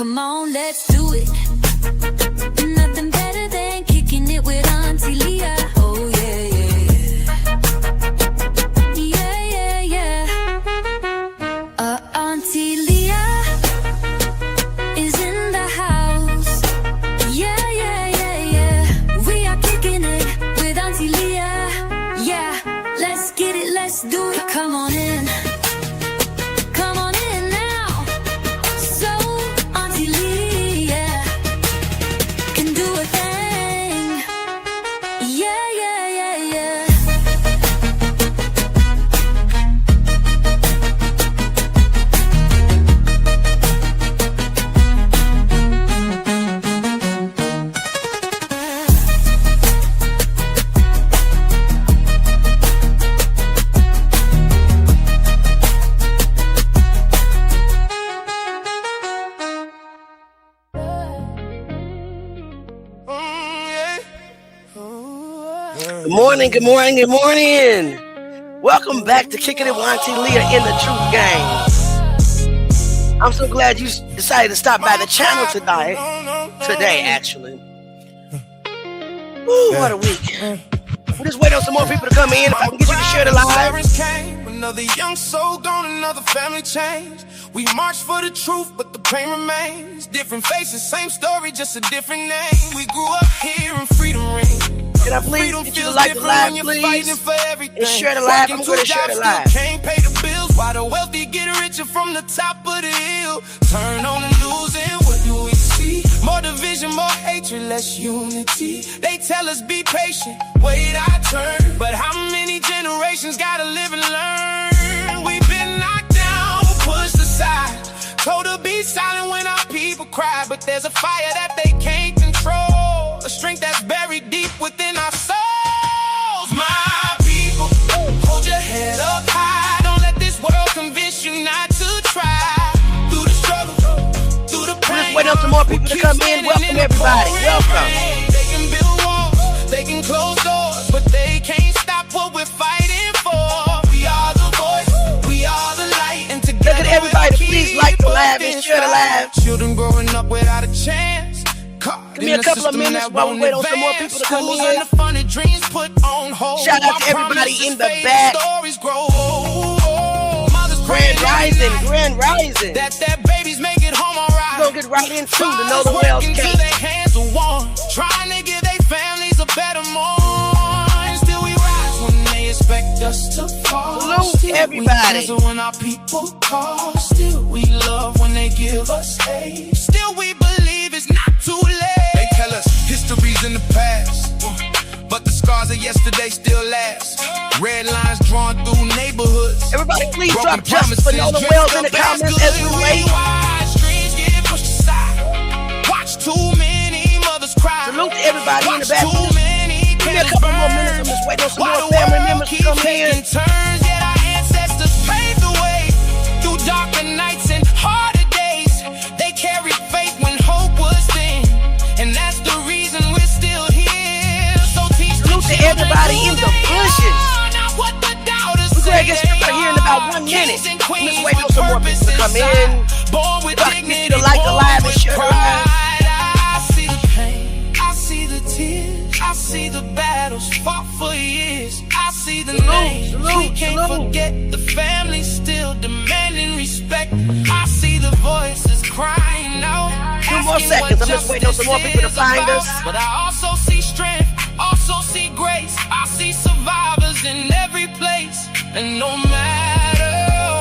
come on, let's do it. Nothing better than kicking it with Auntie Leah. Oh yeah, yeah, yeah, yeah, yeah. Auntie Leah is in the house. Yeah, yeah, yeah, yeah. We are kicking it with Auntie Leah. Yeah, let's get it, let's do it. Come on in. Come on in now. So Auntie Leah can do a thing. Yeah, yeah, yeah, yeah. Good morning, good morning, good morning. Welcome back to Kickin' It with Auntie Leah in the Truth Gang. I'm so glad you decided to stop by the channel today, actually. Woo, what a week. We're just waiting on some more people to come in. If I can get you to share the live. Another young soul gone, another family change. We march for the truth, but the pain remains. Different faces, same story, just a different name. We grew up here in freedom ring. Can I please get you to like the live, please? And share the live. I'm going to share the live. Can't pay the bills while the wealthy get richer from the top of the hill. Turn on the news and what do we see? More division, more hatred, less unity. They tell us be patient, wait our turn. But how many generations gotta live and learn? We've been knocked down, pushed aside. Told to be silent when our people cry. But there's a fire that they can't control, a strength that's buried deep within our souls. My people, hold your head up high. Don't let this world convince you not to try. Through the struggle, through the pain. We're just waiting on some more people to come in. Welcome, everybody. Welcome. They can build walls, they can close doors, but they can't stop what we're fighting for. We are the voice, we are the light, and together look at everybody. Please like the live and share the live. Children growing up without a chance. Give me a couple of minutes while we wait on some more people to come in. Shout out to everybody in the back. Grand Rising, Grand Rising. That babies make it home alright. We're gonna get right into the Nolan Wells case. Trying to give their families a better morning. Still we rise when they expect us to fall. Salute everybody. When our people call. Still we love when they give us aid. Still we believe it's not too late. They tell us history's in the past, but the scars of yesterday still last. Red lines drawn through neighborhoods. Everybody please drop justice for Nolan Wells in the comments as we wait. Streets get pushed aside. Watch too many mothers cry. Salute to everybody in the back. Too many Give me a couple more minutes. I'm just waiting on some more family members to come in. Turns, yet our ancestors paved the way through darker nights and harder days. They carried faith when hope was thin, and that's the reason we're still here. So teach salute to everybody in the bushes. We're gonna get started here in about 1 minute. I'm just waiting on some more people to come in. Born with dignity, to like the live and share the live. I see the pain, I see the tears, I see the battles fought for years. I see the names, we can't forget the family still demanding respect. I see the voices crying out. 2 more seconds, I'm just waiting on some more people to find us. But I also see strength, also see grace. I see survivors in every place. And no matter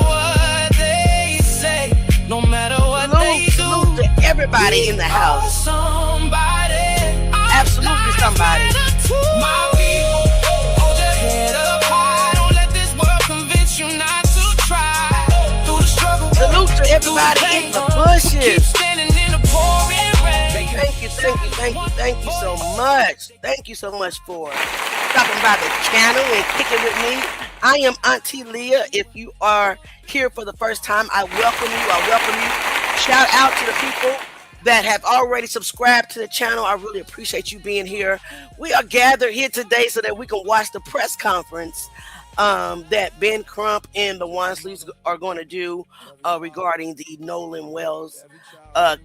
what they say, no matter what they do, salute to everybody in the house. Absolutely somebody. My people, hold your head up high. Don't let this world convince you not to try. Through the struggle, salute to everybody in the bushes. Keep standing in the pouring rain. Thank you so much. Thank you so much for stopping by the channel and kicking with me. I am Auntie Leah. If you are here for the first time, I welcome you. Shout out to the people that have already subscribed to the channel. I really appreciate you being here. We are gathered here today so that we can watch the press conference that Ben Crump and the Wonsleys are going to do regarding the Nolan Wells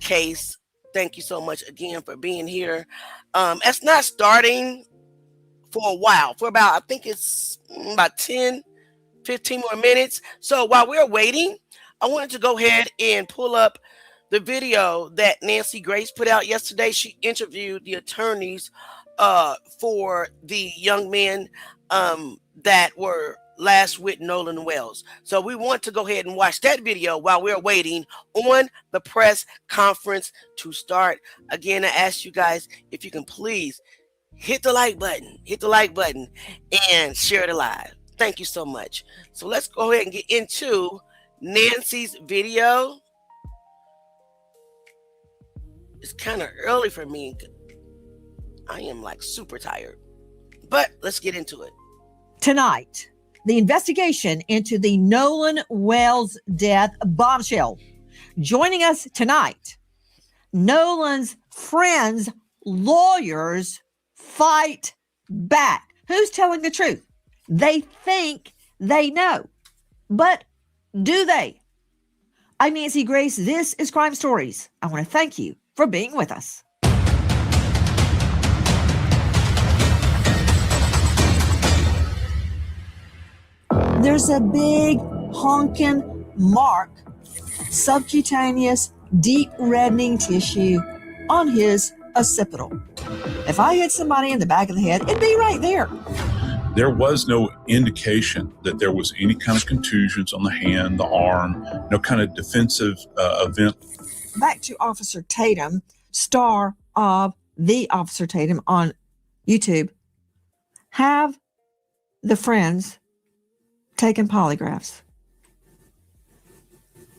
case. Thank you so much again for being here. It's not starting for a while, for about, I think it's about 10, 15 more minutes. So while we're waiting, I wanted to go ahead and pull up the video that Nancy Grace put out yesterday. She interviewed the attorneys for the young men that were last with Nolan Wells. So we want to go ahead and watch that video while we're waiting on the press conference to start. Again, I ask you guys if you can please hit the like button, and share the live. Thank you so much. So let's go ahead and get into Nancy's video. It's kind of early for me. I am like super tired, but let's get into it. Tonight, the investigation into the Nolan Wells death bombshell. Joining us tonight, Nolan's friends' lawyers fight back. Who's telling the truth? They think they know, but do they? I'm Nancy Grace. This is Crime Stories. I want to thank you for being with us. There's a big honking mark, subcutaneous, deep reddening tissue on his occipital. If I hit somebody in the back of the head, it'd be right there. There was no indication that there was any kind of contusions on the hand, the arm, no kind of defensive event. Back to Officer Tatum, star of The Officer Tatum on YouTube. Have the friends taken polygraphs?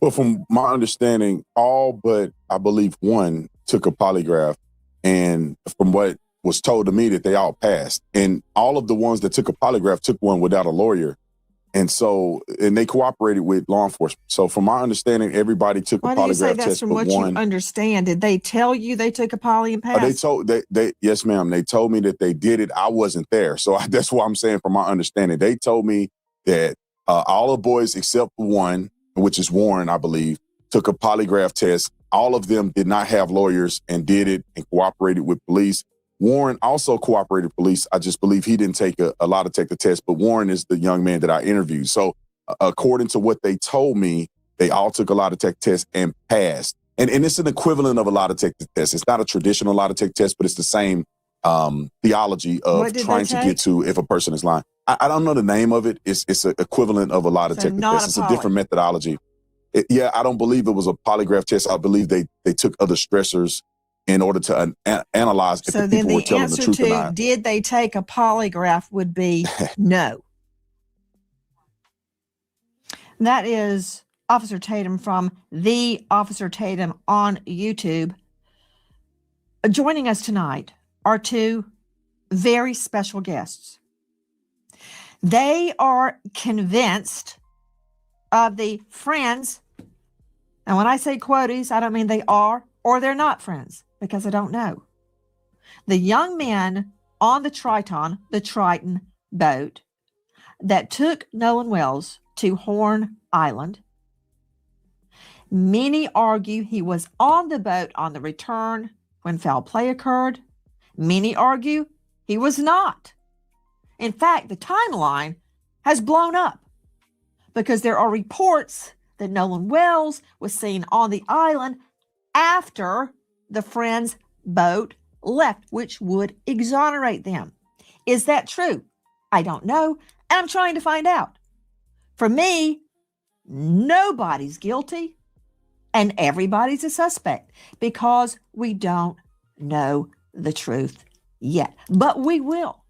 Well, from my understanding, all but I believe one took a polygraph. And from what was told to me, that they all passed. And all of the ones that took a polygraph took one without a lawyer. And they cooperated with law enforcement. So from my understanding, everybody took a polygraph test. Why do you say that's from what you understand? Did they tell you they took a poly and passed? Yes, ma'am. They told me that they did it. I wasn't there. So that's what I'm saying from my understanding. They told me that all the boys except one, which is Warren, I believe, took a polygraph test. All of them did not have lawyers and did it and cooperated with police. Warren also cooperated with police. I just believe he didn't take a lie detector test, but Warren is the young man that I interviewed. So according to what they told me, they all took a lie detector test and passed. And it's an equivalent of a lie detector test. It's not a traditional lie detector test, but it's the same theology of trying to get to if a person is lying. I don't know the name of it. It's an equivalent of a lie detector test. It's a different methodology. I don't believe it was a polygraph test. I believe they took other stressors in order to analyze if the people were telling the truth or not. Did they take a polygraph would be no. That is Officer Tatum from The Officer Tatum on YouTube. Joining us tonight are two very special guests. They are convinced of the friends. And when I say quoties, I don't mean they are or they're not friends, because I don't know. The young men on the Triton boat that took Nolan Wells to Horn Island. Many argue he was on the boat on the return when foul play occurred. Many argue he was not. In fact, the timeline has blown up because there are reports that Nolan Wells was seen on the island after the friend's boat left, which would exonerate them. Is that true? I don't know, and I'm trying to find out. For me, nobody's guilty and everybody's a suspect because we don't know the truth yet, but we will.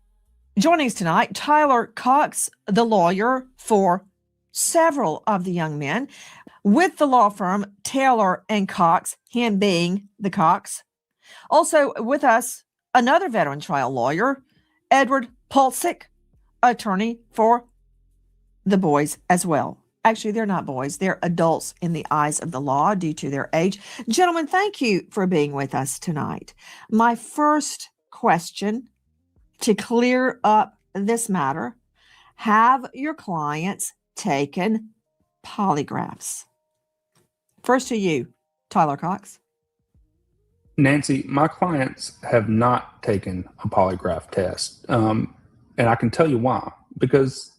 Joining us tonight, Tyler Cox, the lawyer for several of the young men with the law firm Taylor and Cox, him being the Cox. Also with us, another veteran trial lawyer, Edward Pulsick, attorney for the boys as well. Actually, they're not boys. They're adults in the eyes of the law due to their age. Gentlemen, thank you for being with us tonight. My first question to clear up this matter: have your clients taken polygraphs? First to you, Tyler Cox. Nancy, my clients have not taken a polygraph test. And I can tell you why. Because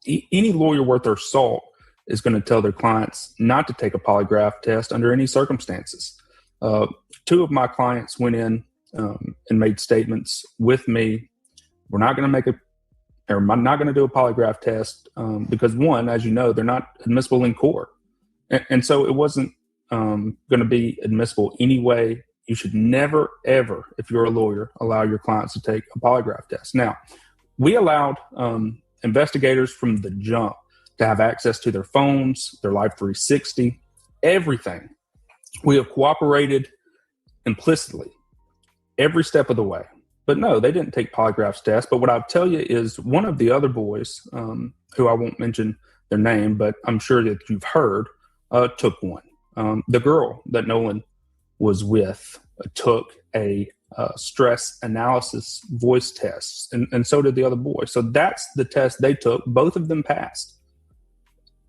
any lawyer worth their salt is going to tell their clients not to take a polygraph test under any circumstances. Two of my clients went in and made statements with me. We're not going to not going to do a polygraph test because, one, as you know, they're not admissible in court. And so it wasn't going to be admissible anyway. You should never, ever, if you're a lawyer, allow your clients to take a polygraph test. Now, we allowed investigators from the jump to have access to their phones, their Life 360, everything. We have cooperated implicitly every step of the way. But no, they didn't take polygraph tests. But what I'll tell you is one of the other boys, who I won't mention their name, but I'm sure that you've heard, took one. The girl that Nolan was with took a stress analysis voice test, and so did the other boy. So that's the test they took. Both of them passed.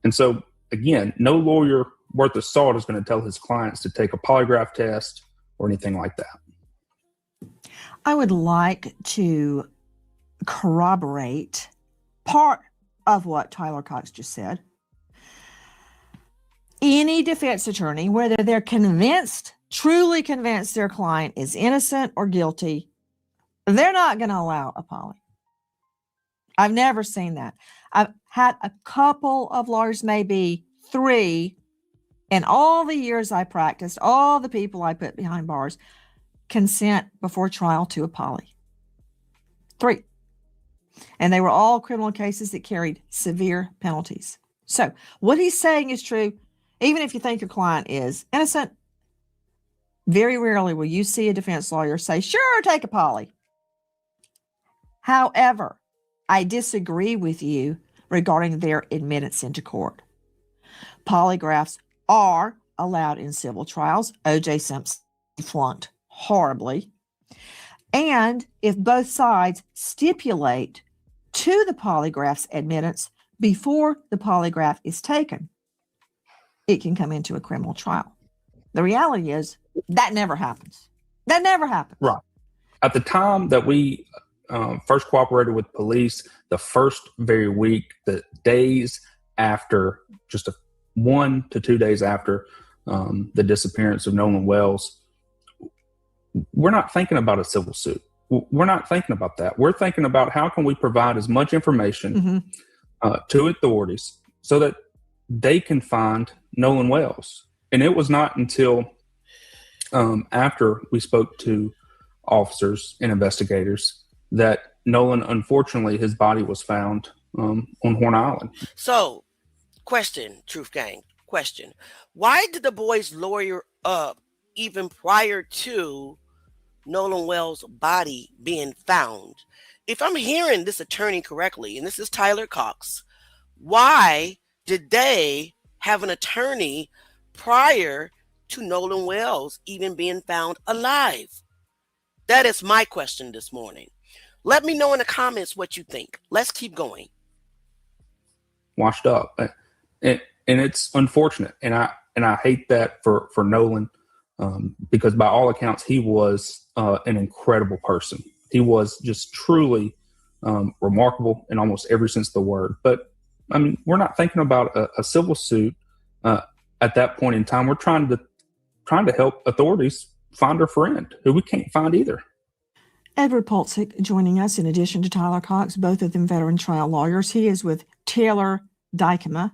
And so, again, no lawyer worth of salt is going to tell his clients to take a polygraph test or anything like that. I would like to corroborate part of what Tyler Cox just said. Any defense attorney, whether they're convinced, truly convinced their client is innocent or guilty, they're not going to allow a poly. I've never seen that. I've had a couple of lawyers, maybe 3, in all the years I practiced, all the people I put behind bars, consent before trial to a poly. 3. And they were all criminal cases that carried severe penalties. So what he's saying is true. Even if you think your client is innocent, very rarely will you see a defense lawyer say, sure, take a poly. However, I disagree with you regarding their admittance into court. Polygraphs are allowed in civil trials. O.J. Simpson flunked horribly. And if both sides stipulate to the polygraph's admittance before the polygraph is taken, it can come into a criminal trial. The reality is that never happens. That never happens. Right. At the time that we first cooperated with police, the first very week, the days after, just 1 to 2 days after the disappearance of Nolan Wells, we're not thinking about a civil suit. We're not thinking about that. We're thinking about how can we provide as much information to authorities so that they can find Nolan Wells. And it was not until after we spoke to officers and investigators that Nolan, unfortunately, his body was found on Horn Island. So, question, Truth Gang, question. Why did the boys lawyer up even prior to Nolan Wells' body being found? If I'm hearing this attorney correctly, and this is Tyler Cox, why did they have an attorney prior to Nolan Wells even being found alive? That is my question this morning. Let me know in the comments what you think. Let's keep going. Washed up. And it's unfortunate. And I hate that for Nolan because by all accounts, he was an incredible person. He was just truly remarkable in almost every sense of the word. But I mean, we're not thinking about a civil suit at that point in time. We're trying to help authorities find our friend who we can't find either. Edward Polczyk joining us in addition to Tyler Cox, both of them veteran trial lawyers. He is with Taylor Dykema.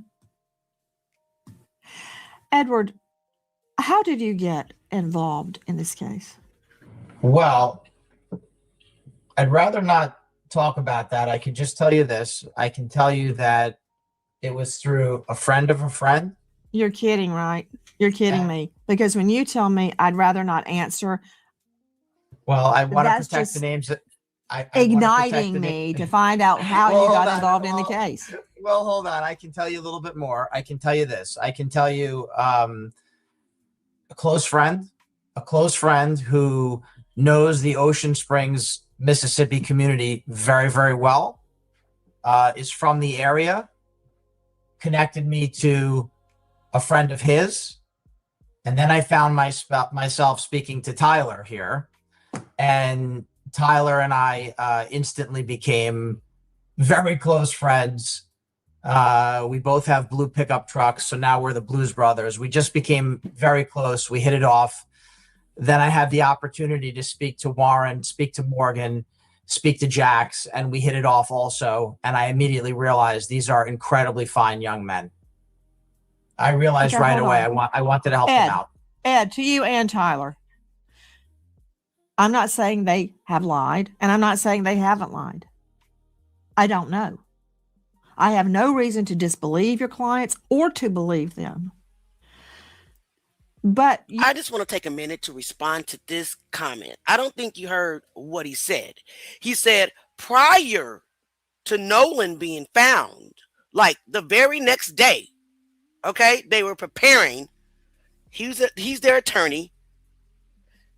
Edward, how did you get involved in this case? Well, I'd rather not talk about that. I can just tell you this. I can tell you that it was through a friend of a friend. You're kidding, right? You're kidding me. Because when you tell me I'd rather not answer, well, I want to that's protect just the names that I igniting me to find out how you got involved in the case. Well, hold on. I can tell you a little bit more. I can tell you this. I can tell you a close friend who knows the Ocean Springs, Mississippi community very, very well. is from the area, connected me to a friend of his. And then I found myself speaking to Tyler here. And Tyler and I instantly became very close friends. We both have blue pickup trucks, so now we're the Blues Brothers. We just became very close. We hit it off. Then I had the opportunity to speak to Warren, speak to Morgan, speak to Jax, and we hit it off also. And I immediately realized these are incredibly fine young men. I realized right away I wanted to help them out. Ed, to you and Tyler, I'm not saying they have lied, and I'm not saying they haven't lied. I don't know. I have no reason to disbelieve your clients or to believe them. But I just want to take a minute to respond to this comment. I don't think you heard what he said. He said prior to Nolan being found, like the very next day, okay, they were preparing. He's their attorney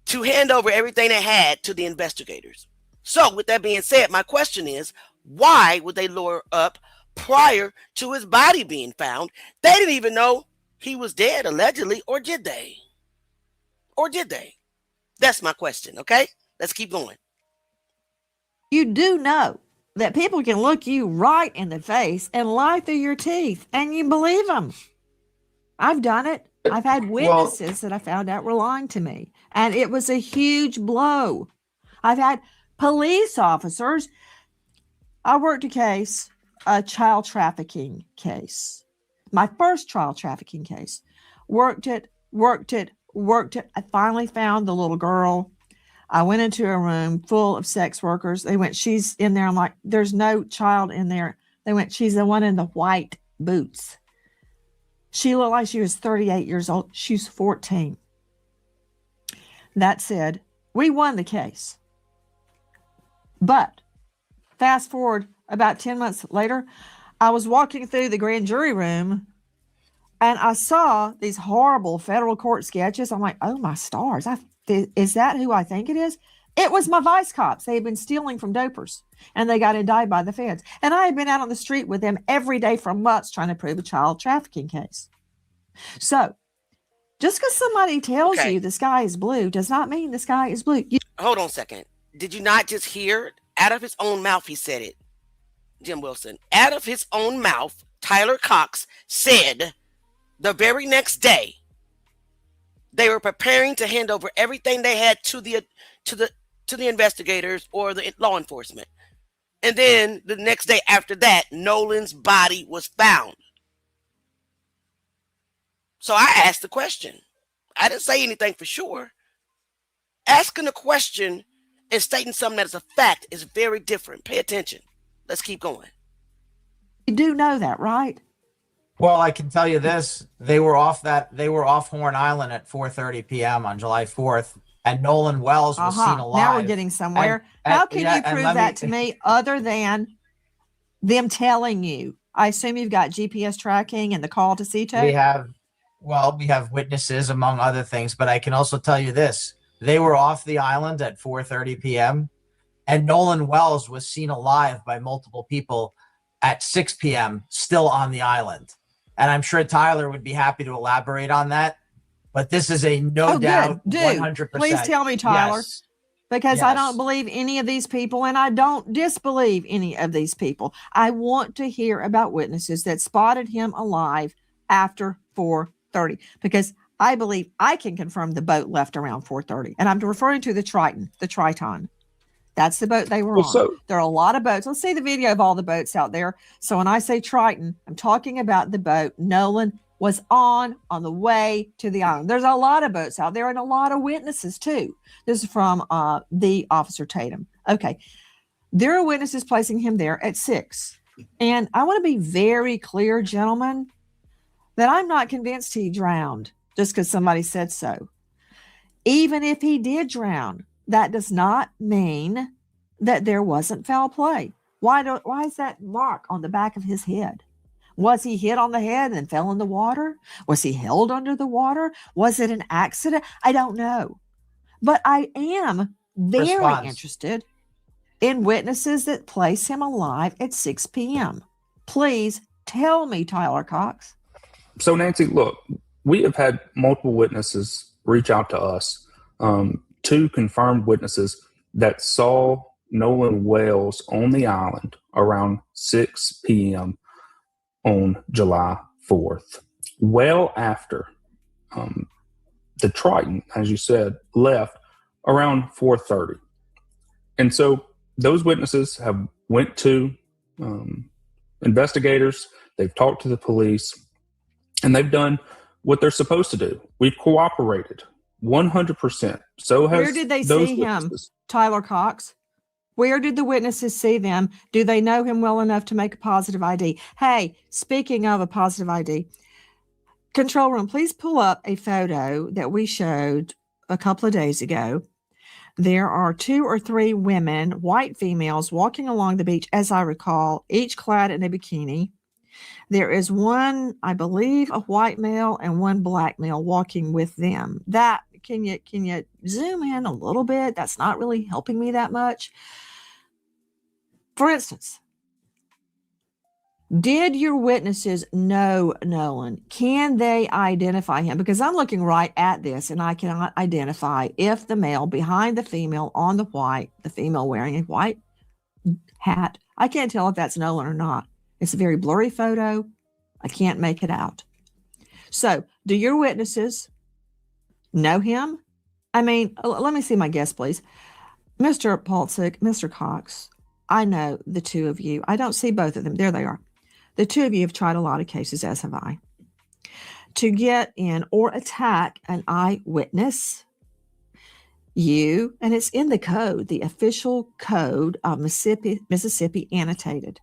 to hand over everything they had to the investigators. So with that being said, my question is, why would they lure up prior to his body being found? They didn't even know he was dead, allegedly, or did they? Or did they? That's my question, okay? Let's keep going. You do know that people can look you right in the face and lie through your teeth, and you believe them. I've done it. I've had witnesses that I found out were lying to me, and it was a huge blow. I've had police officers. I worked a child trafficking case. My first child trafficking case. Worked it. I finally found the little girl. I went into a room full of sex workers. They went, she's in there. I'm like, there's no child in there. They went, she's the one in the white boots. She looked like she was 38 years old. She's 14. That said, we won the case. But fast forward about 10 months later, I was walking through the grand jury room and I saw these horrible federal court sketches. I'm like, oh my stars. Is that who I think it is? It was my vice cops. They had been stealing from dopers and they got indicted by the feds. And I had been out on the street with them every day for months trying to prove a child trafficking case. So just because somebody tells you the sky is blue does not mean the sky is blue. Hold on a second. Did you not just hear it? Out of his own mouth, he said it. Jim Wilson. Out of his own mouth, Tyler Cox said the very next day they were preparing to hand over everything they had to the investigators or the law enforcement. And then the next day after that, Nolan's body was found. So I asked the question. I didn't say anything for sure. Asking a question and stating something that is a fact is very different. Pay attention. Let's keep going. You do know that, right? Well, I can tell you this. They were off Horn Island at 4:30 p.m. on July 4th, and Nolan Wells was seen alive. Now we're getting somewhere. How can you prove that to me other than them telling you? I assume you've got GPS tracking and the call to CETO? We have witnesses, among other things, but I can also tell you this. They were off the island at 4:30 p.m., and Nolan Wells was seen alive by multiple people at 6 p.m., still on the island. And I'm sure Tyler would be happy to elaborate on that. But this is a no doubt 100%. Please tell me, Tyler, Yes. because I don't believe any of these people, and I don't disbelieve any of these people. I want to hear about witnesses that spotted him alive after 4:30, because I believe I can confirm the boat left around 4:30. And I'm referring to the Triton. That's the boat they were on. There are a lot of boats. Let's see the video of all the boats out there. So when I say Triton, I'm talking about the boat Nolan was on the way to the island. There's a lot of boats out there and a lot of witnesses too. This is from the Officer Tatum. Okay. There are witnesses placing him there at 6. And I want to be very clear, gentlemen, that I'm not convinced he drowned just because somebody said so. Even if he did drown, that does not mean that there wasn't foul play. Why is that mark on the back of his head? Was he hit on the head and fell in the water? Was he held under the water? Was it an accident? I don't know. But I am very interested. in witnesses that place him alive at 6 p.m. Please tell me, Tyler Cox. So, Nancy, look, we have had multiple witnesses reach out to us, two confirmed witnesses that saw Nolan Wells on the island around 6 p.m. on July 4th, well after the Triton, as you said, left around 4:30. And so those witnesses have went to investigators, they've talked to the police, and they've done what they're supposed to do. We've cooperated 100%. So has Where did they those see him, witnesses. Tyler Cox? Where did the witnesses see them? Do they know him well enough to make a positive ID? Hey, speaking of a positive ID, control room, please pull up a photo that we showed a couple of days ago. There are 2 or 3 women, white females, walking along the beach, as I recall, each clad in a bikini. There is one, I believe, a white male and one black male walking with them. That can you zoom in a little bit? That's not really helping me that much. For instance, did your witnesses know Nolan? Can they identify him? Because I'm looking right at this and I cannot identify if the male behind the female on the white, the female wearing a white hat, I can't tell if that's Nolan or not. It's a very blurry photo. I can't make it out. So, do your witnesses know him? I mean, let me see my guess, please. Mr. Polczyk, Mr. Cox, I know the two of you. I don't see both of them. There they are. The two of you have tried a lot of cases, as have I, to get in or attack an eyewitness. You, and it's in the code, the official code of Mississippi annotated.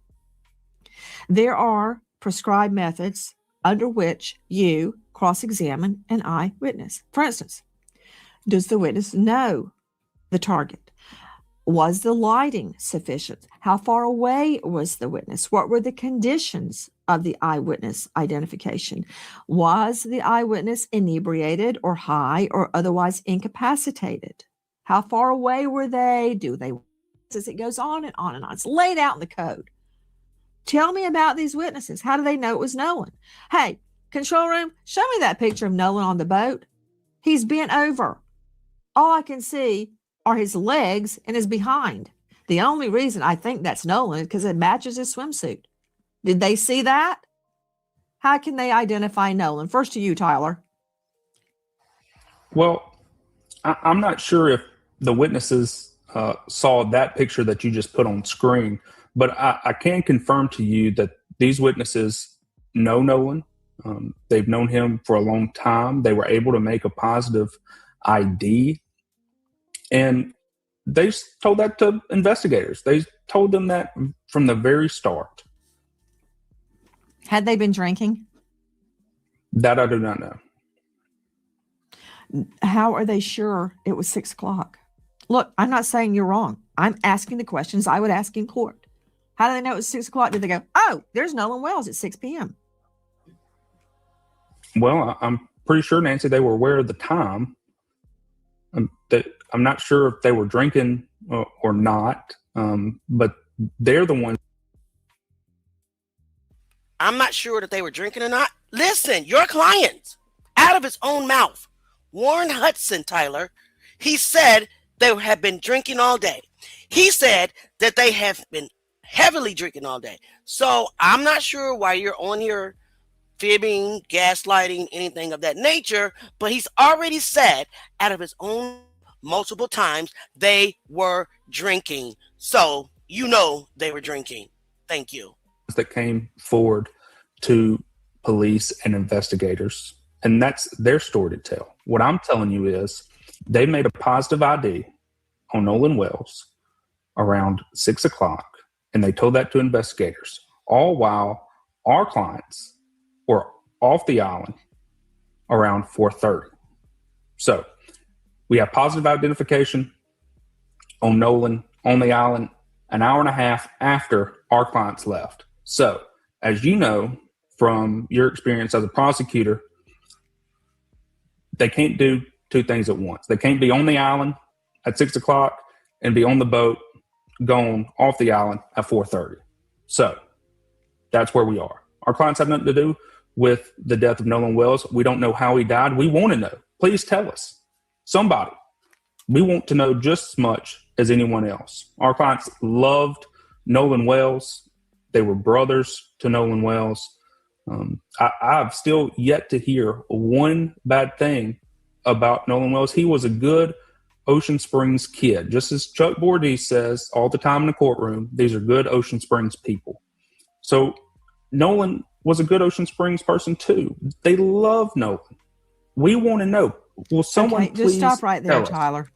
There are prescribed methods under which you cross-examine an eyewitness. For instance, does the witness know the target? Was the lighting sufficient? How far away was the witness? What were the conditions of the eyewitness identification? Was the eyewitness inebriated or high or otherwise incapacitated? How far away were they? Do they? As it goes on and on and on. It's laid out in the code. Tell me about these witnesses. How do they know it was Nolan? Hey, control room, show me that picture of Nolan on the boat. He's bent over. All I can see are his legs and his behind. The only reason I think that's Nolan is because it matches his swimsuit. Did they see that? How can they identify Nolan? First to you, Tyler. Well, I'm not sure if the witnesses saw that picture that you just put on screen, but I can confirm to you that these witnesses know Nolan. They've known him for a long time. They were able to make a positive ID. And they told that to investigators. They told them that from the very start. Had they been drinking? That I do not know. How are they sure it was 6 o'clock? Look, I'm not saying you're wrong. I'm asking the questions I would ask in court. How do they know it was 6 o'clock? Did they go, oh, there's Nolan Wells at 6 p.m.? Well, I'm pretty sure, Nancy, they were aware of the time. I'm not sure if they were drinking or not, but they're the ones. I'm not sure that they were drinking or not. Listen, your client, out of his own mouth, Warren Hudson, Tyler, he said they have been drinking all day. He said that they have been heavily drinking all day. So I'm not sure why you're on here fibbing, gaslighting, anything of that nature, but he's already said out of his own multiple times they were drinking. So you know they were drinking. Thank you. That came forward to police and investigators, and that's their story to tell. What I'm telling you is they made a positive ID on Nolan Wells around 6 o'clock, and they told that to investigators, all while our clients were off the island around 4:30. So we have positive identification on Nolan on the island an hour and a half after our clients left. So, as you know from your experience as a prosecutor, they can't do two things at once. They can't be on the island at 6 o'clock and be on the boat gone off the island at 4:30. So that's where we are. Our clients have nothing to do with the death of Nolan Wells. We don't know how he died. We want to know. Please tell us. Somebody. We want to know just as much as anyone else. Our clients loved Nolan Wells. They were brothers to Nolan Wells. I've still yet to hear one bad thing about Nolan Wells. He was a good Ocean Springs kid. Just as Chuck Bordy says all the time in the courtroom, these are good Ocean Springs people. So Nolan was a good Ocean Springs person too. They love Nolan. We want to know. Will someone please just stop right there, tell us? Tyler.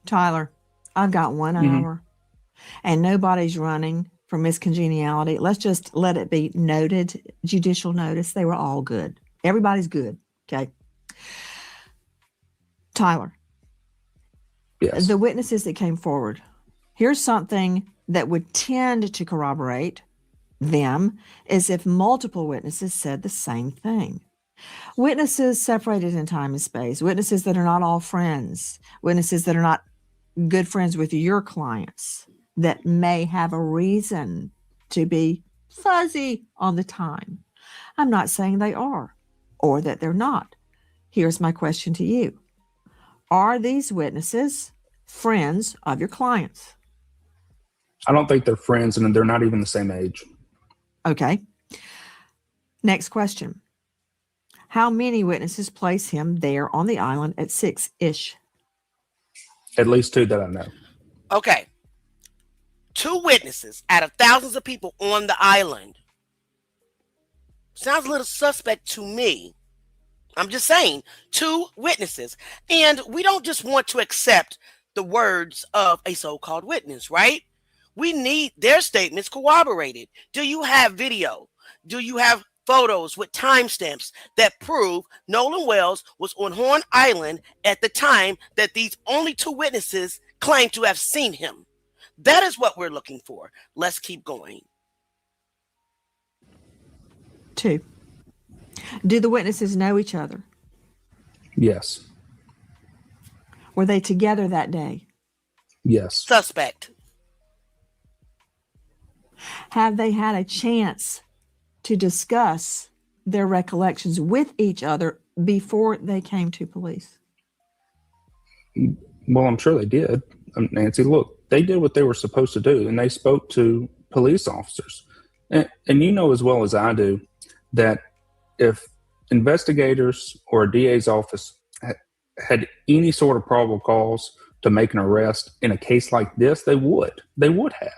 Tyler, I've got 1 hour and nobody's running for miscongeniality. Let's just let it be noted, judicial notice. They were all good. Everybody's good. Okay. Tyler. Yes. The witnesses that came forward. Here's something that would tend to corroborate them is if multiple witnesses said the same thing. Witnesses separated in time and space, witnesses that are not all friends, witnesses that are not good friends with your clients, that may have a reason to be fuzzy on the time. I'm not saying they are or that they're not. Here's my question to you. Are these witnesses friends of your clients? I don't think they're friends, and they're not even the same age. Okay. Next question. How many witnesses place him there on the island at 6-ish? At least 2 that I know. Okay. 2 witnesses out of thousands of people on the island. Sounds a little suspect to me. I'm just saying, 2 witnesses. And we don't just want to accept the words of a so-called witness, right? We need their statements corroborated. Do you have video? Do you have photos with timestamps that prove Nolan Wells was on Horn Island at the time that these only 2 witnesses claim to have seen him? That is what we're looking for. Let's keep going. 2. Do the witnesses know each other? Yes. Were they together that day? Yes. Suspect. Have they had a chance to discuss their recollections with each other before they came to police? Well, I'm sure they did. Nancy, look, they did what they were supposed to do, and they spoke to police officers. And you know as well as I do that if investigators or a DA's office had any sort of probable cause to make an arrest in a case like this, they would have.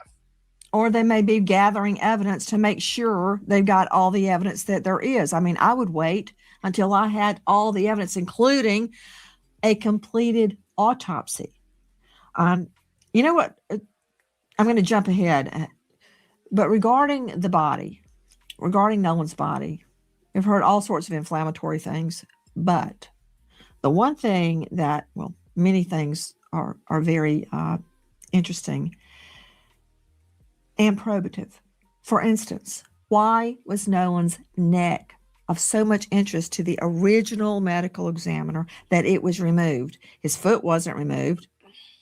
Or they may be gathering evidence to make sure they've got all the evidence that there is. I mean, I would wait until I had all the evidence, including a completed autopsy. You know what? I'm going to jump ahead. But regarding the body, regarding Nolan's body, we've heard all sorts of inflammatory things. But the one thing that, well, many things are very interesting and probative. For instance, why was Nolan's neck of so much interest to the original medical examiner that it was removed? His foot wasn't removed.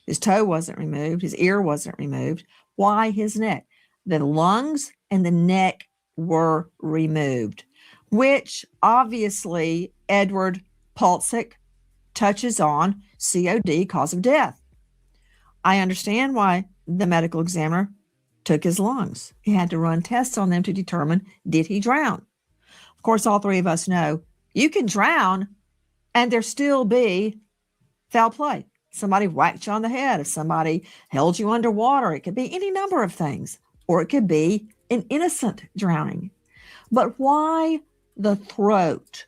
His toe wasn't removed. His ear wasn't removed. Why his neck? The lungs and the neck were removed, which obviously Edward Pulsick touches on COD, cause of death. I understand why the medical examiner took his lungs. He had to run tests on them to determine, did he drown? Of course, all 3 of us know you can drown and there still be foul play. Somebody whacked you on the head. If somebody held you underwater, it could be any number of things, or it could be an innocent drowning. But why the throat?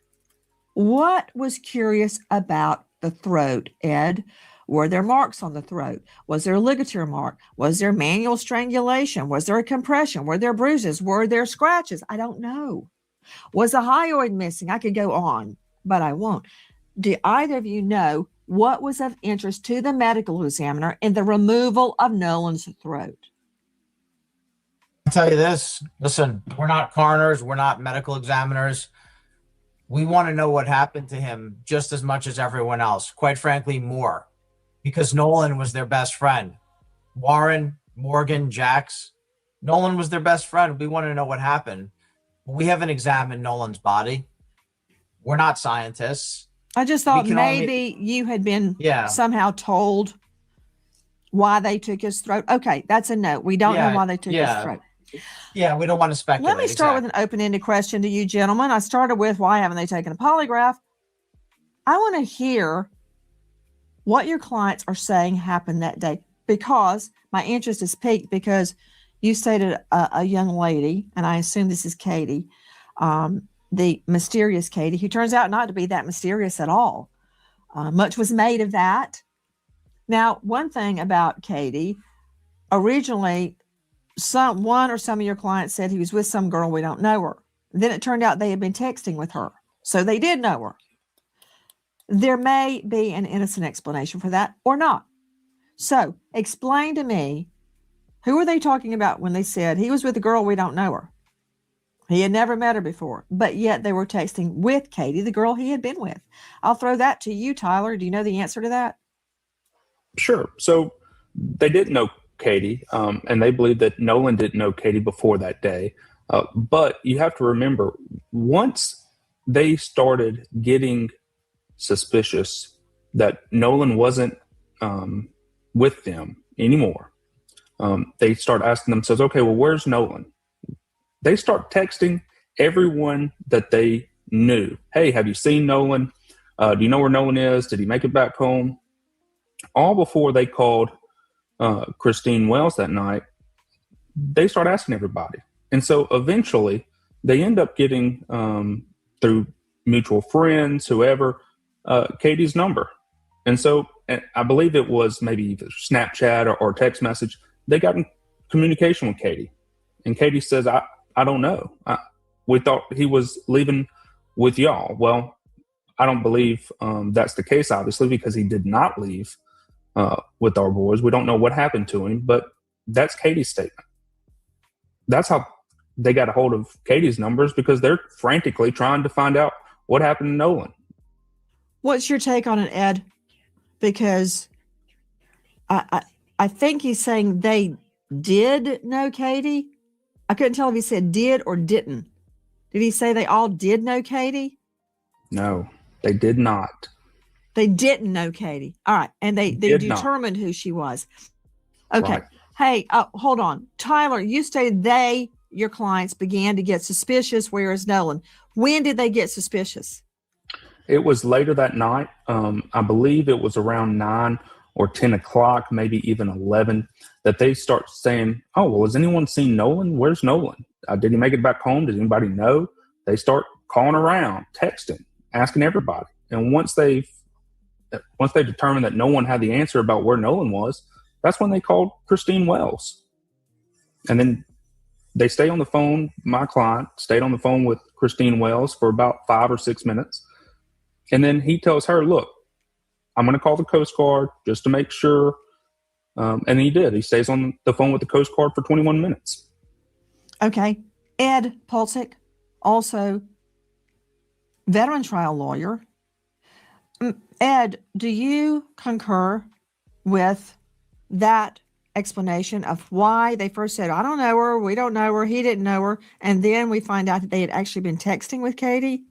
What was curious about the throat, Ed? Were there marks on the throat? Was there a ligature mark? Was there manual strangulation? Was there a compression? Were there bruises? Were there scratches? I don't know. Was a hyoid missing? I could go on, but I won't. Do either of you know what was of interest to the medical examiner in the removal of Nolan's throat? I'll tell you this. Listen, we're not coroners. We're not medical examiners. We want to know what happened to him just as much as everyone else. Quite frankly, more. Because Nolan was their best friend. Warren Morgan, Jax. Nolan was their best friend. We want to know what happened. We haven't examined Nolan's body. We're not scientists. I just thought We can maybe you had been Yeah. somehow told why they took his throat. Okay, that's a note. We don't know why they took his throat. Yeah, we don't want to speculate. Let me start with an open-ended question to you, gentlemen. I started with why haven't they taken a polygraph? I want to hear what your clients are saying happened that day, because my interest is piqued because you stated a young lady, and I assume this is Katie, the mysterious Katie, who turns out not to be that mysterious at all. Much was made of that. Now, one thing about Katie, originally, one or some of your clients said he was with some girl, we don't know her. Then it turned out they had been texting with her, so they did know her. There may be an innocent explanation for that or not. So explain to me, who were they talking about when they said he was with a girl, we don't know her? He had never met her before, but yet they were texting with Katie, the girl he had been with. I'll throw that to you, Tyler. Do you know the answer to that? Sure. So they didn't know Katie, and they believe that Nolan didn't know Katie before that day. But you have to remember, once they started getting suspicious that Nolan wasn't with them anymore, they start asking themselves, okay, well, where's Nolan? They start texting everyone that they knew. Hey, have you seen Nolan? Do you know where Nolan is? Did he make it back home? All before they called Christine Wells that night, they start asking everybody. And so eventually they end up getting, through mutual friends, whoever, Katie's number. And so I believe it was maybe either Snapchat or text message. They got in communication with Katie. And Katie says, I don't know. We thought he was leaving with y'all. Well, I don't believe that's the case, obviously, because he did not leave with our boys. We don't know what happened to him, but that's Katie's statement. That's how they got a hold of Katie's numbers, because they're frantically trying to find out what happened to Nolan. What's your take on it, Ed? Because I think he's saying they did know Katie. I couldn't tell if he said did or didn't. Did he say they all did know Katie? No, they did not. They didn't know Katie. All right. And they determined who she was. Okay. Right. Hey, hold on. Tyler, you stated your clients began to get suspicious, whereas Nolan. When did they get suspicious? It was later that night. I believe it was around 9 or 10 o'clock, maybe even 11, that they start saying, oh, well, has anyone seen Nolan? Where's Nolan? Did he make it back home? Does anybody know? They start calling around, texting, asking everybody. And once they determined that no one had the answer about where Nolan was, that's when they called Christine Wells. And then they stay on the phone. My client stayed on the phone with Christine Wells for about 5 or 6 minutes. And then he tells her, look, I'm going to call the Coast Guard just to make sure. And he did. He stays on the phone with the Coast Guard for 21 minutes. Okay. Ed Pulsick, also veteran trial lawyer. Ed, do you concur with that explanation of why they first said, I don't know her, we don't know her, he didn't know her, and then we find out that they had actually been texting with Katie?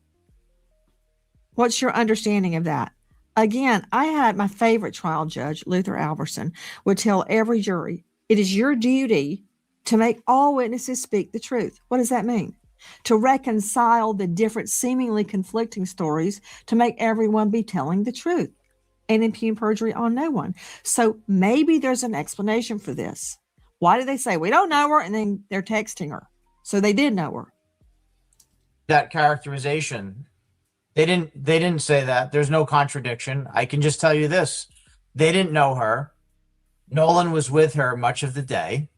What's your understanding of that? Again, I had my favorite trial judge, Luther Alverson, would tell every jury, it is your duty to make all witnesses speak the truth. What does that mean? To reconcile the different seemingly conflicting stories, to make everyone be telling the truth and impugn perjury on no one. So maybe there's an explanation for this. Why do they say we don't know her and then they're texting her? So they did know her. That characterization, they didn't say that. There's no contradiction. I can just tell you this. They didn't know her. Nolan was with her much of the day.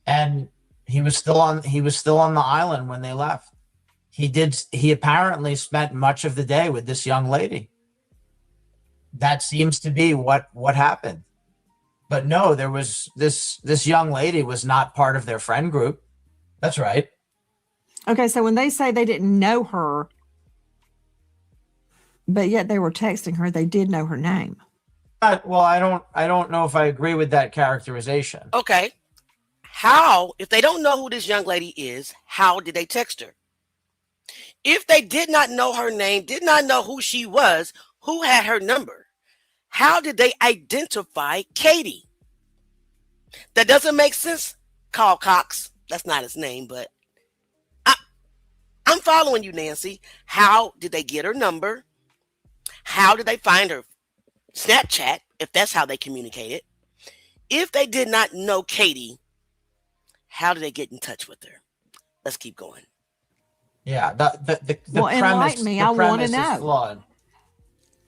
And he was still on the island when they left. He apparently spent much of the day with this young lady. That seems to be what happened. But no, there was this young lady was not part of their friend group. That's right. Okay, so when they say they didn't know her, but yet they were texting her, they did know her name. Well, I don't know if I agree with that characterization. Okay. How, if they don't know who this young lady is, how did they text her? If they did not know her name, did not know who she was, who had her number? How did they identify Katie? That doesn't make sense, Carl Cox. That's not his name, but I'm following you, Nancy. How did they get her number? How did they find her Snapchat, if that's how they communicated? If they did not know Katie, how did they get in touch with her? Let's keep going. Yeah, the Well, premise, enlighten me. the I wanna premise know. is flawed.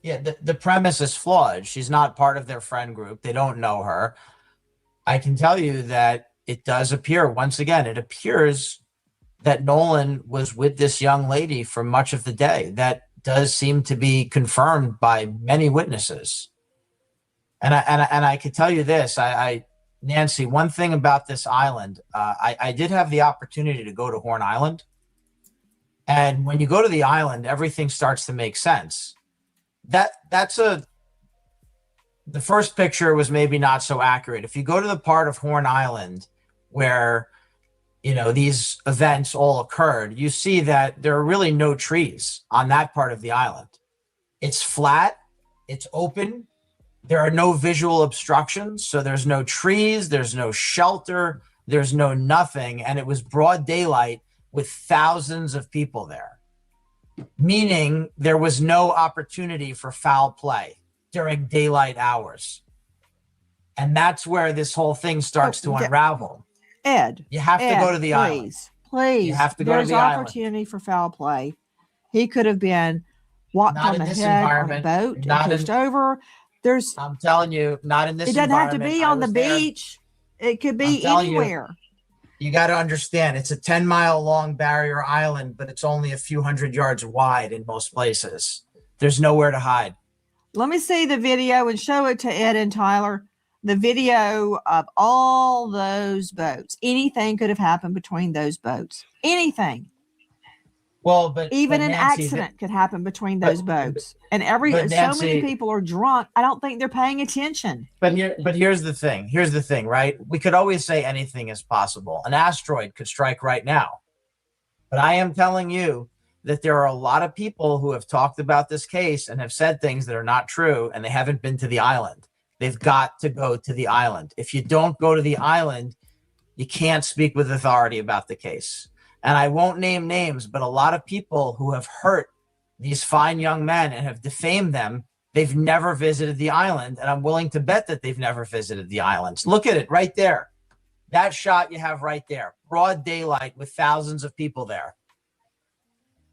Yeah, the premise is flawed. She's not part of their friend group. They don't know her. I can tell you that it does appear, once again, it appears that Nolan was with this young lady for much of the day. That does seem to be confirmed by many witnesses. And I could tell you this, Nancy, one thing about this island, I did have the opportunity to go to Horn Island. And when you go to the island, everything starts to make sense. The first picture was maybe not so accurate. If you go to the part of Horn Island where, these events all occurred, you see that there are really no trees on that part of the island. It's flat, it's open. There are no visual obstructions. So there's no trees, there's no shelter, there's no nothing. And it was broad daylight with thousands of people there, meaning there was no opportunity for foul play during daylight hours. And that's where this whole thing starts to unravel. Ed, you have to go to the island. Please, you have to go there's to the island. opportunity for foul play. He could have been walked Not on in the this head on a environment. boat Not and pushed in- over. I'm telling you, not in this It doesn't have to environment. be I on the was there. beach. It could I'm be telling you. anywhere. You got to understand, it's a 10-mile long barrier island, but it's only a few hundred yards wide in most places. There's nowhere to hide. Let me see the video and show it to Ed and Tyler. The video of all those boats. Anything could have happened between those boats. Anything. Well, but Even but an Nancy, accident could happen between those boats. And but so Nancy- many people are drunk. I don't think they're paying attention. But here's the thing. Here's the thing, right? We could always say anything is possible. An asteroid could strike right now. But I am telling you that there are a lot of people who have talked about this case and have said things that are not true, and they haven't been to the island. They've got to go to the island. If you don't go to the island, you can't speak with authority about the case. And I won't name names, but a lot of people who have hurt these fine young men and have defamed them, they've never visited the island. And I'm willing to bet that they've never visited the islands. Look at it right there. That shot you have right there. Broad daylight with thousands of people there.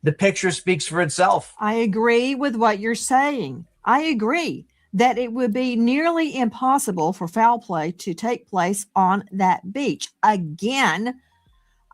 The picture speaks for itself. I agree with what you're saying. I agree that it would be nearly impossible for foul play to take place on that beach. Again,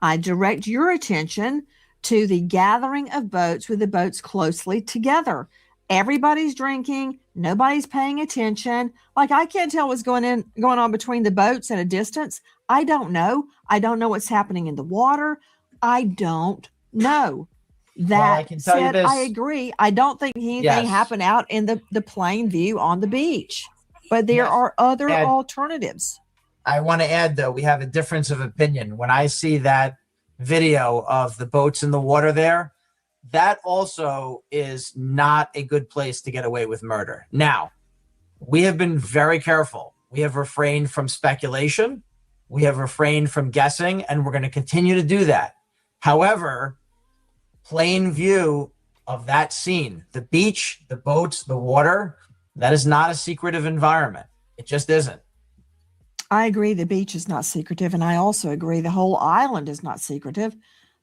I direct your attention to the gathering of boats with the boats closely together. Everybody's drinking. Nobody's paying attention. Like, I can't tell what's going on between the boats at a distance. I don't know. I don't know what's happening in the water. I don't know. That I can tell you said, this. I agree. I don't think anything Yes. happened out in the plain view on the beach. But there Yes. are other And- alternatives. I want to add, though, we have a difference of opinion. When I see that video of the boats in the water there, that also is not a good place to get away with murder. Now, we have been very careful. We have refrained from speculation. We have refrained from guessing, and we're going to continue to do that. However, plain view of that scene, the beach, the boats, the water, that is not a secretive environment. It just isn't. I agree the beach is not secretive, and I also agree the whole island is not secretive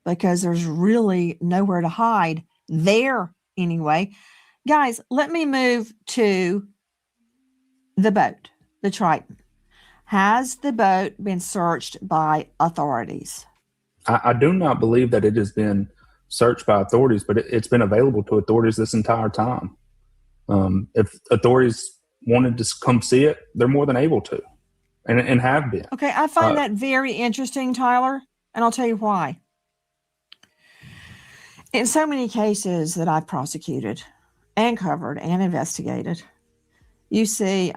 because there's really nowhere to hide there anyway. Guys, let me move to the boat, the Triton. Has the boat been searched by authorities? I do not believe that it has been searched by authorities, but it's been available to authorities this entire time. If authorities wanted to come see it, they're more than able to, and have been. Okay, I find that very interesting, Tyler, and I'll tell you why. In so many cases that I've prosecuted and covered and investigated, You see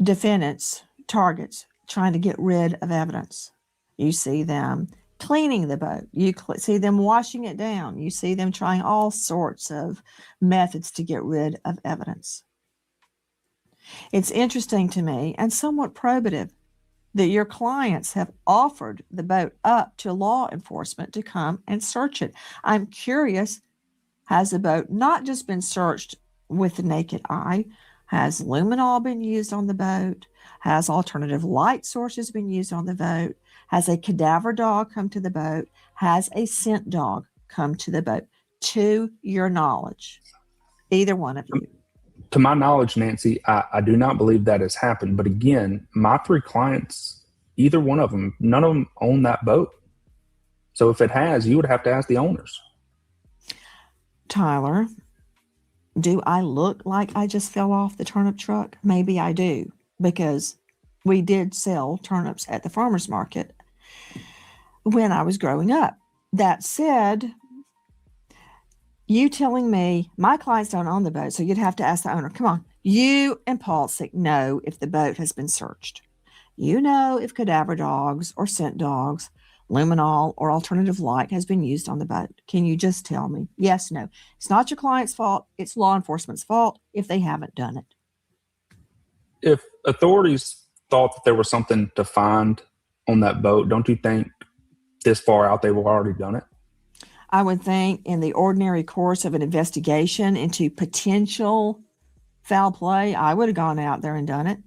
defendants, targets, trying to get rid of evidence. You see them cleaning the boat. You see them washing it down. You see them trying all sorts of methods to get rid of evidence. It's interesting to me and somewhat probative that your clients have offered the boat up to law enforcement to come and search it. I'm curious, has the boat not just been searched with the naked eye? Has luminol been used on the boat? Has alternative light sources been used on the boat? Has a cadaver dog come to the boat? Has a scent dog come to the boat? To your knowledge, either one of you. To my knowledge, Nancy, I do not believe that has happened. But again, my 3 clients, either one of them, none of them own that boat. So if it has, you would have to ask the owners. Tyler, do I look like I just fell off the turnip truck? Maybe I do, because we did sell turnips at the farmer's market when I was growing up. That said, you telling me my clients don't own the boat, so you'd have to ask the owner. Come on, you and Paulsick know if the boat has been searched. You know if cadaver dogs or scent dogs, luminol or alternative light has been used on the boat. Can you just tell me? Yes, no. It's not your client's fault. It's law enforcement's fault if they haven't done it. If authorities thought that there was something to find on that boat, don't you think this far out they would have already done it? I would think in the ordinary course of an investigation into potential foul play, I would have gone out there and done it.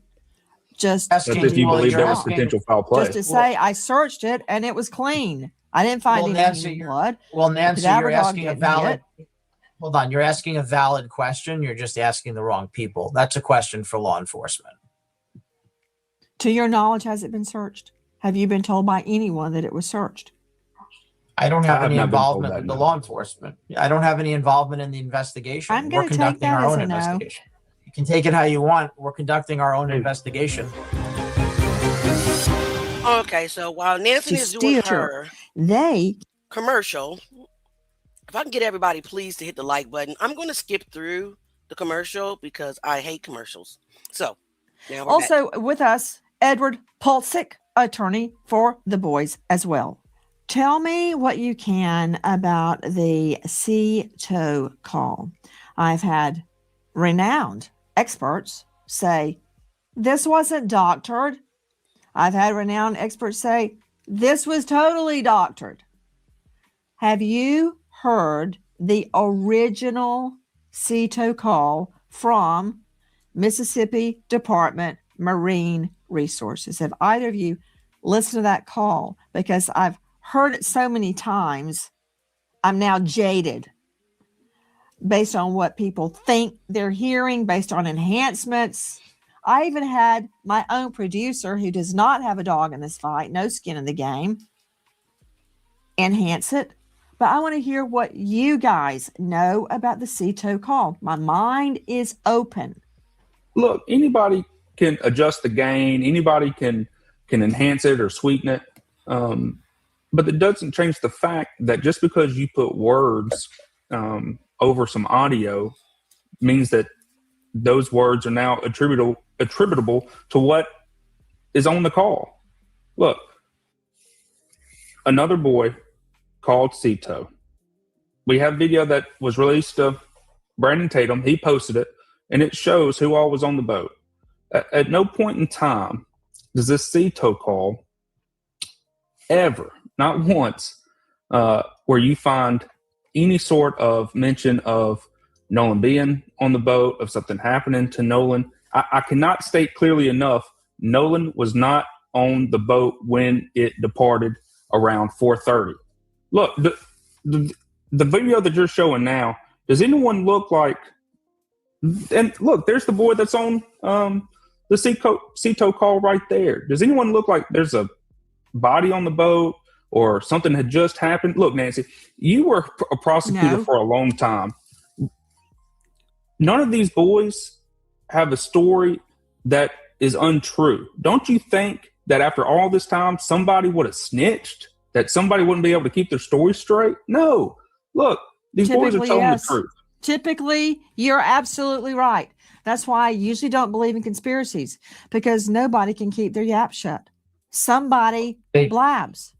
Just But if you believe there was potential foul play. just to say I searched it and it was clean. I didn't find any blood. Well, Nancy, Cadaver you're dog asking a didn't valid. hit. Hold on, you're asking a valid question. You're just asking the wrong people. That's a question for law enforcement. To your knowledge, has it been searched? Have you been told by anyone that it was searched? I don't have I have any not been told involvement that, with the no. law enforcement. I don't have any involvement in the investigation. I'm We're gonna take conducting that our as own a no. investigation. You can take it how you want. We're conducting our own investigation. Okay, so while Nancy To is doing steer. her They commercial, if I can get everybody please to hit the like button, I'm going to skip through the commercial because I hate commercials. So now we're back. also with us, Edward Paulsick, attorney for the boys as well. Tell me what you can about the CTO call. I've had renowned experts say this wasn't doctored. I've had renowned experts say this was totally doctored. Have you heard the original CTO call from Mississippi Department Marine Resources? Have either of you listened to that call? Because I've heard it so many times, I'm now jaded based on what people think they're hearing, based on enhancements. I even had my own producer, who does not have a dog in this fight, no skin in the game, enhance it. But I want to hear what you guys know about the CTO call. My mind is open. Look, anybody can adjust the gain. Anybody can enhance it or sweeten it. But it doesn't change the fact that just because you put words over some audio means that those words are now attributable to what is on the call. Look, another boy called Cito. We have video that was released of Brandon Tatum. He posted it, and it shows who all was on the boat. At no point in time does this Cito call ever, not once, where you find any sort of mention of Nolan being on the boat, of something happening to Nolan. I cannot state clearly enough, Nolan was not on the boat when it departed around 4:30. Look, the video that you're showing now, does anyone look like, and look, there's the boy that's on the Cito call right there. Does anyone look like there's a body on the boat or something had just happened? Look, Nancy, you were a prosecutor for a long time. None of these boys have a story that is untrue. Don't you think that after all this time, somebody would have snitched, that somebody wouldn't be able to keep their story straight? No. Look, these boys are telling the truth. Typically, you're absolutely right. That's why I usually don't believe in conspiracies, because nobody can keep their yap shut. Somebody blabs.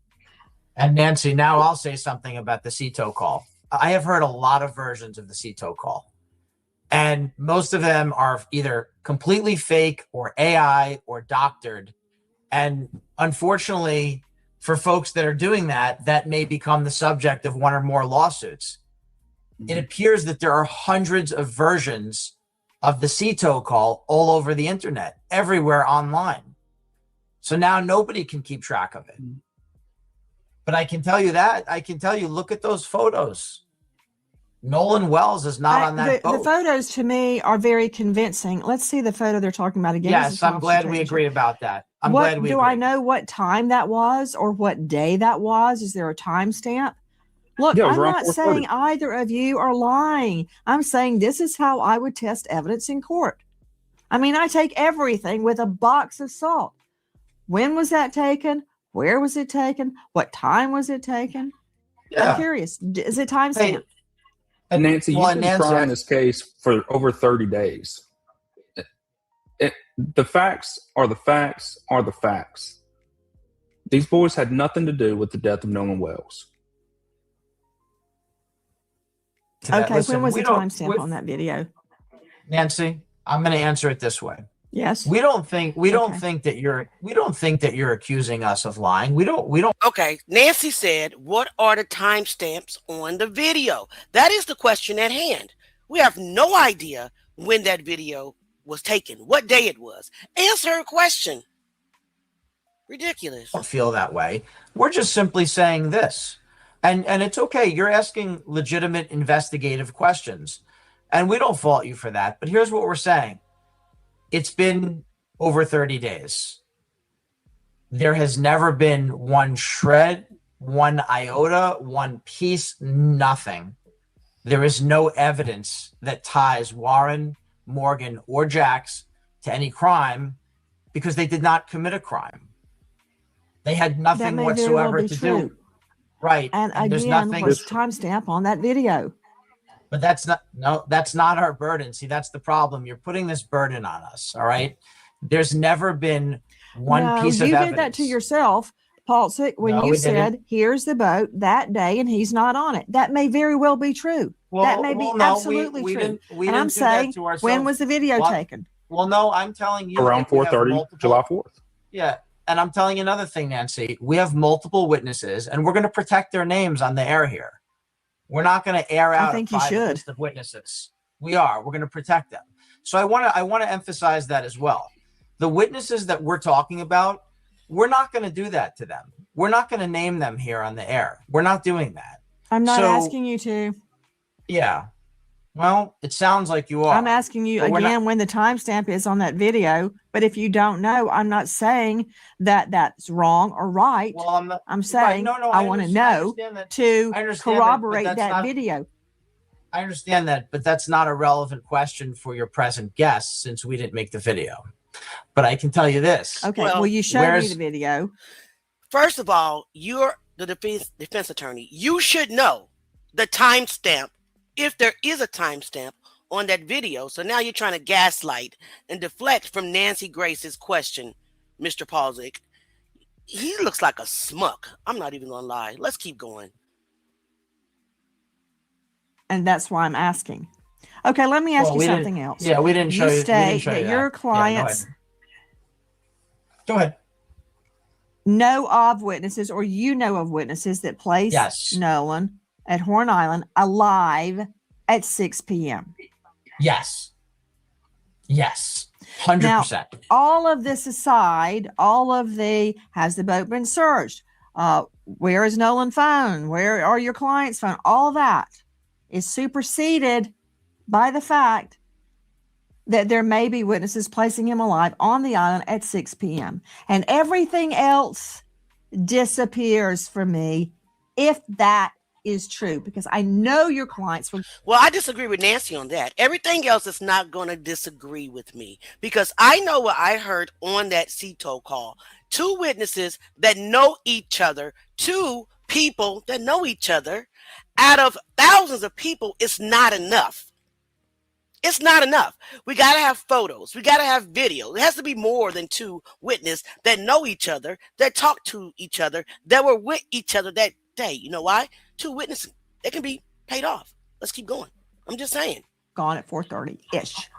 And Nancy, now I'll say something about the CETO call. I have heard a lot of versions of the CETO call, and most of them are either completely fake or AI or doctored. And unfortunately, for folks that are doing that, that may become the subject of one or more lawsuits. It appears that there are hundreds of versions of the CETO call all over the internet, everywhere online. So now nobody can keep track of it. But I can tell you that. I can tell you, look at those photos. Nolan Wells is not on that boat. The photos to me are very convincing. Let's see the photo they're talking about again. Yes, I'm glad we agree about that. I'm glad we agree. Do I know what time that was or what day that was? Is there a timestamp? Look, I'm not saying either of you are lying. I'm saying this is how I would test evidence in court. I mean, I take everything with a box of salt. When was that taken? Where was it taken? What time was it taken? Yeah. I'm curious. Is it timestamped? And Nancy, you've been trying this case for over 30 days. The facts are the facts are the facts. These boys had nothing to do with the death of Nolan Wells. Okay, listen, when was the timestamp on that video? Nancy, I'm going to answer it this way. Yes. We don't think that you're accusing us of lying. We don't. Okay. Nancy said, what are the timestamps on the video? That is the question at hand. We have no idea when that video was taken, what day it was. Answer her question. Ridiculous. Don't feel that way. We're just simply saying this. And it's okay. You're asking legitimate investigative questions. And we don't fault you for that. But here's what we're saying. It's been over 30 days. There has never been one shred, one iota, one piece, nothing. There is no evidence that ties Warren, Morgan, or Jax to any crime because they did not commit a crime. They had nothing whatsoever to do. Right. And again, what's timestamp on that video? But that's not our burden. See, that's the problem. You're putting this burden on us. All right. There's never been one piece of evidence. You did that to yourself, Paul, when you said, here's the boat that day and he's not on it. That may very well be true. That may be absolutely true. And I'm saying, when was the video taken? Well, no, I'm telling you. Around 4:30, July 4th. Yeah. And I'm telling you another thing, Nancy. We have multiple witnesses, and we're going to protect their names on the air here. We're not going to air out a private list of witnesses. We are. We're going to protect them. So I want to emphasize that as well. The witnesses that we're talking about, we're not going to do that to them. We're not going to name them here on the air. We're not doing that. I'm not asking you to. Yeah. Well, it sounds like you are. I'm asking you again when the timestamp is on that video. But if you don't know, I'm not saying that that's wrong or right. Well, I'm saying I want to know to corroborate that video. I understand that, but that's not a relevant question for your present guest since we didn't make the video. But I can tell you this. Okay, well you showed me the video. First of all, you're the defense attorney. You should know the timestamp, if there is a timestamp on that video. So now you're trying to gaslight and deflect from Nancy Grace's question, Mr. Paulzik. He looks like a smuck. I'm not even going to lie. Let's keep going. And that's why I'm asking. Okay, let me ask you something else. Yeah, we didn't show you. You state that your clients go ahead. Know of witnesses, or you know of witnesses that placed Nolan at Horn Island alive at 6 p.m. Yes. 100%. Now, all of this aside, has the boat been searched? Where is Nolan's phone? Where are your client's phone? All that is superseded by the fact that there may be witnesses placing him alive on the island at 6 p.m. And everything else disappears for me if that is true, because I know your clients will. Well, I disagree with Nancy on that. Everything else is not going to disagree with me, because I know what I heard on that CETO call. 2 witnesses that know each other, 2 people that know each other out of thousands of people is not enough. It's not enough. We got to have photos. We got to have video. It has to be more than two witnesses that know each other, that talk to each other, that were with each other that day. You know why? Two witnesses, they can be paid off. Let's keep going. I'm just saying. Gone at 4:30-ish.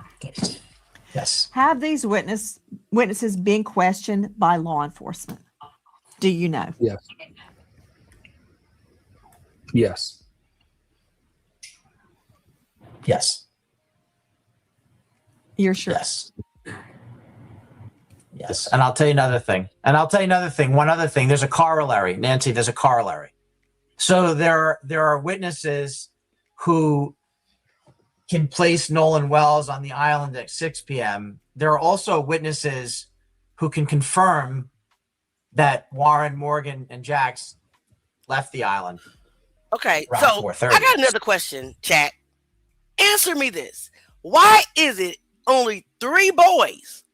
Yes. Have these witnesses been questioned by law enforcement? Do you know? Yes. Yes. Yes. You're sure? Yes. Yes. And I'll tell you another thing. One other thing. There's a corollary. Nancy, there's a corollary. So there are witnesses who can place Nolan Wells on the island at 6 p.m. There are also witnesses who can confirm that Warren, Morgan, and Jax left the island. Okay, around so 4:30. I got another question, chat. Answer me this. Why is it only 3 boys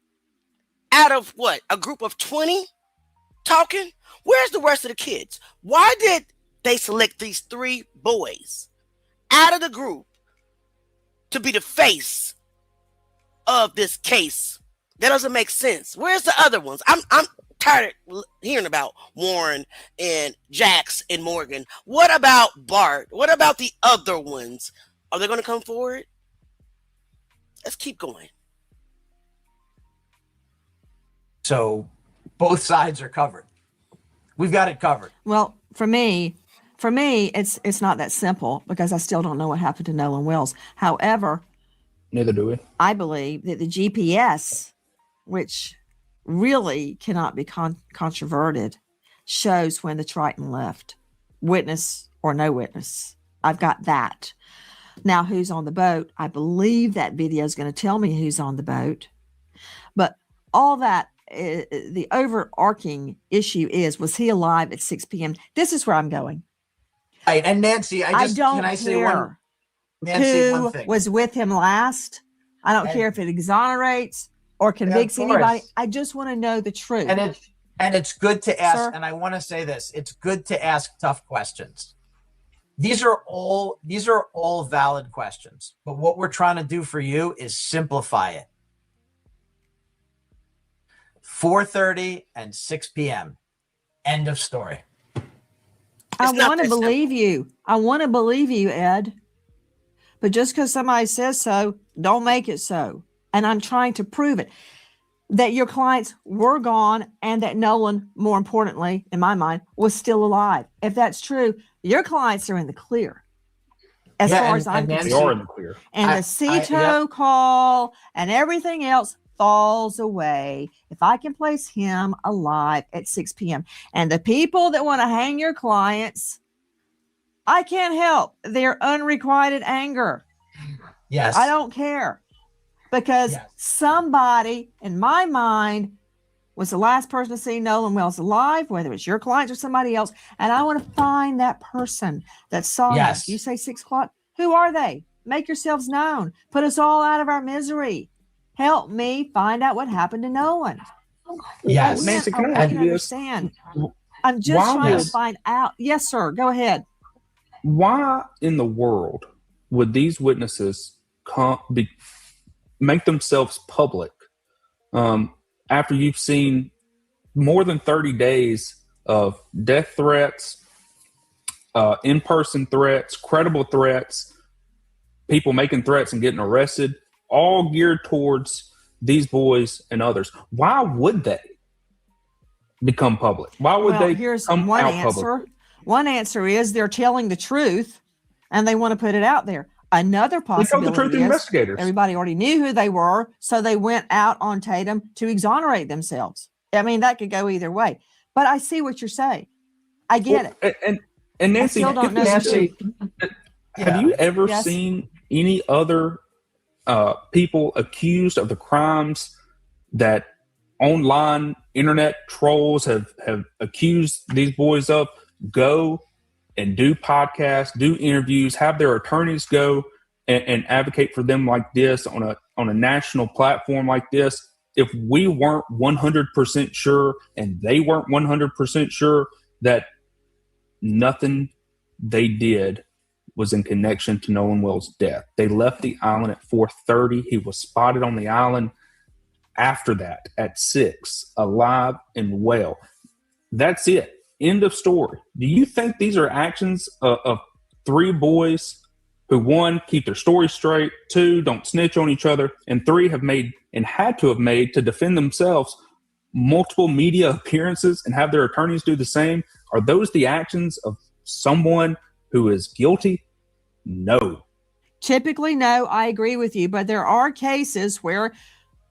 out of what? A group of 20 talking? Where's the rest of the kids? Why did they select these 3 boys out of the group to be the face of this case? That doesn't make sense. Where's the other ones? I'm tired of hearing about Warren and Jax and Morgan. What about Bart? What about the other ones? Are they going to come forward? Let's keep going. So both sides are covered. We've got it covered. Well, for me, it's not that simple because I still don't know what happened to Nolan Wells. However, Neither do we. I believe that the GPS, which really cannot be controverted, shows when the Triton left, witness or no witness. I've got that. Now, who's on the boat? I believe that video is going to tell me who's on the boat. But all that, the overarching issue was he alive at 6 p.m.? This is where I'm going. Right. And Nancy, I don't can I say care Nancy, who one thing. was with him last. I don't care if it exonerates or convicts of anybody. course. I just want to know the truth. And it's good to ask, Sir? and I want to say this, it's good to ask tough questions. These are all valid questions, but what we're trying to do for you is simplify it. 4:30 and 6 p.m. End of story. I not want to that simple. believe you. I want to believe you, Ed. But just because somebody says so, don't make it so. And I'm trying to prove it. That your clients were gone and that Nolan, more importantly, in my mind, was still alive. If that's true, your clients are in the clear. As far as I'm We concerned. are in the clear. And I- the CETO call and everything else falls away if I can place him alive at 6 p.m. And the people that want to hang your clients, I can't help their unrequited anger. Yes. I don't care because Yes. somebody in my mind was the last person to see Nolan Wells alive, whether it's your clients or somebody else. And I want to find that person that saw Yes. this. You say 6 o'clock. Who are they? Make yourselves known. Put us all out of our misery. Help me find out what happened to Nolan. Yes. Nancy, can I I ask can you this? understand. I'm just Why trying was- to find out. Yes, sir. Go ahead. Why in the world would these witnesses make themselves public after you've seen more than 30 days of death threats, in-person threats, credible threats, people making threats and getting arrested, all geared towards these boys and others? Why would they become public? Why would Well, they here's come one out answer. public? One answer is they're telling the truth and they want to put it out there. Another They told the possibility truth to is investigators. everybody already knew who they were, so they went out on Tatum to exonerate themselves. I mean, that could go either way. But I see what you're saying. I get it. And Nancy, still don't know the Nancy, have you ever Yes. seen any other people accused of the crimes that online internet trolls have accused these boys of go and do podcasts, do interviews, have their attorneys go and advocate for them like this on a national platform like this? If we weren't 100% sure and they weren't 100% sure that nothing they did was in connection to Nolan Wells' death. They left the island at 4:30. He was spotted on the island after that at 6, alive and well. That's it. End of story. Do you think these are actions of 3 boys who, 1, keep their story straight, 2, don't snitch on each other, and 3, have made and had to have made to defend themselves multiple media appearances and have their attorneys do the same? Are those the actions of someone who is guilty? No. Typically, no, I agree with you. But there are cases where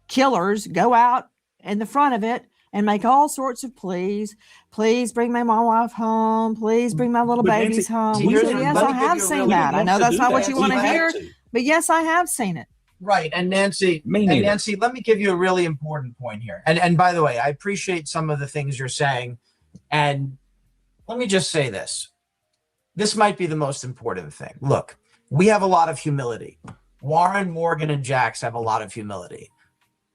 killers go out in the front of it and make all sorts of pleas. Please bring my wife home. Please bring my little But babies Nancy, home. here's- So, yes, let me I give have you a seen really- that. I know that's not what you want to that. hear, but yes, I have seen it. Right. And Nancy, let me give you a really important point here. And by the way, I appreciate some of the things you're saying. And let me just say this. This might be the most important thing. Look, we have a lot of humility. Warren, Morgan, and Jax have a lot of humility.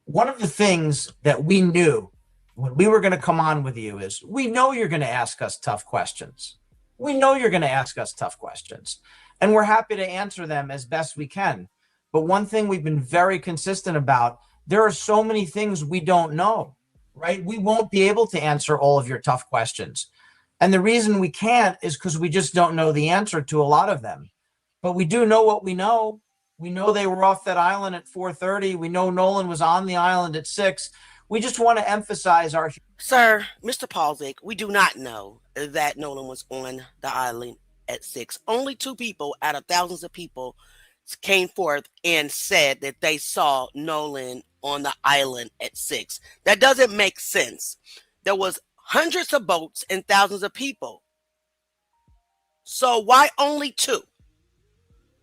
One of the things that we knew when we were going to come on with you is we know you're going to ask us tough questions. We know you're going to ask us tough questions. And we're happy to answer them as best we can. But one thing we've been very consistent about, there are so many things we don't know, right? We won't be able to answer all of your tough questions. And the reason we can't is because we just don't know the answer to a lot of them. But we do know what we know. We know they were off that island at 4:30. We know Nolan was on the island at 6. We just want to emphasize our... Sir, Mr. Palzik, we do not know that Nolan was on the island at 6. Only 2 people out of thousands of people came forth and said that they saw Nolan on the island at 6. That doesn't make sense. There was hundreds of boats and thousands of people. So why only 2?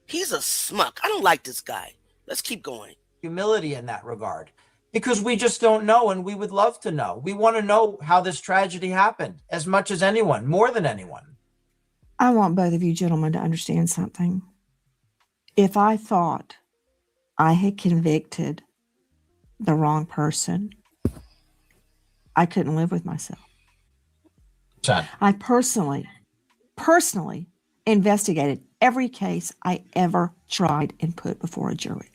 He's a smuck. I don't like this guy. Let's keep going. Humility in that regard, because we just don't know, and we would love to know. We want to know how this tragedy happened as much as anyone, more than anyone. I want both of you gentlemen to understand something. If I thought I had convicted the wrong person, I couldn't live with myself. Son. I personally investigated every case I ever tried and put before a jury.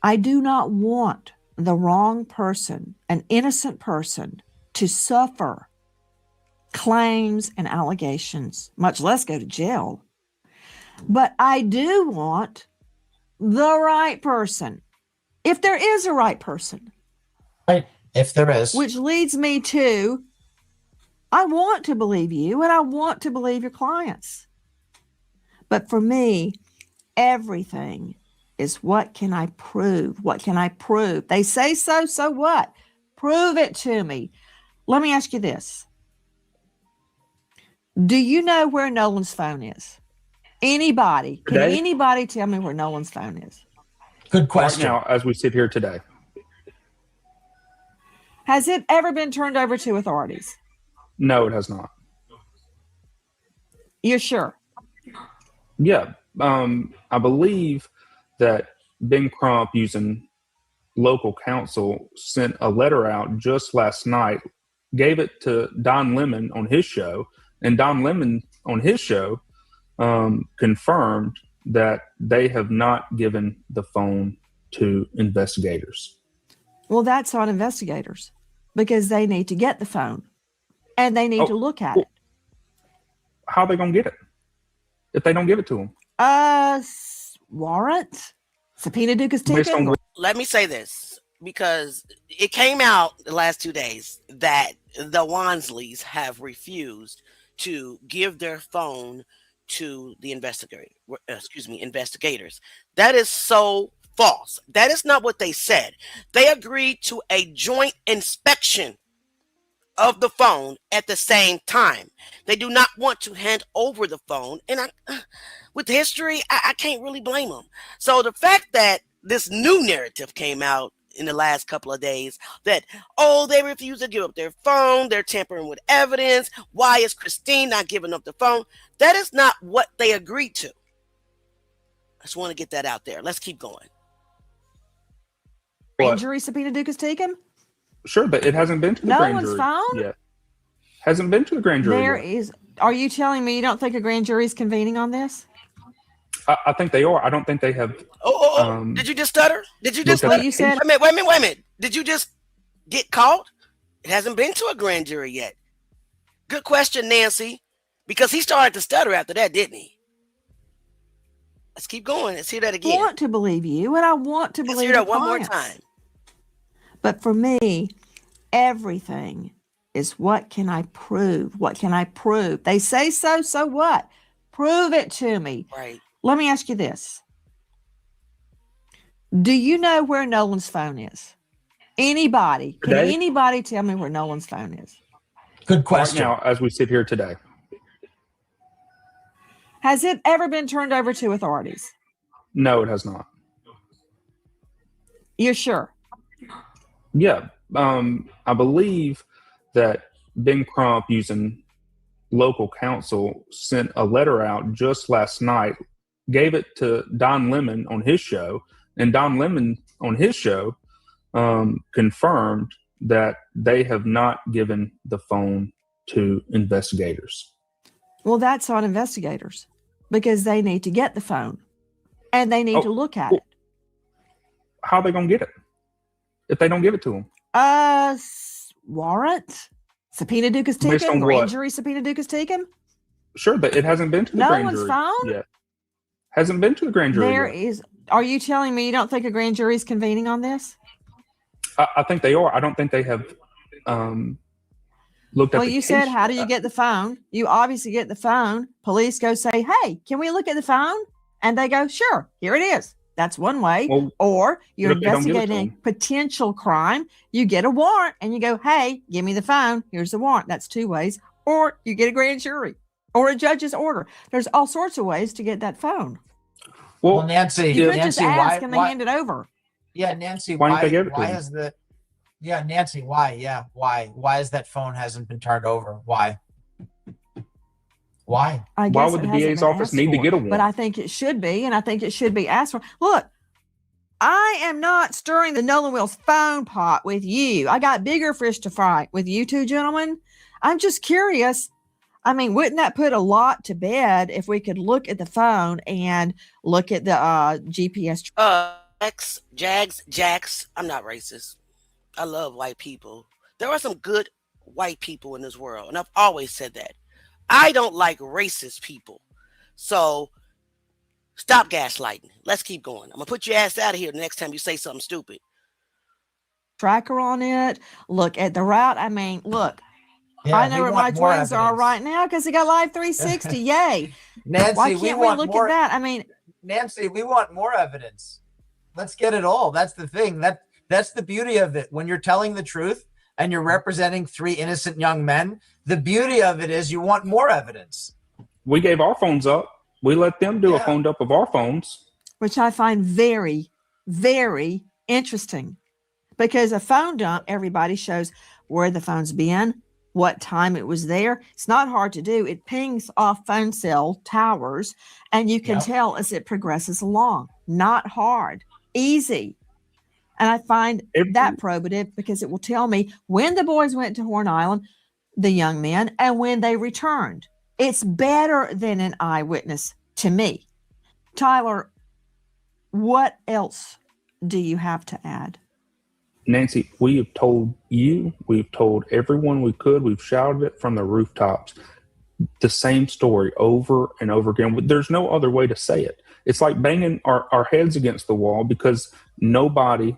I do not want the wrong person, an innocent person, to suffer claims and allegations, much less go to jail. But I do want the right person, if there is a right person. Right. If there is. Which leads me to, I want to believe you and I want to believe your clients. But for me, everything is what can I prove? What can I prove? They say so, so what? Prove it to me. Let me ask you this. Do you know where Nolan's phone is? Anybody? Can Today? anybody tell me where Nolan's phone is? Good question. Right now, as we sit here today. Has it ever been turned over to authorities? No, it has not. You're sure? Yeah. I believe that Ben Crump, using local counsel, sent a letter out just last night, gave it to Don Lemon on his show, and Don Lemon on his show confirmed that they have not given the phone to investigators. Well, that's on investigators because they need to get the phone and they need to look at it. How are they going to get it if they don't give it to them? Warrant? Subpoena Duke is taken? Let me say this, because it came out the last 2 days that the Wonsleys have refused to give their phone to the investigators. That is so false. That is not what they said. They agreed to a joint inspection of the phone at the same time. They do not want to hand over the phone. And with history, I can't really blame them. So the fact that this new narrative came out in the last couple of days that, they refuse to give up their phone, they're tampering with evidence, why is Christine not giving up the phone? That is not what they agreed to. I just want to get that out there. Let's keep going. Grand jury subpoena Duke is taken? Sure, but it hasn't been to the grand Nolan's jury phone? yet. Hasn't been to the grand jury There yet. is Are you telling me you don't think a grand jury is convening on this? I think they are. I don't think they have. Did you just stutter? Did you just Look stutter? at You said Wait a minute. Did you just get caught? It hasn't been to a grand jury yet. Good question, Nancy. Because he started to stutter after that, didn't he? Let's keep going. Let's hear that I again. want to believe you, and I want to Let's believe hear that the one more clients. time. But for me, everything is what can I prove? What can I prove? They say so, so what? Prove it to me. Right. Let me ask you this. Do you know where Nolan's phone is? Anybody? Can Today? anybody tell me where Nolan's phone is? Good Right question. now, as we sit here today, Has it ever been turned over to authorities? no, it has not. You're sure? Yeah, I believe that Ben Crump, using local counsel, sent a letter out just last night, gave it to Don Lemon on his show, and Don Lemon on his show confirmed that they have not given the phone to investigators. Well, that's on investigators because they need to get the phone and they need to look at it. How are they going to get it if they don't give it to them? Warrant? Subpoena Dukas Based Teakin? on Grand what? jury subpoena Dukas Teakin? Sure, but it hasn't been to the No grand one's jury phone? yet. Hasn't been to the grand jury There yet. is. Are you telling me you don't think a grand jury is convening on this? I think they are. I don't think they have looked at Well, the you said, case how do yet. you get the phone? You obviously get the phone. Police go say, hey, can we look at the phone? And they go, sure, here it is. That's one way. Well, Or you're what if they don't give it to investigating them? potential crime. You get a warrant and you go, hey, give me the phone. Here's the warrant. That's two ways. Or you get a grand jury or a judge's order. There's all sorts of ways to get that phone. Well, Nancy, You could Nancy, just ask why, and they why, hand it over. yeah, Nancy, Why why, didn't they give it to why him? has the, yeah, Nancy, why, yeah, why is that phone hasn't been turned over? Why? Why? I Why guess would it the hasn't DA's been office asked need to for, get a warrant? But I think it should be, and I think it should be asked for. Look, I am not stirring the Nolan Wells phone pot with you. I got bigger fish to fry with you two gentlemen. I'm just curious. I mean, wouldn't that put a lot to bed if we could look at the phone and look at the GPS? Jax, I'm not racist. I love white people. There are some good white people in this world, and I've always said that. I don't like racist people. So stop gaslighting. Let's keep going. I'm going to put your ass out of here the next time you say something stupid. Tracker on it. Look at the route. I mean, look. Yeah, I know we where my want more twins are evidence. right now because they got Live 360. Yay. Nancy, Why can't we look more, at that? I mean, Nancy, we want more evidence. Let's get it all. That's the thing. That's the beauty of it. When you're telling the truth and you're representing three innocent young men, the beauty of it is you want more evidence. We gave our phones up. We let them do a Yeah. phone dump of our phones. which I find very, very interesting because a phone dump, everybody shows where the phone's been, what time it was there. It's not hard to do. It pings off phone cell towers and you can Yep. tell as it progresses along. Not hard, easy. And I find that probative because it will tell me when the boys went to Horn Island, the young men, and when they returned. It's better than an eyewitness to me. Tyler, what else do you have to add? Nancy, we have told you, we've told everyone we could, we've shouted it from the rooftops. The same story over and over again. There's no other way to say it. It's like banging our heads against the wall because nobody,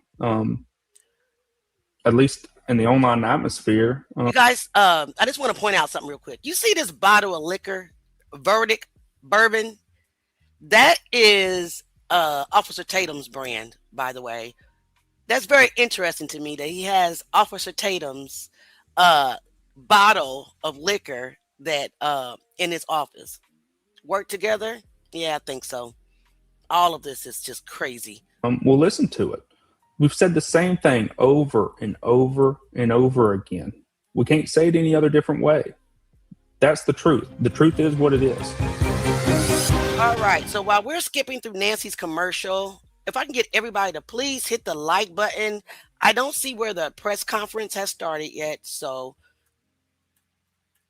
at least in the online atmosphere. You guys, I just want to point out something real quick. You see this bottle of liquor, Verdict Bourbon? That is Officer Tatum's brand, by the way. That's very interesting to me that he has Officer Tatum's bottle of liquor that in his office. Work together? Yeah, I think so. All of this is just crazy. We'll listen to it. We've said the same thing over and over and over again. We can't say it any other different way. That's the truth. The truth is what it is. All right. So while we're skipping through Nancy's commercial, if I can get everybody to please hit the like button. I don't see where the press conference has started yet. So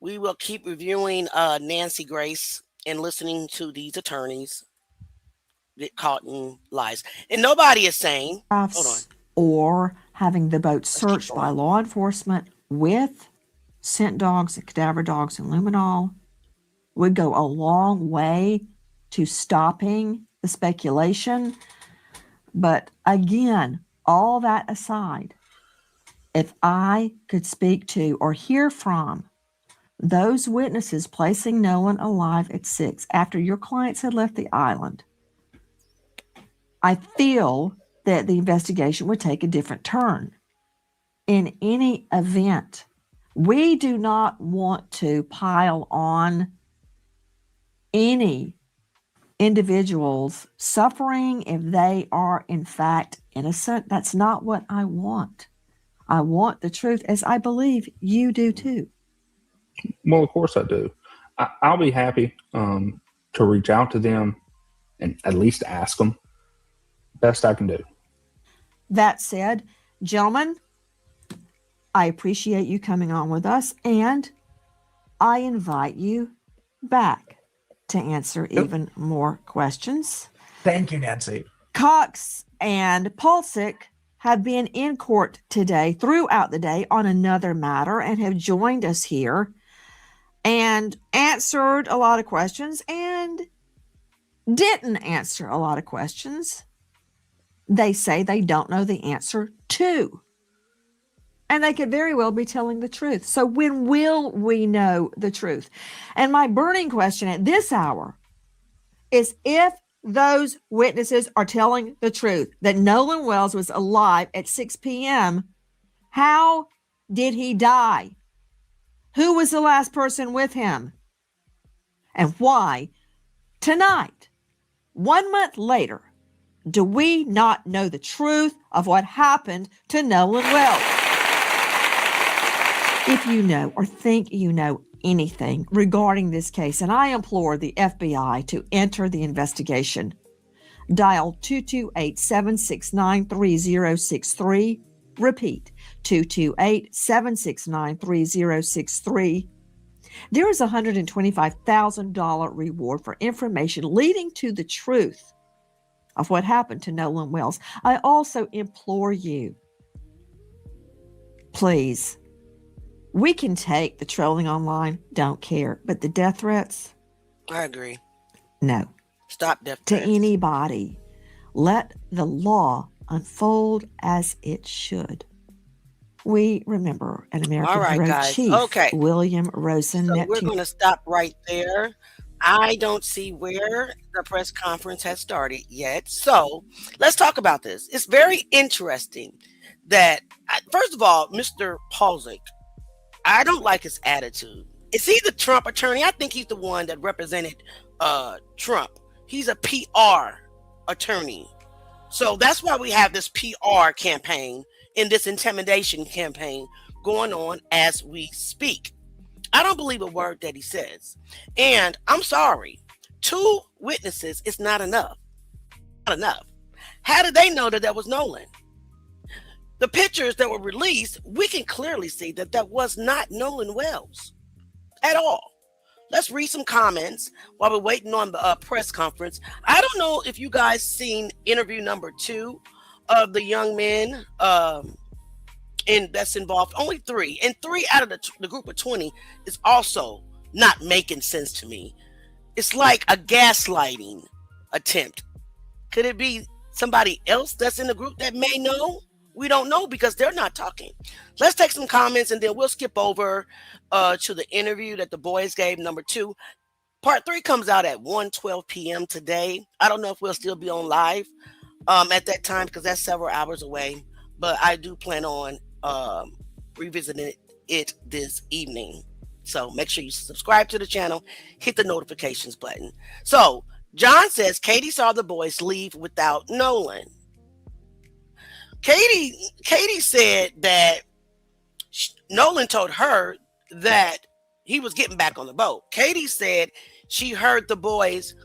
We will keep reviewing Nancy Grace and listening to these attorneys get caught in lies. And nobody is saying, hold on. Or having the boat keep searched by going. law enforcement with scent dogs and cadaver dogs and luminol would go a long way to stopping the speculation. But again, all that aside, if I could speak to or hear from those witnesses placing Nolan alive at 6 after your clients had left the island, I feel that the investigation would take a different turn. In any event, we do not want to pile on any individuals suffering if they are in fact innocent. That's not what I want. I want the truth, as I believe you do too. Well, of course I do. I'll be happy to reach out to them and at least ask them. Best I can do. That said, gentlemen, I appreciate you coming on with us, and I invite you back to answer even more questions. Thank you, Nancy. Cox and Pulsick have been in court today, throughout the day, on another matter and have joined us here and answered a lot of questions and didn't answer a lot of questions they say they don't know the answer to. And they could very well be telling the truth. So when will we know the truth? And my burning question at this hour is, if those witnesses are telling the truth, that Nolan Wells was alive at 6 p.m., how did he die? Who was the last person with him? And why tonight, 1 month later, do we not know the truth of what happened to Nolan Wells? If you know or think you know anything regarding this case, and I implore the FBI to enter the investigation, dial 228-769-3063. Repeat, 228-769-3063. There is a $125,000 reward for information leading to the truth of what happened to Nolan Wells. I also implore you, please, we can take the trolling online, don't care, but the death threats, I agree. no. Stop death To threats. anybody. Let the law unfold as it should. We remember an American All right, hero, guys. Chief Okay. William Rosen. So we're going to stop right there. I don't see where the press conference has started yet. So let's talk about this. It's very interesting that, first of all, Mr. Pulsick, I don't like his attitude. Is he the Trump attorney? I think he's the one that represented Trump. He's a PR attorney. So that's why we have this PR campaign and this intimidation campaign going on as we speak. I don't believe a word that he says. And I'm sorry, 2 witnesses is not enough. Not enough. How did they know that that was Nolan? The pictures that were released, we can clearly see that that was not Nolan Wells at all. Let's read some comments while we're waiting on the press conference. I don't know if you guys seen interview number 2 of the young men that's involved. Only 3, and 3 out of the group of 20 is also not making sense to me. It's like a gaslighting attempt. Could it be somebody else that's in the group that may know? We don't know because they're not talking. Let's take some comments and then we'll skip over to the interview that the boys gave, number 2. Part 3 comes out at 1:12 p.m. today. I don't know if we'll still be on live at that time because that's several hours away. But I do plan on revisiting it this evening. So make sure you subscribe to the channel, hit the notifications button. So John says Katie saw the boys leave without Nolan. Katie said that Nolan told her that he was getting back on the boat. Katie said she heard the boys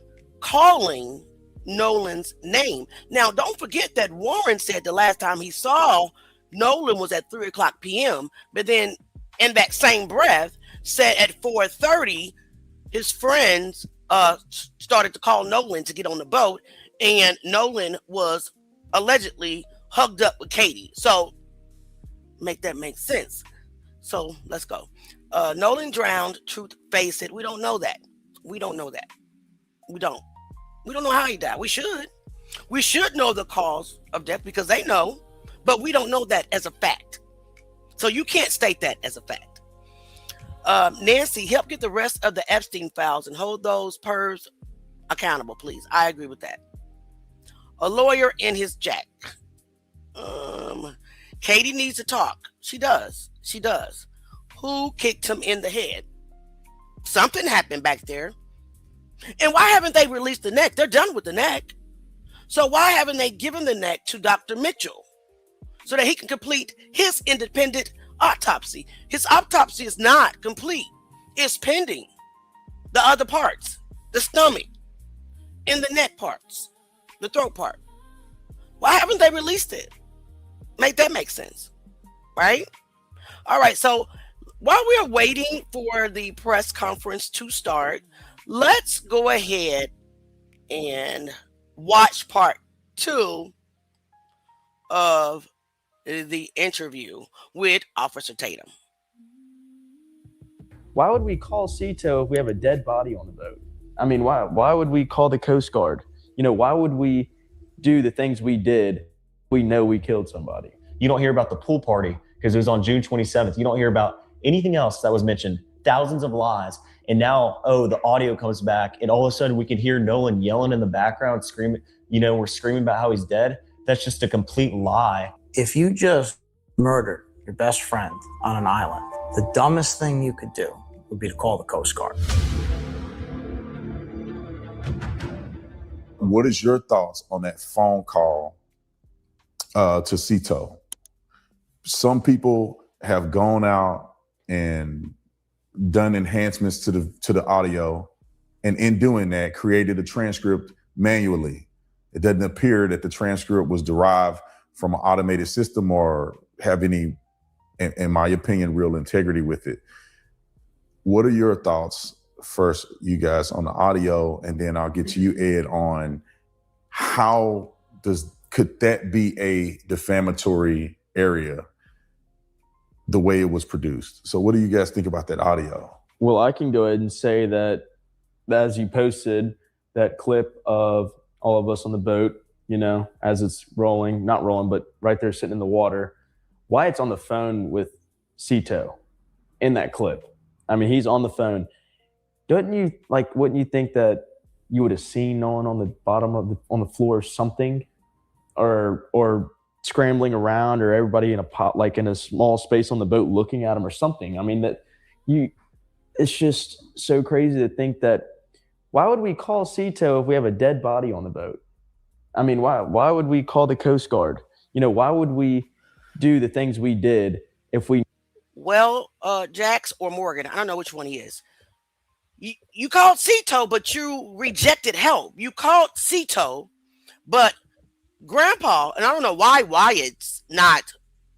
calling Nolan's name. Now, don't forget that Warren said the last time he saw Nolan was at 3:00 p.m. But then in that same breath, said at 4:30, his friends started to call Nolan to get on the boat, and Nolan was allegedly hugged up with Katie. So make that make sense. So let's go. Nolan drowned. Truth, face it. We don't know that. We don't know that. We don't know how he died. We should know the cause of death because they know, but we don't know that as a fact. So you can't state that as a fact. Nancy, help get the rest of the Epstein files and hold those pervs accountable, please. I agree with that. A lawyer in his jack. Katie needs to talk. She does. Who kicked him in the head? Something happened back there. And why haven't they released the neck? They're done with the neck. So why haven't they given the neck to Dr. Mitchell so that he can complete his independent autopsy? His autopsy is not complete. It's pending. The other parts, the stomach, and the neck parts, the throat part. Why haven't they released it? Make that make sense, right? All right, so while we're waiting for the press conference to start, let's go ahead and watch part 2 of the interview with Officer Tatum. Why would we call CETO if we have a dead body on the boat? I mean, why would we call the Coast Guard? You know, why would we do the things we did if we know we killed somebody? You don't hear about the pool party because it was on June 27th. You don't hear about anything else that was mentioned. Thousands of lies. And now, the audio comes back and all of a sudden we can hear Nolan yelling in the background, screaming, we're screaming about how he's dead. That's just a complete lie. If you just murdered your best friend on an island, the dumbest thing you could do would be to call the Coast Guard. What is your thoughts on that phone call to CETO? Some people have gone out and done enhancements to the audio, and in doing that, created a transcript manually. It doesn't appear that the transcript was derived from an automated system or have any, in my opinion, real integrity with it. What are your thoughts, first, you guys, on the audio, and then I'll get to you, Ed, on could that be a defamatory area the way it was produced? So what do you guys think about that audio? Well, I can go ahead and say that as you posted that clip of all of us on the boat, as it's not rolling, but right there sitting in the water, Wyatt's on the phone with CETO in that clip. I mean, he's on the phone. Wouldn't you think that you would have seen Nolan on the bottom on the floor or something, or scrambling around, or everybody in a small space on the boat looking at him or something? I mean, it's just so crazy to think that. Why would we call CETO if we have a dead body on the boat? I mean, why would we call the Coast Guard? Why would we do the things we did if we... Well, Jax or Morgan, I don't know which one he is. You called CETO, but you rejected help. You called CETO, but Grandpa, and I don't know why Wyatt's not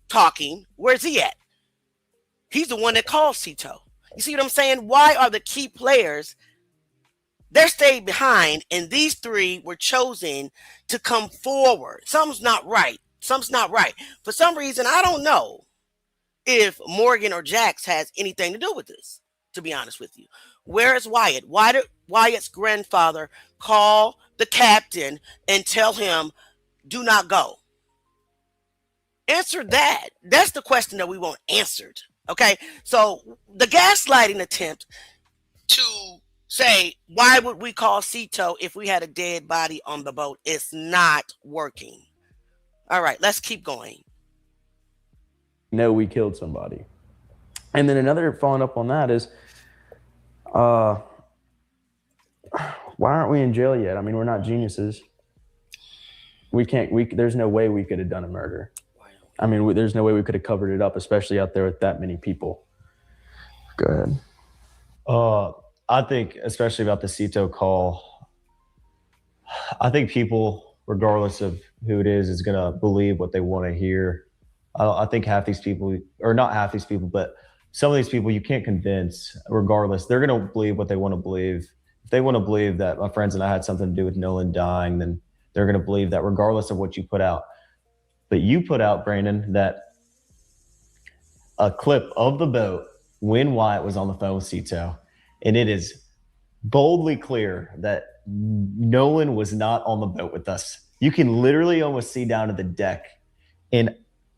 talking. Where's he at? He's the one that called CETO. You see what I'm saying? Why are the key players... They're stayed behind, and these three were chosen to come forward. Something's not right. For some reason, I don't know if Morgan or Jax has anything to do with this, to be honest with you. Where is Wyatt? Why did Wyatt's grandfather call the captain and tell him, do not go? Answer that. That's the question that we want answered. Okay? So the gaslighting attempt to say, why would we call CETO if we had a dead body on the boat? It's not working. All right, let's keep going. We killed somebody. And then another following up on that is, why aren't we in jail yet? I mean, we're not geniuses. There's no way we could have done a murder. I mean, there's no way we could have covered it up, especially out there with that many people. Go ahead. I think, especially about the CETO call, I think people, regardless of who it is going to believe what they want to hear. I think half these people, or not half these people, but some of these people you can't convince. Regardless, they're going to believe what they want to believe. If they want to believe that my friends and I had something to do with Nolan dying, then they're going to believe that regardless of what you put out. But you put out, Brandon, that a clip of the boat when Wyatt was on the phone with Cito, and it is boldly clear that Nolan was not on the boat with us. You can literally almost see down to the deck. And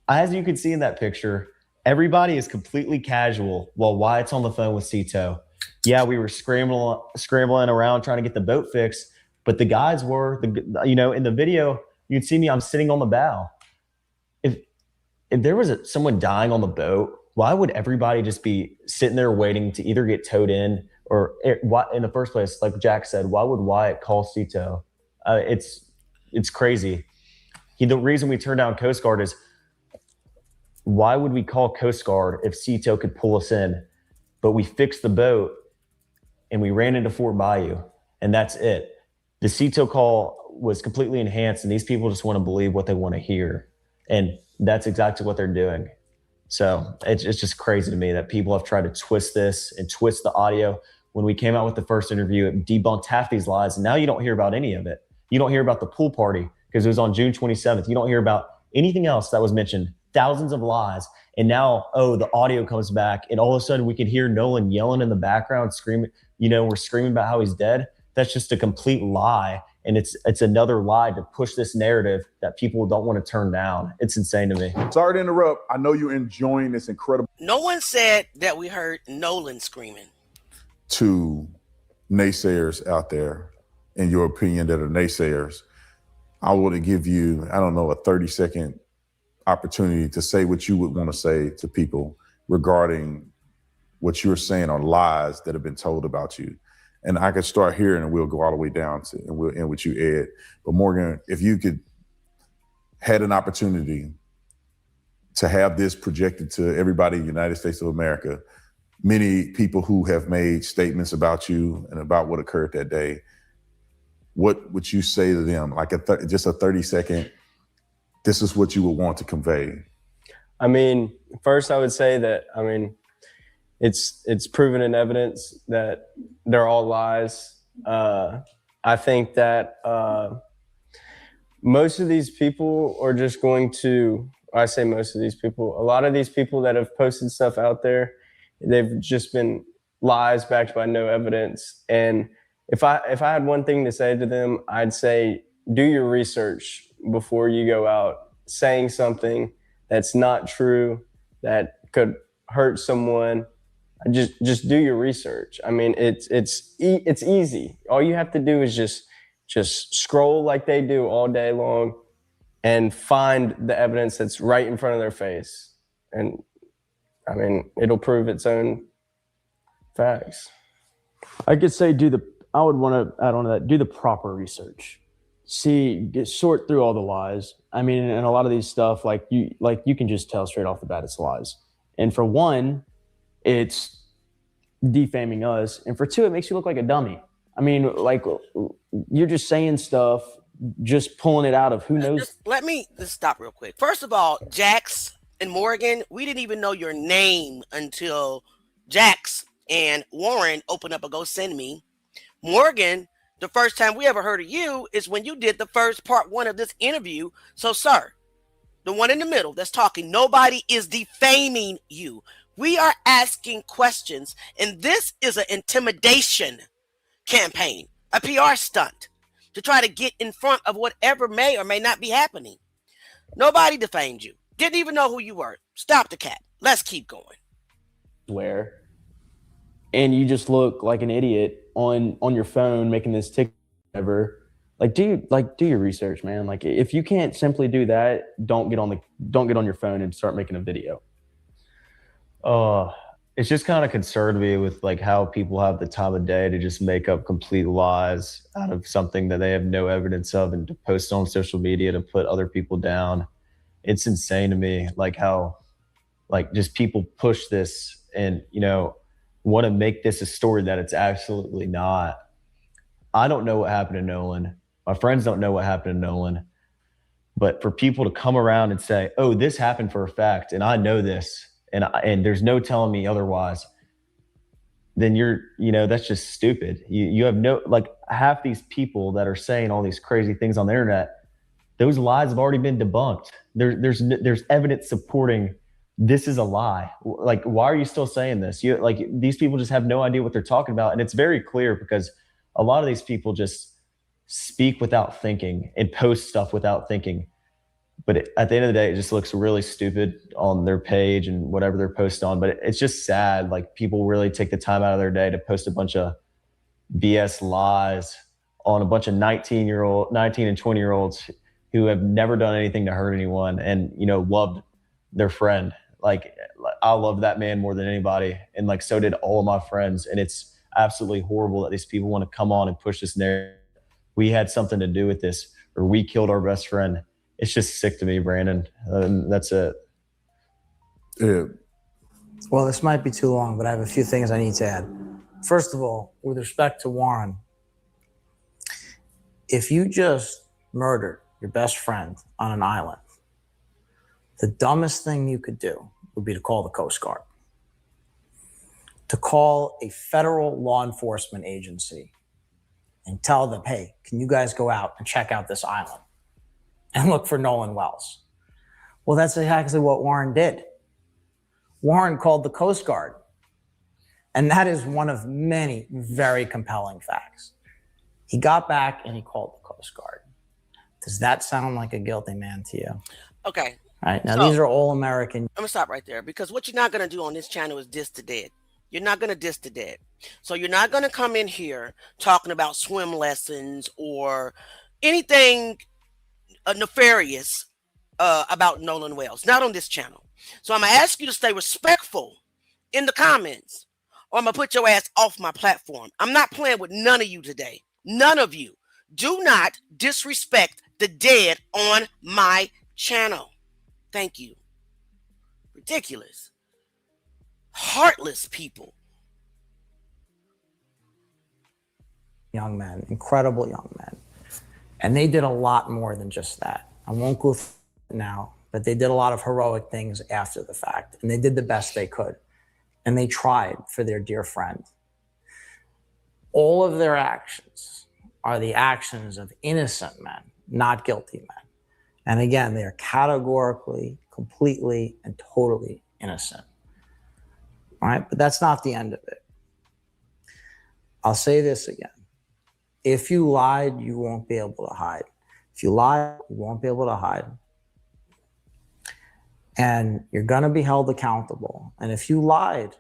as you can see in that picture, everybody is completely casual while Wyatt's on the phone with Cito. Yeah, we were scrambling around trying to get the boat fixed, but the guys were, in the video, you can see me, I'm sitting on the bow. If there was someone dying on the boat, why would everybody just be sitting there waiting to either get towed in or in the first place, like Jack said, why would Wyatt call Cito? It's crazy. The reason we turned down Coast Guard is why would we call Coast Guard if Cito could pull us in? But we fixed the boat and we ran into Fort Bayou, and that's it. The Cito call was completely enhanced, and these people just want to believe what they want to hear. And that's exactly what they're doing. So it's just crazy to me that people have tried to twist this and twist the audio. When we came out with the first interview, it debunked half these lies, and now you don't hear about any of it. You don't hear about the pool party because it was on June 27th. You don't hear about anything else that was mentioned. Thousands of lies. And now, the audio comes back, and all of a sudden we can hear Nolan yelling in the background, screaming, we're screaming about how he's dead. That's just a complete lie. And it's another lie to push this narrative that people don't want to turn down. It's insane to me. Sorry to interrupt. I know you're enjoying this incredible. No one said that we heard Nolan screaming. To naysayers out there, in your opinion, that are naysayers, I want to give you, a 30-second opportunity to say what you would want to say to people regarding what you're saying on lies that have been told about you. And I could start here and we'll go all the way down to, and we'll end with you, Ed. But Morgan, if you had an opportunity to have this projected to everybody in the United States of America, many people who have made statements about you and about what occurred that day, what would you say to them? Like just a 30-second, this is what you would want to convey. First I would say that, it's proven in evidence that they're all lies. I think that most of these people are just going to, I say most of these people, a lot of these people that have posted stuff out there, they've just been lies backed by no evidence. And if I had one thing to say to them, I'd say, do your research before you go out saying something that's not true, that could hurt someone. Just do your research. It's easy. All you have to do is just scroll like they do all day long and find the evidence that's right in front of their face. And it'll prove its own facts. I could say I would want to add on to that, do the proper research. Sort through all the lies. And a lot of these stuff, you can just tell straight off the bat it's lies. And for one, it's defaming us. And for two, it makes you look like a dummy. You're just saying stuff, just pulling it out of who knows. Let me just stop real quick. First of all, Jax and Morgan, we didn't even know your name until Jax and Warren opened up a Go Send Me. Morgan, the first time we ever heard of you is when you did the first part one of this interview. So, sir, the one in the middle that's talking, nobody is defaming you. We are asking questions, and this is an intimidation campaign, a PR stunt to try to get in front of whatever may or may not be happening. Nobody defamed you. Didn't even know who you were. Stop the cat. Let's keep going. Where? And you just look like an idiot on your phone making this TikTok ever. Do your research, man. If you can't simply do that, don't get on your phone and start making a video. It's just kind of concerned me with how people have the time of day to just make up complete lies out of something that they have no evidence of and to post on social media to put other people down. It's insane to me, how just people push this and, want to make this a story that it's absolutely not. I don't know what happened to Nolan. My friends don't know what happened to Nolan. But for people to come around and say, oh, this happened for a fact, and I know this, and there's no telling me otherwise, then that's just stupid. You have no, like, half these people that are saying all these crazy things on the internet, those lies have already been debunked. There's evidence supporting this is a lie. Like, why are you still saying this? These people just have no idea what they're talking about. And it's very clear because a lot of these people just speak without thinking and post stuff without thinking. But at the end of the day, it just looks really stupid on their page and whatever they're posting on. But it's just sad. Like, people really take the time out of their day to post a bunch of BS lies on a bunch of 19 and 20-year-olds who have never done anything to hurt anyone and, loved their friend. Like, I love that man more than anybody. And like, so did all of my friends. And it's absolutely horrible that these people want to come on and push this narrative. We had something to do with this, or we killed our best friend. It's just sick to me, Brandon. That's it. Yeah. Well, this might be too long, but I have a few things I need to add. First of all, with respect to Warren, if you just murdered your best friend on an island, the dumbest thing you could do would be to call the Coast Guard, to call a federal law enforcement agency and tell them, hey, can you guys go out and check out this island and look for Nolan Wells? Well, that's exactly what Warren did. Warren called the Coast Guard. And that is one of many very compelling facts. He got back and he called the Coast Guard. Does that sound like a guilty man to you? Okay. All right. Now, these are all American. I'm going to stop right there, because what you're not going to do on this channel is diss the dead. You're not going to diss the dead. So you're not going to come in here talking about swim lessons or anything nefarious about Nolan Wells. Not on this channel. So I'm going to ask you to stay respectful in the comments, or I'm going to put your ass off my platform. I'm not playing with none of you today. None of you. Do not disrespect the dead on my channel. Thank you. Ridiculous. Heartless people. Young men, incredible young men. And they did a lot more than just that. I won't go through it now, but they did a lot of heroic things after the fact. And they did the best they could. And they tried for their dear friend. All of their actions are the actions of innocent men, not guilty men. And again, they are categorically, completely, and totally innocent. All right, but that's not the end of it. I'll say this again. If you lied, you won't be able to hide. If you lie, you won't be able to hide. And you're going to be held accountable. And if you lied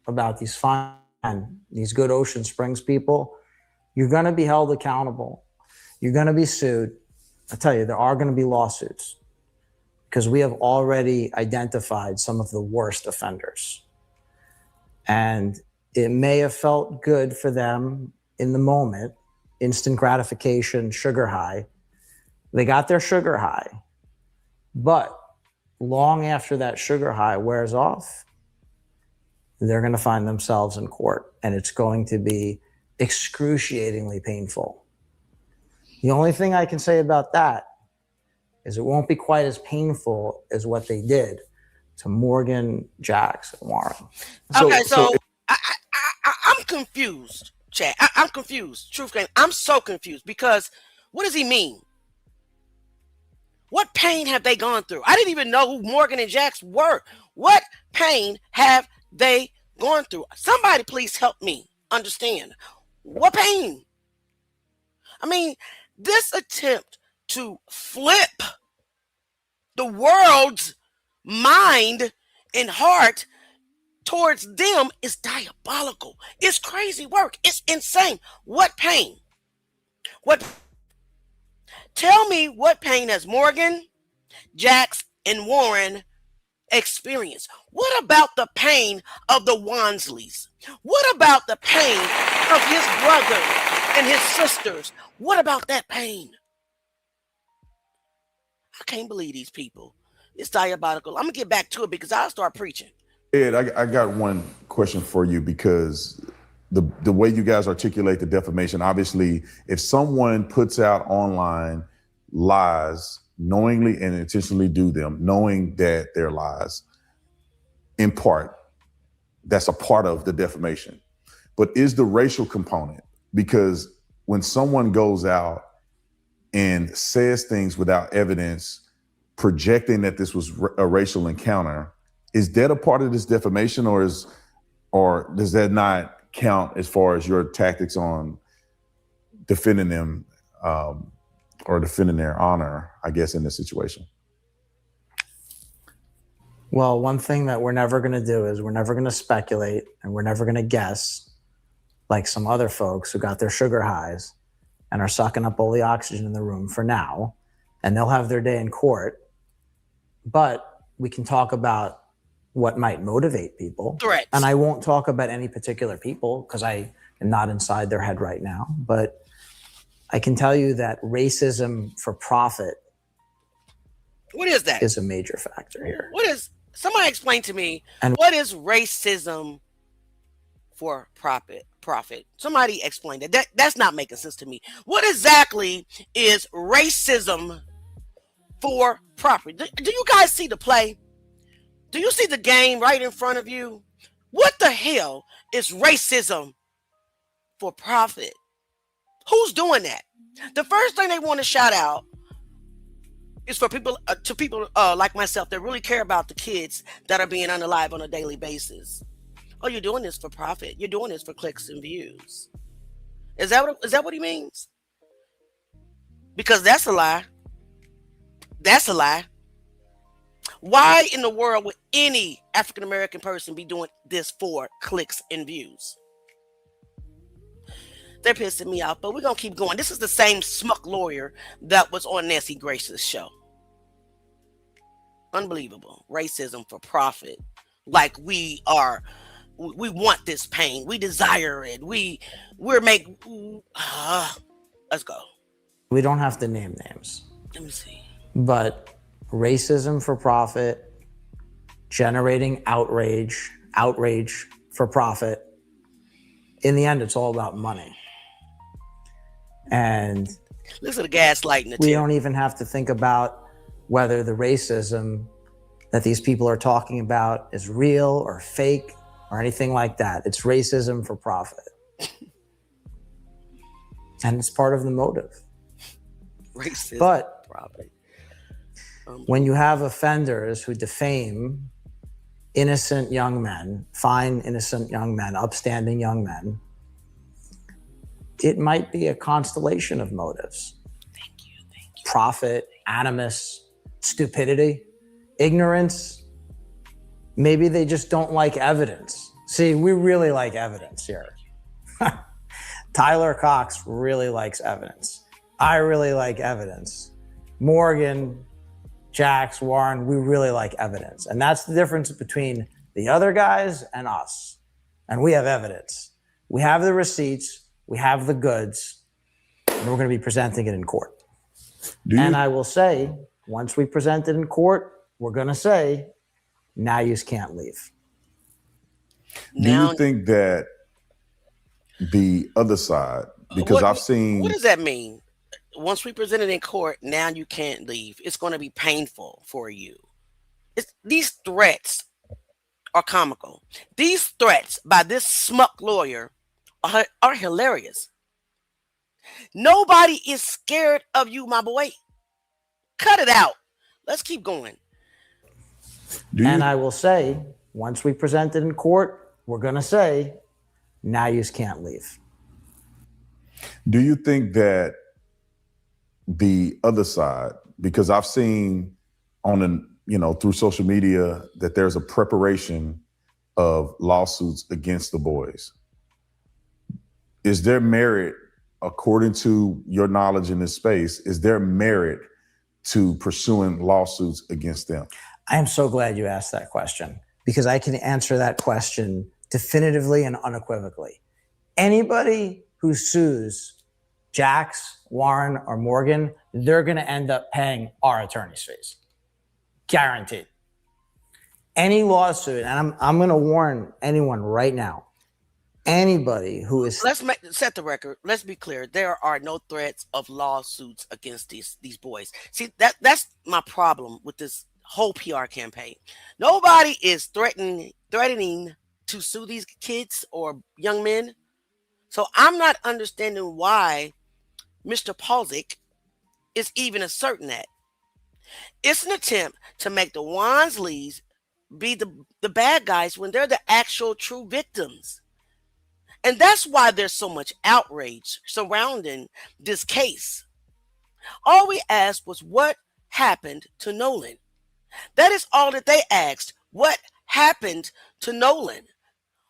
about these good Ocean Springs people, you're going to be held accountable. You're going to be sued. I tell you, there are going to be lawsuits because we have already identified some of the worst offenders. And it may have felt good for them in the moment, instant gratification, sugar high. They got their sugar high. But long after that sugar high wears off, they're going to find themselves in court, and it's going to be excruciatingly painful. The only thing I can say about that is it won't be quite as painful as what they did to Morgan, Jax, and Warren. So I'm confused, chat. I'm confused. Truth game. I'm so confused because what does he mean? What pain have they gone through? I didn't even know who Morgan and Jax were. What pain have they gone through? Somebody please help me understand. What pain? I mean, this attempt to flip the world's mind and heart towards them is diabolical. It's crazy work. It's insane. What pain? Tell me what pain has Morgan, Jax, and Warren experienced? What about the pain of the Wonsleys? What about the pain of his brothers and his sisters? What about that pain? I can't believe these people. It's diabolical. I'm going to get back to it because I'll start preaching. Ed, I got one question for you because the way you guys articulate the defamation, obviously, if someone puts out online lies, knowingly and intentionally do them, knowing that they're lies, in part. That's a part of the defamation. But is the racial component, because when someone goes out and says things without evidence, projecting that this was a racial encounter, is that a part of this defamation, or does that not count as far as your tactics on defending them or defending their honor, I guess, in this situation? Well, one thing that we're never going to do is we're never going to speculate, and we're never going to guess like some other folks who got their sugar highs and are sucking up all the oxygen in the room for now, and they'll have their day in court. But we can talk about what might motivate people. Threats. And I won't talk about any particular people because I am not inside their head right now. But I can tell you that racism for profit, what is that? Is a major factor here. Somebody explain to me, And what is racism for profit? Somebody explain that. That's not making sense to me. What exactly is racism for profit? Do you guys see the play? Do you see the game right in front of you? What the hell is racism for profit? Who's doing that? The first thing they want to shout out is for people like myself that really care about the kids that are being unalive on a daily basis. Oh, you're doing this for profit. You're doing this for clicks and views. Is that what he means? Because that's a lie. That's a lie. Why in the world would any African-American person be doing this for clicks and views? They're pissing me off, but we're going to keep going. This is the same smuck lawyer that was on Nancy Grace's show. Unbelievable. Racism for profit. Like we want this pain. We desire it. Let's go. we don't have to name names. Let me see. But racism for profit, generating outrage for profit. In the end, it's all about money. And listen to the gaslighting. We don't even have to think about whether the racism that these people are talking about is real or fake or anything like that. It's racism for profit. And it's part of the motive. Racism but for profit. When you have offenders who defame innocent young men, fine innocent young men, upstanding young men, it might be a constellation of motives. Thank you. Profit, animus, stupidity, ignorance. Maybe they just don't like evidence. See, we really like evidence here. Tyler Cox really likes evidence. I really like evidence. Morgan, Jax, Warren, we really like evidence. And that's the difference between the other guys and us. And we have evidence. We have the receipts. We have the goods. And we're going to be presenting it in court. And I will say, once we present it in court, we're going to say, now you can't leave. Do you think that the other side, because I've seen... What does that mean? Once we present it in court, now you can't leave. It's going to be painful for you. These threats are comical. These threats by this smuck lawyer are hilarious. Nobody is scared of you, my boy. Cut it out. Let's keep going. And I will say, once we present it in court, we're going to say, now you can't leave. Do you think that the other side, because I've seen through social media that there's a preparation of lawsuits against the boys. Is there merit, according to your knowledge in this space, is there merit to pursuing lawsuits against them? I am so glad you asked that question, because I can answer that question definitively and unequivocally. Anybody who sues Jax, Warren, or Morgan, they're going to end up paying our attorney's fees. Guaranteed. Any lawsuit, and I'm going to warn anyone right now, anybody who is... Let's set the record. Let's be clear. There are no threats of lawsuits against these boys. See, that's my problem with this whole PR campaign. Nobody is threatening to sue these kids or young men. So I'm not understanding why Mr. Palzik is even asserting that. It's an attempt to make the Wonsleys be the bad guys when they're the actual true victims. And that's why there's so much outrage surrounding this case. All we asked was what happened to Nolan. That is all that they asked. What happened to Nolan?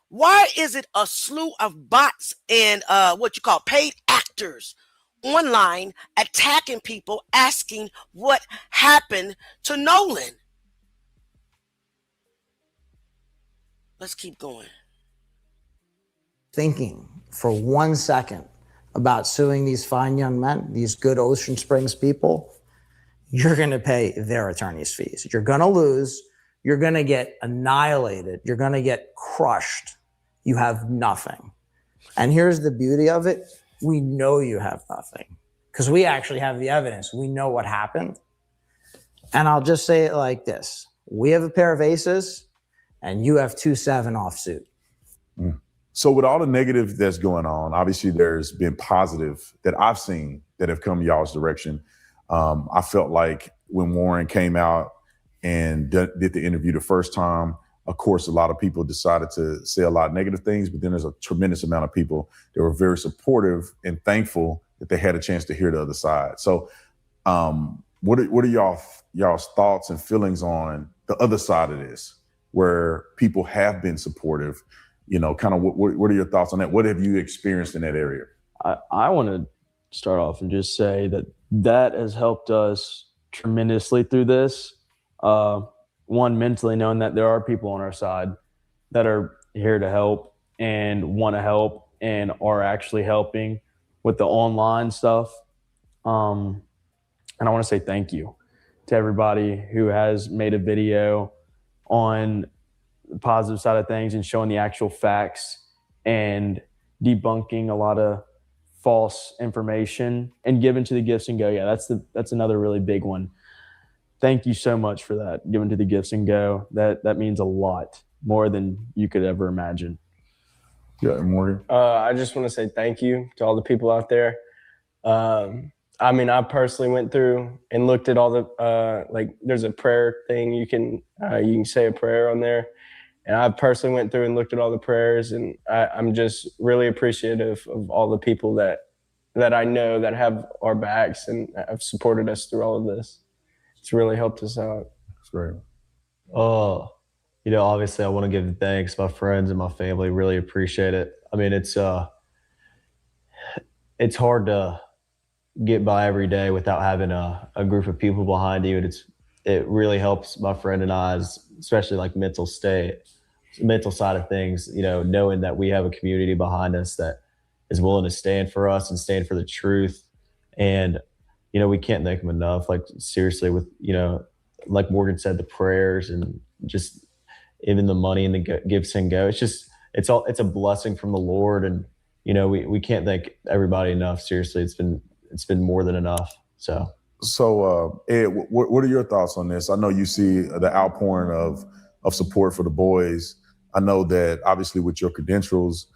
Why is it a slew of bots and what you call paid actors online attacking people asking what happened to Nolan? Let's keep going. Thinking for 1 second about suing these fine young men, these good Ocean Springs people, you're going to pay their attorney's fees. You're going to lose. You're going to get annihilated. You're going to get crushed. You have nothing. And here's the beauty of it. We know you have nothing because we actually have the evidence. We know what happened. And I'll just say it like this. We have a pair of aces and you have 2-7 offsuit. So with all the negative that's going on, obviously there's been positive that I've seen that have come y'all's direction. I felt like when Warren came out and did the interview the first time, of course, a lot of people decided to say a lot of negative things, but then there's a tremendous amount of people that were very supportive and thankful that they had a chance to hear the other side. So what are y'all's thoughts and feelings on the other side of this, where people have been supportive? You know, kind of what are your thoughts on that? What have you experienced in that area? I want to start off and just say that has helped us tremendously through this. One, mentally knowing that there are people on our side that are here to help and want to help and are actually helping with the online stuff. And I want to say thank you to everybody who has made a video on the positive side of things and showing the actual facts and debunking a lot of false information and giving to the Gifts and Go. Yeah, that's another really big one. Thank you so much for that, giving to the Gifts and Go. That means a lot, more than you could ever imagine. Yeah, Morgan? I just want to say thank you to all the people out there. I mean, I personally went through and looked at all the, like there's a prayer thing. You can say a prayer on there. And I personally went through and looked at all the prayers, and I'm just really appreciative of all the people that I know that have our backs and have supported us through all of this. It's really helped us out. That's great. Obviously I want to give thanks. My friends and my family really appreciate it. I mean, it's hard to get by every day without having a group of people behind you. And it really helps my friend and I's, especially like mental side of things, knowing that we have a community behind us that is willing to stand for us and stand for the truth. And, we can't thank them enough. Like seriously with, like Morgan said, the prayers and just even the money and the Gifts and Go. It's a blessing from the Lord. And, we can't thank everybody enough. Seriously, it's been more than enough. So Ed, what are your thoughts on this? I know you see the outpouring of support for the boys. I know that obviously with your credentials,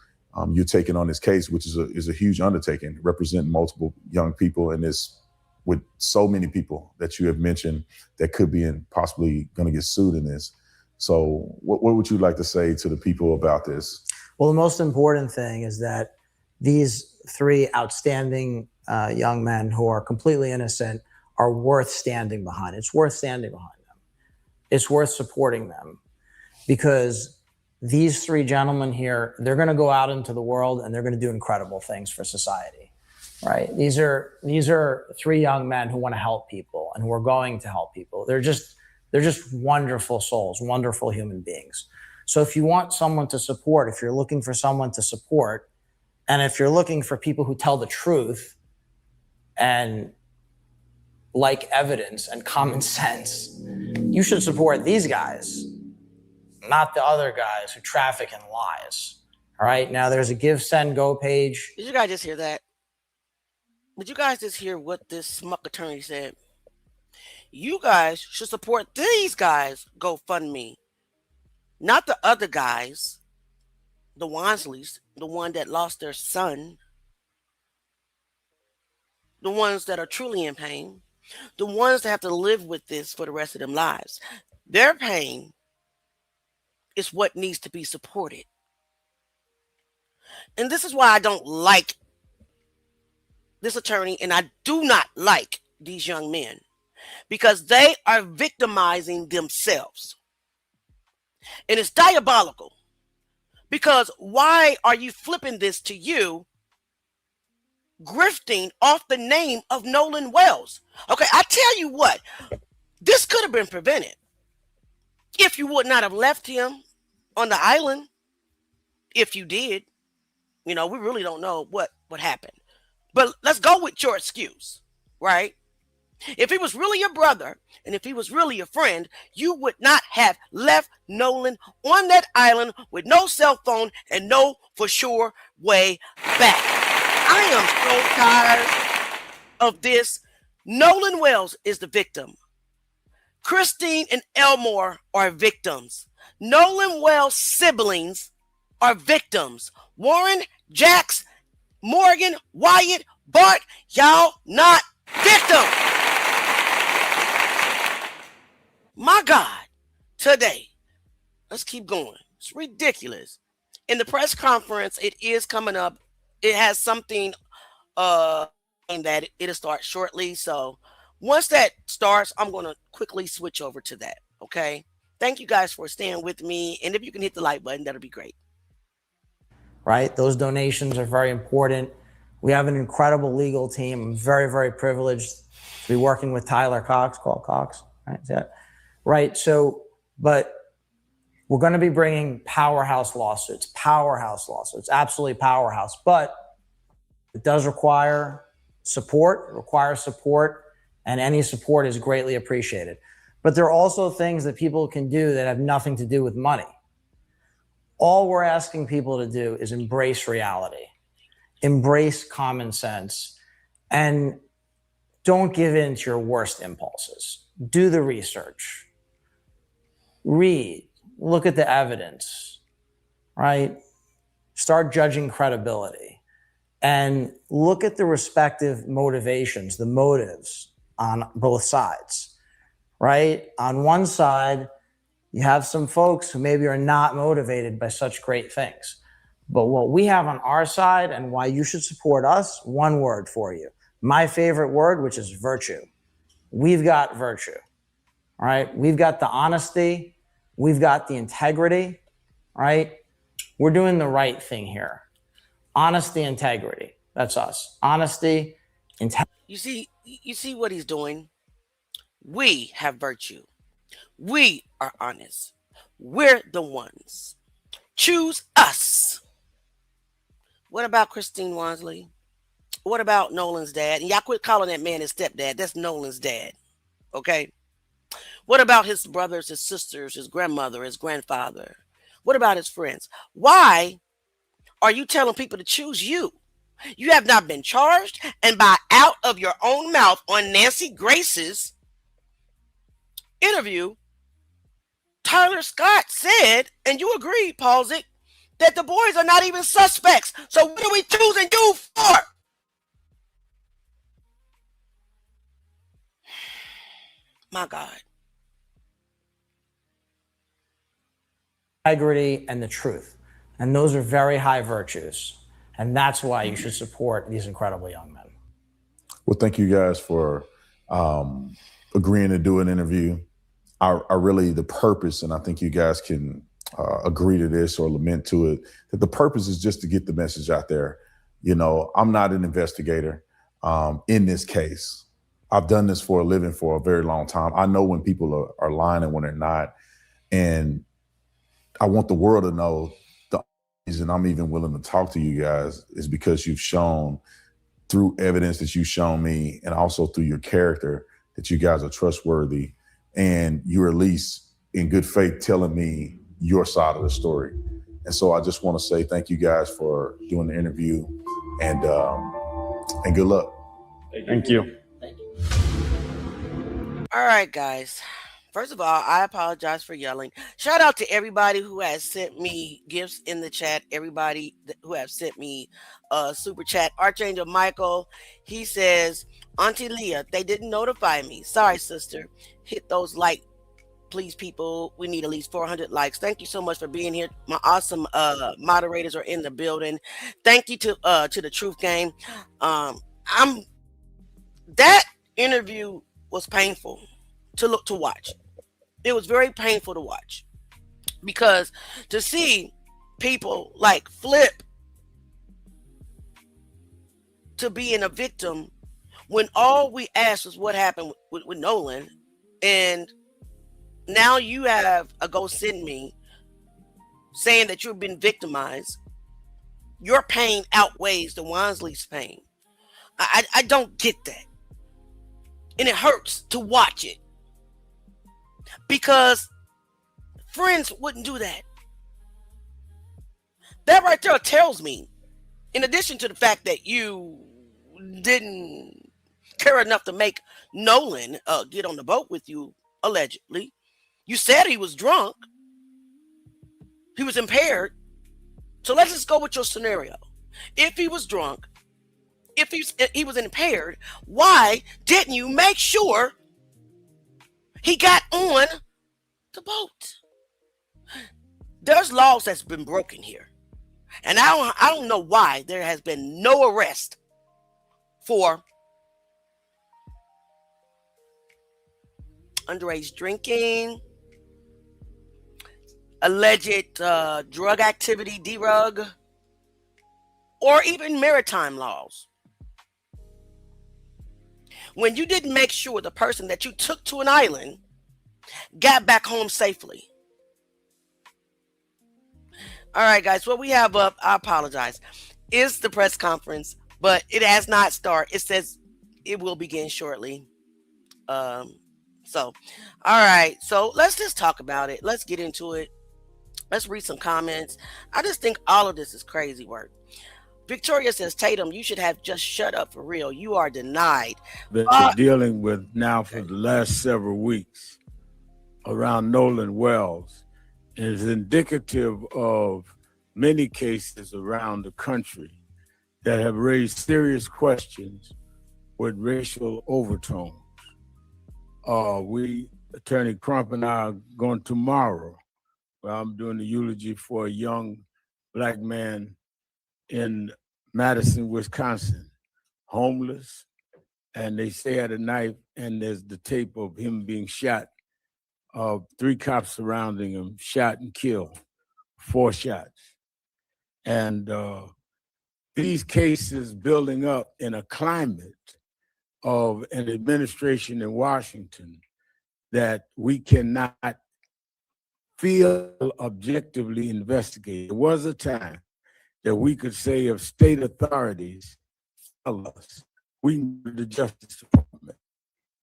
you're taking on this case, which is a huge undertaking, representing multiple young people in this, with so many people that you have mentioned that could be possibly going to get sued in this. So what would you like to say to the people about this? Well, the most important thing is that these 3 outstanding young men who are completely innocent are worth standing behind. It's worth standing behind them. It's worth supporting them, because these 3 gentlemen here, they're going to go out into the world and they're going to do incredible things for society, right? These are 3 young men who want to help people and who are going to help people. They're just wonderful souls, wonderful human beings. So if you want someone to support, if you're looking for someone to support, and if you're looking for people who tell the truth and like evidence and common sense, you should support these guys, not the other guys who traffic in lies. All right. Now there's a Give, Send, Go page. Did you guys just hear that? Did you guys just hear what this smuck attorney said? You guys should support these guys' GoFundMe, not the other guys, the Wonsleys, the one that lost their son, the ones that are truly in pain, the ones that have to live with this for the rest of their lives. Their pain is what needs to be supported. And this is why I don't like this attorney, and I do not like these young men, because they are victimizing themselves. And it's diabolical, because why are you flipping this to you, grifting off the name of Nolan Wells? Okay, I tell you what, this could have been prevented if you would not have left him on the island. If you did, we really don't know what happened. But let's go with your excuse, right? If he was really your brother and if he was really your friend, you would not have left Nolan on that island with no cell phone and no for sure way back. I am so tired of this. Nolan Wells is the victim. Christine and Elmore are victims. Nolan Wells' siblings are victims. Warren, Jax, Morgan, Wyatt, Bart, y'all not victims. My God, today, let's keep going. It's ridiculous. In the press conference, it is coming up. It has something that it'll start shortly. So once that starts, I'm going to quickly switch over to that. Okay. Thank you guys for staying with me. And if you can hit the like button, that'll be great. Right? Those donations are very important. We have an incredible legal team. I'm very, very privileged to be working with Tyler Cox, called Cox. Right? Is that right? So, but we're going to be bringing powerhouse lawsuits, absolutely powerhouse. But it does require support. And any support is greatly appreciated. But there are also things that people can do that have nothing to do with money. All we're asking people to do is embrace reality, embrace common sense, and don't give in to your worst impulses. Do the research. Read. Look at the evidence, right? Start judging credibility. And look at the respective motivations, the motives on both sides, right? On one side, you have some folks who maybe are not motivated by such great things. But what we have on our side and why you should support us, one word for you. My favorite word, which is virtue. We've got virtue, right? We've got the honesty. We've got the integrity, right? We're doing the right thing here. Honesty, integrity. That's us. Honesty, integrity. You see what he's doing? We have virtue. We are honest. We're the ones. Choose us. What about Christine Wonsley? What about Nolan's dad? And y'all quit calling that man his stepdad. That's Nolan's dad. Okay? What about his brothers, his sisters, his grandmother, his grandfather? What about his friends? Why are you telling people to choose you? You have not been charged, and by out of your own mouth on Nancy Grace's interview, Tyler Scott said, and you agreed, Paulzik, that the boys are not even suspects. So what are we choosing you for? My God. Integrity and the truth. And those are very high virtues. And that's why you should support these incredible young men. Well, thank you guys for agreeing to do an interview. I really, the purpose, and I think you guys can agree to this or lament to it, that the purpose is just to get the message out there. You know, I'm not an investigator in this case. I've done this for a living for a very long time. I know when people are lying and when they're not. And I want the world to know the reason I'm even willing to talk to you guys is because you've shown through evidence that you've shown me and also through your character that you guys are trustworthy and you're at least in good faith telling me your side of the story. And so I just want to say thank you guys for doing the interview and good luck. Thank you. All right, guys. First of all, I apologize for yelling. Shout out to everybody who has sent me gifts in the chat. Everybody who have sent me super chat. Archangel Michael, he says, Auntie Leah, they didn't notify me. Sorry, sister. Hit those like, please, people. We need at least 400 likes. Thank you so much for being here. My awesome moderators are in the building. Thank you to the Truth Game. I'm that interview was painful to watch. It was very painful to watch because to see people like flip to being a victim when all we asked was what happened with Nolan, and now you have a GoSendMe saying that you've been victimized. Your pain outweighs the Wonsley's pain. I don't get that. And it hurts to watch it because friends wouldn't do that. That right there tells me, in addition to the fact that you didn't care enough to make Nolan get on the boat with you, allegedly, you said he was drunk, he was impaired. So let's just go with your scenario. If he was drunk, if he was impaired, why didn't you make sure he got on the boat? There's laws that's been broken here. And I don't know why there has been no arrest for underage drinking, alleged drug activity, drug, or even maritime laws. When you didn't make sure the person that you took to an island got back home safely. All right, guys, what we have up, I apologize, is the press conference, but it has not started. It says it will begin shortly. All right, so let's just talk about it. Let's get into it. Let's read some comments. I just think all of this is crazy work. Victoria says, Tatum, you should have just shut up for real. You are denied. That you're dealing with now for the last several weeks around Nolan Wells is indicative of many cases around the country that have raised serious questions with racial overtones. Attorney Crump and I are going tomorrow, where I'm doing the eulogy for a young Black man in Madison, Wisconsin, homeless, and they say had a knife, and there's the tape of him being shot. 3 cops surrounding him, shot and killed, 4 shots. And these cases building up in a climate of an administration in Washington that we cannot feel objectively investigate. There was a time that we could say if state authorities tell us, we need the Justice Department.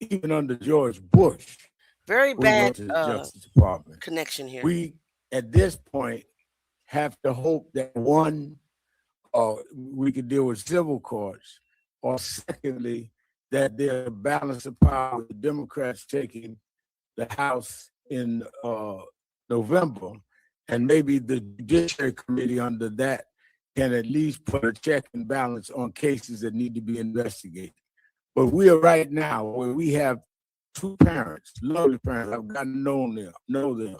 Even under George Bush, very bad Justice Department connection here. We, at this point, have to hope that one, we could deal with civil courts, or secondly, that there's a balance of power with the Democrats taking the House in November, and maybe the Judiciary Committee under that can at least put a check and balance on cases that need to be investigated. But we are right now where we have 2 parents, lovely parents, I've gotten to know them,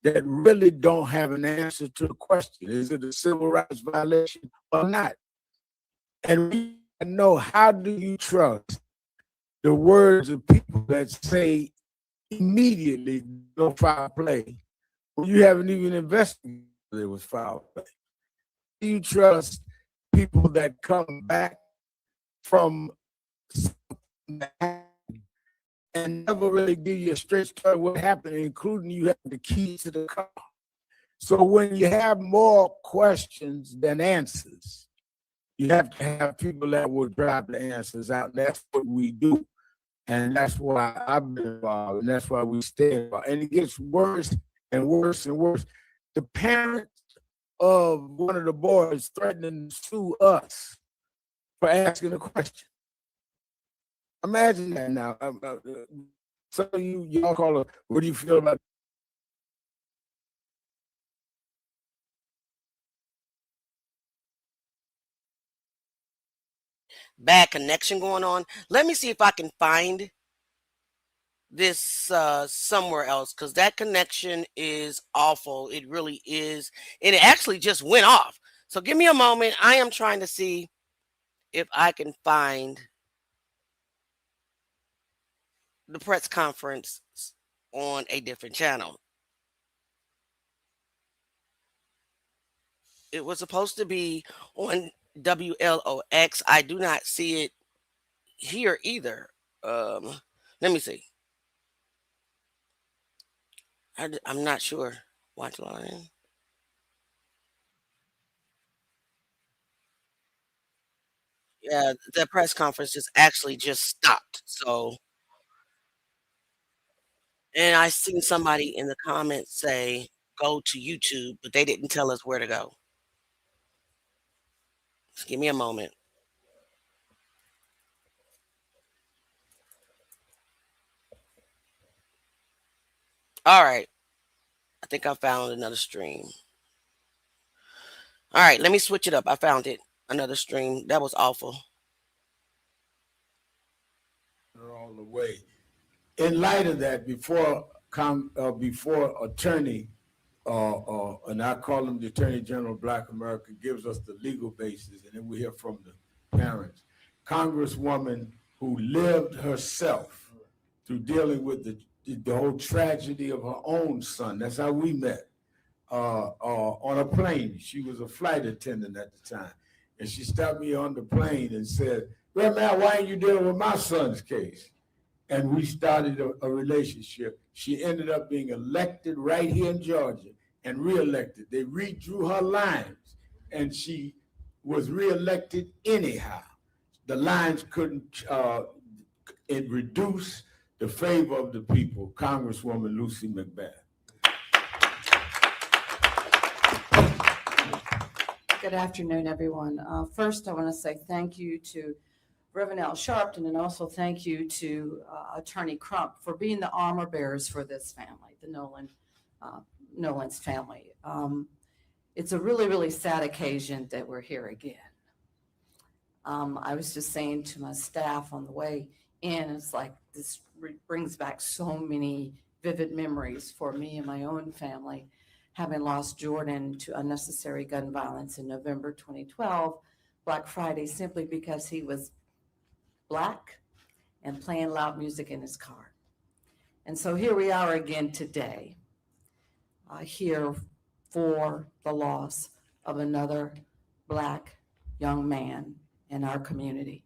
that really don't have an answer to the question. Is it a civil rights violation or not? And we know, how do you trust the words of people that say immediately no foul play when you haven't even investigated if it was foul play? Do you trust people that come back from something that happened and never really give you a straight story of what happened, including you have the keys to the car? So when you have more questions than answers, you have to have people that will drive the answers out. That's what we do. And that's why I've been involved, and that's why we stay involved. And it gets worse and worse and worse. The parents of one of the boys threatening to sue us for asking a question. Imagine that now. So y'all call it, what do you feel about? Bad connection going on. Let me see if I can find this somewhere else, because that connection is awful. It really is. And it actually just went off. So give me a moment. I am trying to see if I can find the press conference on a different channel. It was supposed to be on WLOX. I do not see it here either. Let me see. I'm not sure. Watch line. Yeah, the press conference just actually just stopped. So, and I seen somebody in the comments say go to YouTube, but they didn't tell us where to go. Just give me a moment. All right. I think I found another stream. All right, let me switch it up. I found it. Another stream. That was awful. All the way. In light of that, before attorney, and I call him the Attorney General of Black America, gives us the legal basis, and then we hear from the parents. Congresswoman who lived herself through dealing with the whole tragedy of her own son. That's how we met. On a plane. She was a flight attendant at the time. And she stopped me on the plane and said, well, man, why ain't you dealing with my son's case? And we started a relationship. She ended up being elected right here in Georgia and reelected. They redrew her lines and she was reelected anyhow. The lines couldn't reduce the favor of the people. Congresswoman Lucy McBath. Good afternoon, everyone. First, I want to say thank you to Reverend Al Sharpton, and also thank you to Attorney Crump for being the armor bearers for this family, the Nolan's family. It's a really, really sad occasion that we're here again. I was just saying to my staff on the way in, it's like this brings back so many vivid memories for me and my own family, having lost Jordan to unnecessary gun violence in November 2012, Black Friday, simply because he was Black and playing loud music in his car. And so here we are again today, here for the loss of another Black young man in our community.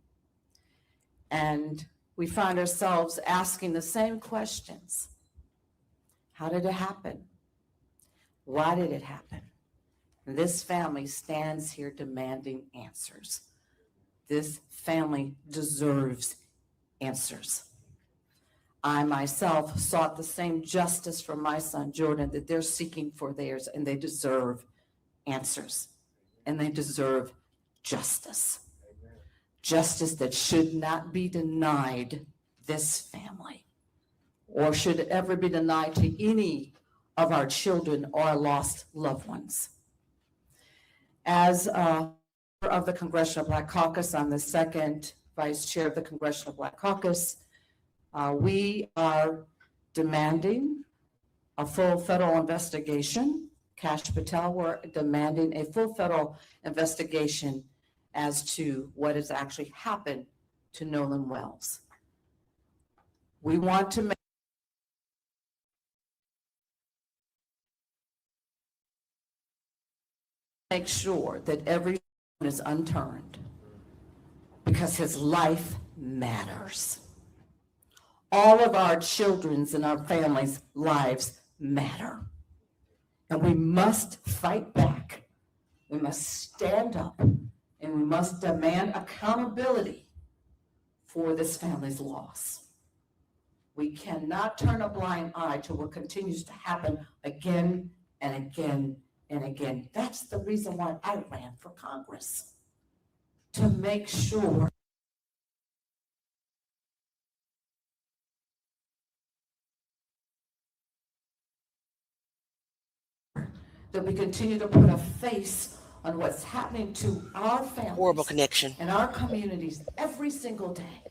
And we find ourselves asking the same questions. How did it happen? Why did it happen? And this family stands here demanding answers. This family deserves answers. I myself sought the same justice for my son, Jordan, that they're seeking for theirs, and they deserve answers. And they deserve justice. Justice that should not be denied this family, or should it ever be denied to any of our children or our lost loved ones. As of the Congressional Black Caucus, I'm the second vice chair of the Congressional Black Caucus. We are demanding a full federal investigation. Kash Patel, we're demanding a full federal investigation as to what has actually happened to Nolan Wells. We want to make sure that everyone is unturned, because his life matters. All of our children's and our families' lives matter. And we must fight back. We must stand up, and we must demand accountability for this family's loss. We cannot turn a blind eye to what continues to happen again and again and again. That's the reason why I ran for Congress, to make sure that we continue to put a face on what's happening to our families. Horrible connection. And our communities every single day.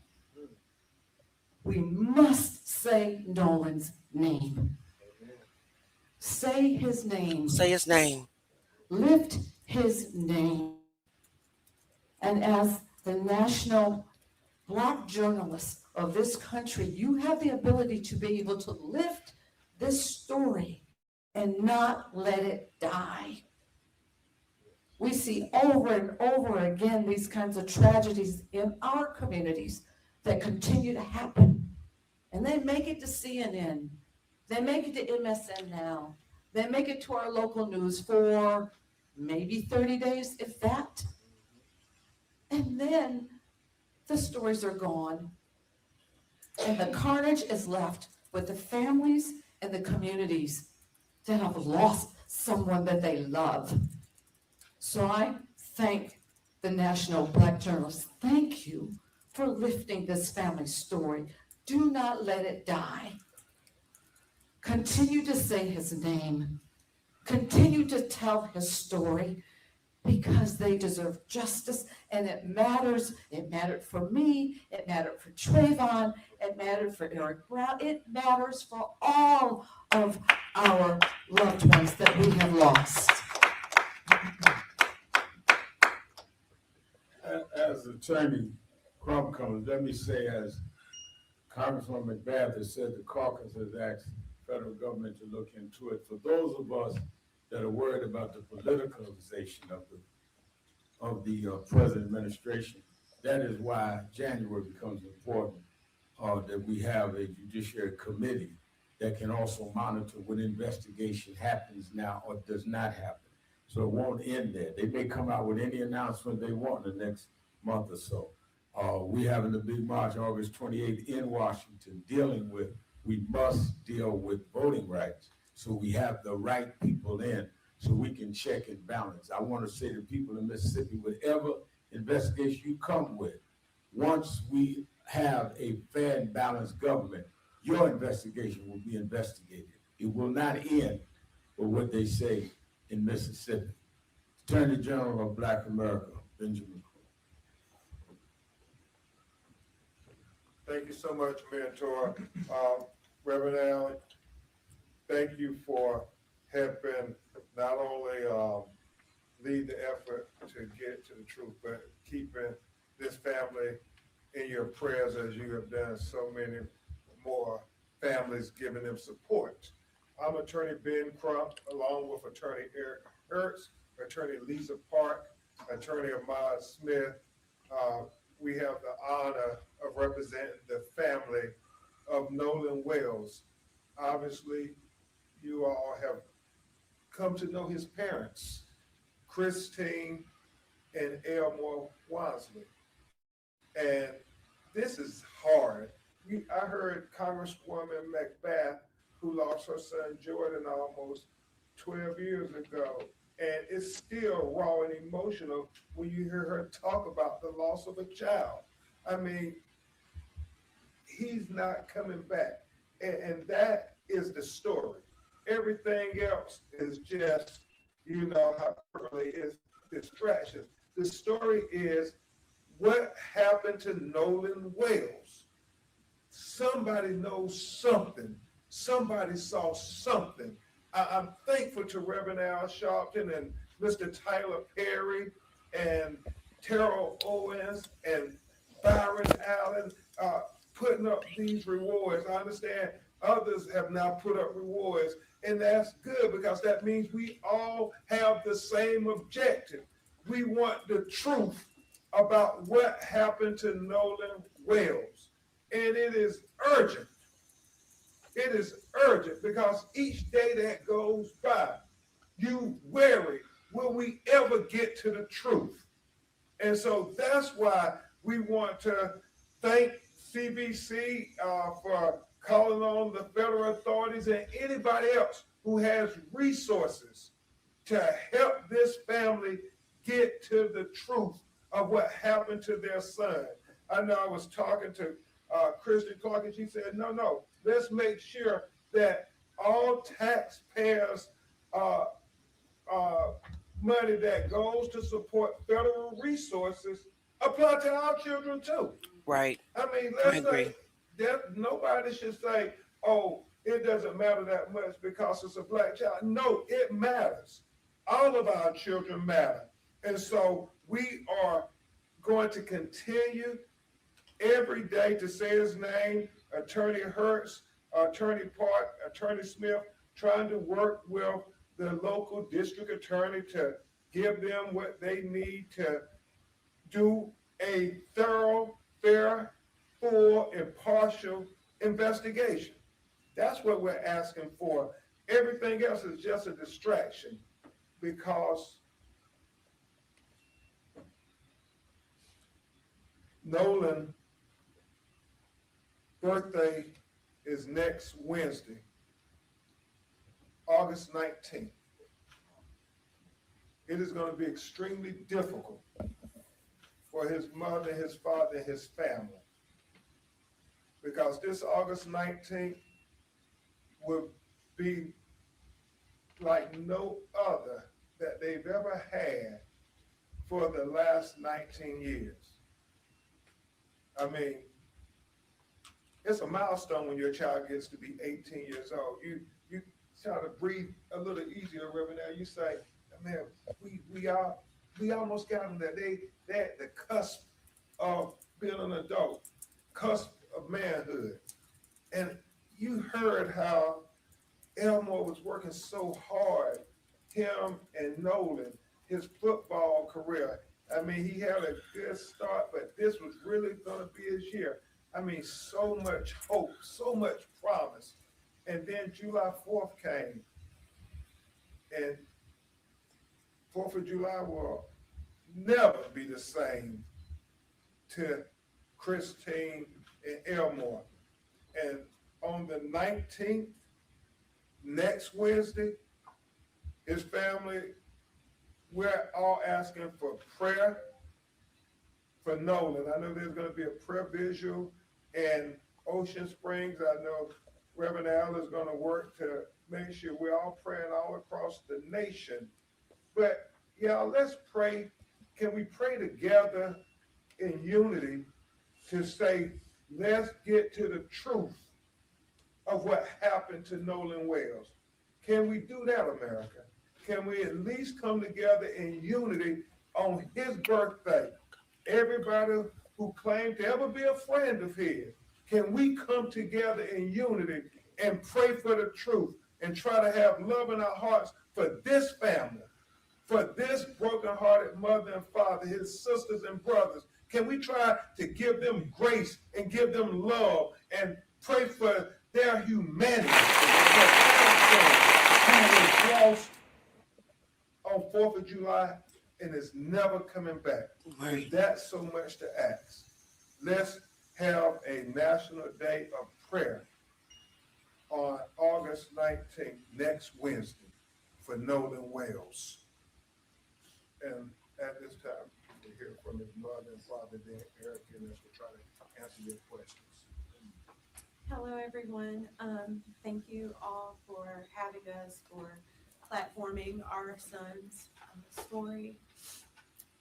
We must say Nolan's name. Say his name. Say his name. Lift his name. And as the national Black journalists of this country, you have the ability to be able to lift this story and not let it die. We see over and over again these kinds of tragedies in our communities that continue to happen. And they make it to CNN. They make it to MSN Now. They make it to our local news for maybe 30 days, if that. And then the stories are gone. And the carnage is left with the families and the communities that have lost someone that they love. So I thank the National Black Journalists. Thank you for lifting this family story. Do not let it die. Continue to say his name. Continue to tell his story, because they deserve justice, and it matters. It mattered for me. It mattered for Trayvon. It mattered for Eric Brown. It matters for all of our loved ones that we have lost. As Attorney Crump comes, let me say, as Congressman McBath has said, the caucus has asked the federal government to look into it. For those of us that are worried about the politicalization of the present administration, that is why January becomes important, that we have a judiciary committee that can also monitor when investigation happens now or does not happen. So it won't end there. They may come out with any announcement they want in the next month or so. We having a big march August 28th in Washington we must deal with voting rights. So we have the right people in so we can check and balance. I want to say to people in Mississippi, whatever investigation you come with, once we have a fair and balanced government, your investigation will be investigated. It will not end with what they say in Mississippi. Attorney General of Black America, Benjamin. Thank you so much, Mentor. Reverend Allen, thank you for helping not only lead the effort to get to the truth, but keeping this family in your prayers as you have done so many more families, giving them support. I'm Attorney Ben Crump, along with Attorney Eric Hertz, Attorney Lisa Park, Attorney Ahmad Smith. We have the honor of representing the family of Nolan Wells. Obviously, you all have come to know his parents, Christine and Elmore Wonsley. And this is hard. I heard Congresswoman McBath, who lost her son Jordan almost 12 years ago. And it's still raw and emotional when you hear her talk about the loss of a child. I mean, he's not coming back. And that is the story. Everything else is just, you know, how early is distraction. The story is what happened to Nolan Wells. Somebody knows something. Somebody saw something. I'm thankful to Reverend Al Sharpton and Mr. Tyler Perry and Terrell Owens and Byron Allen putting up these rewards. I understand others have now put up rewards, and that's good because that means we all have the same objective. We want the truth about what happened to Nolan Wells, and it is urgent. It is urgent because each day that goes by, you worry, will we ever get to the truth? And so that's why we want to thank CBC for calling on the federal authorities and anybody else who has resources to help this family get to the truth of what happened to their son. I know I was talking to Kristen Clark, and she said, no, let's make sure that all taxpayers' money that goes to support federal resources apply to our children too. Right. I mean, I agree. that nobody should say, oh, it doesn't matter that much because it's a black child. No, it matters. All of our children matter. And so we are going to continue every day to say his name, Attorney Hertz, Attorney Park, Attorney Smith, trying to work with the local district attorney to give them what they need to do a thorough, fair, full, impartial investigation. That's what we're asking for. Everything else is just a distraction because Nolan's birthday is next Wednesday, August 19th. It is going to be extremely difficult for his mother, his father, and his family. Because this August 19th will be like no other that they've ever had for the last 19 years. I mean, it's a milestone when your child gets to be 18 years old. You try to breathe a little easier, Reverend. Now you say, man, we almost got them there. They're at the cusp of being an adult, cusp of manhood. And you heard how Elmore was working so hard, him and Nolan, his football career. I mean, he had a good start, but this was really going to be his year. I mean, so much hope, so much promise. And then July 4th came. And 4th of July will never be the same to Christine and Elmore. And on the 19th, next Wednesday, his family, we're all asking for prayer for Nolan. I know there's going to be a prayer visual in Ocean Springs. I know Reverend Al is going to work to make sure we're all praying all across the nation. But y'all, let's pray. Can we pray together in unity to say, let's get to the truth of what happened to Nolan Wells? Can we do that, America? Can we at least come together in unity on his birthday? Everybody who claimed to ever be a friend of his, can we come together in unity and pray for the truth and try to have love in our hearts for this family, for this brokenhearted mother and father, his sisters and brothers? Can we try to give them grace and give them love and pray for their humanity? Who was lost on 4th of July and is never coming back. Right. That's so much to ask. Let's have a national day of prayer on August 19th, next Wednesday, for Nolan Wells. And at this time, we'll hear from his mother and father, then Eric, and us will try to answer your questions. Hello, everyone. Thank you all for having us, for platforming our son's story.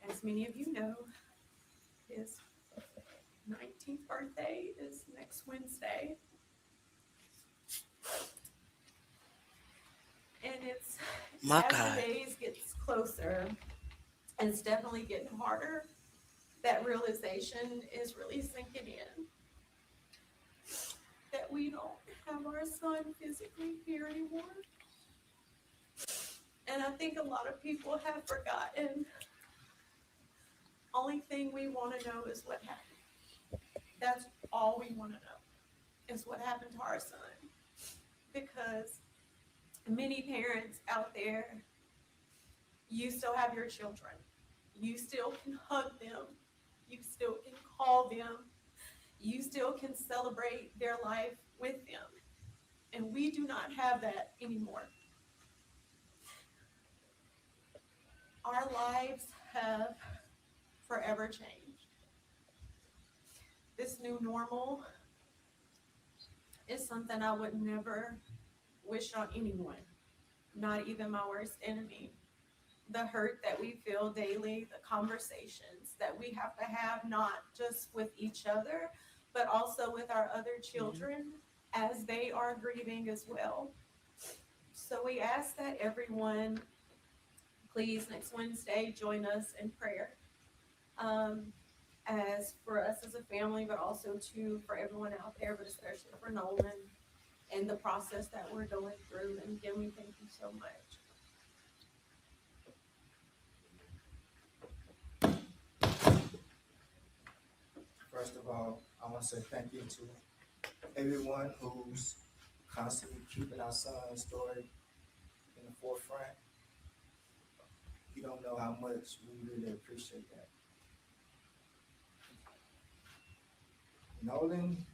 As many of you know, his 19th birthday is next Wednesday. And it's, My as God. the days gets closer, and it's definitely getting harder, that realization is really sinking in. That we don't have our son physically here anymore. And I think a lot of people have forgotten. Only thing we want to know is what happened. That's all we want to know, is what happened to our son. Because many parents out there, you still have your children. You still can hug them. You still can call them. You still can celebrate their life with them. And we do not have that anymore. Our lives have forever changed. This new normal is something I would never wish on anyone, not even my worst enemy. the hurt that we feel daily, the conversations that we have to have, not just with each other, but also with our other children as they are grieving as well. So we ask that everyone, please, next Wednesday, join us in prayer. As for us as a family, but also too for everyone out there, but especially for Nolan and the process that we're going through. And again, we thank you so much. First of all, I want to say thank you to everyone who's constantly keeping our son's story in the forefront. You don't know how much we really appreciate that. Nolan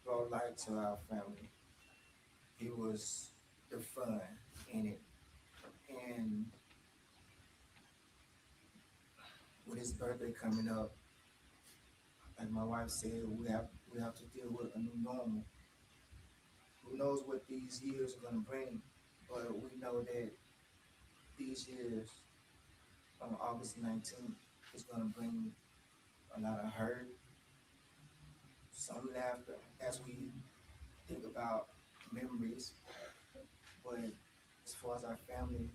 brought light to our family. He was the fun in it. And with his birthday coming up, like my wife said, we have to deal with a new normal. Who knows what these years are gonna bring, but we know that these years on August 19th is gonna bring a lot of hurt, some laughter as we think about memories, but as far as our family,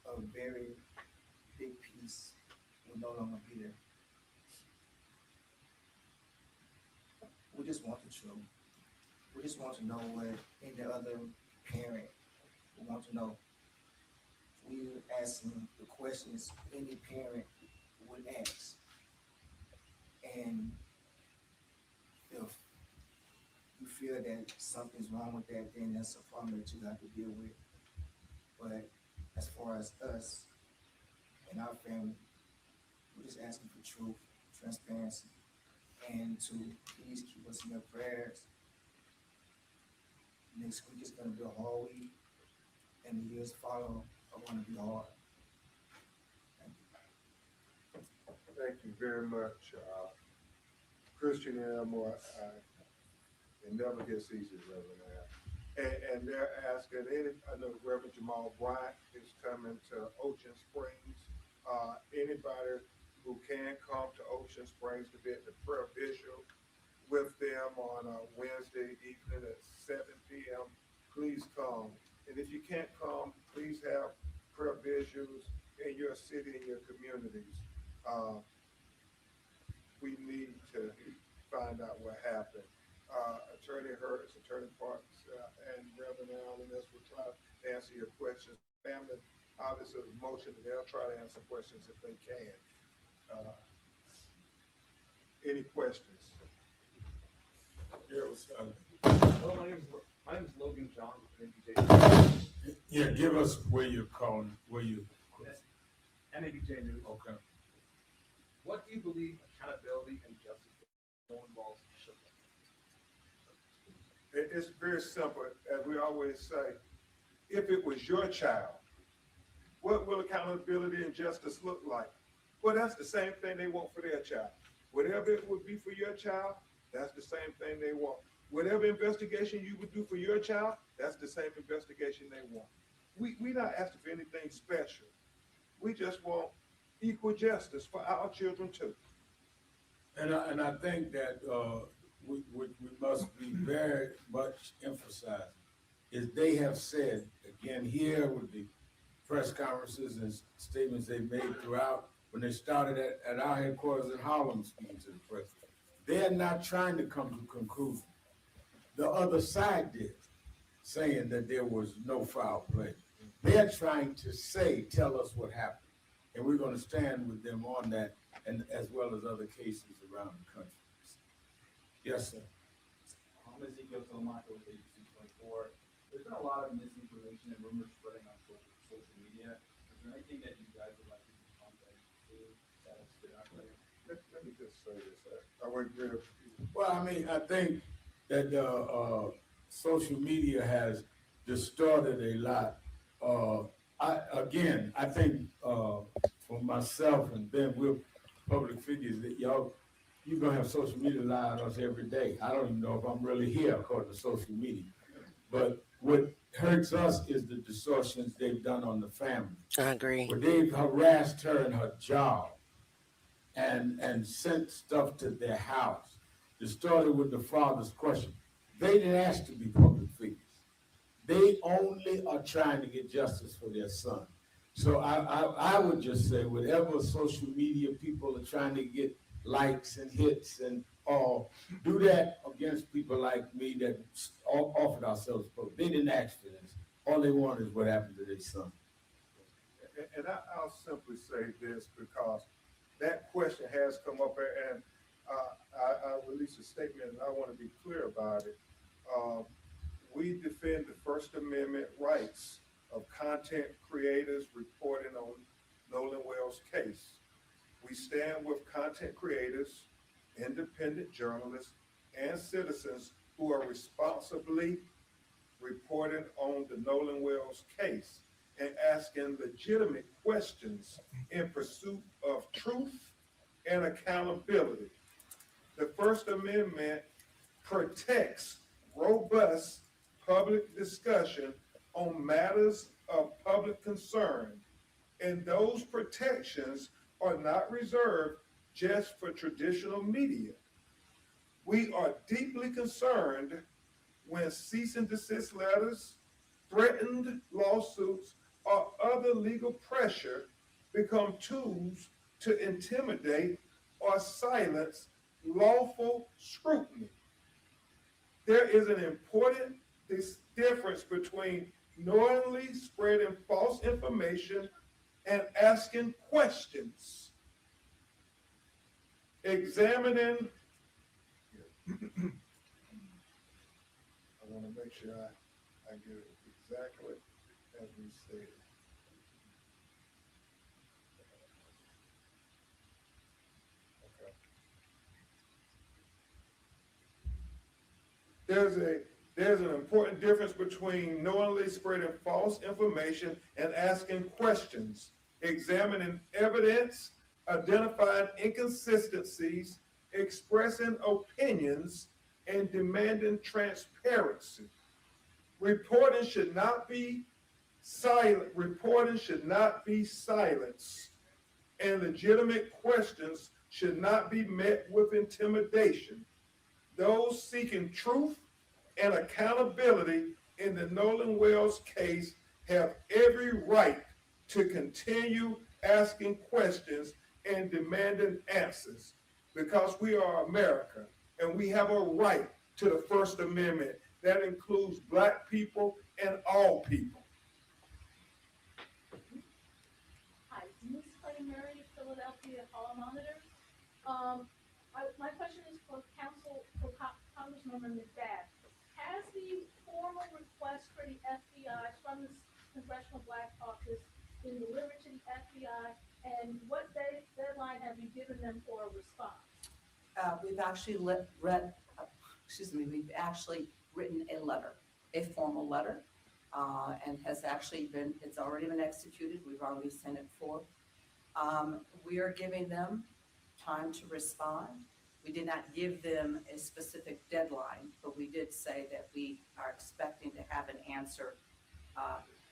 a very big piece will no longer be there. We just want the truth. We just want to know what any other parent would want to know. We're asking the questions any parent would ask. And if you feel that something's wrong with that, then that's a problem that you have to deal with. But as far as us and our family, we're just asking for truth, transparency, and to please keep us in your prayers. Next week is going to be a hard week, and the years follow are going to be hard. Thank you very much, Christian and Elmore. It never gets easier, Reverend. And they're asking, I know Reverend Jamal Bryant is coming to Ocean Springs. Anybody who can come to Ocean Springs to be at the prayer vigil with them on a Wednesday evening at 7 p.m., please come. And if you can't come, please have prayer vigils in your city and your communities. We need to find out what happened. Attorney Hurts, Attorney Parks, and Reverend Allen, as we'll try to answer your questions. Family, obviously, motion, they'll try to answer questions if they can. Any questions? Hello, my name is Logan John with NBJ. Yeah, give us where you're calling, where you. NABJ News. Okay. What do you believe accountability and justice involves? It's very simple. As we always say, if it was your child, what will accountability and justice look like? Well, that's the same thing they want for their child. Whatever it would be for your child, that's the same thing they want. Whatever investigation you would do for your child, that's the same investigation they want. We're not asking for anything special. We just want equal justice for our children too. And I think that we must be very much emphasized is they have said, again here with the press conferences and statements they've made throughout, when they started at our headquarters in Harlem speaking to the press, they're not trying to come to a conclusion. The other side did, saying that there was no foul play. They're trying to tell us what happened. And we're going to stand with them on that, and as well as other cases around the country. Yes, sir. I'm Ezekiel Tomaco with ABC 24. There's been a lot of misinformation and rumors spreading on social media. Is there anything that you guys would like to do that has been out there? Let me just say this. I went real. Well, I mean, I think that social media has distorted a lot. I think for myself and Ben, we're public figures that you're gonna have social media lie on us every day. I don't even know if I'm really here according to social media. But What hurts us is the distortions they've done on the family. I agree. Where they've harassed her in her job and sent stuff to their house. It started with the father's question. They didn't ask to be public figures. They only are trying to get justice for their son. So I would just say, whatever social media people are trying to get likes and hits and all, do that against people like me that offered ourselves. But they didn't ask for this. All they want is what happened to their son. And I'll simply say this, because that question has come up, and I released a statement, and I want to be clear about it. We defend the First Amendment rights of content creators reporting on Nolan Wells' case. We stand with content creators, independent journalists, and citizens who are responsibly reporting on the Nolan Wells case and asking legitimate questions in pursuit of truth and accountability. The First Amendment protects robust public discussion on matters of public concern, and those protections are not reserved just for traditional media. We are deeply concerned when cease and desist letters, threatened lawsuits, or other legal pressure become tools to intimidate or silence lawful scrutiny. There is an important difference between knowingly spreading false information and asking questions. Examining, I want to make sure I get it exactly as we stated. Okay. There's an important difference between knowingly spreading false information and asking questions, examining evidence, identifying inconsistencies, expressing opinions, and demanding transparency. Reporting should not be silent. Reporting should not be silenced, and legitimate questions should not be met with intimidation. Those seeking truth and accountability in the Nolan Wells case have every right to continue asking questions and demanding answers, because we are America and we have a right to the First Amendment that includes Black people and all people. Hi, Ms. Clay Murray, Philadelphia Hall Monitor. My question is for Congresswoman McBath. Has the formal request for the FBI from the Congressional Black Caucus been delivered to the FBI, and what deadline have you given them for a response? We've actually we've actually written a letter, a formal letter, and it's already been executed. We've already sent it forth. We are giving them time to respond. We did not give them a specific deadline, but we did say that we are expecting to have an answer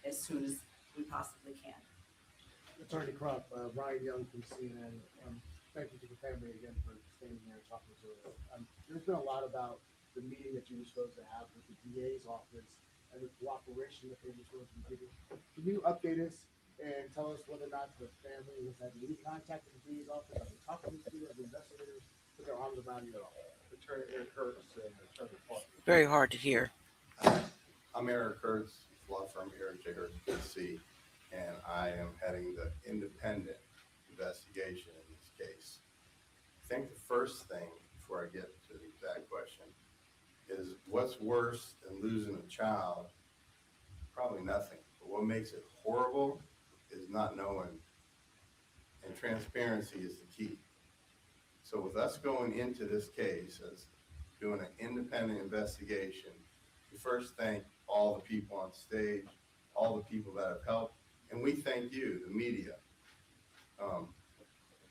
as soon as we possibly can. Attorney Crump, Ryan Young from CNN. Thank you to the family again for standing there and talking to us. There's been a lot about the meeting that you were supposed to have with the DA's office and the cooperation that they were supposed to be giving. Can you update us and tell us whether or not the family has had any contact with the DA's office? Have they talked to you? Have the investigators put their arms around you at all? Attorney Eric Kurtz and Attorney Parker. Very hard to hear. I'm Eric Kurtz, law firm Eric J. Kurtz, PC, and I am heading the independent investigation in this case. I think the first thing, before I get to the exact question, is what's worse than losing a child? Probably nothing. But what makes it horrible is not knowing, and transparency is the key. So with us going into this case as doing an independent investigation, we first thank all the people on stage, all the people that have helped, and we thank you, the media.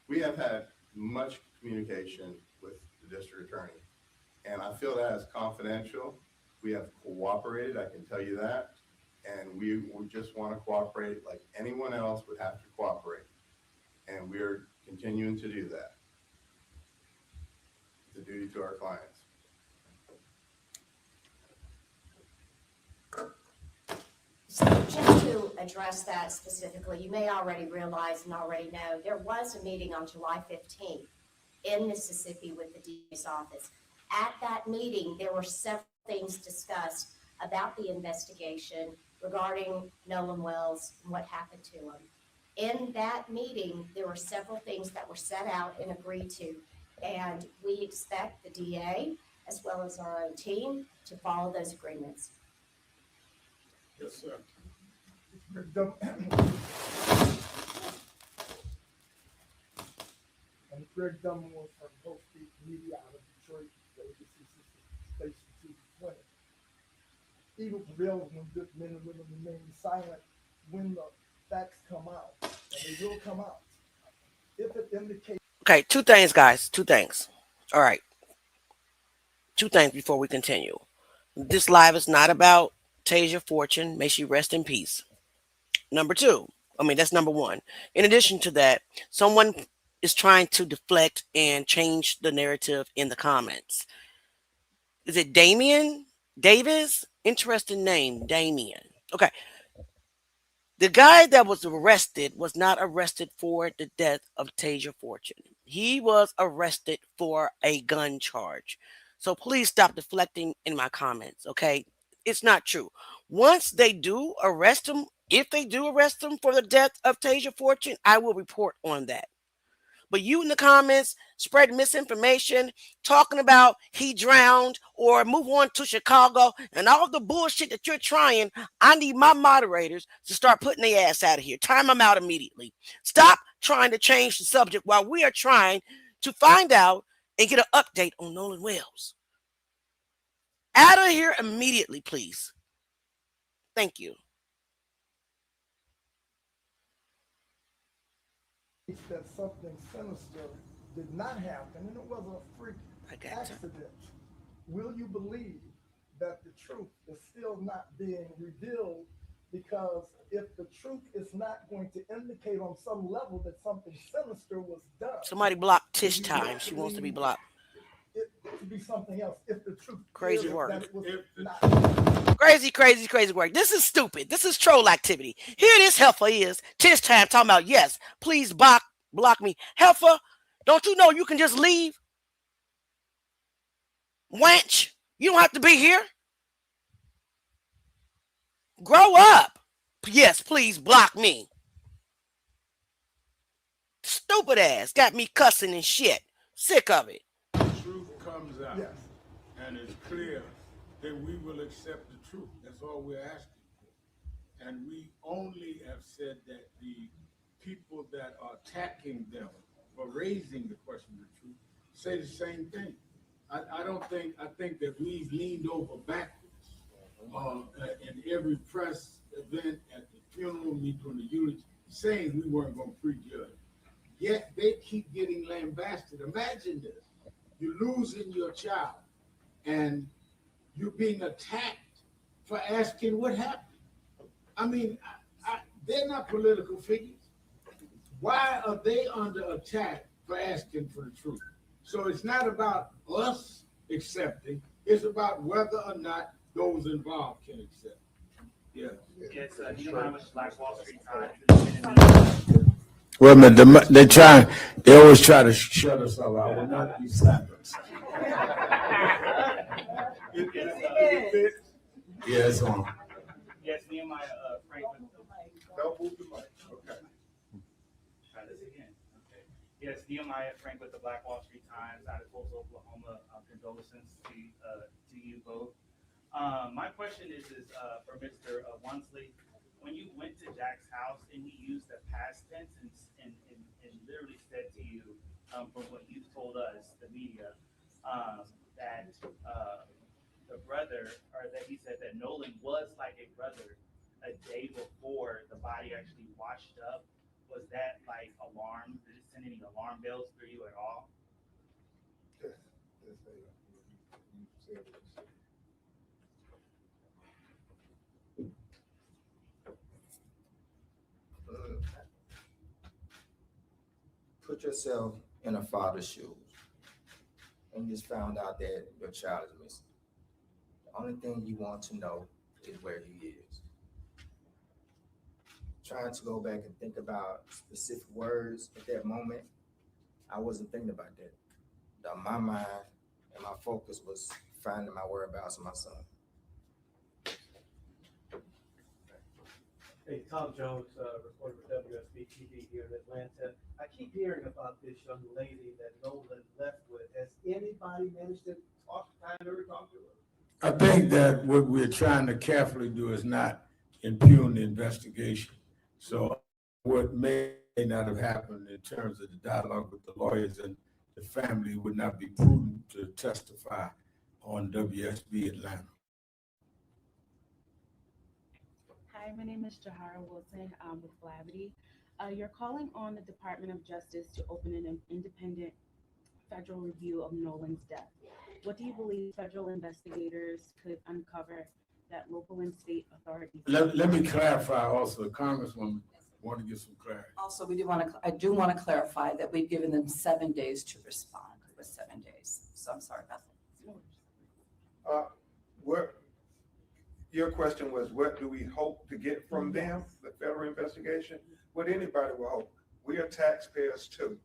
We have had much communication with the district attorney, and I feel that is confidential, We have cooperated, I can tell you that. And we just want to cooperate like anyone else would have to cooperate. And we're continuing to do that. It's a duty to our clients. So just to address that specifically, you may already realize and already know, there was a meeting on July 15th in Mississippi with the DA's office. At that meeting, there were several things discussed about the investigation regarding Nolan Wells and what happened to him. In that meeting, there were several things that were set out and agreed to, and we expect the DA, as well as our own team, to follow those agreements. Yes, sir. I'm Greg Dunmore from Post Beat Media out of Detroit, WBC Station 220. Evil prevails when good men and women remain silent when the facts come out, and they will come out. If it indicates. Okay, two things, guys. Two things. All right. Two things before we continue. This live is not about Tasia Fortune. May she rest in peace. Number two. That's number one. In addition to that, someone is trying to deflect and change the narrative in the comments. Is it Damian Davis? Interesting name, Damian. Okay. The guy that was arrested was not arrested for the death of Tasia Fortune. He was arrested for a gun charge. So please stop deflecting in my comments, okay? It's not true. Once they do arrest him, if they do arrest him for the death of Tasia Fortune, I will report on that. But you in the comments spread misinformation, talking about he drowned or move on to Chicago and all the bullshit that you're trying, I need my moderators to start putting their ass out of here. Time them out immediately. Stop trying to change the subject while we are trying to find out and get an update on Nolan Wells. Out of here immediately, please. Thank you. That something sinister did not happen and it was a freak accident. Will you believe that the truth is still not being revealed? Because if the truth is not going to indicate on some level that something sinister was done. Somebody blocked Tish Time. She wants to be blocked. It to be something else. If the truth crazy is work. That it was not. Crazy work. This is stupid. This is troll activity. Here this heifer is. Tish Time talking about, yes, please block me. Heifer, don't you know you can just leave? Wench, you don't have to be here. Grow up. Yes, please block me. Stupid ass. Got me cussing and shit. Sick of it. Truth comes out. Yes. And it's clear that we will accept the truth. That's all we're asking for. And we only have said that the people that are attacking them for raising the question of the truth say the same thing. I think that we've leaned over backwards in every press event, at the funeral, me doing the eulogy, saying we weren't going to prejudge. Yet they keep getting lambasted. Imagine this. You're losing your child and you're being attacked for asking what happened. They're not political figures. Why are they under attack for asking for the truth? So it's not about us accepting, it's about whether or not those involved can accept. Yeah. It's Black Wall Street Times. Well, they always try to shut us up. I will not be silenced. Yeah, it's on. Yes, Nehemiah Franklin. Don't move the mic. Okay. Try this again. Okay. Yes, Nehemiah Franklin with the Black Wall Street Times out of Tulsa, Oklahoma. Condolences to you both. My question is for Mr. Wonsley. When you went to Jack's house and he used the past tense and literally said to you, from what you've told us, the media, that the brother, or that he said that Nolan was like a brother a day before the body actually washed up, was that like alarm? Did it send any alarm bells through you at all? put yourself in a father's shoes and you just found out that your child is missing. The only thing you want to know is where he is. Trying to go back and think about specific words at that moment, I wasn't thinking about that. My mind and my focus was finding my whereabouts of my son. Hey, Tom Jones, reporter for WSB TV here in Atlanta. I keep hearing about this young lady that Nolan left with. Has anybody managed to talk to her, talk to her? I think that what we're trying to carefully do is not impugn the investigation. So what may not have happened in terms of the dialogue with the lawyers and the family would not be prudent to testify on WSB Atlanta. Hi, my name is Jahara Wilson with Gravity. You're calling on the Department of Justice to open an independent federal review of Nolan's death. What do you believe federal investigators could uncover that local and state authorities? Let me clarify also, the Congresswoman want to get some clarity. Also, I do want to clarify that we've given them 7 days to respond. It was 7 days. So I'm sorry about that. Your question was, what do we hope to get from them, the federal investigation? What anybody will hope. We are taxpayers too.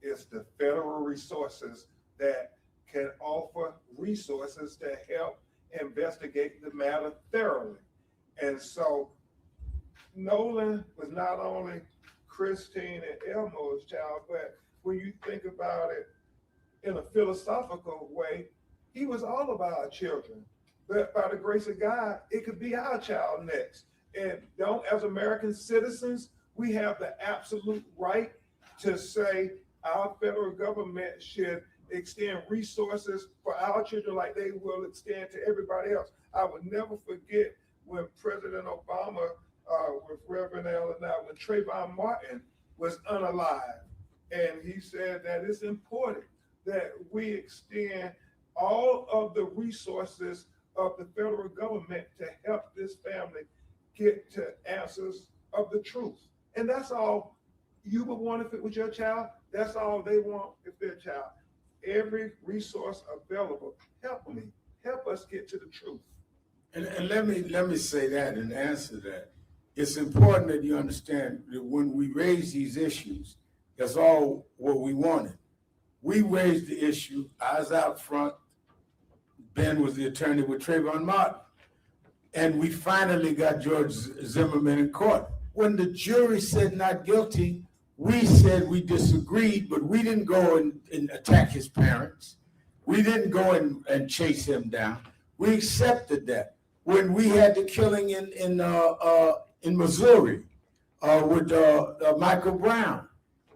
It's the federal resources that can offer resources to help investigate the matter thoroughly. And so Nolan was not only Christine and Elmore's child, but when you think about it in a philosophical way, he was all of our children. But by the grace of God, it could be our child next. And as American citizens, we have the absolute right to say our federal government should extend resources for our children like they will extend to everybody else. I would never forget when President Obama, with Reverend Al and I, when Trayvon Martin was unalive. And he said that it's important that we extend all of the resources of the federal government to help this family get to answers of the truth. And that's all you would want if it was your child. That's all they want if their child. Every resource available, help us get to the truth. And let me say that and answer that. It's important that you understand that when we raise these issues, that's all what we wanted. We raised the issue, I was out front, Ben was the attorney with Trayvon Martin, and we finally got George Zimmerman in court. When the jury said not guilty, we said we disagreed, but we didn't go and attack his parents. We didn't go and chase him down. We accepted that. When we had the killing in Missouri with Michael Brown,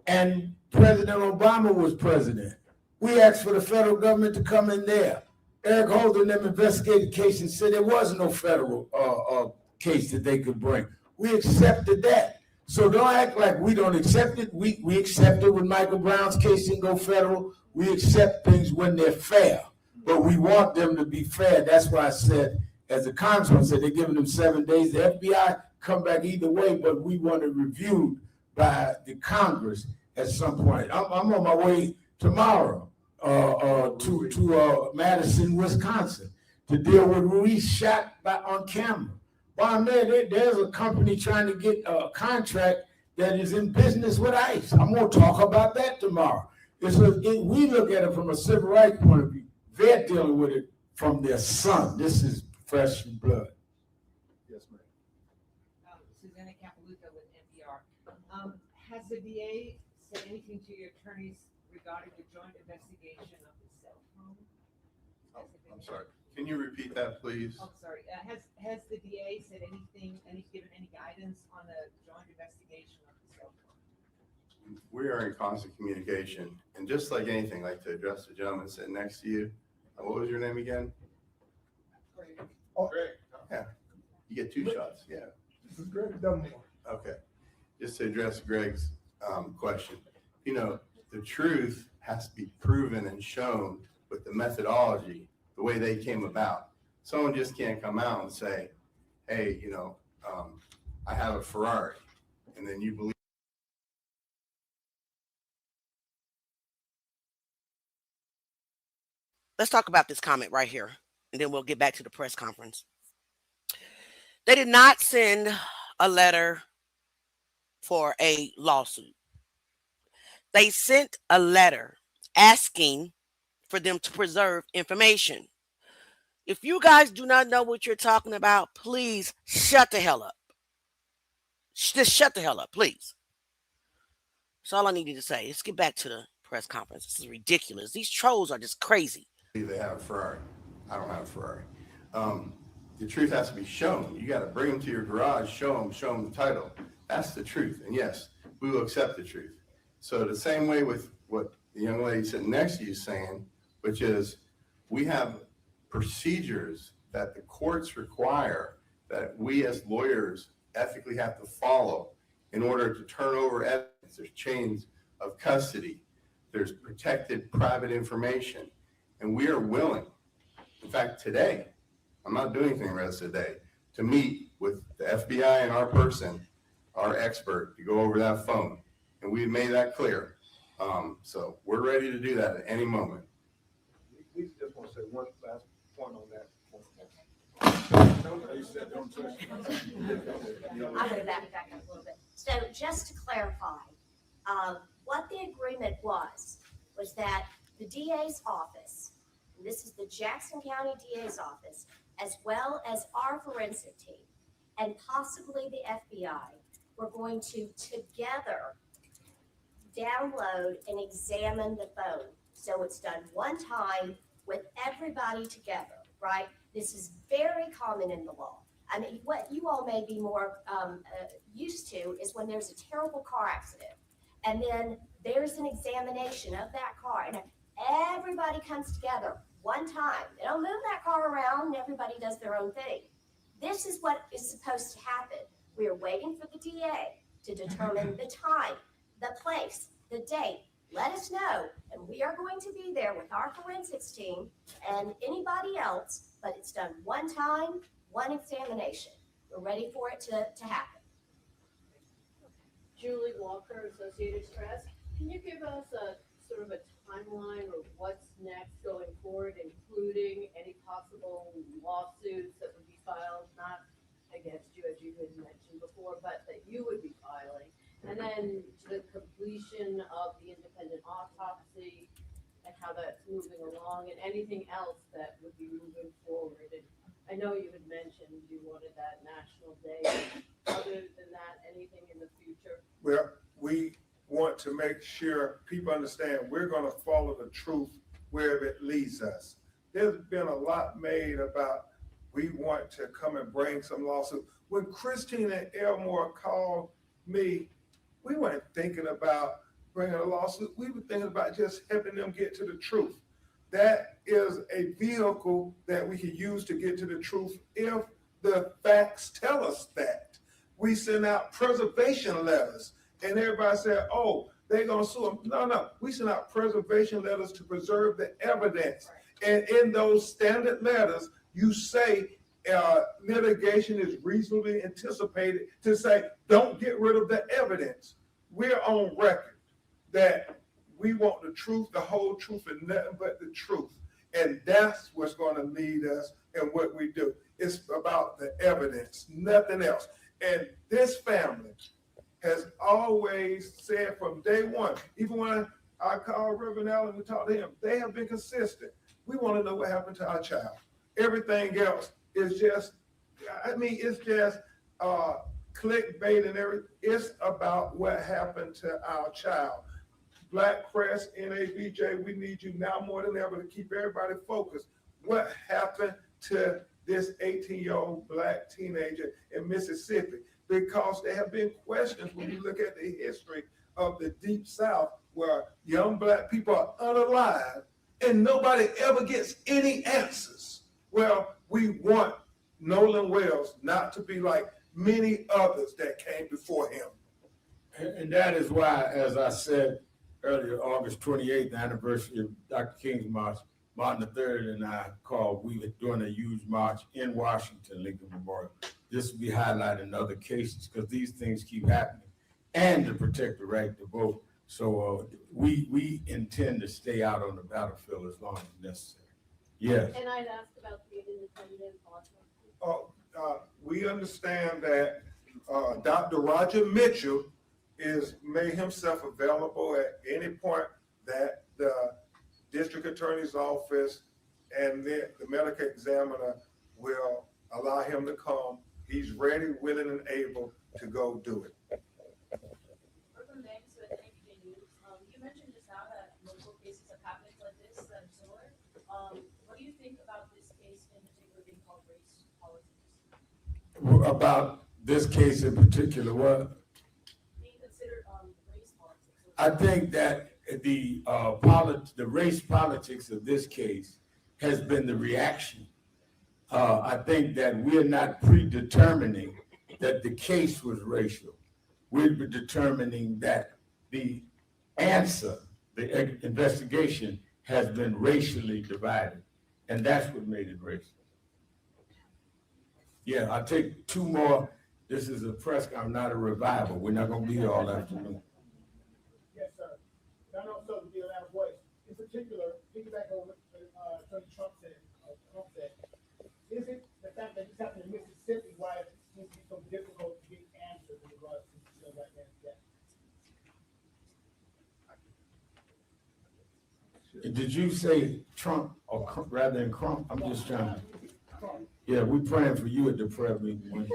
and President Obama was president, we asked for the federal government to come in there. Eric Holder and them investigated the case and said there was no federal case that they could bring. We accepted that. So don't act like we don't accept it. We accept it when Michael Brown's case didn't go federal. We accept things when they're fair, but we want them to be fair. That's why I said, as the Congressman said, they're giving them 7 days. The FBI come back either way, but we want it reviewed by the Congress at some point. I'm on my way tomorrow to Madison, Wisconsin, to deal with Ruiz shot on camera. While there's a company trying to get a contract that is in business with ICE. I'm going to talk about that tomorrow. We look at it from a civil rights point of view. They're dealing with it from their son. This is fresh blood. Yes, ma'am. Susanna Capaluca with NPR. Has the DA said anything to your attorneys regarding the joint investigation of the cell phone? I'm sorry. Can you repeat that, please? Oh, sorry. Has the DA said anything, given any guidance on the joint investigation of the cell phone? We are in constant communication, and just like anything, like to address the gentleman sitting next to you. What was your name again? Greg. Yeah, you get 2 shots. Yeah. This is Greg Dunmore. Okay. Just to address Greg's question, the truth has to be proven and shown with the methodology, the way they came about. Someone just can't come out and say, hey, I have a Ferrari, and then you believe let's talk about this comment right here, and then we'll get back to the press conference. They did not send a letter for a lawsuit. They sent a letter asking for them to preserve information. If you guys do not know what you're talking about, please shut the hell up. Just shut the hell up, please. That's all I needed to say. Let's get back to the press conference. This is ridiculous. These trolls are just crazy. They have a Ferrari. I don't have a Ferrari. The truth has to be shown. You got to bring them to your garage, show them the title. That's the truth. And yes, we will accept the truth. So the same way with what the young lady sitting next to you is saying, which is we have procedures that the courts require that we as lawyers ethically have to follow in order to turn over evidence. There's chains of custody. There's protected private information. And we are willing, in fact, today, I'm not doing anything the rest of the day, to meet with the FBI and our person, our expert, to go over that phone. And we've made that clear. So we're ready to do that at any moment. We just want to say one last point on that. I'm going to back up a little bit. So just to clarify, what the agreement was that the DA's office, and this is the Jackson County DA's office, as well as our forensic team, and possibly the FBI, were going to together download and examine the phone. So it's done one time with everybody together, right? This is very common in the law. I mean, what you all may be more used to is when there's a terrible car accident, and then there's an examination of that car, and everybody comes together one time. They don't move that car around, and everybody does their own thing. This is what is supposed to happen. We are waiting for the DA to determine the time, the place, the date. Let us know, and we are going to be there with our forensics team and anybody else, but it's done one time, one examination. We're ready for it to happen. Julie Walker, Associated Press. Can you give us a sort of a timeline of what's next going forward, including any possible lawsuits that would be filed, not against you, as you had mentioned before, but that you would be filing? And then the completion of the independent autopsy and how that's moving along, and anything else that would be moving forward. And I know you had mentioned you wanted that national day. Other than that, anything in the future? Well, we want to make sure people understand we're going to follow the truth wherever it leads us. There's been a lot made about we want to come and bring some lawsuit. When Christine and Elmore called me, we weren't thinking about bringing a lawsuit. We were thinking about just helping them get to the truth. That is a vehicle that we can use to get to the truth if the facts tell us that. We send out preservation letters, and everybody said, oh, they're going to sue them. No. We send out preservation letters to preserve the evidence. And in those standard letters, you say litigation is reasonably anticipated to say, don't get rid of the evidence. We're on record that we want the truth, the whole truth, and nothing but the truth. And that's what's going to lead us in what we do. It's about the evidence, nothing else. And this family has always said from day one, even when I called Reverend Allen, we talked to him, they have been consistent. We want to know what happened to our child. Everything else is just, it's just clickbait and everything. It's about what happened to our child. Black Press, NABJ, we need you now more than ever to keep everybody focused. What happened to this 18-year-old Black teenager in Mississippi? Because there have been questions when you look at the history of the Deep South where young Black people are unalive and nobody ever gets any answers. Well, we want Nolan Wells not to be like many others that came before him. And that is why, as I said earlier, August 28th, the anniversary of Dr. King's March, Martin III and I we were doing a huge march in Washington, Lincoln Memorial. This will be highlighting other cases because these things keep happening, and to protect the right to vote. So we intend to stay out on the battlefield as long as necessary. Yes. And I'd ask about the independent author. We understand that Dr. Roger Mitchell is made himself available at any point that the district attorney's office and the medical examiner will allow him to come. He's ready, willing, and able to go do it. You mentioned just now that multiple cases have happened like this that are similar. What do you think about this case in particular being called race politics? About this case in particular, what? Being considered race politics. I think that the race politics of this case has been the reaction. I think that we're not predetermining that the case was racial. We're determining that the answer, the investigation, has been racially divided, and that's what made it racial. Yeah, I'll take two more. This is a press conference, not a revival. We're not going to be here all afternoon. Yes, sir. And also to be a loud voice. In particular, piggyback on what Attorney Trump said, is it the fact that this happened in Mississippi why it seems to be so difficult to get answers in regards to the black man's death? Did you say Trump or rather than Crump? I'm just trying to. Yeah, we're praying for you at the prayer meeting.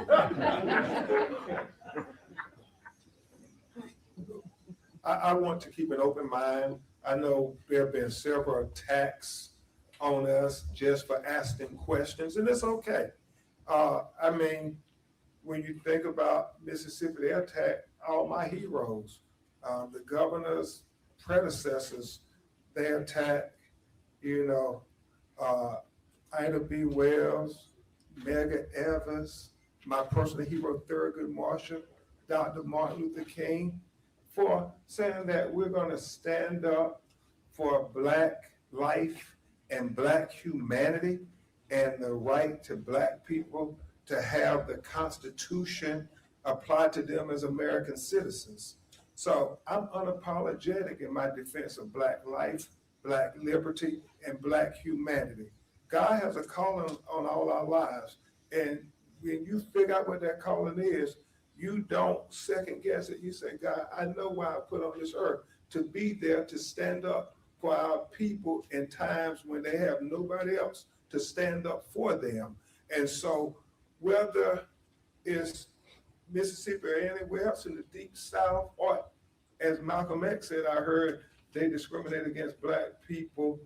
I want to keep an open mind. I know there have been several attacks on us just for asking questions, and it's okay. I mean, when you think about Mississippi, they attacked all my heroes. The governor's predecessors, they attacked, Ida B. Wells, Medgar Evers, my personal hero, Thurgood Marshall, Dr. Martin Luther King, for saying that we're going to stand up for Black life and Black humanity and the right to Black people to have the Constitution applied to them as American citizens. So I'm unapologetic in my defense of Black life, Black liberty, and Black humanity. God has a calling on all our lives. And when you figure out what that calling is, you don't second guess it. You say, God, I know why I put on this earth, to be there, to stand up for our people in times when they have nobody else to stand up for them. And so whether it's Mississippi or anywhere else in the deep South, or as Malcolm X said, I heard they discriminate against Black people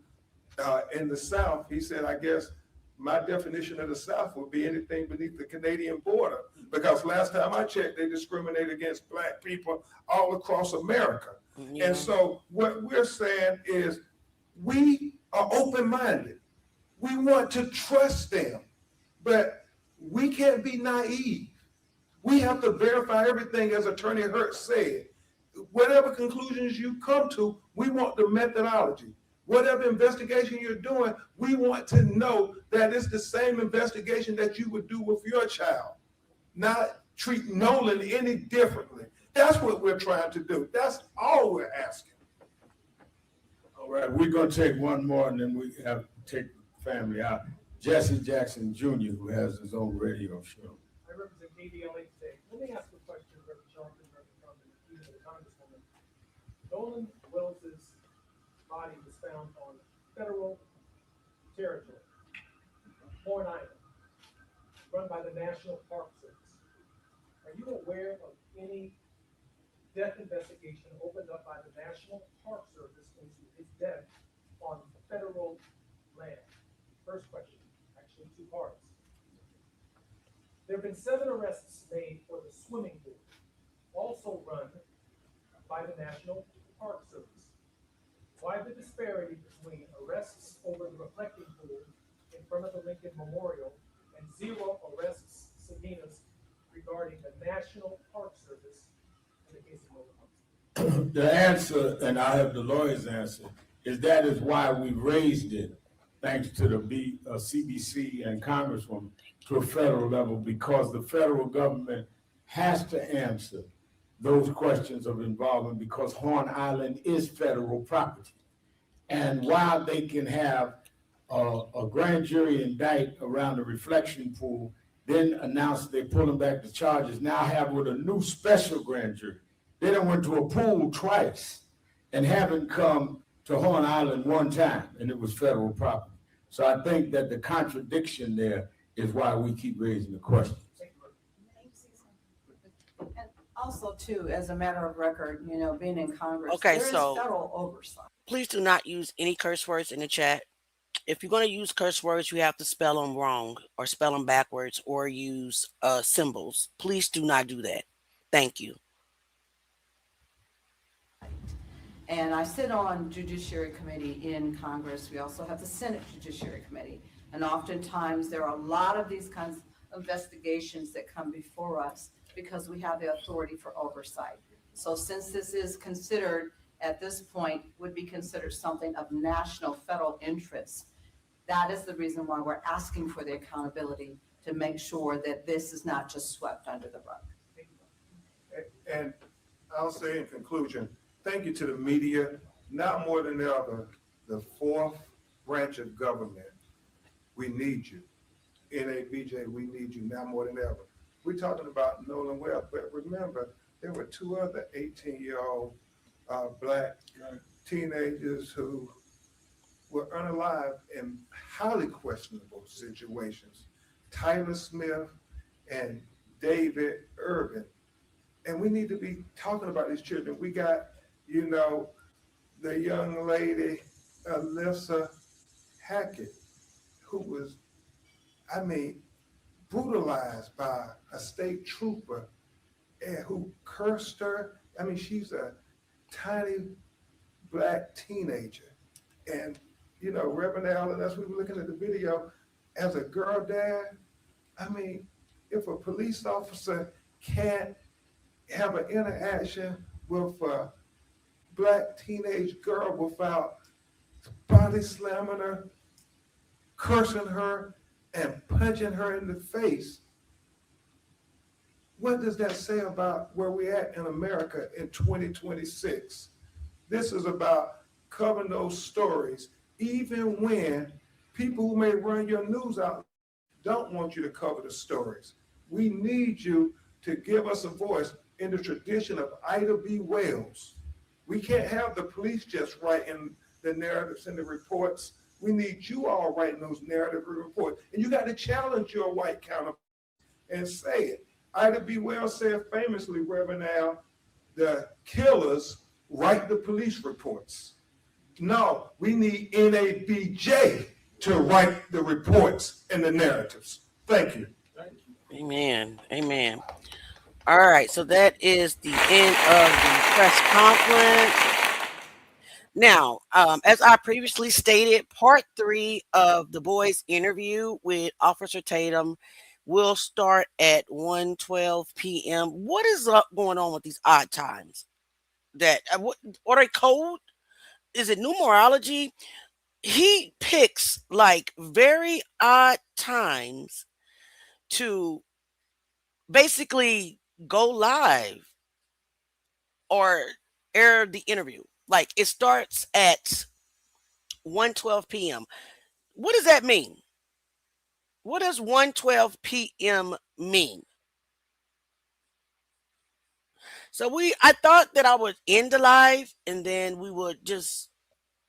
in the South. He said, I guess my definition of the South would be anything beneath the Canadian border, because last time I checked, they discriminate against Black people all across America. Yeah. And so what we're saying is we are open-minded. We want to trust them, but we can't be naive. We have to verify everything, as Attorney Hurt said. Whatever conclusions you come to, we want the methodology. Whatever investigation you're doing, we want to know that it's the same investigation that you would do with your child, not treat Nolan any differently. That's what we're trying to do. That's all we're asking. All right, we're going to take one more, and then we have to take the family out. Jesse Jackson Jr., who has his own radio show. I represent KBLA today. Let me ask a question, Reverend Sharpton, Reverend Crump, and even the Congresswoman. Nolan Wells's body was found on federal territory, Horn Island, run by the National Park Service. Are you aware of any death investigation opened up by the National Park Service into his death on federal land? First question, actually two parts. There have been 7 arrests made for the swimming pool, also run by the National Park Service. Why the disparity between arrests over the reflecting pool in front of the Lincoln Memorial and 0 arrests, subpoenas regarding the National Park Service in the case of Nolan? The answer, and I have the lawyer's answer, is that is why we raised it, thanks to the CBC and Congresswoman, to a federal level, because the federal government has to answer those questions of involvement, because Horn Island is federal property. And while they can have a grand jury indict around the reflection pool, then announce they're pulling back the charges, now have with a new special grand jury. They done went to a pool twice and haven't come to Horn Island one time, and it was federal property. So I think that the contradiction there is why we keep raising the question. And also too, as a matter of record, you know, being in Congress, Okay, there is so federal oversight. please do not use any curse words in the chat. If you're going to use curse words, you have to spell them wrong or spell them backwards or use symbols. Please do not do that. Thank you. And I sit on Judiciary Committee in Congress. We also have the Senate Judiciary Committee. And oftentimes there are a lot of these kinds of investigations that come before us because we have the authority for oversight. So since this is considered, at this point, would be considered something of national federal interest, that is the reason why we're asking for the accountability to make sure that this is not just swept under the rug. And I'll say in conclusion, thank you to the media. Now more than ever, the fourth branch of government, we need you. NABJ, we need you now more than ever. We're talking about Nolan Webb, but remember, there were two other 18-year-old Black teenagers who were unalive in highly questionable situations. Tyler Smith and David Irvin. And we need to be talking about these children. We got, you know, the young lady, Alyssa Hackett, who was, I mean, brutalized by a state trooper and who cursed her. I mean, she's a tiny Black teenager. And, you know, Reverend Allen, as we were looking at the video, as a girl dad, I mean, if a police officer can't have an interaction with a Black teenage girl without body slamming her, cursing her, and punching her in the face, what does that say about where we're at in America in 2026? This is about covering those stories, even when people who may run your news out don't want you to cover the stories. We need you to give us a voice in the tradition of Ida B. Wells. We can't have the police just writing the narratives and the reports. We need you all writing those narrative reports. And you got to challenge your white counterpart and say it. Ida B. Wells said famously, Reverend Al, the killers write the police reports. No, we need NABJ to write the reports and the narratives. Thank you. Amen. Amen. All right, so that is the end of the press conference. Now, as I previously stated, part 3 of the boys' interview with Officer Tatum will start at 1:12 p.m. What is going on with these odd times? That what are they code? Is it numerology? He picks like very odd times to basically go live or air the interview. Like it starts at 1:12 p.m. What does that mean? What does 1:12 p.m. mean? So I thought that I would end the live and then we would just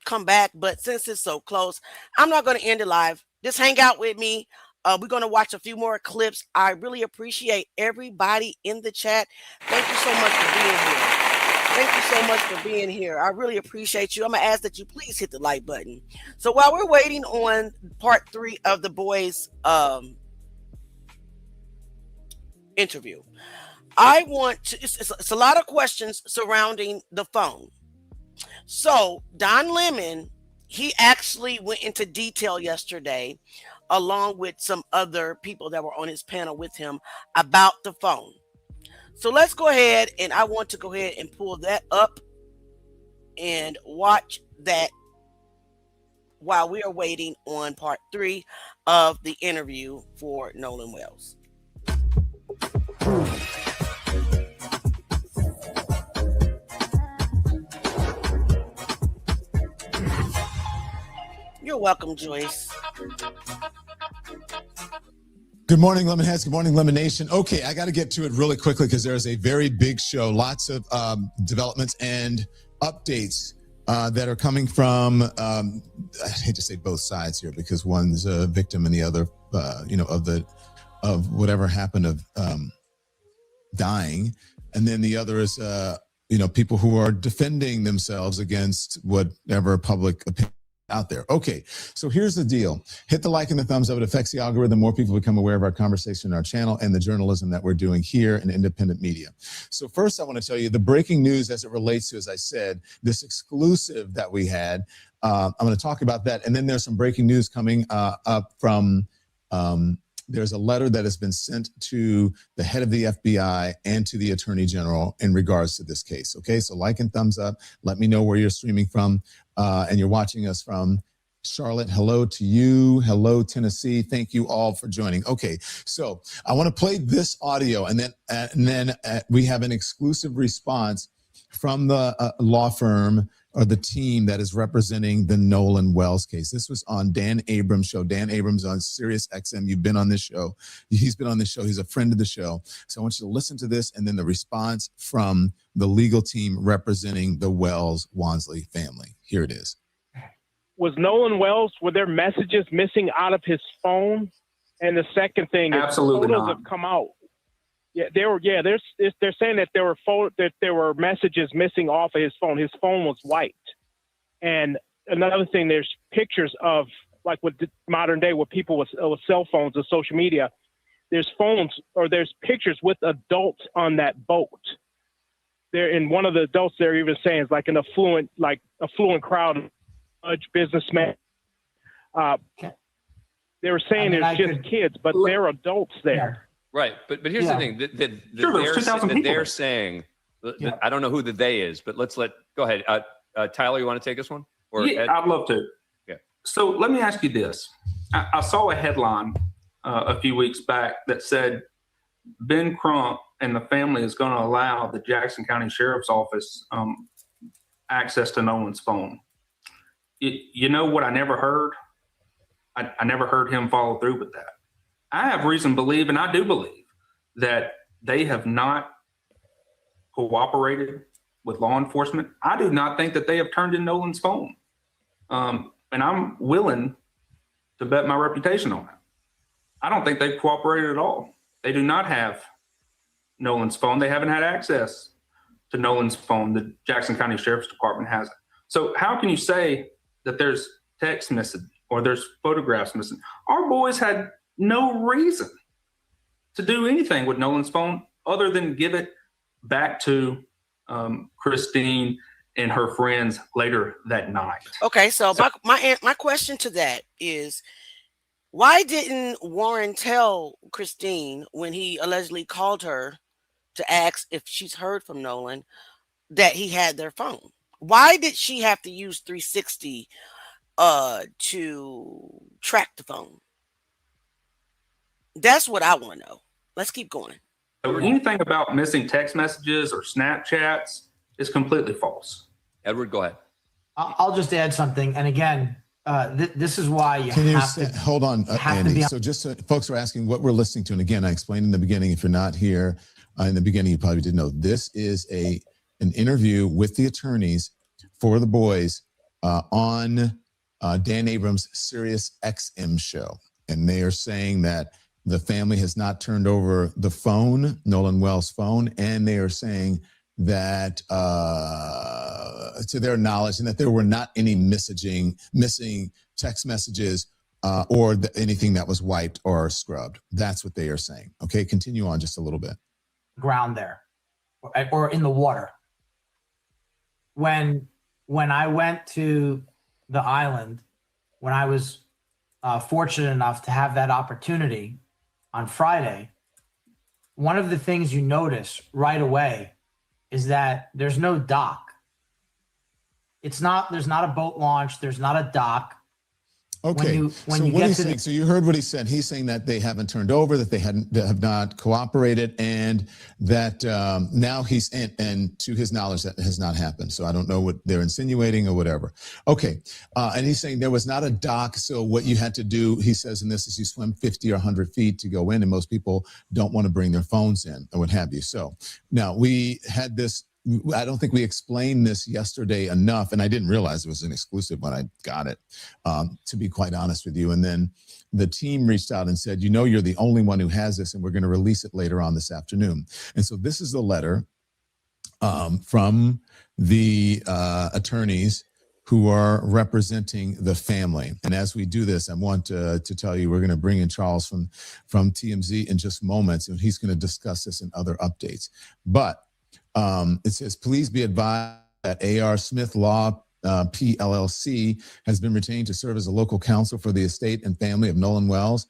come back. But since it's so close, I'm not going to end the live. Just hang out with me. We're going to watch a few more clips. I really appreciate everybody in the chat. Thank you so much for being here. Thank you so much for being here. I really appreciate you. I'm going to ask that you please hit the like button. So while we're waiting on part 3 of the boys' interview, I want to, it's a lot of questions surrounding the phone. So Don Lemon, he actually went into detail yesterday, along with some other people that were on his panel with him about the phone. So let's go ahead, and I want to go ahead and pull that up and watch that while we are waiting on part 3 of the interview for Nolan Wells. You're welcome, Joyce. Good morning, Lemonheads. Good morning, Lemon Nation. Okay, I got to get to it really quickly because there's a very big show. Lots of developments and updates that are coming from, I hate to say both sides here because one's a victim and the other, of whatever happened of dying. And then the other is, people who are defending themselves against whatever public opinion out there. Okay, so here's the deal. Hit the like and the thumbs up. It affects the algorithm. More people become aware of our conversation on our channel and the journalism that we're doing here in independent media. So first, I want to tell you the breaking news as it relates to, as I said, this exclusive that we had. I'm going to talk about that. And then there's some breaking news coming up from there's a letter that has been sent to the head of the FBI and to the Attorney General in regards to this case. Okay, so like and thumbs up. Let me know where you're streaming from and you're watching us from. Charlotte, hello to you. Hello, Tennessee. Thank you all for joining. Okay, so I want to play this audio and then we have an exclusive response from the law firm or the team that is representing the Nolan Wells case. This was on Dan Abrams' show. Dan Abrams on Sirius XM. You've been on this show. He's been on this show. He's a friend of the show. So I want you to listen to this and then the response from the legal team representing the Wells Wonsley family. Here it is. Was Nolan Wells, were there messages missing out of his phone? And the second thing is Absolutely photos not. have come out. Yeah, they're saying that there were messages missing off of his phone. His phone was wiped. And another thing, there's pictures of, like with the modern day with people with cell phones and social media, there's pictures with adults on that boat. There, and one of the adults they're even saying is like an affluent crowd of businessmen. They were saying there's just kids, but there are adults there. Right, but here's the thing that they're saying. I don't know who the they is, but go ahead. Tyler, you want to take this one? Or yeah, Ed? I'd love to. Yeah. So let me ask you this. I saw a headline a few weeks back that said Ben Crump and the family is going to allow the Jackson County Sheriff's Office access to Nolan's phone. You know what I never heard? I never heard him follow through with that. I have reason to believe, and I do believe, that they have not cooperated with law enforcement. I do not think that they have turned in Nolan's phone. And I'm willing to bet my reputation on it. I don't think they've cooperated at all. They do not have Nolan's phone. They haven't had access to Nolan's phone. The Jackson County Sheriff's Department hasn't. So how can you say that there's text missing or there's photographs missing? Our boys had no reason to do anything with Nolan's phone other than give it back to Christine and her friends later that night. Okay, so my question to that is, why didn't Warren tell Christine when he allegedly called her to ask if she's heard from Nolan that he had their phone? Why did she have to use 360 to track the phone? That's what I want to know. Let's keep going. So anything about missing text messages or Snapchats is completely false. Edward, go ahead. I'll just add something. And again, this is why you Can have to hold on, Andy. So just so folks are asking what we're listening to. And again, I explained in the beginning, if you're not here in the beginning, you probably didn't know. This is an interview with the attorneys for the boys on Dan Abrams' Sirius XM show. And they are saying that the family has not turned over the phone, Nolan Wells' phone, and they are saying that to their knowledge, and that there were not any missing text messages or anything that was wiped or scrubbed. That's what they are saying. Okay, continue on just a little bit. Ground there or in the water. When I went to the island, when I was fortunate enough to have that opportunity on Friday, one of the things you notice right away is that there's no dock. There's not a boat launch. There's not a dock. Okay. when So you what get he's to saying, the, so you heard what he said. He's saying that they haven't turned over, that they have not cooperated, and that now he's and to his knowledge that has not happened. So I don't know what they're insinuating or whatever. Okay. And he's saying there was not a dock. So what you had to do, he says in this, is you swim 50 or 100 feet to go in, and most people don't want to bring their phones in or what have you. So now we had this. I don't think we explained this yesterday enough, and I didn't realize it was an exclusive when I got it, to be quite honest with you. And then the team reached out and said, you know, you're the only one who has this, and we're going to release it later on this afternoon. And so this is the letter from the attorneys who are representing the family. And as we do this, I want to tell you, we're going to bring in Charles from TMZ in just moments, and he's going to discuss this and other updates. But it says, please be advised that A.R. Smith Law PLLC has been retained to serve as a local counsel for the estate and family of Nolan Wells.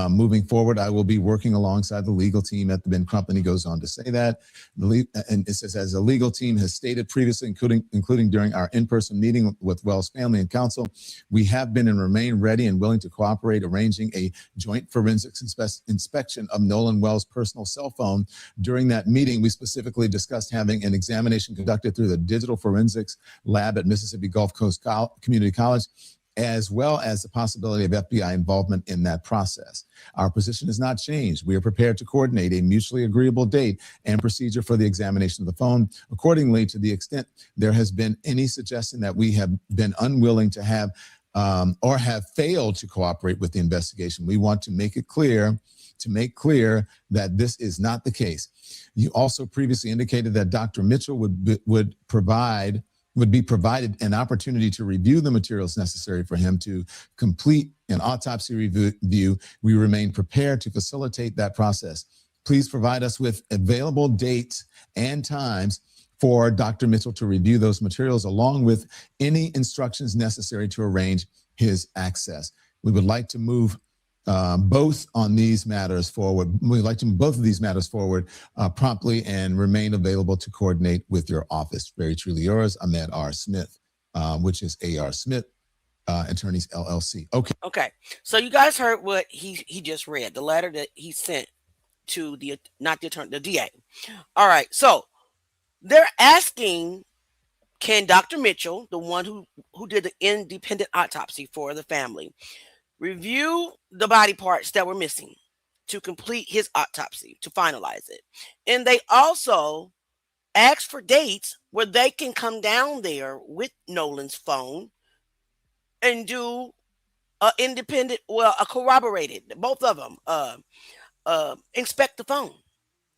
Moving forward, I will be working alongside the legal team at the Ben Crump, and he goes on to say that. And it says, as the legal team has stated previously, including during our in-person meeting with Wells family and counsel, we have been and remain ready and willing to cooperate, arranging a joint forensics inspection of Nolan Wells' personal cell phone. During that meeting, we specifically discussed having an examination conducted through the digital forensics lab at Mississippi Gulf Coast Community College, as well as the possibility of FBI involvement in that process. Our position has not changed. We are prepared to coordinate a mutually agreeable date and procedure for the examination of the phone. Accordingly, to the extent there has been any suggestion that we have been unwilling to have or have failed to cooperate with the investigation, we want to make it clear, that this is not the case. You also previously indicated that Dr. Mitchell would be provided an opportunity to review the materials necessary for him to complete an autopsy review. We remain prepared to facilitate that process. Please provide us with available dates and times for Dr. Mitchell to review those materials, along with any instructions necessary to arrange his access. We would like to move both on these matters forward. We'd like to move both of these matters forward promptly and remain available to coordinate with your office. Very truly yours, Ahmed R. Smith, which is A.R. Smith, Attorneys LLC. Okay. Okay. So you guys heard what he just read, the letter that he sent to the, not the attorney, the DA. All right. So they're asking, can Dr. Mitchell, the one who did the independent autopsy for the family, review the body parts that were missing to complete his autopsy, to finalize it? And they also asked for dates where they can come down there with Nolan's phone and do a corroborated, both of them, inspect the phone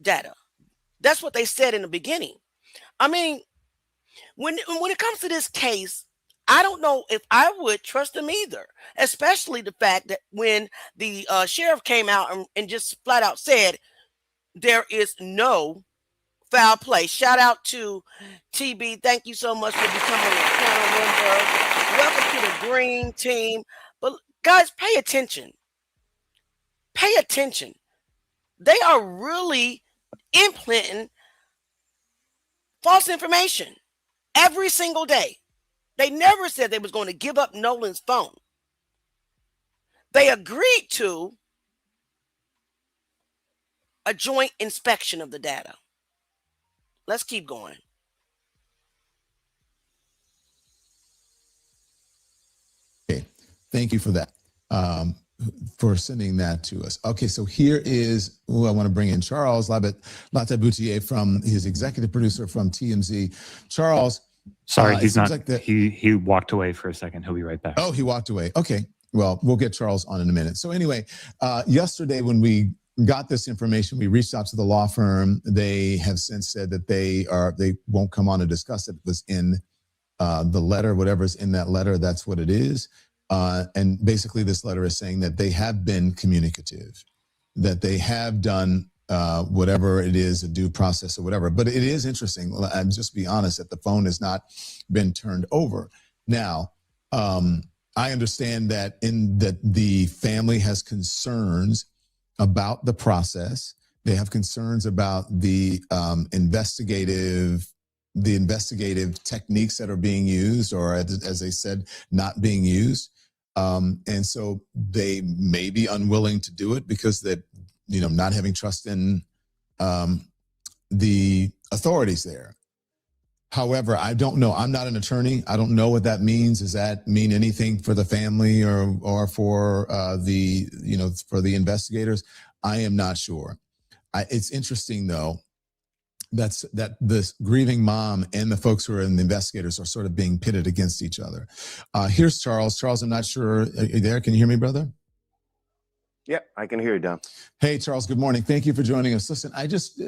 data. That's what they said in the beginning. I mean, when it comes to this case, I don't know if I would trust them either, especially the fact that when the sheriff came out and just flat out said there is no foul play. Shout out to TB. Thank you so much for becoming a panel member. Welcome to the green team. But guys, pay attention. Pay attention. They are really implanting false information every single day. They never said they was going to give up Nolan's phone. They agreed to a joint inspection of the data. Let's keep going. Okay. Thank you for that, for sending that to us. Okay, so here is who I want to bring in, Charles Lataboutier, from his executive producer from TMZ. Charles. Sorry, he's not. Like he walked away for a second. He'll be right back. Oh, he walked away. Okay. Well, we'll get Charles on in a minute. So anyway, yesterday when we got this information, we reached out to the law firm. They have since said that they won't come on to discuss it. It was in the letter, whatever's in that letter, that's what it is. And basically this letter is saying that they have been communicative, that they have done whatever it is, a due process or whatever. But it is interesting. I'm just be honest that the phone has not been turned over. Now, I understand that the family has concerns about the process. They have concerns about the investigative techniques that are being used, or as they said, not being used. And so they may be unwilling to do it because they're, not having trust in the authorities there. However, I don't know. I'm not an attorney. I don't know what that means. Does that mean anything for the family or for for the investigators? I am not sure. It's interesting though, that this grieving mom and the folks who are in the investigators are sort of being pitted against each other. Here's Charles. Charles, I'm not sure. Are you there? Can you hear me, brother? Yeah, I can hear you, Don. Hey, Charles, good morning. Thank you for joining us. Listen, I just,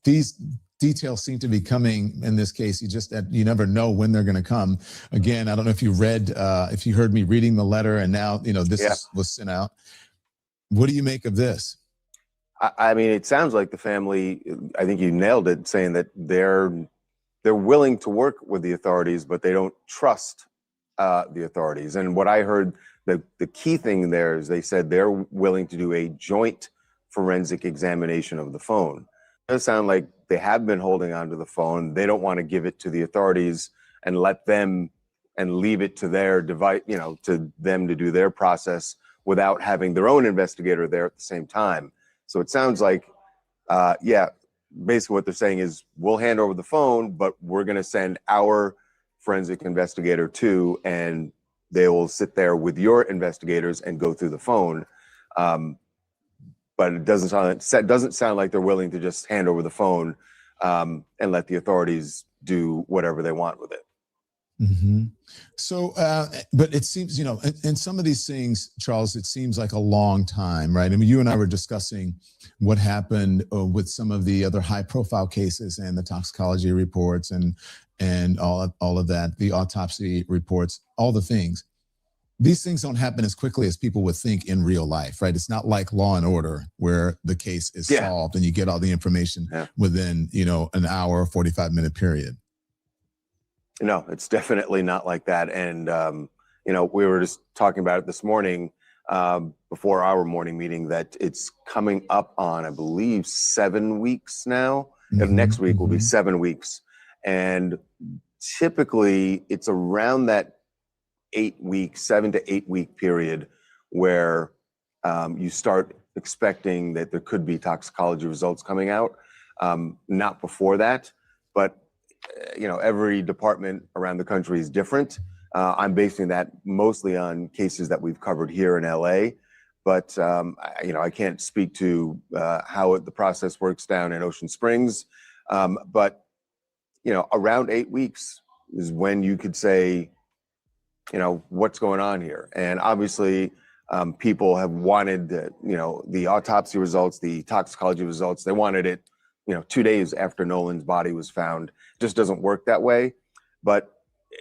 these details seem to be coming in this case. You never know when they're going to come. Again, I don't know if you if you heard me reading the letter and now, this was sent out. What do you make of this? I mean, it sounds like the family, I think you nailed it, saying that they're willing to work with the authorities, but they don't trust the authorities. And what I heard, the key thing there is they said they're willing to do a joint forensic examination of the phone. It does sound like they have been holding on to the phone. They don't want to give it to the authorities and let them and leave it to their device, to them to do their process without having their own investigator there at the same time. So it sounds like, basically what they're saying is we'll hand over the phone, but we're going to send our forensic investigator too, and they will sit there with your investigators and go through the phone. But it doesn't sound like they're willing to just hand over the phone and let the authorities do whatever they want with it. Mm-hmm. So, but it seems, in some of these things, Charles, it seems like a long time, right? I mean, you and I were discussing what happened with some of the other high-profile cases and the toxicology reports and all of that, the autopsy reports, all the things. These things don't happen as quickly as people would think in real life, right? It's not like Law and Order where the case is solved and you get all the information within, an hour, 45-minute period. No, it's definitely not like that. And, we were just talking about it this morning before our morning meeting that it's coming up on, I believe, 7 weeks now. And next week will be 7 weeks. And typically it's around that 7 to 8 week period where you start expecting that there could be toxicology results coming out. Not before that, but every department around the country is different. I'm basing that mostly on cases that we've covered here in LA, but I can't speak to how the process works down in Ocean Springs. But around 8 weeks is when you could say, what's going on here. And obviously people have wanted the autopsy results, the toxicology results. They wanted it 2 days after Nolan's body was found. Just doesn't work that way. But,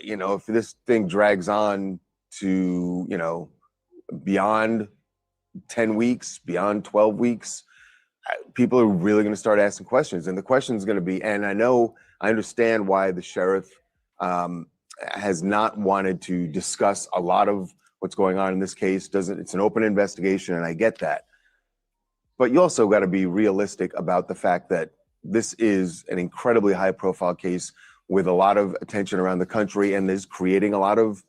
if this thing drags on to, beyond 10 weeks, beyond 12 weeks, people are really going to start asking questions. And the question is going to be, and I understand why the sheriff has not wanted to discuss a lot of what's going on in this case. It's an open investigation, and I get that. But you also got to be realistic about the fact that this is an incredibly high profile case with a lot of attention around the country and is creating a lot of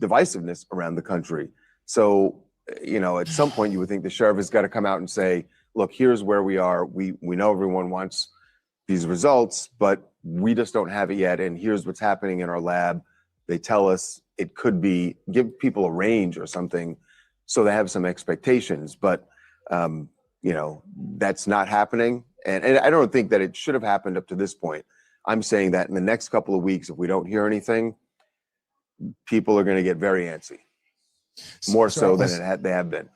divisiveness around the country. So, at some point you would think the sheriff has got to come out and say, look, here's where we are. We know everyone wants these results, but we just don't have it yet. And here's what's happening in our lab. They tell us it could be, give people a range or something so they have some expectations. But, that's not happening. And I don't think that it should have happened up to this point. I'm saying that in the next couple of weeks, if we don't hear anything, people are going to get very antsy, more so than they have been.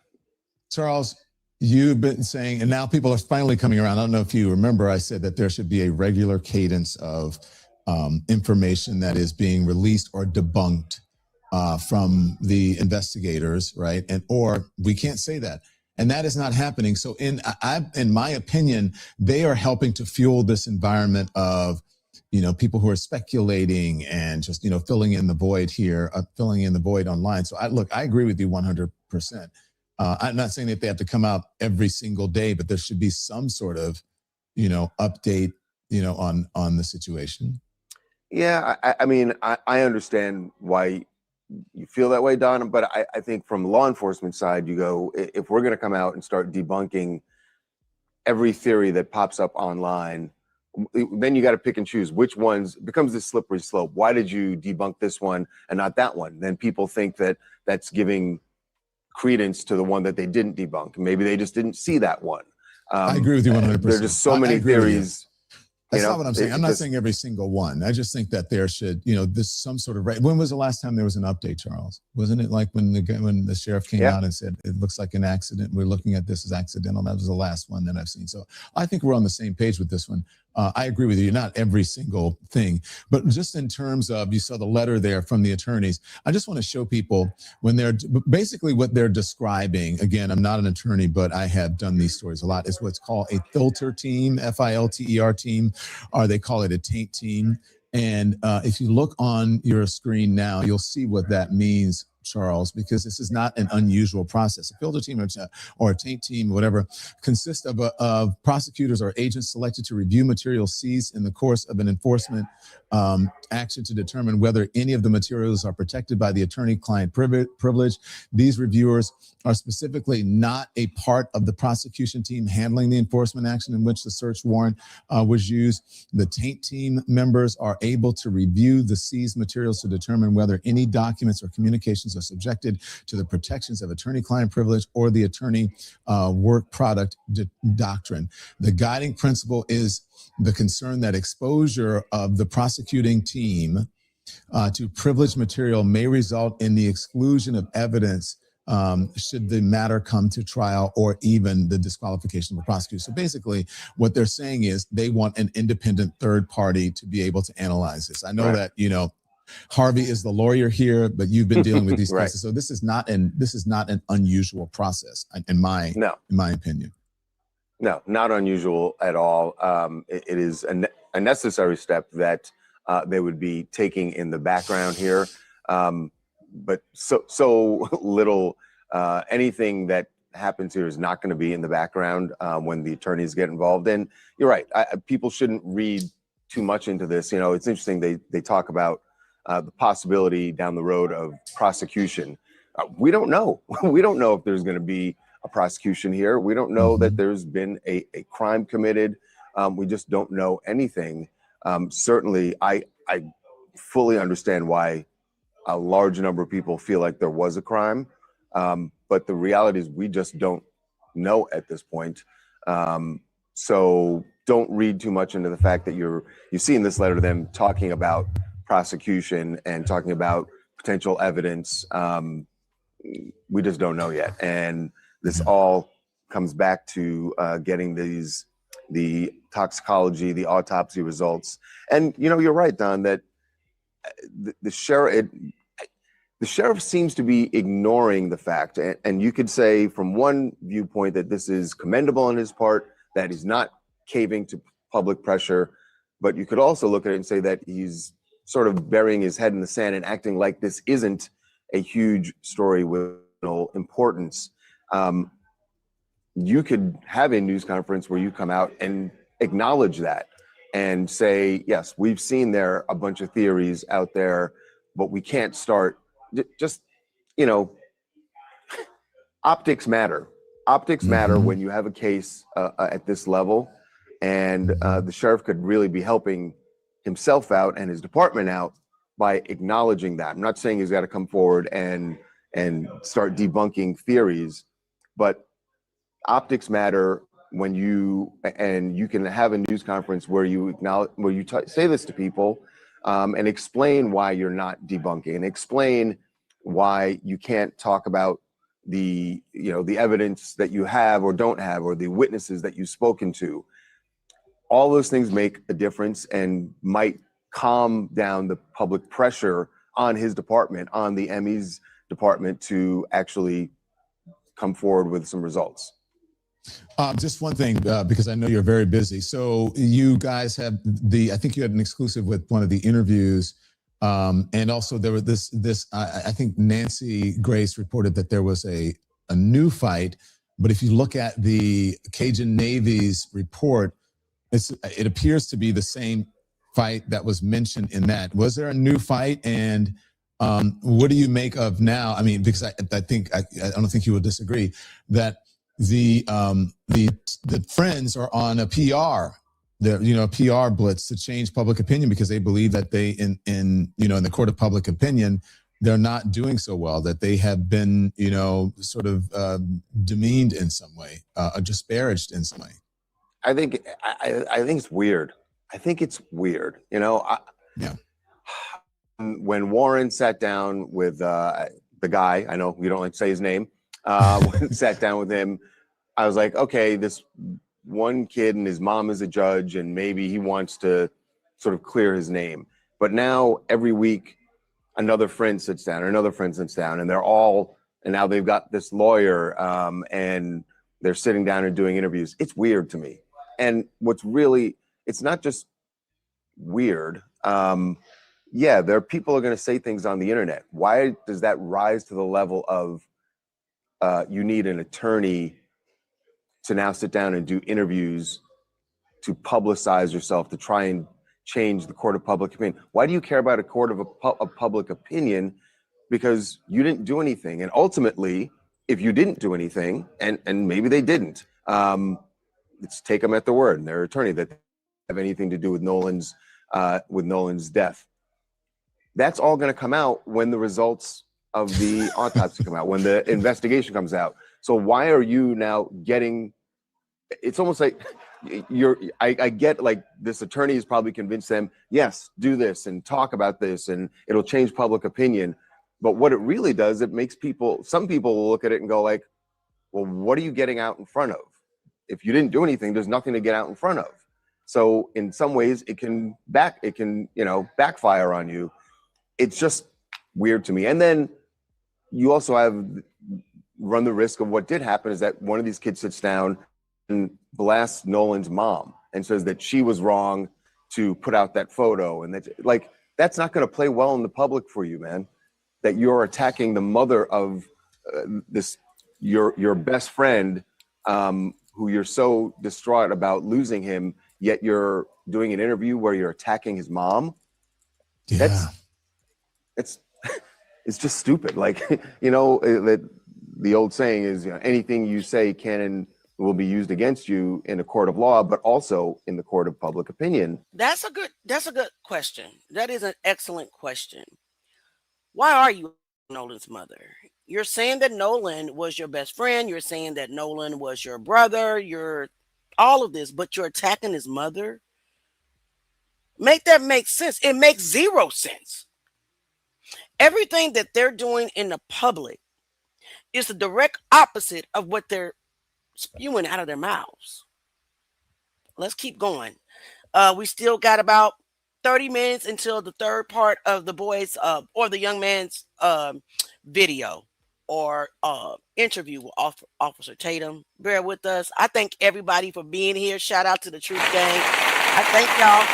Charles, you've been saying, and now people are finally coming around. I don't know if you remember, I said that there should be a regular cadence of information that is being released or debunked from the investigators, right? Or we can't say that. And that is not happening. So in my opinion, they are helping to fuel this environment of, people who are speculating and just, filling in the void here, filling in the void online. So I agree with you 100%. I'm not saying that they have to come out every single day, but there should be some sort of, update, on the situation. Yeah, I mean, I understand why you feel that way, Don, but I think from law enforcement side, you go, if we're going to come out and start debunking every theory that pops up online, then you got to pick and choose which ones. Becomes this slippery slope. Why did you debunk this one and not that one? Then people think that that's giving credence to the one that they didn't debunk. Maybe they just didn't see that one. I agree with you 100%. There's just so many theories. That's not what I'm saying. I'm not saying every single one. I just think that there should, this some sort of right. When was the last time there was an update, Charles? Wasn't it like when the sheriff came out and said it looks like an accident? We're looking at this as accidental. That was the last one that I've seen. So I think we're on the same page with this one. I agree with you. Not every single thing, but just in terms of, you saw the letter there from the attorneys. I just want to show people when they're basically what they're describing. Again, I'm not an attorney, but I have done these stories a lot. Is what's called a filter team, FILTER team, or they call it a taint team. And if you look on your screen now, you'll see what that means, Charles, because this is not an unusual process. A filter team or a taint team, whatever, consists of prosecutors or agents selected to review material seized in the course of an enforcement action to determine whether any of the materials are protected by the attorney-client privilege. These reviewers are specifically not a part of the prosecution team handling the enforcement action in which the search warrant was used. The taint team members are able to review the seized materials to determine whether any documents or communications are subjected to the protections of attorney-client privilege or the attorney work product doctrine. The guiding principle is the concern that exposure of the prosecuting team to privileged material may result in the exclusion of evidence should the matter come to trial or even the disqualification of the prosecutor. So basically what they're saying is they want an independent third party to be able to analyze this. I know that, Harvey is the lawyer here, but you've been dealing with these cases. So this is not an unusual process in my opinion. No, not unusual at all. It is a necessary step that they would be taking in the background here. But so little, anything that happens here is not going to be in the background when the attorneys get involved. And you're right, people shouldn't read too much into this. It's interesting, they talk about the possibility down the road of prosecution. We don't know. We don't know if there's going to be a prosecution here. We don't know that there's been a crime committed. We just don't know anything. Certainly, I fully understand why a large number of people feel like there was a crime. But the reality is we just don't know at this point. So don't read too much into the fact that you see in this letter them talking about prosecution and talking about potential evidence. We just don't know yet. And this all comes back to getting the toxicology, the autopsy results. And, you're right, Don, that the sheriff seems to be ignoring the fact. And you could say from one viewpoint that this is commendable on his part, that he's not caving to public pressure. But you could also look at it and say that he's sort of burying his head in the sand and acting like this isn't a huge story with no importance. You could have a news conference where you come out and acknowledge that and say, yes, we've seen there a bunch of theories out there, but we can't start optics matter. Optics matter when you have a case at this level, and the sheriff could really be helping himself out and his department out by acknowledging that. I'm not saying he's got to come forward and start debunking theories, but optics matter when you can have a news conference where you say this to people and explain why you're not debunking and explain why you can't talk about the evidence that you have or don't have or the witnesses that you've spoken to. All those things make a difference and might calm down the public pressure on his department, on the ME's department, to actually come forward with some results. Just one thing, because I know you're very busy. So you guys have I think you had an exclusive with one of the interviews. And also there was I think Nancy Grace reported that there was a new fight, but if you look at the Cajun Navy's report, it appears to be the same fight that was mentioned in that. Was there a new fight? And What do you make of now? I mean, because I don't think you will disagree that the friends are on a PR, PR blitz to change public opinion because they believe that they in the court of public opinion, they're not doing so well, that they have been, sort of demeaned in some way, disparaged in some way. I think it's weird. I think it's weird. Yeah. When Warren sat down with the guy, I know we don't like to say his name, sat down with him, I was like, okay, this one kid and his mom is a judge and maybe he wants to sort of clear his name. But now every week, another friend sits down or another friend sits down and now they've got this lawyer and they're sitting down and doing interviews. It's weird to me. And it's not just weird. There are people who are going to say things on the internet. Why does that rise to the level of you need an attorney to now sit down and do interviews to publicize yourself, to try and change the court of public opinion? Why do you care about a court of public opinion? Because you didn't do anything. And ultimately, if you didn't do anything, and maybe they didn't, let's take them at their word and their attorney that have anything to do with Nolan's death. That's all going to come out when the results of the autopsy come out, when the investigation comes out. So why are you now getting? It's almost like I get like this attorney has probably convinced them, yes, do this and talk about this and it'll change public opinion. But what it really does, it makes some people will look at it and go like, well, what are you getting out in front of? If you didn't do anything, there's nothing to get out in front of. So in some ways it can backfire on you. It's just weird to me. And then you also run the risk of what did happen is that one of these kids sits down and blasts Nolan's mom and says that she was wrong to put out that photo. And that's not going to play well in the public for you, man, that you're attacking the mother of your best friend, who you're so distraught about losing him, yet you're doing an interview where you're attacking his mom. Yeah. It's just stupid. The old saying is, anything you say can and will be used against you in a court of law, but also in the court of public opinion. That's a good question. That is an excellent question. Why are you Nolan's mother? You're saying that Nolan was your best friend. You're saying that Nolan was your brother. You're all of this, but you're attacking his mother. Make that make sense. It makes zero sense. Everything that they're doing in the public is the direct opposite of what they're spewing out of their mouths. Let's keep going. We still got about 30 minutes until the third part of the boys or the young man's video or interview with Officer Tatum. Bear with us. I thank everybody for being here. Shout out to the Truth Gang. I thank y'all.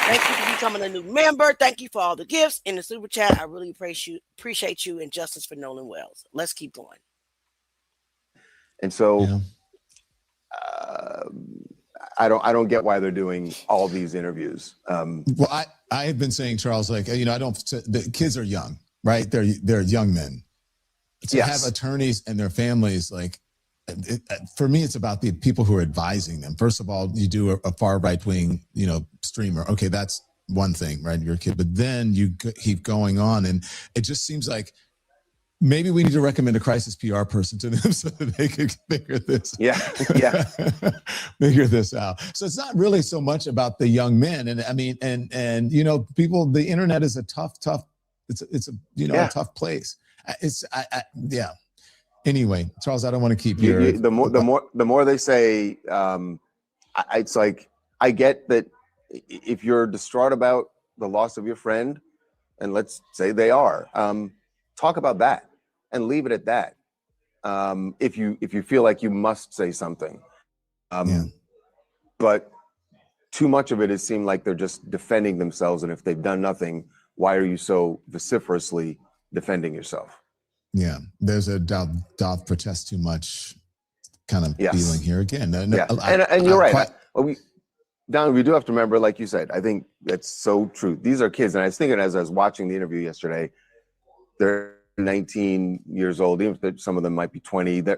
Thank you for becoming a new member. Thank you for all the gifts in the super chat. I really appreciate you and justice for Nolan Wells. Let's keep going. And so I don't get why they're doing all these interviews. Well, I have been saying, Charles, the kids are young, right? They're young men. To have attorneys and their families, for me, it's about the people who are advising them. First of all, you do a far right-wing, streamer. Okay, that's one thing, right? You're a kid. But then you keep going on, and it just seems like maybe we need to recommend a crisis PR person to them so that they can figure this. Figure this out. So it's not really so much about the young men, and people. The internet is a tough. It's a tough place. Anyway, Charles, I don't want to keep you. The more they say, it's like I get that if you're distraught about the loss of your friend, and let's say they are, talk about that and leave it at that. If you feel like you must say something, but too much of it seemed like they're just defending themselves, and if they've done nothing, why are you so vociferously defending yourself? Yeah, there's a doth protest too much kind of feeling here again. And you're right. We do have to remember, like you said, I think that's so true. These are kids, and I was thinking as I was watching the interview yesterday, they're 19 years old, even if some of them might be 20, they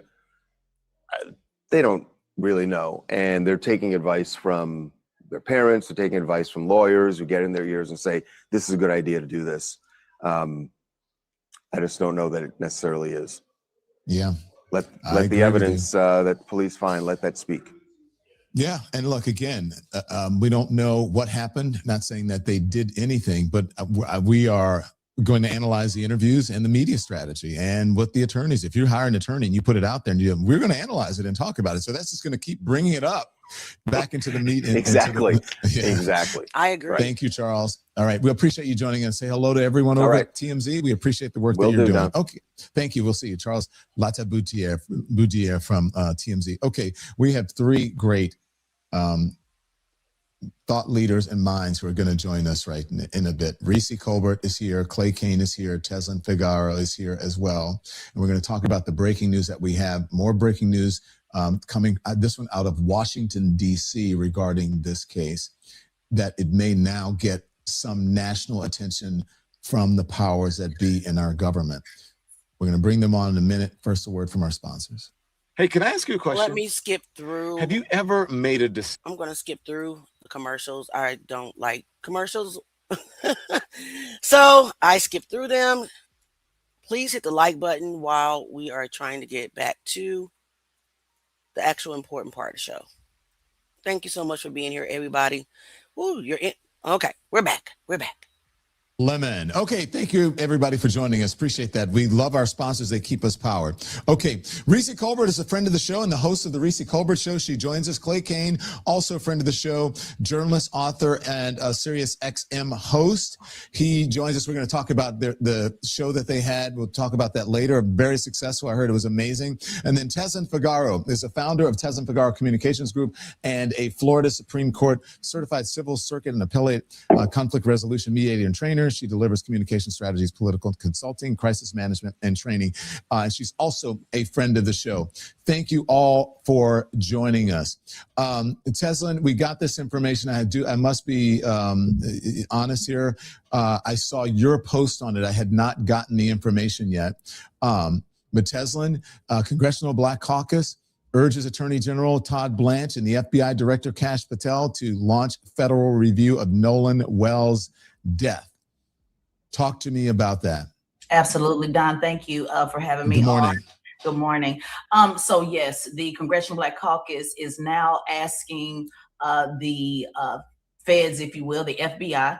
don't really know. And they're taking advice from their parents, they're taking advice from lawyers who get in their ears and say, this is a good idea to do this. I just don't know that it necessarily is. Yeah. Let the evidence that police find, let that speak. Yeah. And look, again, we don't know what happened. Not saying that they did anything, but we are going to analyze the interviews and the media strategy and what the attorneys, if you hire an attorney and you put it out there and we're going to analyze it and talk about it. So that's just going to keep bringing it up back into the media. Exactly. Yeah. Exactly. I agree. Thank you, Charles. All right. We appreciate you joining us. Say hello to everyone over at TMZ. We appreciate the work that you're doing. Don. Okay. Thank you. We'll see you. Charles Lataboutier from TMZ. Okay. We have three great thought leaders and minds who are going to join us right in a bit. Reese Colbert is here. Clay Kane is here. Teslin Figaro is here as well. And we're going to talk about the breaking news that we have. More breaking news coming, this one out of Washington, D.C. regarding this case, that it may now get some national attention from the powers that be in our government. We're going to bring them on in a minute. First, a word from our sponsors. Hey, can I ask you a question? Let me skip through. Have you ever made a decision? I'm going to skip through the commercials. I don't like commercials. So I skip through them. Please hit the like button while we are trying to get back to the actual important part of the show. Thank you so much for being here, everybody. Woo, you're in. Okay, we're back. We're back. Lemon. Okay, thank you everybody for joining us. Appreciate that. We love our sponsors. They keep us powered. Okay, Reese Colbert is a friend of the show and the host of the Reese Colbert Show. She joins us. Clay Kane, also a friend of the show, journalist, author, and a Sirius XM host. He joins us. We're going to talk about the show that they had. We'll talk about that later. Very successful. I heard it was amazing. And then Teslin Figaro is a founder of Teslin Figaro Communications Group and a Florida Supreme Court certified civil circuit and appellate conflict resolution mediator and trainer. She delivers communication strategies, political consulting, crisis management, and training. She's also a friend of the show. Thank you all for joining us. Teslin, we got this information. I must be honest here. I saw your post on it. I had not gotten the information yet. But Teslin, Congressional Black Caucus urges Attorney General Todd Blanche and the FBI Director Kash Patel to launch federal review of Nolan Wells' death. Talk to me about that. Absolutely, Don. Thank you for having me on. Good morning. So yes, the Congressional Black Caucus is now asking the feds, if you will, the FBI,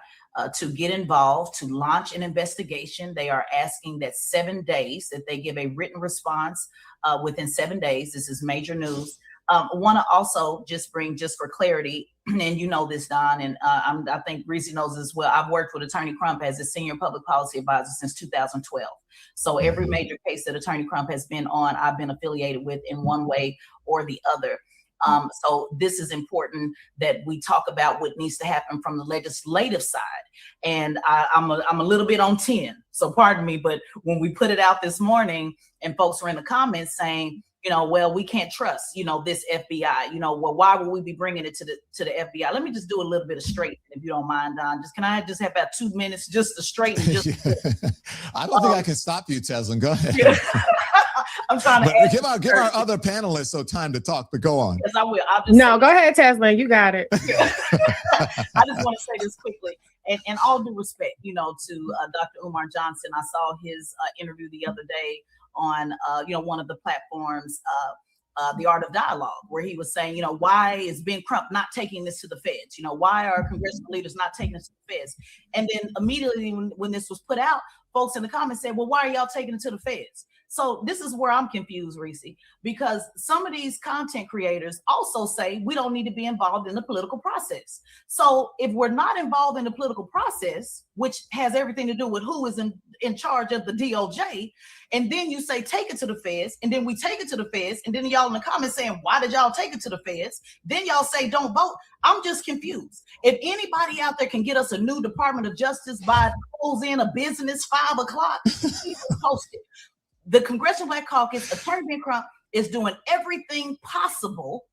to get involved, to launch an investigation. They are asking that 7 days, that they give a written response within 7 days. This is major news. Want to also just bring, just for clarity, and you know this, Don, and I think Reese knows as well. I've worked with Attorney Crump as a senior public policy advisor since 2012. So every major case that Attorney Crump has been on, I've been affiliated with in one way or the other. So this is important that we talk about what needs to happen from the legislative side. And I'm a little bit on 10, so pardon me, but when we put it out this morning and folks were in the comments saying, you know, well, we can't trust, you know, this FBI, you know, well, why would we be bringing it to the FBI? Let me just do a little bit of straightening, if you don't mind, Don. Can I just have about 2 minutes just to straighten? I don't think I can stop you, Teslin. Go ahead. Yeah. I'm trying to give our other panelists time to talk, but go on. Yes, I will. No, go ahead, Teslin. You got it. I just want to say this quickly. And all due respect, you know, to Dr. Umar Johnson. I saw his interview the other day on, you know, one of the platforms, The Art of Dialogue, where he was saying, you know, why is Ben Crump not taking this to the feds? You know, why are congressional leaders not taking this to the feds? And then immediately when this was put out, folks in the comments said, well, why are y'all taking it to the feds? So this is where I'm confused, Reese, because some of these content creators also say we don't need to be involved in the political process. So if we're not involved in the political process, which has everything to do with who is in charge of the DOJ, and then you say take it to the feds, and then we take it to the feds, and then y'all in the comments saying, why did y'all take it to the feds? Then y'all say don't vote. I'm just confused. If anybody out there can get us a new Department of Justice by close in a business 5 o'clock, please post it. The Congressional Black Caucus, Attorney Ben Crump, is doing everything possible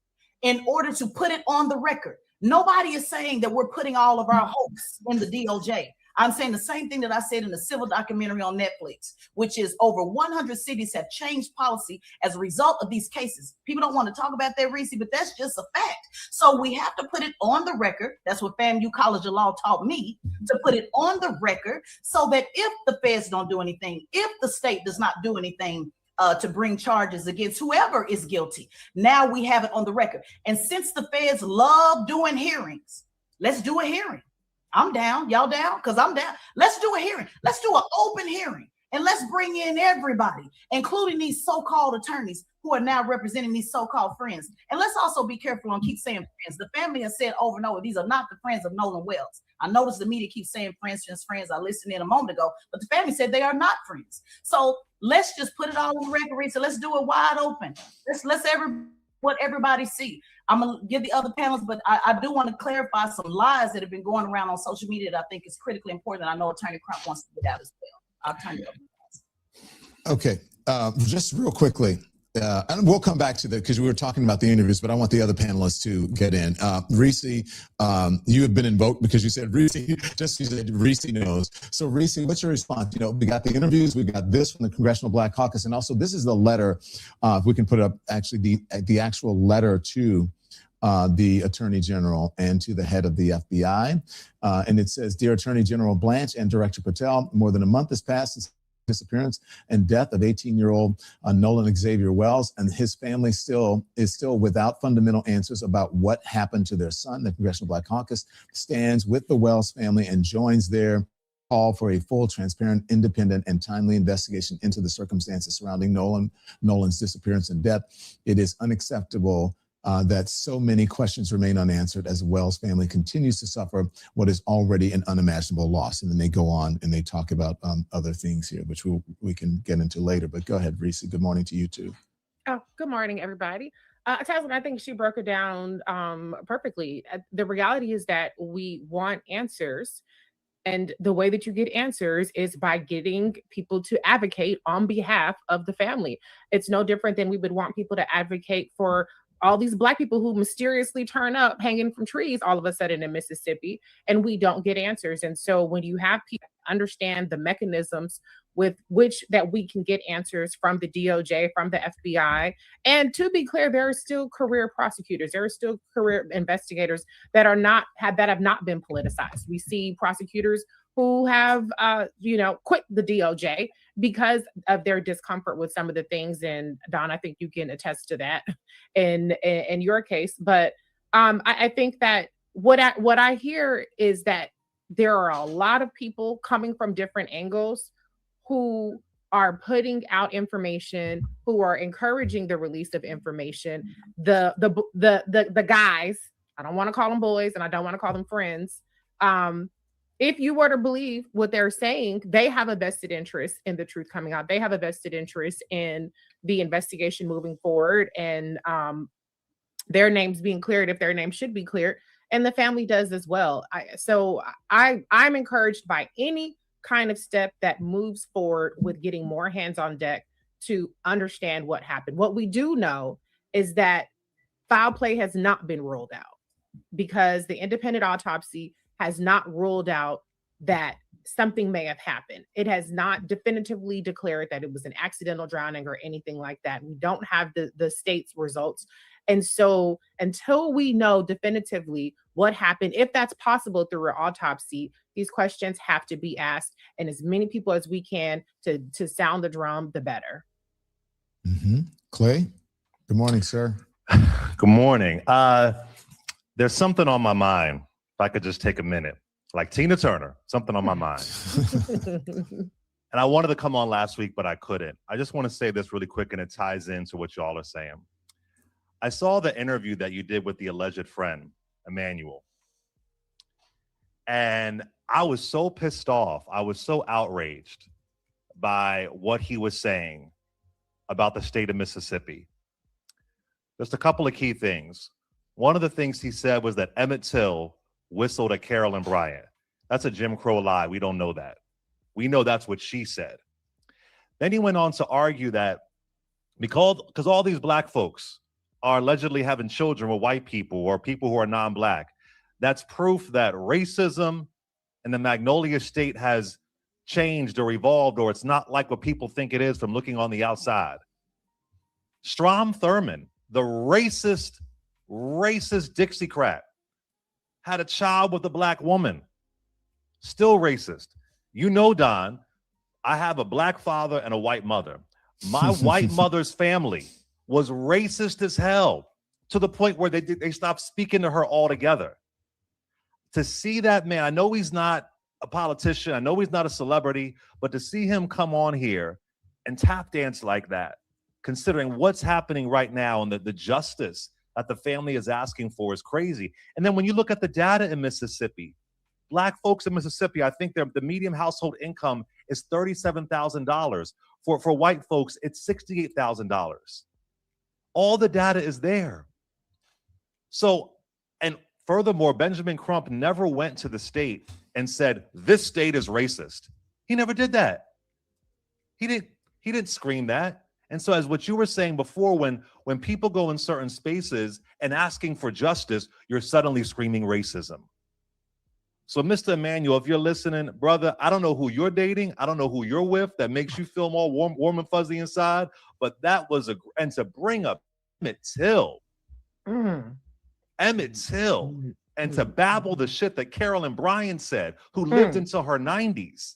in order to put it on the record. Nobody is saying that we're putting all of our hopes in the DOJ. I'm saying the same thing that I said in the civil documentary on Netflix, which is over 100 cities have changed policy as a result of these cases. People don't want to talk about that, Reese, but that's just a fact. So we have to put it on the record. That's what FAMU College of Law taught me, to put it on the record so that if the feds don't do anything, if the state does not do anything to bring charges against whoever is guilty, now we have it on the record. And since the feds love doing hearings, let's do a hearing. I'm down. Y'all down? Because I'm down. Let's do a hearing. Let's do an open hearing. And let's bring in everybody, including these so-called attorneys who are now representing these so-called friends. And let's also be careful on keep saying friends. The family has said over and over, these are not the friends of Nolan Wells. I noticed the media keeps saying friends, friends. I listened in a moment ago, but the family said they are not friends. So let's just put it all on record. So let's do it wide open. Let's what everybody see. I'm gonna give the other panelists, but I do want to clarify some lies that have been going around on social media that I think is critically important. I know Attorney Crump wants to get out as well. I'll turn it over. Okay, just real quickly, and we'll come back to that because we were talking about the interviews, but I want the other panelists to get in. Reese, you have been invoked because you said Reese, just you said Reese knows. So Reese, what's your response? You know, we got the interviews, we got this from the Congressional Black Caucus, and also this is the letter, if we can put it up, actually the actual letter to the Attorney General and to the head of the FBI. And it says, Dear Attorney General Blanche and Director Patel, more than a month has passed since disappearance and death of 18-year-old Nolan Xavier Wells, and his family is still without fundamental answers about what happened to their son. The Congressional Black Caucus stands with the Wells family and joins their call for a full, transparent, independent, and timely investigation into the circumstances surrounding Nolan's disappearance and death. It is unacceptable that so many questions remain unanswered as the Wells family continues to suffer what is already an unimaginable loss. And then they go on and they talk about other things here, which we can get into later. But go ahead, Reese. Good morning to you too. Oh, good morning, everybody. Tasman, I think she broke it down perfectly. The reality is that we want answers. And the way that you get answers is by getting people to advocate on behalf of the family. It's no different than we would want people to advocate for all these Black people who mysteriously turn up hanging from trees all of a sudden in Mississippi, and we don't get answers. And so when you have people understand the mechanisms with which that we can get answers from the DOJ, from the FBI, and to be clear, there are still career prosecutors, there are still career investigators that have not been politicized. We see prosecutors who have, quit the DOJ because of their discomfort with some of the things. And Don, I think you can attest to that in your case. But I think that what I hear is that there are a lot of people coming from different angles who are putting out information, who are encouraging the release of information. The guys, I don't want to call them boys and I don't want to call them friends. If you were to believe what they're saying, they have a vested interest in the truth coming out. They have a vested interest in the investigation moving forward and their names being cleared if their name should be cleared. And the family does as well. I'm encouraged by any kind of step that moves forward with getting more hands on deck to understand what happened. What we do know is that foul play has not been ruled out because the independent autopsy has not ruled out that something may have happened. It has not definitively declared that it was an accidental drowning or anything like that. We don't have the state's results. And so until we know definitively what happened, if that's possible through an autopsy, these questions have to be asked, and as many people as we can to sound the drum, the better. Mm-hmm. Clay, good morning, sir. Good morning. There's something on my mind. If I could just take a minute, like Tina Turner, something on my mind. And I wanted to come on last week, but I couldn't. I just want to say this really quick, and it ties into what y'all are saying. I saw the interview that you did with the alleged friend, Emmanuel. And I was so pissed off. I was so outraged by what he was saying about the state of Mississippi. Just a couple of key things. One of the things he said was that Emmett Till whistled at Carolyn Bryant. That's a Jim Crow lie. We don't know that. We know that's what she said. Then he went on to argue that because all these Black folks are allegedly having children with white people or people who are non-Black, that's proof that racism and the Magnolia State has changed or evolved, or it's not like what people think it is from looking on the outside. Strom Thurmond, the racist Dixiecrat, had a child with a black woman. Still racist. You know, Don, I have a black father and a white mother. My white mother's family was racist as hell, to the point where they stopped speaking to her altogether. To see that man, I know he's not a politician, I know he's not a celebrity, but to see him come on here and tap dance like that, considering what's happening right now and the justice that the family is asking for is crazy. And then when you look at the data in Mississippi, black folks in Mississippi, I think the median household income is $37,000. For white folks, it's $68,000. All the data is there. So, and furthermore, Benjamin Crump never went to the state and said, this state is racist. He never did that. He didn't scream that. And so, as what you were saying before, when people go in certain spaces and asking for justice, you're suddenly screaming racism. So, Mr. Emmanuel, if you're listening, brother, I don't know who you're dating. I don't know who you're with that makes you feel more warm and fuzzy inside. But that was and to bring up Emmett Till, and to babble the shit that Carolyn Bryant said, who lived until her 90s.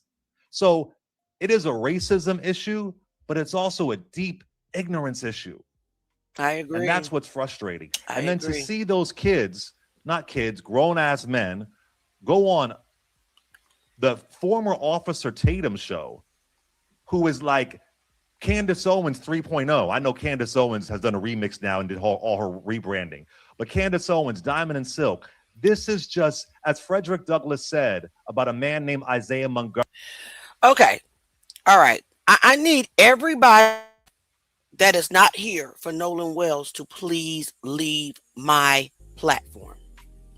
So it is a racism issue, but it's also a deep ignorance issue. I agree. And that's what's frustrating. I and then agree. to see those kids, not kids, grown-ass men, go on the former Officer Tatum show, who is like Candace Owens 3.0. I know Candace Owens has done a remix now and did all her rebranding. But Candace Owens, Diamond and Silk, this is just, as Frederick Douglass said about a man named Isaiah Montgomery. Okay. All right. I need everybody that is not here for Nolan Wells to please leave my platform.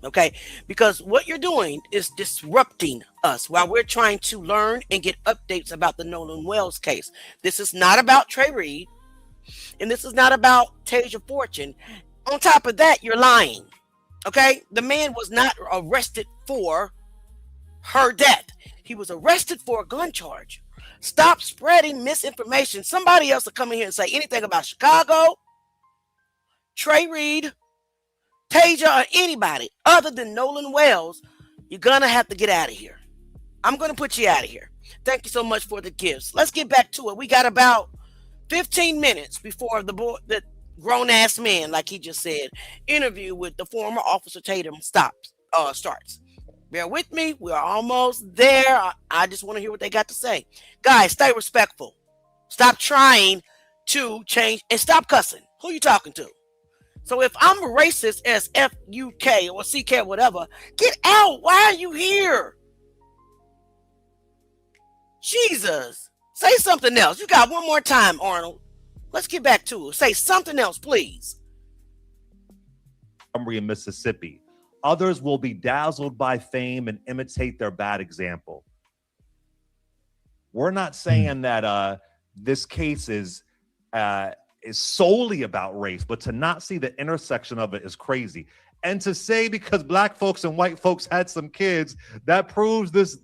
Okay? Because what you're doing is disrupting us while we're trying to learn and get updates about the Nolan Wells case. This is not about Trey Reed, and this is not about Tasia Fortune. On top of that, you're lying. Okay? The man was not arrested for her death. He was arrested for a gun charge. Stop spreading misinformation. Somebody else will come in here and say anything about Chicago, Trey Reed, Tasia, or anybody other than Nolan Wells. You're going to have to get out of here. I'm going to put you out of here. Thank you so much for the gifts. Let's get back to it. We got about 15 minutes before the grown-ass man, like he just said, interview with the former Officer Tatum starts. Bear with me. We're almost there. I just want to hear what they got to say. Guys, stay respectful. Stop trying to change and stop cussing. Who you talking to? So if I'm a racist as F-U-K or C-K or whatever, get out. Why are you here? Jesus. Say something else. You got one more time, Arnold. Let's get back to it. Say something else, please. In Mississippi. Others will be dazzled by fame and imitate their bad example. We're not saying that this case is solely about race, but to not see the intersection of it is crazy. And to say because black folks and white folks had some kids, that proves this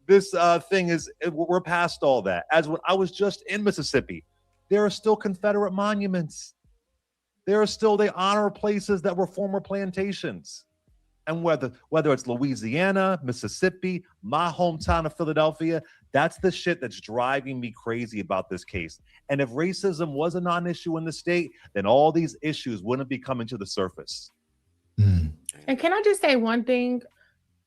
thing is, we're past all that. As when I was just in Mississippi, there are still Confederate monuments. They honor places that were former plantations. And whether it's Louisiana, Mississippi, my hometown of Philadelphia, that's the shit that's driving me crazy about this case. And if racism was a non-issue in the state, then all these issues wouldn't be coming to the surface. And can I just say one thing?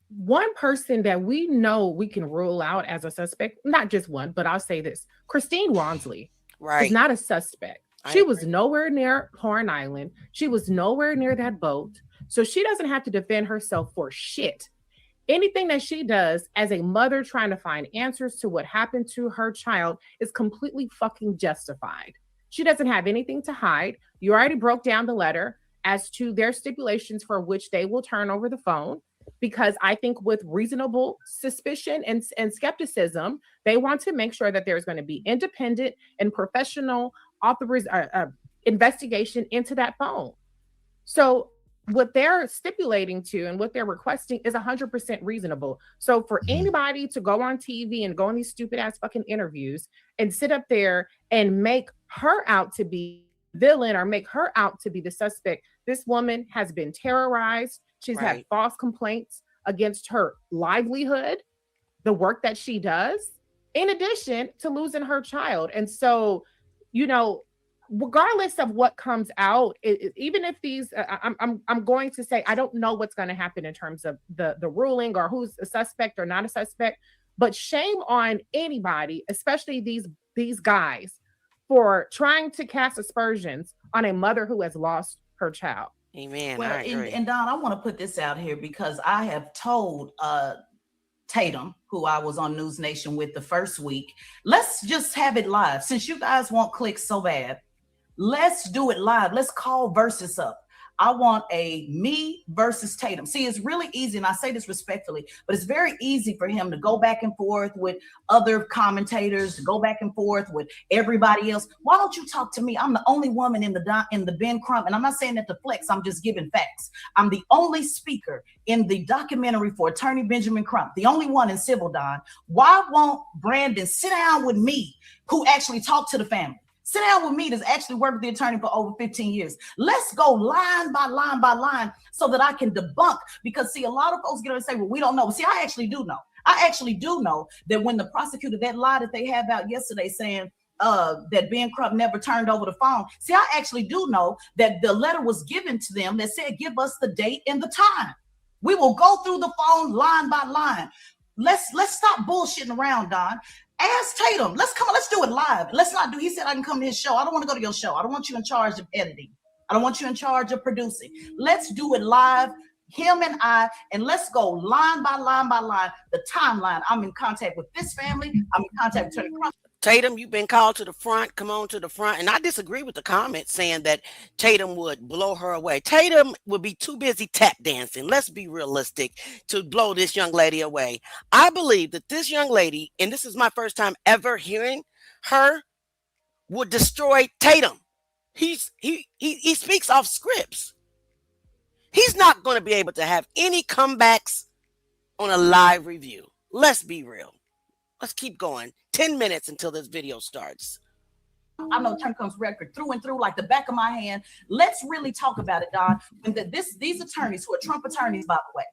One person that we know we can rule out as a suspect, not just one, but I'll say this, Christine Wonsley is not a suspect. She was nowhere near Horn Island. She was nowhere near that boat. So she doesn't have to defend herself for shit. Anything that she does as a mother trying to find answers to what happened to her child is completely fucking justified. She doesn't have anything to hide. You already broke down the letter as to their stipulations for which they will turn over the phone, because I think with reasonable suspicion and skepticism, they want to make sure that there's going to be independent and professional investigation into that phone. So what they're stipulating to and what they're requesting is 100% reasonable. So for anybody to go on TV and go on these stupid ass fucking interviews and sit up there and make her out to be villain or make her out to be the suspect, this woman has been terrorized. She's had false complaints against her livelihood, the work that she does, in addition to losing her child. And so, you know, regardless of what comes out, even if these, I'm going to say, I don't know what's going to happen in terms of the ruling or who's a suspect or not a suspect, but shame on anybody, especially these guys, for trying to cast aspersions on a mother who has lost her child. Amen. Well, I agree. and Don, I want to put this out here because I have told Tatum, who I was on News Nation with the first week, let's just have it live. Since you guys want clicks so bad, let's do it live. Let's call versus up. I want a me versus Tatum. See, it's really easy, and I say this respectfully, but it's very easy for him to go back and forth with other commentators, to go back and forth with everybody else. Why don't you talk to me? I'm the only woman in the Ben Crump, and I'm not saying that to flex. I'm just giving facts. I'm the only speaker in the documentary for attorney Benjamin Crump, the only one in civil, Don. Why won't Brandon sit down with me, who actually talked to the family? Sit down with me that's actually worked with the attorney for over 15 years. Let's go line by line by line so that I can debunk. Because see, a lot of folks get on and say, well, we don't know. See, I actually do know. I actually do know that when the prosecutor, that lie that they had out yesterday saying that Ben Crump never turned over the phone. See, I actually do know that the letter was given to them that said, give us the date and the time. We will go through the phone line by line. Let's stop bullshitting around, Don. Ask Tatum. Let's do it live. Let's not do, he said I can come to his show. I don't want to go to your show. I don't want you in charge of editing. I don't want you in charge of producing. Let's do it live, him and I, and let's go line by line by line, the timeline. I'm in contact with this family. I'm in contact with Attorney Crump. Tatum, you've been called to the front. Come on to the front. And I disagree with the comment saying that Tatum would blow her away. Tatum would be too busy tap dancing. Let's be realistic to blow this young lady away. I believe that this young lady, and this is my first time ever hearing her, would destroy Tatum. He speaks off scripts. He's not going to be able to have any comebacks on a live review. Let's be real. Let's keep going. 10 minutes until this video starts. I know Attorney Crump's record through and through like the back of my hand. Let's really talk about it, Don. And these attorneys, who are Trump attorneys, by the way,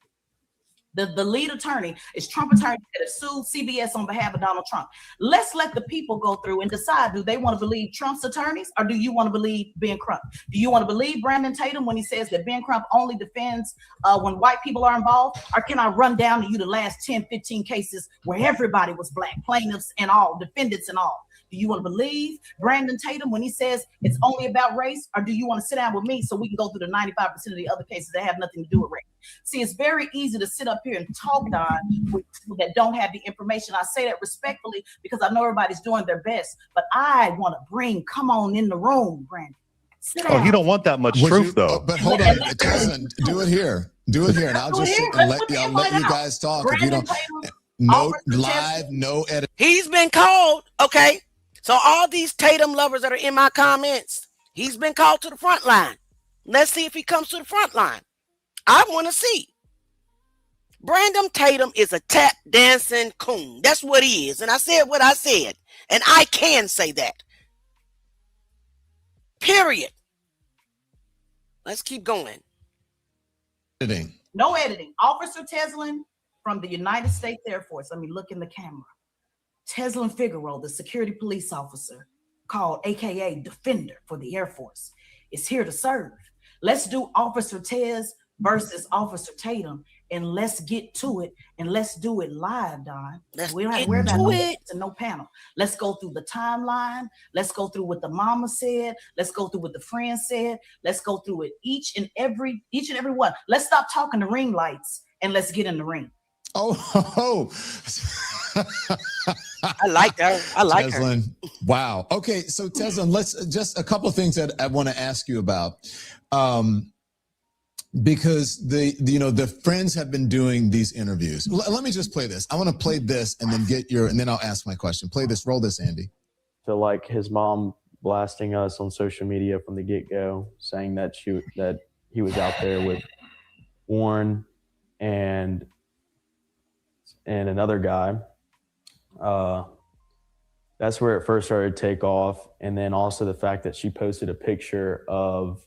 the lead attorney is Trump attorney that has sued CBS on behalf of Donald Trump. Let's let the people go through and decide, do they want to believe Trump's attorneys or do you want to believe Ben Crump? Do you want to believe Brandon Tatum when he says that Ben Crump only defends when white people are involved? Or can I run down to you the last 10, 15 cases where everybody was black, plaintiffs and all, defendants and all? Do you want to believe Brandon Tatum when he says it's only about race? Or do you want to sit down with me so we can go through the 95% of the other cases that have nothing to do with race? See, it's very easy to sit up here and talk, Don, with people that don't have the information. I say that respectfully because I know everybody's doing their best, but I want to come on in the room, Brandon. Oh, you don't want that much truth, though. But hold on, Tyson, do it here. Do it here, and I'll just sit and let you guys talk. If you don't, no live, no edit. He's been called, okay? So all these Tatum lovers that are in my comments, he's been called to the front line. Let's see if he comes to the front line. I want to see. Brandon Tatum is a tap dancing coon. That's what he is. And I said what I said. And I can say that. Period. Let's keep going. Editing. No editing. Officer Teslin from the United States Air Force. Let me look in the camera. Teslin Figueroa, the security police officer called AKA Defender for the Air Force, is here to serve. Let's do Officer Tez versus Officer Tatum, and let's get to it, and let's do it live, Don. We don't have to worry about no panel. Let's go through the timeline. Let's go through what the mama said. Let's go through what the friend said. Let's go through it each and every one. Let's stop talking the ring lights and let's get in the ring. Oh. I like her. I like Teslin. her. Wow. Okay, so Teslin, let's just a couple of things that I want to ask you about. Because the friends have been doing these interviews. Let me just play this. I want to play this and then and then I'll ask my question. Play this. Roll this, Andy. So like his mom blasting us on social media from the get-go, saying that he was out there with Warren and another guy. That's where it first started to take off. And then also the fact that she posted a picture of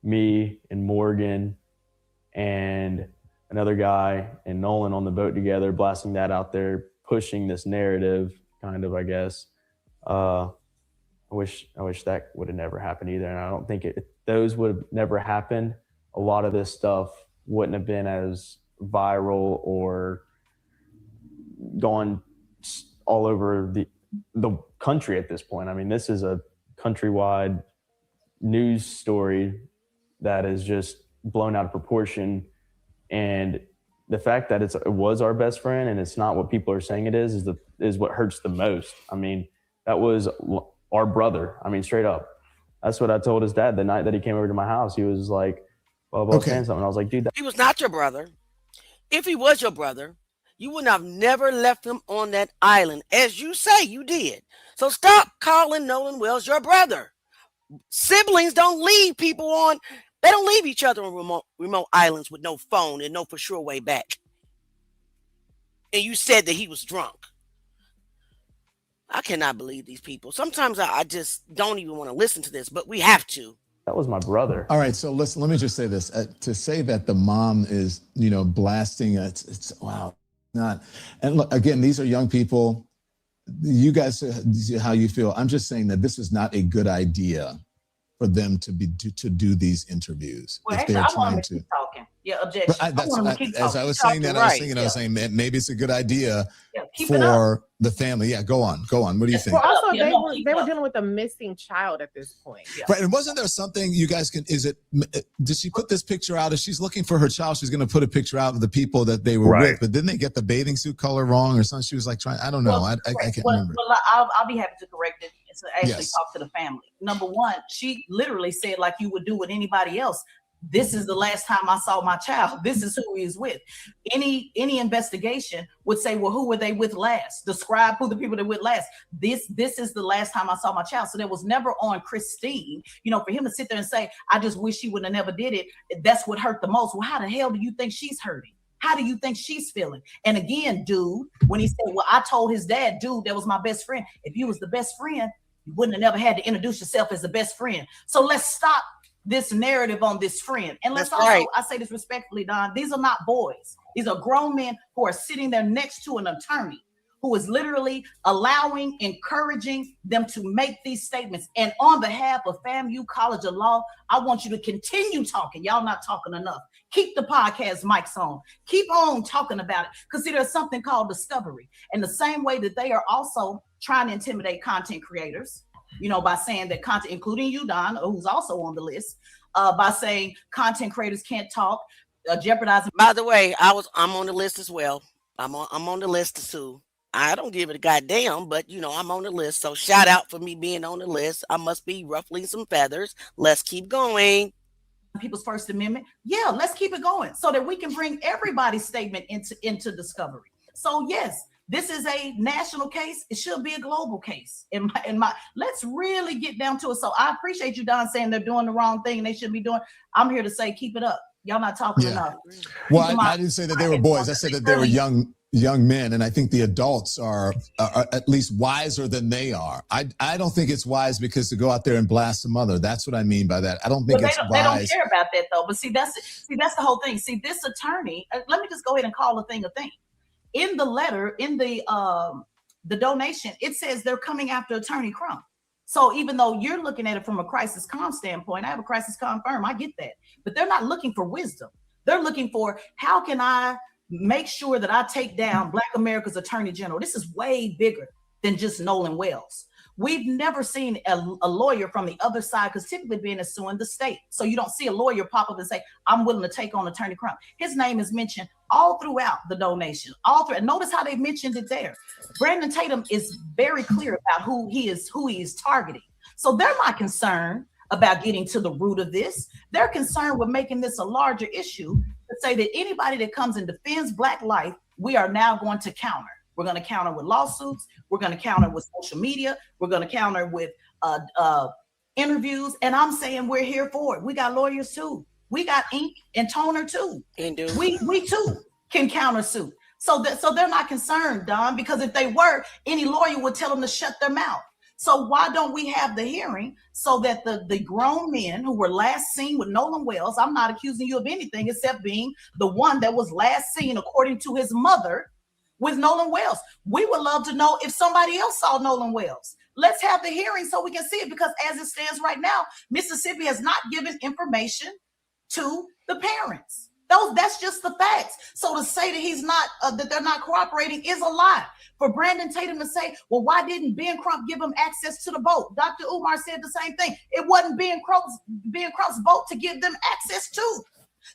me and Morgan and another guy and Nolan on the boat together, blasting that out there, pushing this narrative, kind of, I guess. I wish that would have never happened either. And I don't think if those would have never happened, a lot of this stuff wouldn't have been as viral or gone all over the country at this point. I mean, this is a countrywide news story that is just blown out of proportion. And the fact that it was our best friend and it's not what people are saying it is what hurts the most. I mean, that was our brother. I mean, straight up. That's what I told his dad the night that he came over to my house. He was like, well, saying something. I was like, dude, He was not your brother. If he was your brother, you would have never left him on that island, as you say you did. So stop calling Nolan Wells your brother. Siblings don't leave people on. They don't leave each other on remote islands with no phone and no for sure way back. And you said that he was drunk. I cannot believe these people. Sometimes I just don't even want to listen to this, but we have to. that was my brother. All right, so listen, let me just say this. To say that the mom is, blasting, it's wow, not. And look, again, these are young people. You guys, how you feel. I'm just saying that this is not a good idea for them to do these interviews. Well, if actually, they're I want trying them to keep talking. Yeah, objection. But as I was saying that, I was thinking, I was saying maybe it's a good idea for the family. Yeah, go on. What do you think? Well, also, they were dealing with a missing child at this point. Yeah. Right, and wasn't there something you guys can? Did she put this picture out? If she's looking for her child, she's going to put a picture out of the people that they were with. But didn't they get the bathing suit color wrong or something? She was like trying. I don't know. I can't remember. Well, I'll be happy to correct it. To actually talk to the family. Number one, she literally said, like you would do with anybody else, this is the last time I saw my child. This is who he is with. Any investigation would say, well, who were they with last? Describe who the people they were with last. This is the last time I saw my child. So there was never on Christine, for him to sit there and say, I just wish she would have never did it. That's what hurt the most. Well, how the hell do you think she's hurting? How do you think she's feeling? And again, dude, when he said, well, I told his dad, dude, that was my best friend. If you was the best friend, you wouldn't have never had to introduce yourself as the best friend. So let's stop this narrative on this friend. And let's I say this respectfully, Don, these are not boys. These are grown men who are sitting there next to an attorney who is literally allowing, encouraging them to make these statements. And on behalf of FAMU College of Law, I want you to continue talking. Y'all not talking enough. Keep the podcast mics on. Keep on talking about it. Because there's something called discovery. And the same way that they are also trying to intimidate content creators, by saying that content, including you, Don, who's also on the list, by saying content creators can't talk, jeopardizing. By the way, I'm on the list as well. I'm on the list too. I don't give it a goddamn, but I'm on the list. So shout out for me being on the list. I must be ruffling some feathers. Let's keep going. People's First Amendment. Yeah, let's keep it going so that we can bring everybody's statement into discovery. So yes, this is a national case. It should be a global case. Let's really get down to it. So I appreciate you, Don, saying they're doing the wrong thing and they shouldn't be doing. I'm here to say, keep it up. Y'all not talking enough. Well, I didn't say that they were boys. I said that they were young men, and I think the adults are at least wiser than they are. I don't think it's wise because to go out there and blast a mother. That's what I mean by that. I don't think it's wise. They don't care about that though. But see, that's the whole thing. See, this attorney. Let me just go ahead and call a thing a thing. In the letter, in the donation, it says they're coming after Attorney Crump. So even though you're looking at it from a crisis comm standpoint, I have a crisis comm firm. I get that, but they're not looking for wisdom. They're looking for how can I make sure that I take down Black America's Attorney General. This is way bigger than just Nolan Wells. We've never seen a lawyer from the other side, because typically being is suing the state. So you don't see a lawyer pop up and say, I'm willing to take on Attorney Crump. His name is mentioned all throughout the donation, notice how they mentioned it there. Brandon Tatum is very clear about who he is targeting. So they're not concerned about getting to the root of this. They're concerned with making this a larger issue to say that anybody that comes and defends Black life, we are now going to counter. We're going to counter with lawsuits. We're going to counter with social media. We're going to counter with interviews. And I'm saying we're here for it. We got lawyers too. We got ink and toner too. And do. We too can countersue. So they're not concerned, Don, because if they were, any lawyer would tell them to shut their mouth. So why don't we have the hearing so that the grown men who were last seen with Nolan Wells, I'm not accusing you of anything except being the one that was last seen, according to his mother, with Nolan Wells. We would love to know if somebody else saw Nolan Wells. Let's have the hearing so we can see it, because as it stands right now, Mississippi has not given information to the parents. That's just the facts. So to say that he's not, that they're not cooperating is a lie. For Brandon Tatum to say, well, why didn't Ben Crump give him access to the boat? Dr. Umar said the same thing. It wasn't Ben Crump's boat to give them access to.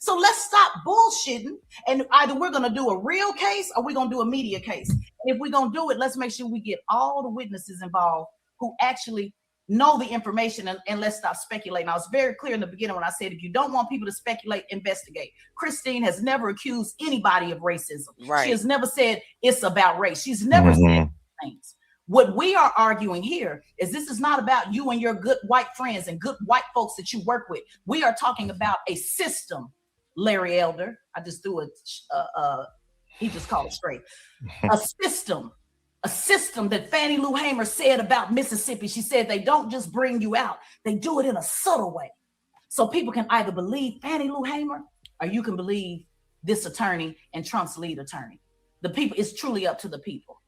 So let's stop bullshitting, and either we're going to do a real case or we're going to do a media case. And if we're going to do it, let's make sure we get all the witnesses involved who actually know the information, and let's stop speculating. I was very clear in the beginning when I said, if you don't want people to speculate, investigate. Christine has never accused anybody of racism. Right. She has never said it's about race. She's never said things. What we are arguing here is this is not about you and your good white friends and good white folks that you work with. We are talking about a system, Larry Elder. I just threw he just called it straight. A system that Fannie Lou Hamer said about Mississippi. She said they don't just bring you out, they do it in a subtle way. So people can either believe Fannie Lou Hamer or you can believe this attorney and Trump's lead attorney. The people, it's truly up to the people.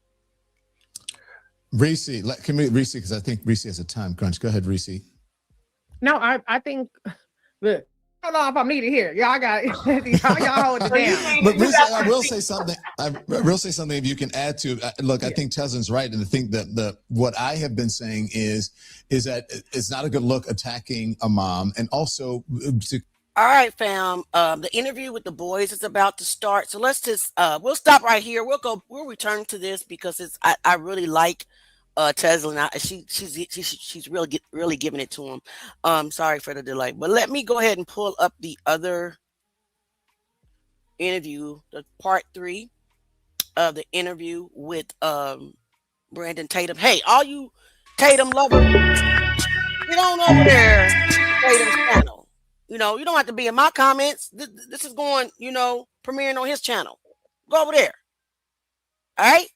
Reese, can we, Reese, because I think Reese has a time crunch. Go ahead, Reese. No, I think, look, I don't know if I'm needed here. Y'all got y'all hold it down. But Reese, I will say something. If you can add to. Look, I think Teslin's right, and I think that what I have been saying is that it's not a good look attacking a mom, and also to. All right, fam. The interview with the boys is about to start, so let's just we'll stop right here. We'll return to this because I really like Teslin. She's really giving it to him. Sorry for the delay, but let me go ahead and pull up the other interview, the part 3 of the interview with Brandon Tatum. Hey, all you Tatum lovers, get on over there, Tatum's channel. You know, you don't have to be in my comments. This is going, premiering on his channel. Go over there. All right?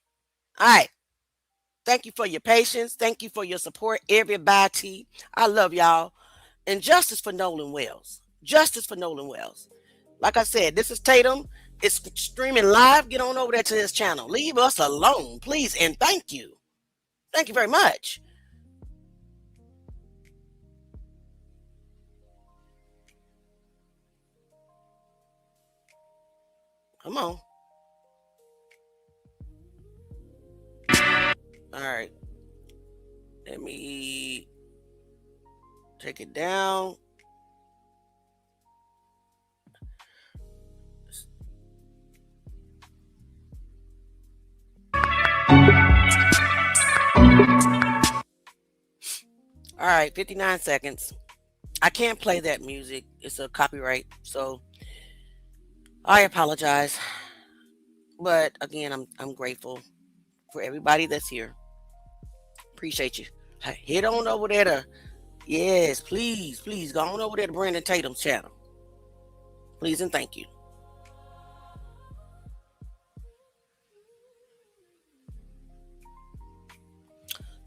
All right. Thank you for your patience. Thank you for your support, everybody. I love y'all. And justice for Nolan Wells. Justice for Nolan Wells. Like I said, this is Tatum. It's streaming live. Get on over there to his channel. Leave us alone, please. And thank you. Thank you very much. Come on. All right. Let me take it down. All right, 59 seconds. I can't play that music. It's a copyright, so I apologize. But again, I'm grateful for everybody that's here. Appreciate you. Head on over there to, yes, please, go on over there to Brandon Tatum's channel. Please and thank you.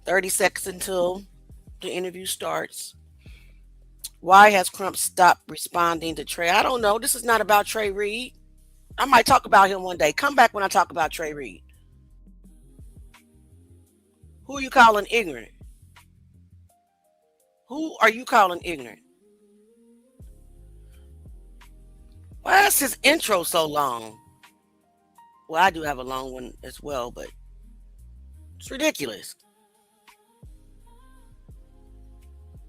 "30 seconds until the interview starts. Why has Crump stopped responding to Trey? I don't know. This is not about Trey Reed. I might talk about him one day. Come back when I talk about Trey Reed. Who are you calling ignorant? Who are you calling ignorant? Why is his intro so long? Well, I do have a long one as well, but it's ridiculous.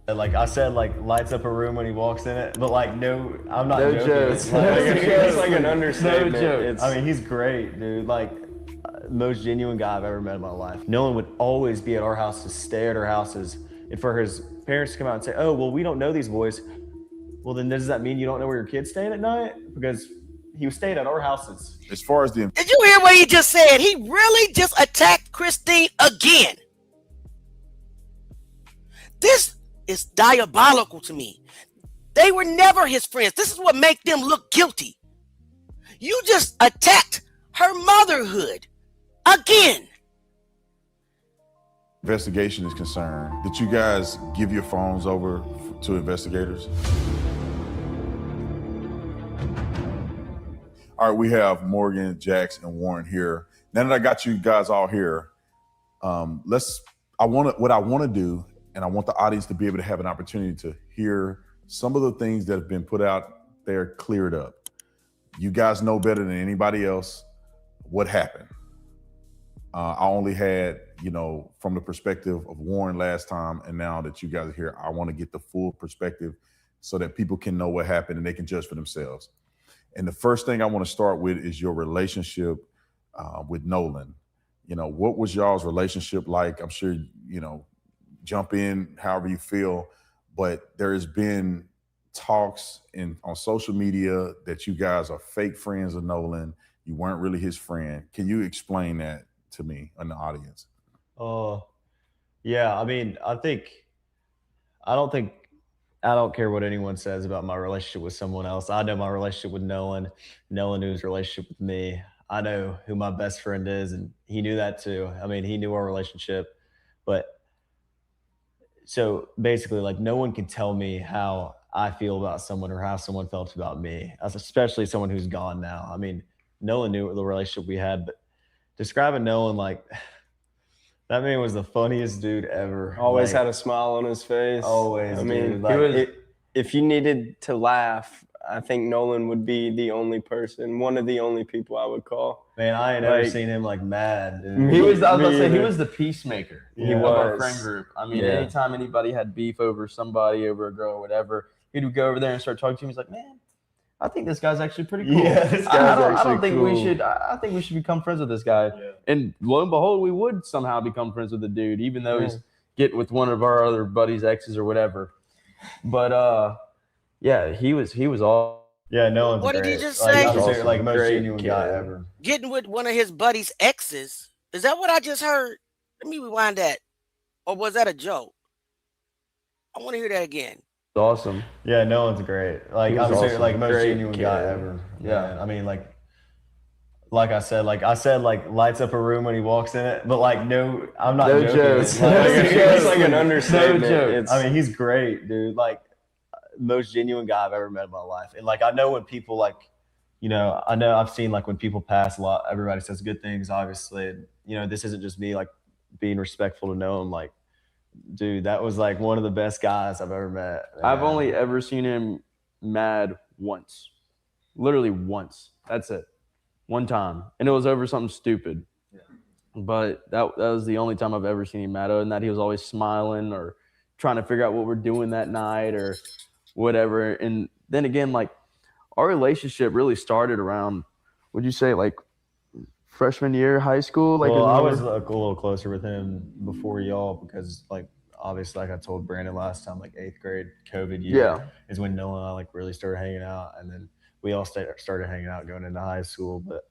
Like I said, like lights up a room when he walks in it, but like no, I'm not No joking. jokes. It's like an understatement. No jokes. I mean, he's great, dude. Like most genuine guy I've ever met in my life. Nolan would always be at our house to stay at our houses, and for his parents to come out and say, "Oh, well, we don't know these boys." Well, then does that mean you don't know where your kid's staying at night? Because he was staying at our houses. As far as the Did you hear what he just said? He really just attacked Christine again. This is diabolical to me. They were never his friends. This is what makes them look guilty. You just attacked her motherhood again. Investigation is concerned. Did you guys give your phones over to investigators? All right, we have Morgan, Jax, and Warren here. Now that I got you guys all here, what I want to do, and I want the audience to be able to have an opportunity to hear some of the things that have been put out there cleared up. You guys know better than anybody else what happened. I only had, from the perspective of Warren last time, and now that you guys are here, I want to get the full perspective so that people can know what happened and they can judge for themselves. And the first thing I want to start with is your relationship with Nolan. What was y'all's relationship like? I'm sure, jump in however you feel, but there has been talks on social media that you guys are fake friends of Nolan. You weren't really his friend. Can you explain that to me and the audience? Yeah, I mean, I don't care what anyone says about my relationship with someone else. I know my relationship with Nolan. Nolan knew his relationship with me. I know who my best friend is, and he knew that too. I mean, he knew our relationship. But so basically, like, no one can tell me how I feel about someone or how someone felt about me, especially someone who's gone now. I mean, Nolan knew the relationship we had, but describing Nolan, like, that man was the funniest dude ever. Always had a smile on his face. Always. I mean, dude. Like, if you needed to laugh, I think Nolan would be the only person, one of the only people I would call. Man, I ain't ever seen him like mad. Dude. He was the peacemaker He of was. our friend group. I mean, anytime anybody had beef over somebody, over a girl or whatever, he would go over there and start talking to him. He's like, man, I think this guy's actually pretty cool. Yeah, this guy's I don't think cool. I think we should become friends with this guy. Yeah. And lo and behold, we would somehow become friends with the dude, even though he's getting with one of our other buddies' exes or whatever. But yeah, he was all. Yeah, Nolan's What great. did he just Like, say? I'm like most Great genuine kid. guy ever. Getting with one of his buddy's exes. Is that what I just heard? Let me rewind that. Or was that a joke? I want to hear that again. Awesome. Yeah, Nolan's great. Like, He's I'm serious, awesome. like most Great genuine guy kid. ever. Yeah. Man. I mean, like I said, lights up a room when he walks in it, but like, no, I'm not No joking. jokes. Like, It's like an understatement. No joke. It's- I mean, he's great, dude. Like, most genuine guy I've ever met in my life. And like, I know when people I know I've seen like when people pass a lot, everybody says good things, obviously. And, this isn't just me like being respectful to know him. Like, dude, that was like one of the best guys I've ever met. I've Man. only ever seen him mad once. Literally once. That's it. One time. And it was over something stupid. Yeah. But that was the only time I've ever seen him mad. Other than that, he was always smiling or trying to figure out what we're doing that night or whatever. And then again, like, our relationship really started around, would you say, like, freshman year high school? Like, Well, I was like a little closer with him before y'all because, like, obviously, like I told Brandon last time, like 8th grade COVID year is when Nolan and I like really started hanging out, and then we all started hanging out going into high school. But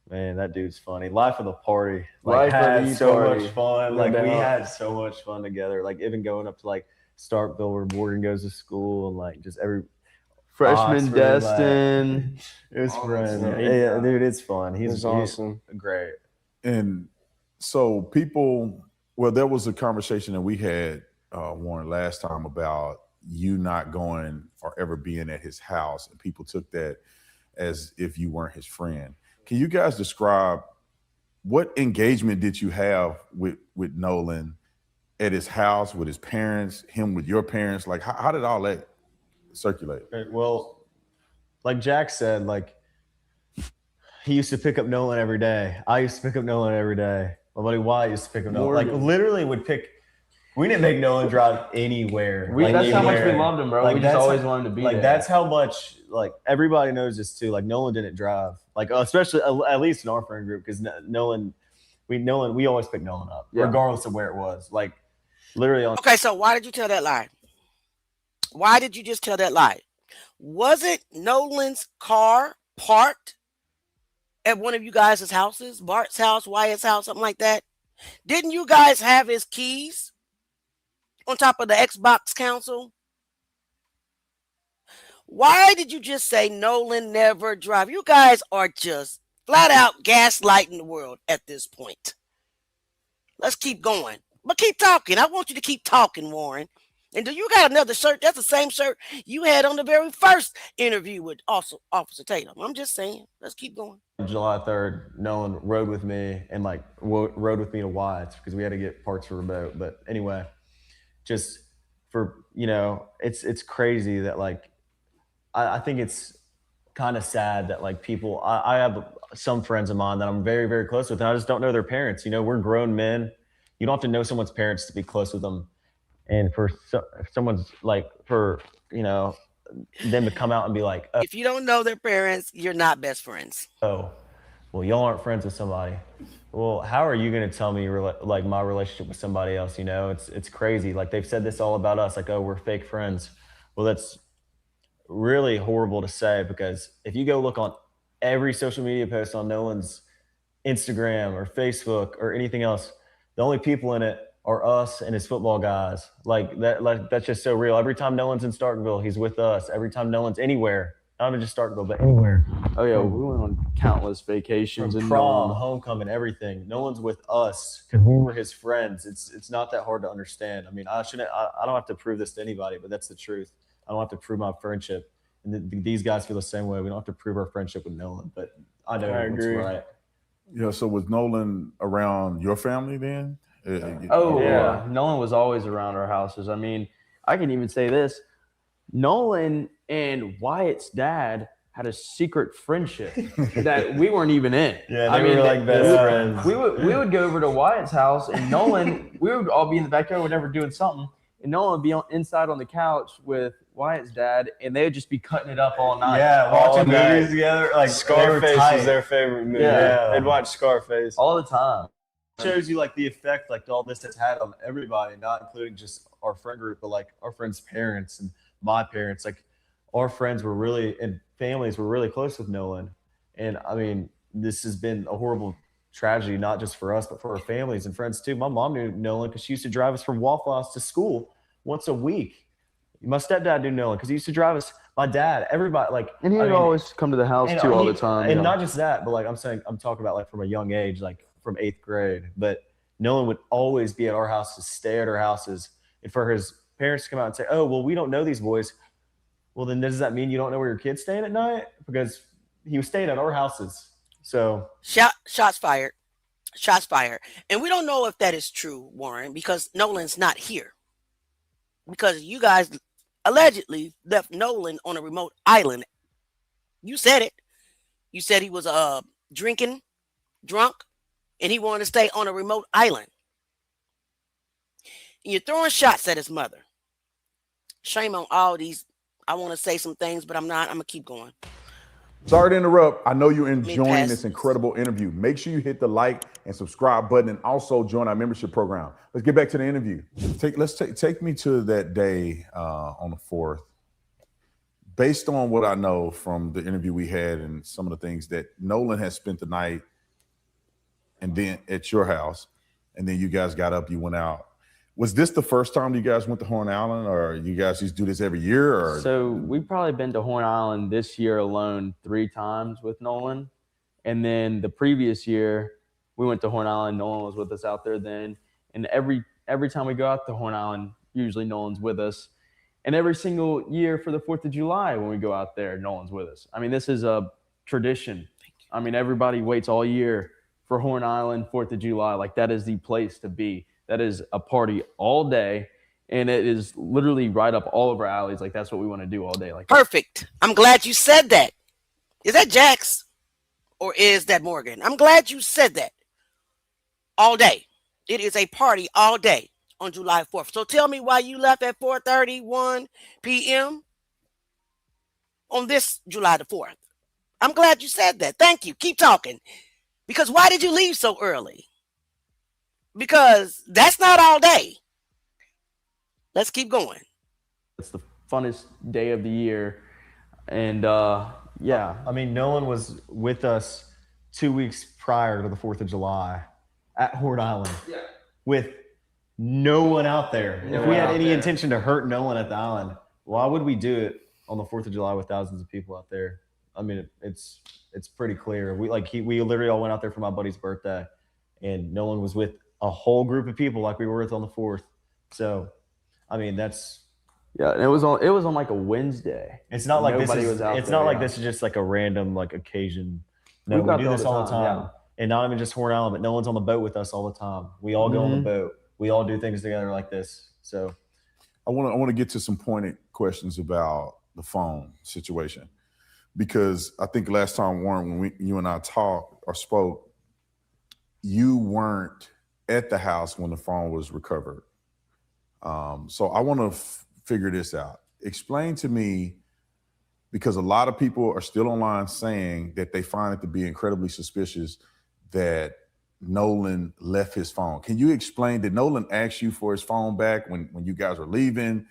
man, that dude's funny. Life of the party. Like, had so much fun. Like, we had so much fun together. Like, even going up to like Starkville where Morgan goes to school, and like just every freshman Oxford, Destin. Like, it's fun. Yeah, Yeah, dude, it's fun. He's awesome. Great. And so there was a conversation that we had, Warren, last time about you not going or ever being at his house, and people took that as if you weren't his friend. Can you guys describe what engagement did you have with Nolan at his house, with his parents, him with your parents? Like, how did all that circulate? Well, like Jack said, like, he used to pick up Nolan every day. I used to pick up Nolan every day. My buddy Wyatt used to pick up Nolan. Like, literally would pick. We didn't make Nolan drive anywhere. That's how much we loved him, bro. Like, we just always wanted to be there. That's how much, like, everybody knows this too. Like, Nolan didn't drive. Like, especially, at least in our friend group, because Nolan, we always pick Nolan up, regardless of where it was. Like, literally on. Okay, so why did you tell that lie? Why did you just tell that lie? Was it Nolan's car parked at one of you guys' houses? Bart's house, Wyatt's house, something like that? Didn't you guys have his keys on top of the Xbox console? Why did you just say Nolan never drive? You guys are just flat out gaslighting the world at this point. Let's keep going. But keep talking. I want you to keep talking, Warren. And do you got another shirt? That's the same shirt you had on the very first interview with Officer Tatum. I'm just saying. Let's keep going. July 3rd, Nolan rode with me and like rode with me to Wyatt's because we had to get parts for remote. But anyway, just for, you know, it's crazy that like, I think it's kind of sad that like people, I have some friends of mine that I'm very, very close with, and I just don't know their parents. You know, we're grown men. You don't have to know someone's parents to be close with them. And for someone's like, for, you know, them to come out and be like, oh, if you don't know their parents, you're not best friends. Oh, well, y'all aren't friends with somebody. Well, how are you going to tell me like my relationship with somebody else? You know, it's crazy. Like they've said this all about us, like, oh, we're fake friends. Well, that's really horrible to say, because if you go look on every social media post on Nolan's Instagram or Facebook or anything else, the only people in it are us and his football guys. Like that's just so real. Every time Nolan's in Starkville, he's with us. Every time Nolan's anywhere, not even just Starkville, but anywhere. Oh yeah, we went on countless vacations and prom, homecoming, everything. Nolan's with us because we were his friends. It's not that hard to understand. I mean, I don't have to prove this to anybody, but that's the truth. I don't have to prove my friendship. And these guys feel the same way. We don't have to prove our friendship with Nolan, but I know it's right. Yeah, so was Nolan around your family then? Oh, yeah. Nolan was always around our houses. I mean, I can even say this. Nolan and Wyatt's dad had a secret friendship that we weren't even in. Yeah, we were like best friends. We would go over to Wyatt's house, and Nolan, we would all be in the backyard, whatever, doing something, and Nolan would be inside on the couch with Wyatt's dad, and they would just be cutting it up all night. Yeah, watching movies together. Like Scarface was their favorite movie. Yeah. They'd watch Scarface all the time. It shows you like the effect like all this has had on everybody, not including just our friend group, but like our friends' parents and my parents. Like our friends were really, and families were really close with Nolan. And I mean, this has been a horrible tragedy, not just for us, but for our families and friends too. My mom knew Nolan because she used to drive us from Waffle House to school once a week. My stepdad knew Nolan because he used to drive us. My dad, everybody, like, and he would always come to the house too all the time. And not just that, but like I'm talking about like from a young age, like from 8th grade. But Nolan would always be at our houses, stay at our houses, and for his parents to come out and say, "Oh, well, we don't know these boys." Well, then does that mean you don't know where your kid's staying at night? Because he was staying at our houses. So shots fired. Shots fired. And we don't know if that is true, Warren, because Nolan's not here. Because you guys allegedly left Nolan on a remote island. You said it. You said he was drinking, drunk, and he wanted to stay on a remote island. And you're throwing shots at his mother. Shame on all these. I want to say some things, but I'm not. I'm going to keep going. Sorry to interrupt. I know you're enjoying this incredible interview. Make sure you hit the like and subscribe button, and also join our membership program. Let's get back to the interview. Take me to that day on the 4th. Based on what I know from the interview we had and some of the things that Nolan had spent the night and then at your house, and then you guys got up, you went out. Was this the first time you guys went to Horn Island, or you guys just do this every year? Or so we've probably been to Horn Island this year alone 3 times with Nolan. And then the previous year we went to Horn Island. Nolan was with us out there then. And every time we go out to Horn Island, usually Nolan's with us. And every single year for the 4th of July when we go out there, Nolan's with us. I mean, this is a tradition. I mean, everybody waits all year for Horn Island, 4th of July. Like, that is the place to be. That is a party all day, and it is literally right up all of our alleys. Like, that's what we want to do all day. Like, perfect. I'm glad you said that. Is that Jax or is that Morgan? I'm glad you said that. All day. It is a party all day on July 4th. So tell me why you left at 4:31 p.m. on this July the 4th. I'm glad you said that. Thank you. Keep talking. Because why did you leave so early? Because that's not all day. Let's keep going. It's the funnest day of the year. And yeah, I mean, Nolan was with us 2 weeks prior to the 4th of July at Horn Island with no one out there. If we had any intention to hurt Nolan at the island, why would we do it on the 4th of July with thousands of people out there. I mean, it's pretty clear. We literally all went out there for my buddy's birthday, and Nolan was with a whole group of people like we were with on the 4th. So, I mean, that's. Yeah, and it was on like a Wednesday. It's not like Nobody this is. was out It's there, not like yeah. this is just like a random like occasion. No, We've got we do there this all the time. yeah. And not even just Horn Island, but Nolan's on the boat with us all the time. We all go on the boat. We all do things together like this. So I want to get to some pointed questions about the phone situation, because I think last time, Warren, when you and I talked or spoke, you weren't at the house when the phone was recovered. So I want to figure this out. Explain to me, because a lot of people are still online saying that they find it to be incredibly suspicious that Nolan left his phone. Can you explain, did Nolan ask you for his phone back when you guys were leaving?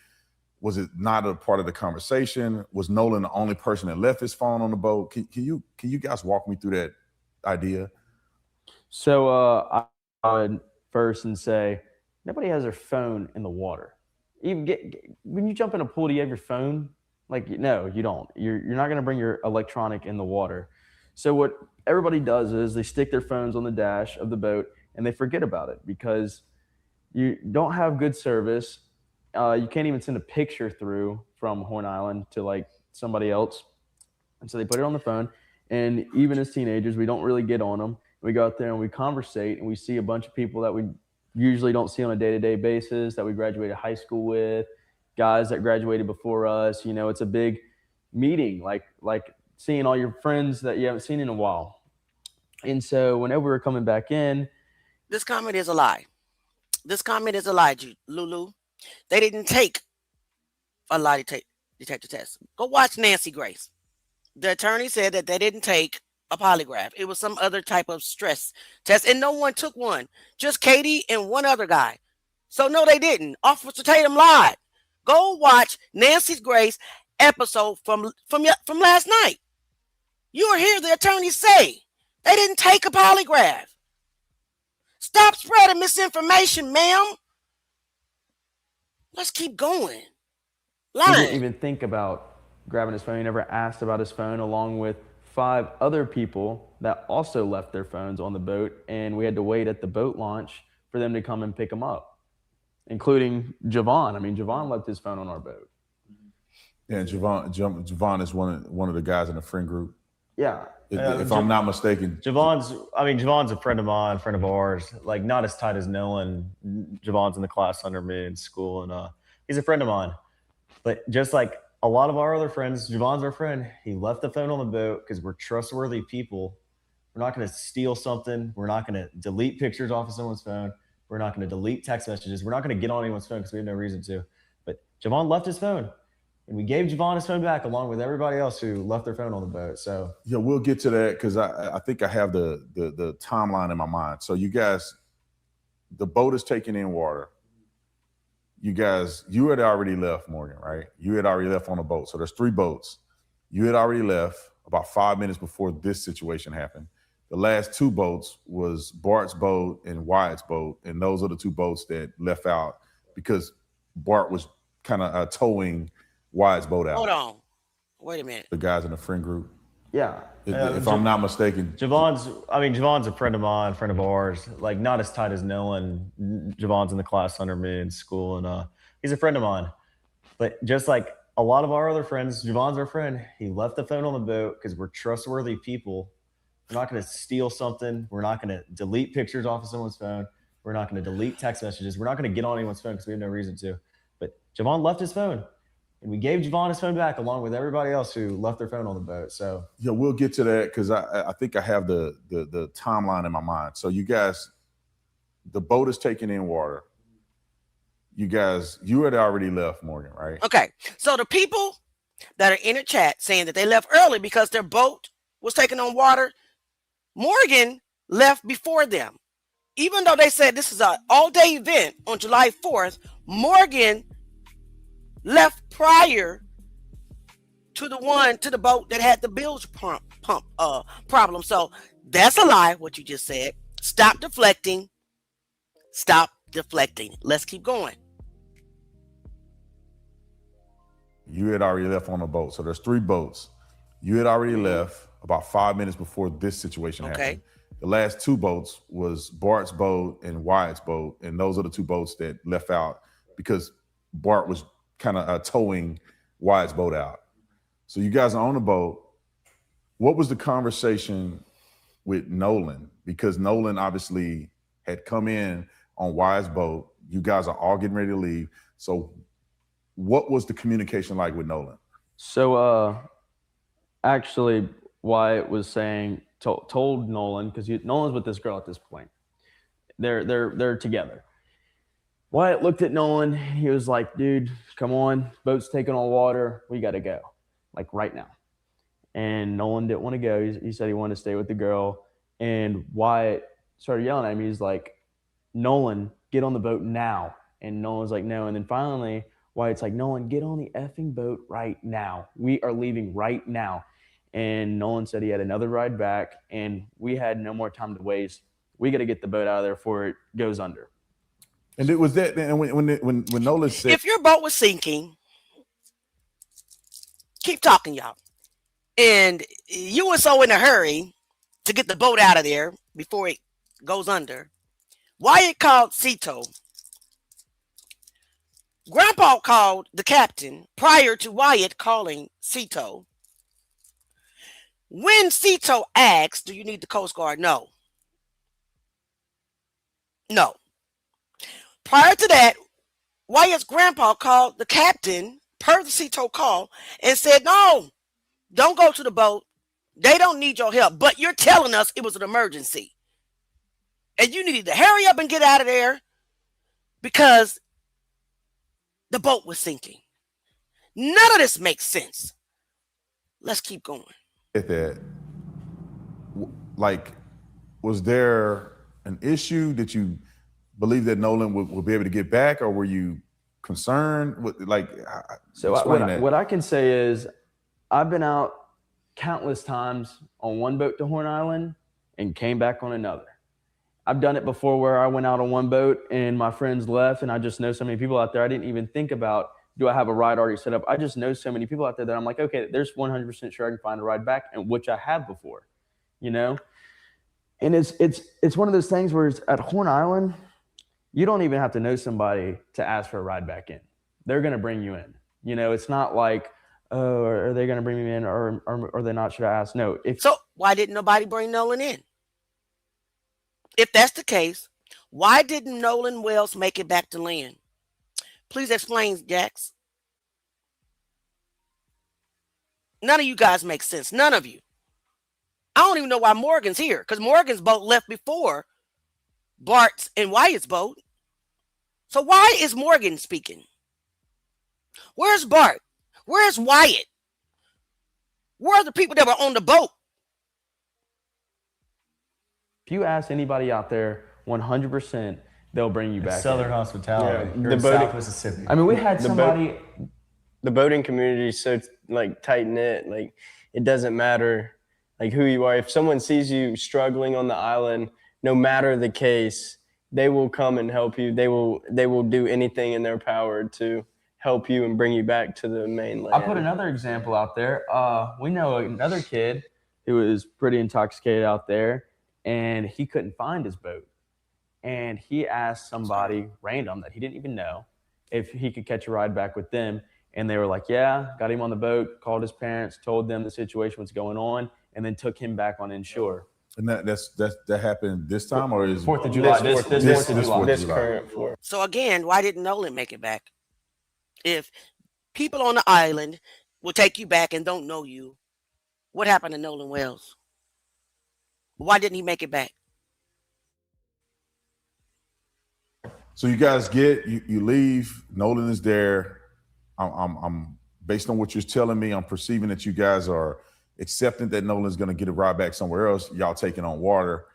Was it not a part of the conversation? Was Nolan the only person that left his phone on the boat? Can you guys walk me through that idea? So I would first and say, nobody has their phone in the water. Even when you jump in a pool, do you have your phone? Like, no, you don't. You're not going to bring your electronic in the water. So what everybody does is they stick their phones on the dash of the boat and they forget about it because you don't have good service. You can't even send a picture through from Horn Island to like somebody else. And so they put it on the phone. And even as teenagers, we don't really get on them. We go out there and we conversate and we see a bunch of people that we usually don't see on a day-to-day basis that we graduated high school with, guys that graduated before us. You know, it's a big meeting, like seeing all your friends that you haven't seen in a while. And so whenever we were coming back in. This comment is a lie. This comment is a lie, Lulu. They didn't take a lie detector test. Go watch Nancy Grace. The attorney said that they didn't take a polygraph. It was some other type of stress test, and no one took one. Just Katie and one other guy. So no, they didn't. Officer Tatum lied. Go watch Nancy Grace episode from last night. You will hear the attorney say they didn't take a polygraph. Stop spreading misinformation, ma'am. Let's keep going. He didn't even think about grabbing his phone. He never asked about his phone, along with 5 other people that also left their phones on the boat, and we had to wait at the boat launch for them to come and pick them up, including Javon. I mean, Javon left his phone on our boat. Yeah, Javon is one of the guys in the friend group. Yeah. If I'm not mistaken. Javon's a friend of mine, friend of ours, like not as tight as Nolan. Javon's in the class under me in school, and he's a friend of mine. But just like a lot of our other friends, Javon's our friend. He left the phone on the boat because we're trustworthy people. We're not going to steal something. We're not going to delete pictures off of someone's phone. We're not going to delete text messages. We're not going to get on anyone's phone because we have no reason to. But Javon left his phone. And we gave Javon his phone back along with everybody else who left their phone on the boat. So yeah, we'll get to that because I think I have the timeline in my mind. So you guys, the boat is taking in water. You had already left, Morgan, right? You had already left on a boat. So there's 3 boats. You had already left about 5 minutes before this situation happened. The last 2 boats was Bart's boat and Wyatt's boat. And those are the 2 boats that left out because Bart was kind of towing Wyatt's boat out. Hold on. Wait a minute. The guys in the friend group. Yeah. If I'm not mistaken. Javon's a friend of mine, friend of ours, like not as tight as Nolan. Javon's in the class under me in school, and he's a friend of mine. But just like a lot of our other friends, Javon's our friend. He left the phone on the boat because we're trustworthy people. We're not going to steal something. We're not going to delete pictures off of someone's phone. We're not going to delete text messages. We're not going to get on anyone's phone because we have no reason to. But Javon left his phone. And we gave Javon his phone back along with everybody else who left their phone on the boat. So yeah, we'll get to that because I think I have the timeline in my mind. So you guys, the boat is taking in water. You had already left, Morgan, right? Okay. So the people that are in the chat saying that they left early because their boat was taking on water, Morgan left before them. Even though they said this is an all-day event on July 4th, Morgan left prior to the boat that had the bilge pump problem. So that's a lie, what you just said. Stop deflecting. Let's keep going. You had already left on a boat. So there's 3 boats. You had already left about 5 minutes before this situation happened. The last 2 boats was Bart's boat and Wyatt's boat. And those are the 2 boats that left out because Bart was kind of towing Wyatt's boat out. So you guys are on the boat. What was the conversation with Nolan? Because Nolan obviously had come in on Wyatt's boat. You guys are all getting ready to leave. So what was the communication like with Nolan? So actually Wyatt was saying, told Nolan, because Nolan's with this girl at this point. They're together. Wyatt looked at Nolan. He was like, dude, come on. Boat's taking on water. We got to go, like right now. And Nolan didn't want to go. He said he wanted to stay with the girl. And Wyatt started yelling at me. He's like, Nolan, get on the boat now. And Nolan's like, no. And then finally, Wyatt's like, Nolan, get on the effing boat right now. We are leaving right now. And Nolan said he had another ride back, and we had no more time to waste. We got to get the boat out of there before it goes under. And it was that, and when Nolan said, if your boat was sinking, keep talking, y'all. And you were so in a hurry to get the boat out of there before it goes under, Wyatt called Cito. Grandpa called the captain prior to Wyatt calling Cito. When Cito asked, do you need the Coast Guard? No. No. Prior to that, Wyatt's grandpa called the captain per the Cito call and said, no, don't go to the boat. They don't need your help. But you're telling us it was an emergency. And you needed to hurry up and get out of there because the boat was sinking. None of this makes sense. Let's keep going. That, like, was there an issue that you believe that Nolan would be able to get back, or were you concerned with, like, so what I can say is I've been out countless times on one boat to Horn Island and came back on another. I've done it before where I went out on one boat and my friends left, and I just know so many people out there. I didn't even think about, do I have a ride already set up? I just know so many people out there that I'm like, okay, there's 100% sure I can find a ride back, and which I have before, you know? And it's one of those things where it's at Horn Island, you don't even have to know somebody to ask for a ride back in. They're going to bring you in. You know, it's not like, oh, are they going to bring me in or are they not? Should I ask? No. So why didn't nobody bring Nolan in? If that's the case, why didn't Nolan Wells make it back to land? Please explain, Jax. None of you guys make sense. None of you. I don't even know why Morgan's here, because Morgan's boat left before Bart's and Wyatt's boat. So why is Morgan speaking? Where's Bart? Where's Wyatt? Where are the people that were on the boat? If you ask anybody out there, 100%, they'll bring you back. Southern in. hospitality. Yeah, You're in South Mississippi. I mean, we had somebody. The boating community is so like tight knit. Like it doesn't matter like who you are. If someone sees you struggling on the island, no matter the case, they will come and help you. They will do anything in their power to help you and bring you back to the mainland. I'll put another example out there. We know another kid who was pretty intoxicated out there, and he couldn't find his boat. And he asked somebody random that he didn't even know if he could catch a ride back with them. And they were like, yeah, got him on the boat, called his parents, told them the situation was going on, and then took him back on inshore. And that happened this time, or is 4th of July? This 4th of July. This current 4th. So again, why didn't Nolan make it back? If people on the island will take you back and don't know you, what happened to Nolan Wells? Why didn't he make it back? So you guys you leave. Nolan is there. I'm based on what you're telling me, I'm perceiving that you guys are accepting that Nolan's going to get a ride back somewhere else. Y'all taking on water.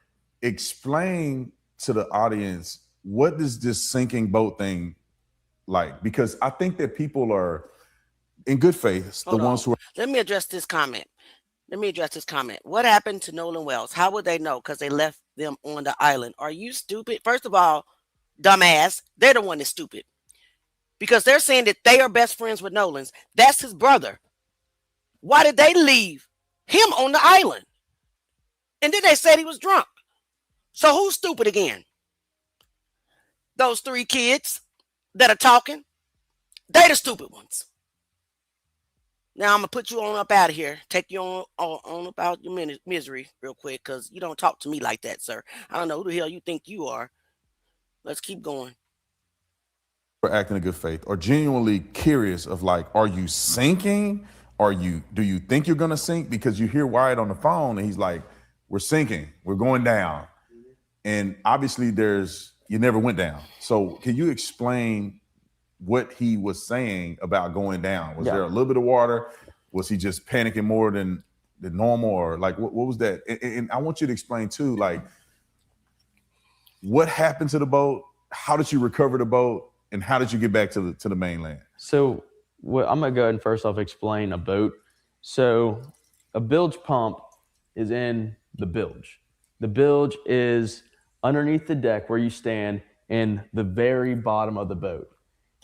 Explain to the audience, what does this sinking boat thing like? Because I think that people are in good faith. Ones who are. Let me address this comment. What happened to Nolan Wells? How would they know? Because they left them on the island. Are you stupid? First of all, dumbass, they're the one that's stupid. because they're saying that they are best friends with Nolan's. That's his brother. Why did they leave him on the island? And then they said he was drunk. So who's stupid again? Those 3 kids that are talking, they the stupid ones. Now I'm gonna put you on up out of here. Take you on about your misery real quick, because you don't talk to me like that, sir. I don't know who the hell you think you are. Let's keep going. For acting in good faith, or genuinely curious of like, are you sinking? Do you think you're gonna sink? Because you hear Wyatt on the phone and he's like, we're sinking, we're going down. And obviously you never went down. So can you explain what he was saying about going down? Was there a little bit of water? Was he just panicking more than normal? Or like, what was that? And I want you to explain too, like, what happened to the boat? How did you recover the boat? And how did you get back to the mainland? So I'm going to go ahead and first off explain a boat. So a bilge pump is in the bilge. The bilge is underneath the deck where you stand in the very bottom of the boat.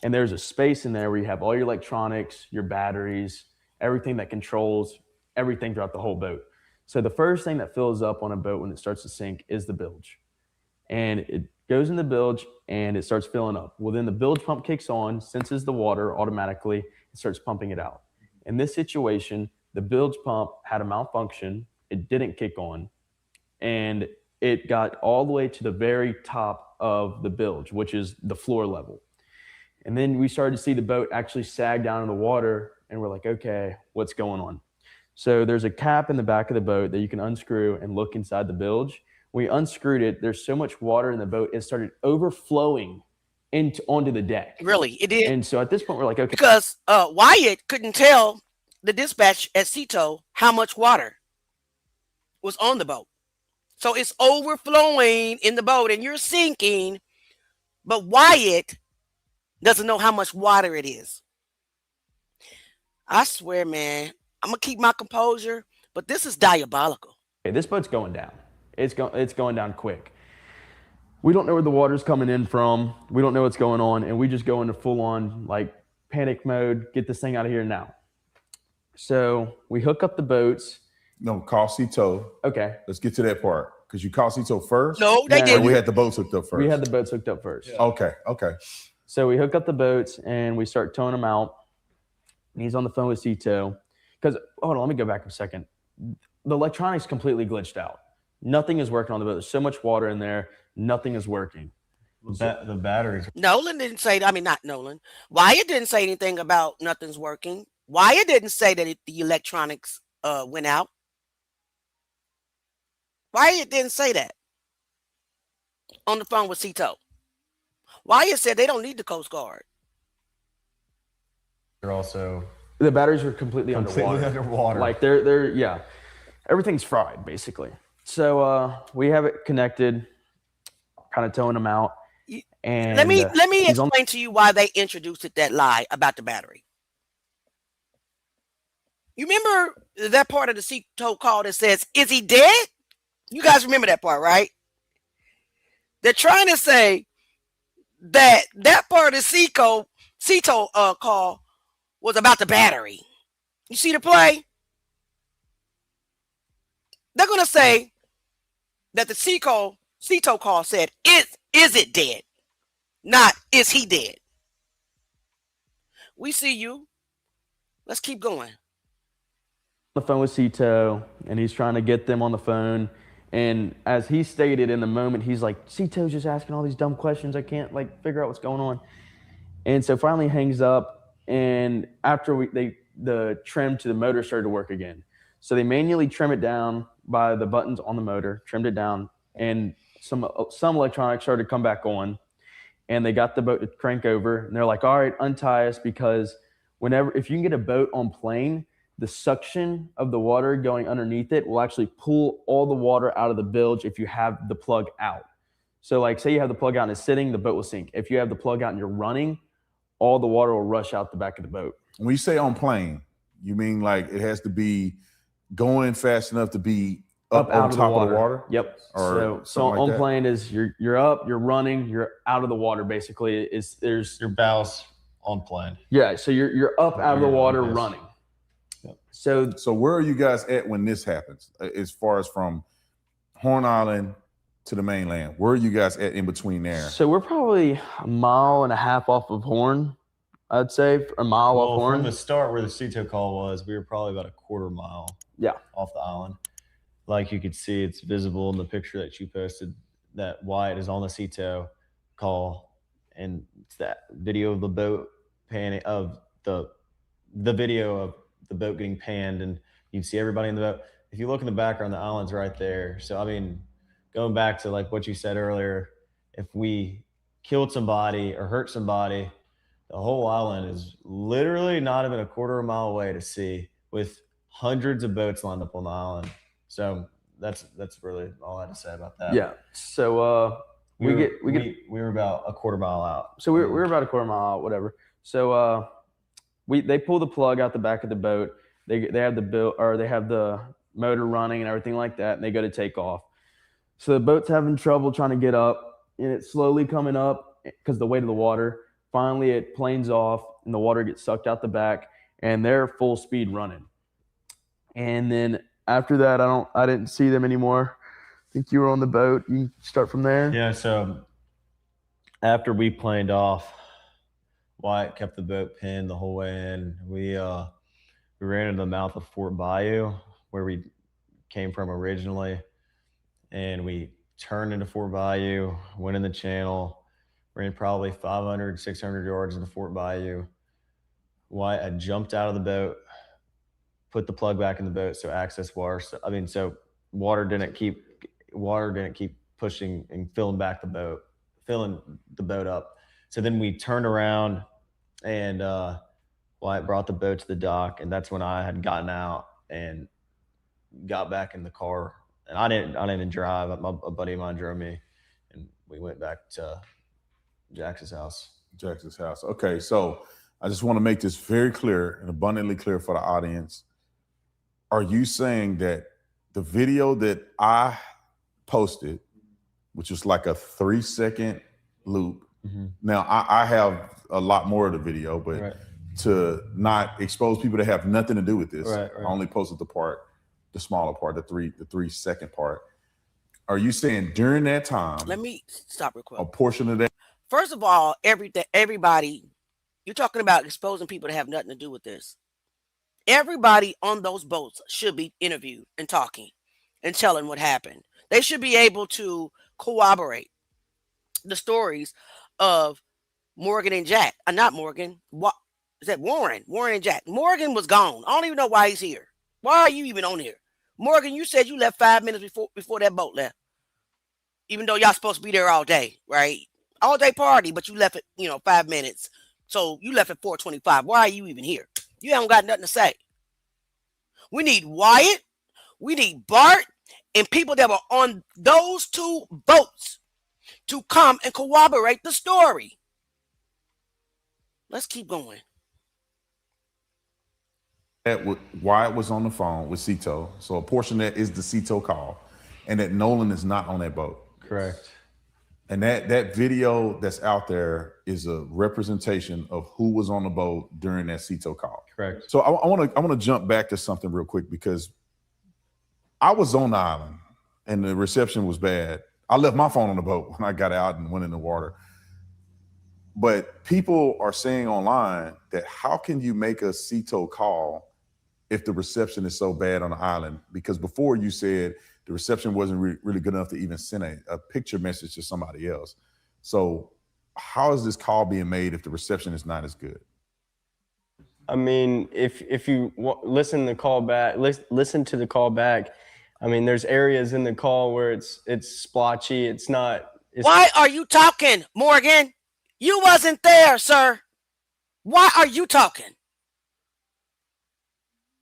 And there's a space in there where you have all your electronics, your batteries, everything that controls everything throughout the whole boat. So the first thing that fills up on a boat when it starts to sink is the bilge. And it goes in the bilge and it starts filling up. Well, then the bilge pump kicks on, senses the water automatically, and starts pumping it out. In this situation, the bilge pump had a malfunction. It didn't kick on. And it got all the way to the very top of the bilge, which is the floor level. And then we started to see the boat actually sag down in the water, and we're like, okay, what's going on? So there's a cap in the back of the boat that you can unscrew and look inside the bilge. When we unscrewed it, there's so much water in the boat, it started overflowing onto the deck. Really, it did. And so at this point, we're like, okay. Because Wyatt couldn't tell the dispatch at Cito how much water was on the boat. So it's overflowing in the boat and you're sinking, but Wyatt doesn't know how much water it is. I swear, man, I'm going to keep my composure, but this is diabolical. Okay, this boat's going down. It's going down quick. We don't know where the water's coming in from. We don't know what's going on, and we just go into full-on like panic mode. Get this thing out of here now. So we hook up the boats. No, call Cito. Okay. Let's get to that part. Because you called Cito first? No, they didn't. We had the boats hooked up first. We had the boats hooked up first. Yeah. Okay. So we hook up the boats and we start towing them out. And he's on the phone with Cito. Because, hold on, let me go back a second. The electronics completely glitched out. Nothing is working on the boat. There's so much water in there. Nothing is working. The batteries. Nolan didn't say, not Nolan. Wyatt didn't say anything about nothing's working. Wyatt didn't say that the electronics went out. Wyatt didn't say that on the phone with Cito. Wyatt said they don't need the Coast Guard. They're also the batteries were completely underwater. Like they're everything's fried basically. So we have it connected, kind of towing them out. And let me explain to you why they introduced that lie about the battery. You remember that part of the Cito call that says, "Is he dead?" You guys remember that part, right? They're trying to say that part of the Cito call was about the battery. You see the play? They're going to say that the Cito call said, is it dead? Not, is he dead? We see you. Let's keep going. The phone with Cito, and he's trying to get them on the phone. And as he stated in the moment, he's like, Cito's just asking all these dumb questions. I can't figure out what's going on. And so finally hangs up. And after the trim to the motor started to work again. So they manually trim it down by the buttons on the motor, trimmed it down, and some electronics started to come back on. And they got the boat to crank over. And they're like, all right, untie us, because if you can get a boat on plane, the suction of the water going underneath it will actually pull all the water out of the bilge if you have the plug out. So like say you have the plug out and it's sitting, the boat will sink. If you have the plug out and you're running, all the water will rush out the back of the boat. When you say on plane, you mean like it has to be going fast enough to be up on top of the water? Yep. Or so on plane is you're up, you're running, you're out of the water basically. There's your bows on plane. Yeah, so you're up out of the water running. So where are you guys at when this happens? As far as from Horn Island to the mainland, where are you guys at in between there? So we're probably a mile and a half off of Horn, I'd say, a mile off Horn. From the start where the CETO call was, we were probably about a quarter mile off the island. Like you could see, it's visible in the picture that you posted that Wyatt is on the CETO call, and it's that video of the boat panning, of the video of the boat getting panned, and you can see everybody in the boat. If you look in the background, the island's right there. So, I mean, going back to like what you said earlier, if we killed somebody or hurt somebody, the whole island is literally not even a quarter of a mile away to see, with hundreds of boats lined up on the island. So that's really all I had to say about that. Yeah. So we were about a quarter mile out. So we were about a quarter mile out, whatever. So they pull the plug out the back of the boat. They have the motor running and everything like that, and they go to take off. So the boat's having trouble trying to get up, and it's slowly coming up because the weight of the water. Finally, it planes off, and the water gets sucked out the back, and they're full speed running. And then after that, I didn't see them anymore. I think you were on the boat. You start from there. Yeah. So after we planed off, Wyatt kept the boat pinned the whole way in. We ran into the mouth of Fort Bayou, where we came from originally, and we turned into Fort Bayou, went in the channel, ran probably 500, 600 yards into Fort Bayou. Wyatt had jumped out of the boat, put the plug back in the boat, so access water. So water didn't keep pushing and filling the boat up. So then we turned around, and Wyatt brought the boat to the dock, and that's when I had gotten out and got back in the car. And I didn't drive. A buddy of mine drove me, and we went back to Jax's house. Okay, so I just want to make this very clear and abundantly clear for the audience. Are you saying that the video that I posted, which is like a 3-second loop, now I have a lot more of the video, but to not expose people that have nothing to do with this, I only posted the smaller part, the 3-second part. Are you saying during that time? Let me stop real quick. A portion of that. First of all, everybody, you're talking about exposing people that have nothing to do with this. Everybody on those boats should be interviewed and talking and telling what happened. They should be able to corroborate the stories of Morgan and Jack. Not Morgan. What is that? Warren and Jack. Morgan was gone. I don't even know why he's here. Why are you even on here? Morgan, you said you left 5 minutes before that boat left. Even though y'all supposed to be there all day, right? All day party, but you left it, 5 minutes. So you left at 4:25. Why are you even here? You haven't got nothing to say. We need Wyatt, we need Bart, and people that were on those two boats to come and corroborate the story. Let's keep going. Wyatt was on the phone with CETO, so a portion of that is the CETO call, and that Nolan is not on that boat. Correct. And that video that's out there is a representation of who was on the boat during that CETO call. Correct. So I want to jump back to something real quick, because I was on the island and the reception was bad. I left my phone on the boat when I got out and went in the water. But people are saying online that how can you make a CETO call if the reception is so bad on the island? Because before you said the reception wasn't really good enough to even send a picture message to somebody else. So how is this call being made if the reception is not as good? I mean, if you listen to the call back, I mean, there's areas in the call where it's splotchy. It's not. Why are you talking, Morgan? You wasn't there, sir. Why are you talking?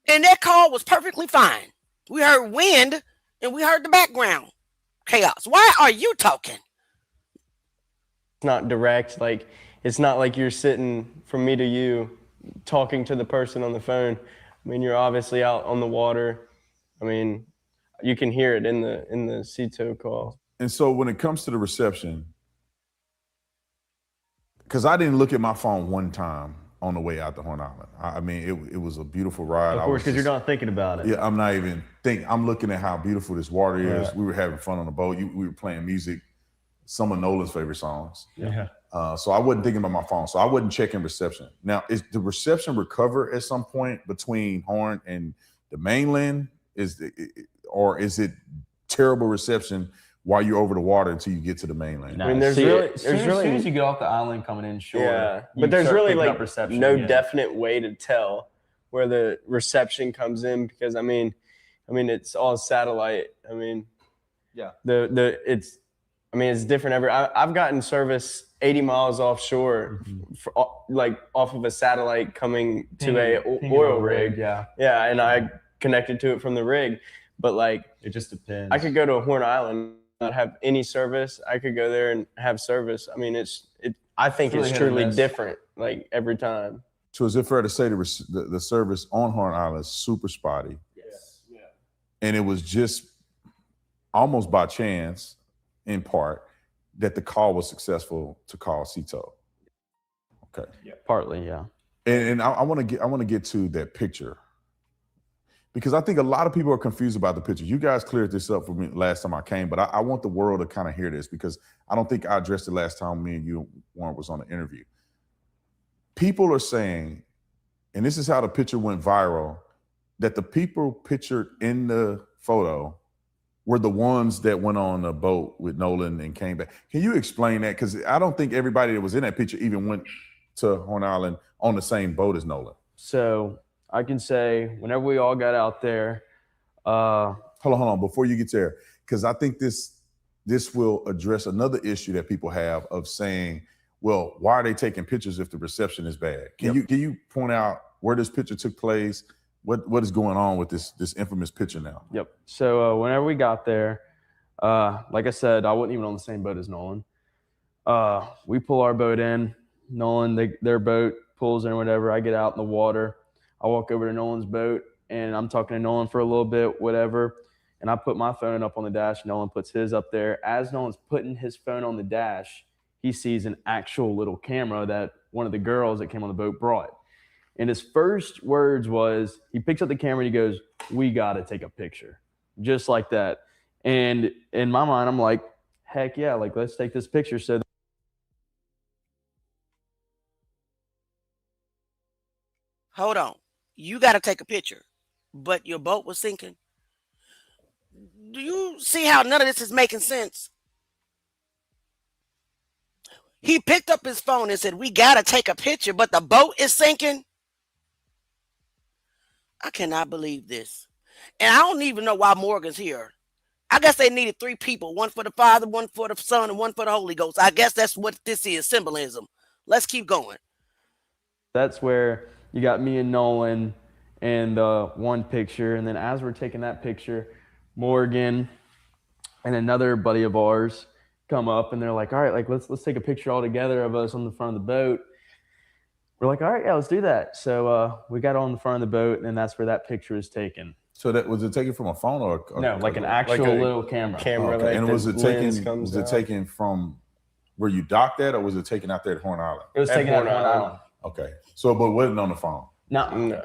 And that call was perfectly fine. We heard wind and we heard the background chaos. Why are you talking? It's not direct. Like, it's not like you're sitting from me to you talking to the person on the phone. I mean, you're obviously out on the water. I mean, you can hear it in the the CETO call. And so when it comes to the reception, because I didn't look at my phone one time on the way out to Horn Island. I mean, it was a beautiful ride. Of course, because you're not thinking about it. Yeah, I'm not even thinking. I'm looking at how beautiful this water is. Right. We were having fun on the boat. We were playing music, some of Nolan's favorite songs. Yeah. So I wasn't thinking about my phone. So I wasn't checking reception. Now, is the reception recover at some point between Horn and the mainland? Or is it terrible reception while you're over the water until you get to the mainland? I mean, as soon as you get off the island coming in shore. Yeah, you but there's start really picking like up reception no again. definite way to tell where the reception comes in because I mean it's all satellite. I mean, yeah, it's different I've gotten service 80 miles offshore, like off of a satellite coming to a oil rig. Yeah, and I connected to it from the rig, but like it just depends. I could go to a Horn Island, not have any service. I could go there and have service. I mean, I think it's truly different, like every time. So is it fair to say the service on Horn Island is super spotty? Yes. Yeah. And it was just almost by chance, in part, that the call was successful to call Cito. Okay. Yeah, partly, yeah. And I want to get to that picture because I think a lot of people are confused about the picture. You guys cleared this up for me last time I came, but I want the world to kind of hear this because I don't think I addressed it last time me and you, Warren, was on the interview. People are saying, and this is how the picture went viral, that the people pictured in the photo were the ones that went on a boat with Nolan and came back. Can you explain that? Because I don't think everybody that was in that picture even went to Horn Island on the same boat as Nolan. So I can say whenever we all got out there. Hold on. Before you get there, because I think this will address another issue that people have of saying, well, why are they taking pictures if the reception is bad? Can you point out where this picture took place? What is going on with this infamous picture now? Yep. So whenever we got there, like I said, I wasn't even on the same boat as Nolan. We pull our boat in. Nolan, their boat pulls in, whatever. I get out in the water. I walk over to Nolan's boat, and I'm talking to Nolan for a little bit, whatever. And I put my phone up on the dash. Nolan puts his up there. As Nolan's putting his phone on the dash, he sees an actual little camera that one of the girls that came on the boat brought. And his first words was, he picks up the camera and he goes, "We got to take a picture." Just like that. And in my mind, I'm like, heck yeah, like let's take this picture. So Hold on. You got to take a picture, but your boat was sinking. Do you see how none of this is making sense? He picked up his phone and said, "We got to take a picture, but the boat is sinking." I cannot believe this. And I don't even know why Morgan's here. I guess they needed 3 people, one for the Father, one for the Son, and one for the Holy Ghost. I guess that's what this is, symbolism. Let's keep going. that's where you got me and Nolan and one picture. And then as we're taking that picture, Morgan and another buddy of ours come up and they're like, all right, like let's take a picture all together of us on the front of the boat. We're like, all right, yeah, let's do that. So we got on the front of the boat, and that's where that picture is taken. So that was it taken from a phone or no, like an actual little camera. Okay. Like and was it taken taken from where you docked at, or was it taken out there at Horn Island? It was taken at Horn Island. Okay. So but wasn't on the phone. No.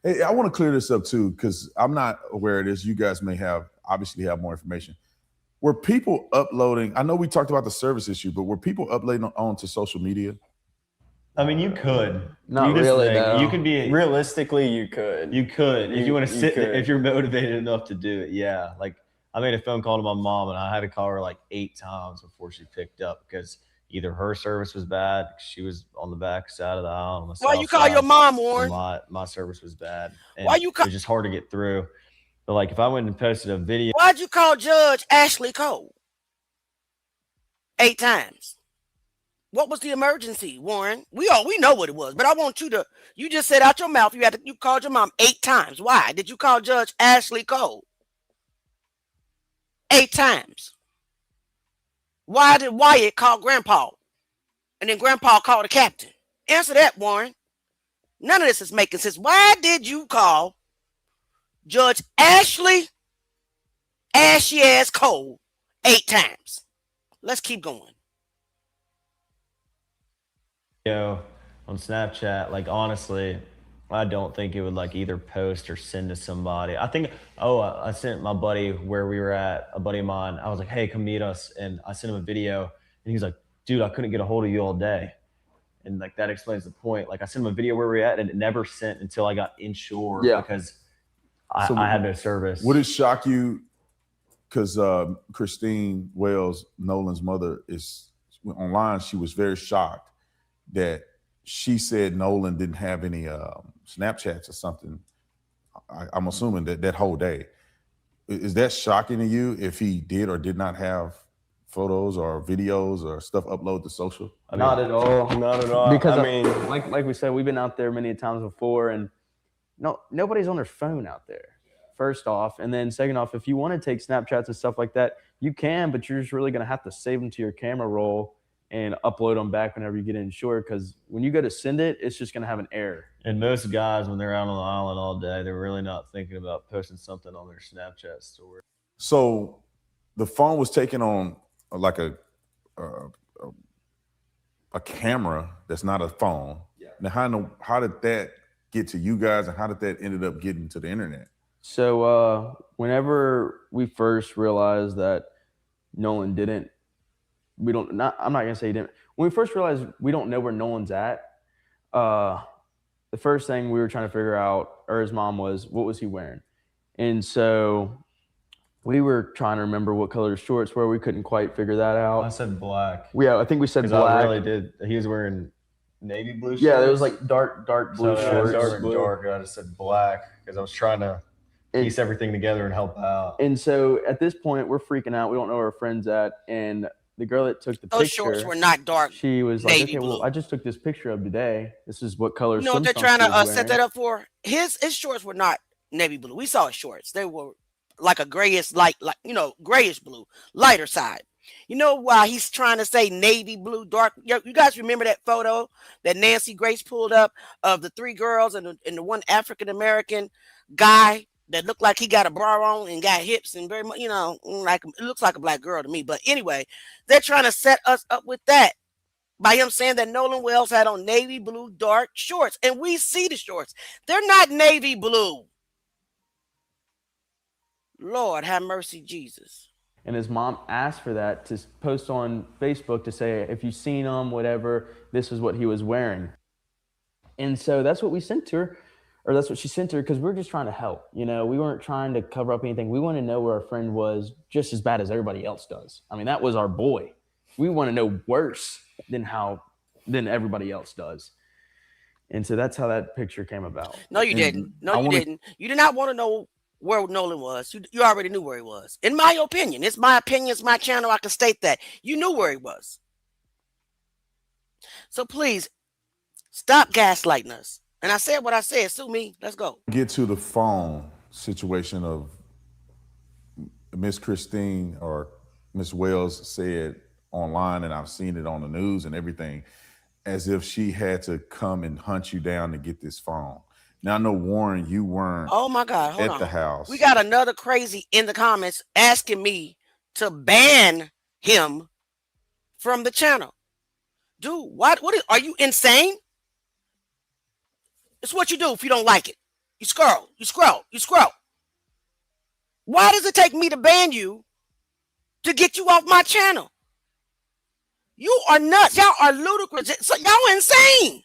Hey, I want to clear this up too, because I'm not aware of this. You guys may obviously have more information. Were people uploading? I know we talked about the service issue, but were people uploading onto social media? I mean, you could. Not really. No. You could be realistically. You could. You could if you want to sit. If you're motivated enough to do it, yeah. Like I made a phone call to my mom, and I had to call her like 8 times before she picked up because either her service was bad, she was on the back side of the aisle. On the Why south you call side, your mom, Warren? My service was bad. And Why you call? It was just hard to get through. But like if I went and posted a video, Why'd you call Judge Ashley Cole 8 times? What was the emergency, Warren? We know what it was, but I want you to. You just said out your mouth you called your mom 8 times. Why did you call Judge Ashley Cole 8 times? Why did Wyatt call Grandpa, and then Grandpa called the captain? Answer that, Warren. None of this is making sense. Why did you call Judge Ashley Ashy-ass Cole 8 times? Let's keep going. On Snapchat, like honestly, I don't think it would like either post or send to somebody. I think, I sent my buddy where we were at, a buddy of mine. I was like, hey, come meet us. And I sent him a video and he was like, dude, I couldn't get a hold of you all day. And like, that explains the point. Like I sent him a video where we were at and it never sent until I got insured because I had no service. Would it shock you? Because Christine Wells, Nolan's mother, is online. She was very shocked that she said Nolan didn't have any Snapchats or something. I'm assuming that whole day. Is that shocking to you if he did or did not have photos or videos or stuff uploaded to social? Not at all. Not at all. Because I mean, like we said, we've been out there many times before, and nobody's on their phone out there. First off, and then second off, if you want to take Snapchats and stuff like that, you can, but you're just really going to have to save them to your camera roll and upload them back whenever you get insured, because when you go to send it, it's just going to have an error. And most guys, when they're out on the island all day, they're really not thinking about posting something on their Snapchat story. So the phone was taken on like a camera that's not a phone. Yeah. Now, how did that get to you guys, and how did that ended up getting to the internet? So whenever we first realized that Nolan didn't, I'm not gonna say he didn't. When we first realized we don't know where Nolan's at, the first thing we were trying to figure out, or his mom was, what was he wearing? And so we were trying to remember what color his shorts were. We couldn't quite figure that out. I said black. Yeah, I think we said black. I really did. He was wearing navy blue shorts. Yeah, there was like dark blue shorts. Dark blue. Dark. I just said black because I was trying to piece everything together and help out. And so at this point, we're freaking out. We don't know where our friend's at. And the girl that took the picture, those shorts were not dark. She was like, navy okay, blue. Well, I just took this picture of today. This is what color. You know what they're trying to set that up for? His shorts were not navy blue. We saw his shorts. They were like a grayish, grayish blue, lighter side. You know why he's trying to say navy blue, dark? You guys remember that photo that Nancy Grace pulled up of the three girls and the one African American guy that looked like he got a bra on and got hips and very much, like it looks like a black girl to me. But anyway, they're trying to set us up with that by him saying that Nolan Wells had on navy blue dark shorts, and we see the shorts. They're not navy blue. Lord have mercy, Jesus. And his mom asked for that to post on Facebook to say, if you've seen him, whatever, this is what he was wearing. And so that's what we sent to her, or that's what she sent to her, because we were just trying to help. We weren't trying to cover up anything. We want to know where our friend was just as bad as everybody else does. I mean, that was our boy. We want to know worse than everybody else does. And so that's how that picture came about. No, you didn't. No, you didn't. You did not want to know where Nolan was. You already knew where he was. In my opinion, it's my opinion, it's my channel. I can state that. You knew where he was. So please stop gaslighting us. And I said what I said. Sue me. Let's go. Get to the phone situation of Miss Christine or Miss Wells said online, and I've seen it on the news and everything, as if she had to come and hunt you down to get this phone. Now, I know, Warren, you weren't oh my God, hold at on. the house. We got another crazy in the comments asking me to ban him from the channel. Dude, are you insane? It's what you do if you don't like it. You scroll. Why does it take me to ban you to get you off my channel? You are nuts. Y'all are ludicrous. So y'all insane.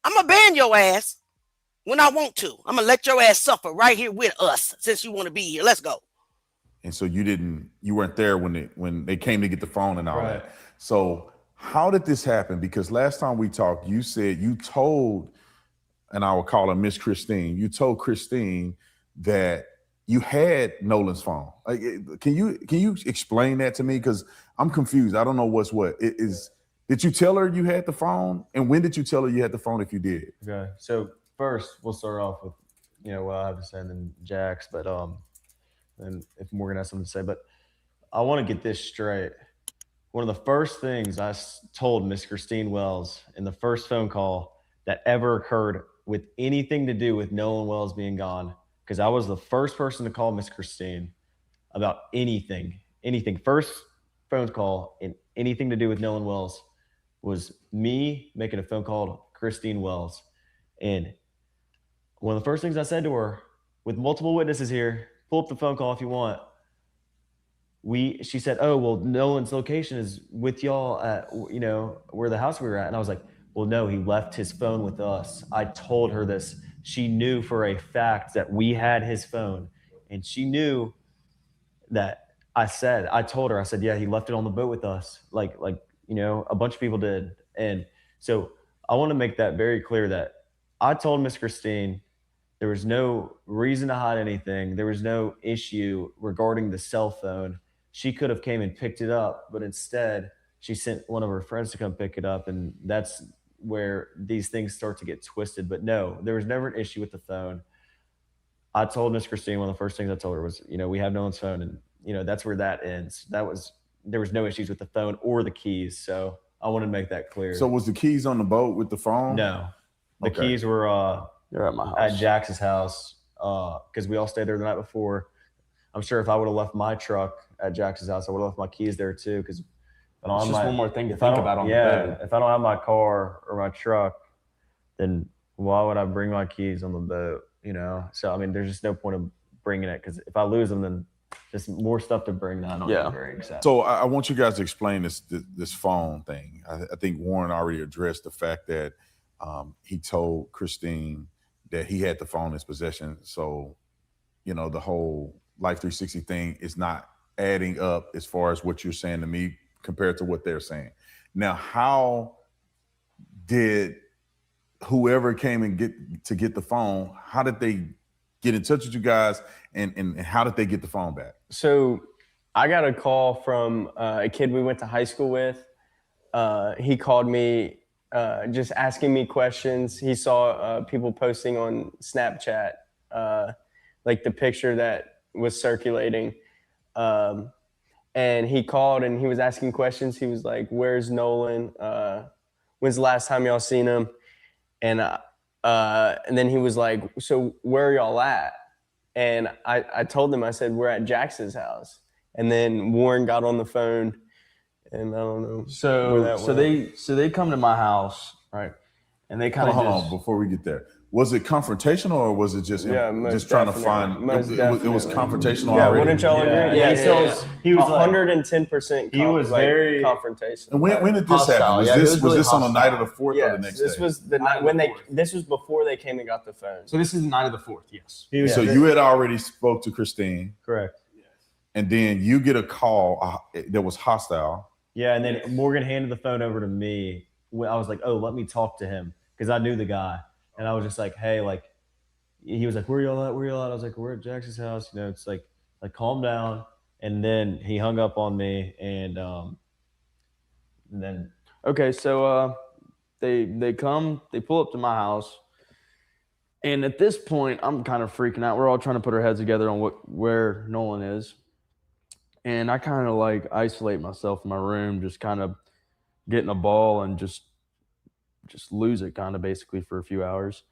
I'm going to ban your ass when I want to. I'm going to let your ass suffer right here with us since you want to be here. Let's go. And so you weren't there when they came to get the phone and all that. So how did this happen? Because last time we talked, you said you told, and I will call her Miss Christine, you told Christine that you had Nolan's phone. Can you explain that to me? Because I'm confused. I don't know what's what. Did you tell her you had the phone? And when did you tell her you had the phone if you did? Okay. So first we'll start off with, what I have to say, and then Jax, but and if Morgan has something to say, but I want to get this straight. One of the first things I told Miss Christine Wells in the first phone call that ever occurred with anything to do with Nolan Wells being gone, because I was the first person to call Miss Christine about anything, first phone call and anything to do with Nolan Wells, was me making a phone call to Christine Wells. And one of the first things I said to her, with multiple witnesses here, pull up the phone call if you want. She said, oh, well, Nolan's location is with y'all at, you know, where the house we were at. And I was like, well, no, he left his phone with us. I told her this. She knew for a fact that we had his phone. And she knew that I told her, I said, yeah, he left it on the boat with us. Like, you know, a bunch of people did. And so I want to make that very clear that I told Miss Christine there was no reason to hide anything. There was no issue regarding the cell phone. She could have came and picked it up, but instead she sent one of her friends to come pick it up. And that's where these things start to get twisted. But no, there was never an issue with the phone. I told Miss Christine, one of the first things I told her was, you know, we have Nolan's phone, and, you know, that's where that ends. There was no issues with the phone or the keys. So I want to make that clear. So was the keys on the boat with the phone? No, the Okay. keys were They're at my house. at Jax's house because we all stayed there the night before. I'm sure if I would have left my truck at Jax's house, I would have left my keys there too. Because It's just one more thing to think about on the boat. if I don't have my car or my truck, then why would I bring my keys on the boat? You know, so I mean, there's just no point of bringing it because if I lose them, then just more stuff to bring that I don't get very excited. So I want you guys to explain this phone thing. I think Warren already addressed the fact that he told Christine that he had the phone in his possession. So, you know, the whole Life 360 thing is not adding up as far as what you're saying to me compared to what they're saying. Now, how did whoever came and get the phone, how did they get in touch with you guys, and how did they get the phone back? So I got a call from a kid we went to high school with. He called me just asking me questions. He saw people posting on Snapchat, like the picture that was circulating. And he called and he was asking questions. He was like, where's Nolan? When's the last time y'all seen him? And then he was like, so where are y'all at? And I told him, I said, we're at Jax's house. And then Warren got on the phone, and I don't know. So they come to my house, right? And they kind of hold on before we get there. Was it confrontational or was it just just trying to find? It was confrontational. Yeah, already? wouldn't y'all agree? Yeah, he was 110%. He was very confrontational. And when did this happen? Was this on the night of the 4th or the next day? This was the night this was before they came and got the phone. So this is the night of the 4th, yes. So you had already spoke to Christine. Correct. And then you get a call that was hostile. Yeah, and then Morgan handed the phone over to me. I was like, oh, let me talk to him because I knew the guy. And I was just like, hey, like, he was like, where y'all at? Where y'all at? I was like, we're at Jax's house. You know, it's like calm down. And then he hung up on me. And then, okay, so they pull up to my house. And at this point, I'm kind of freaking out. We're all trying to put our heads together on where Nolan is. And I kind of like isolate myself in my room, just kind of get in a ball and just lose it kind of basically for a few hours.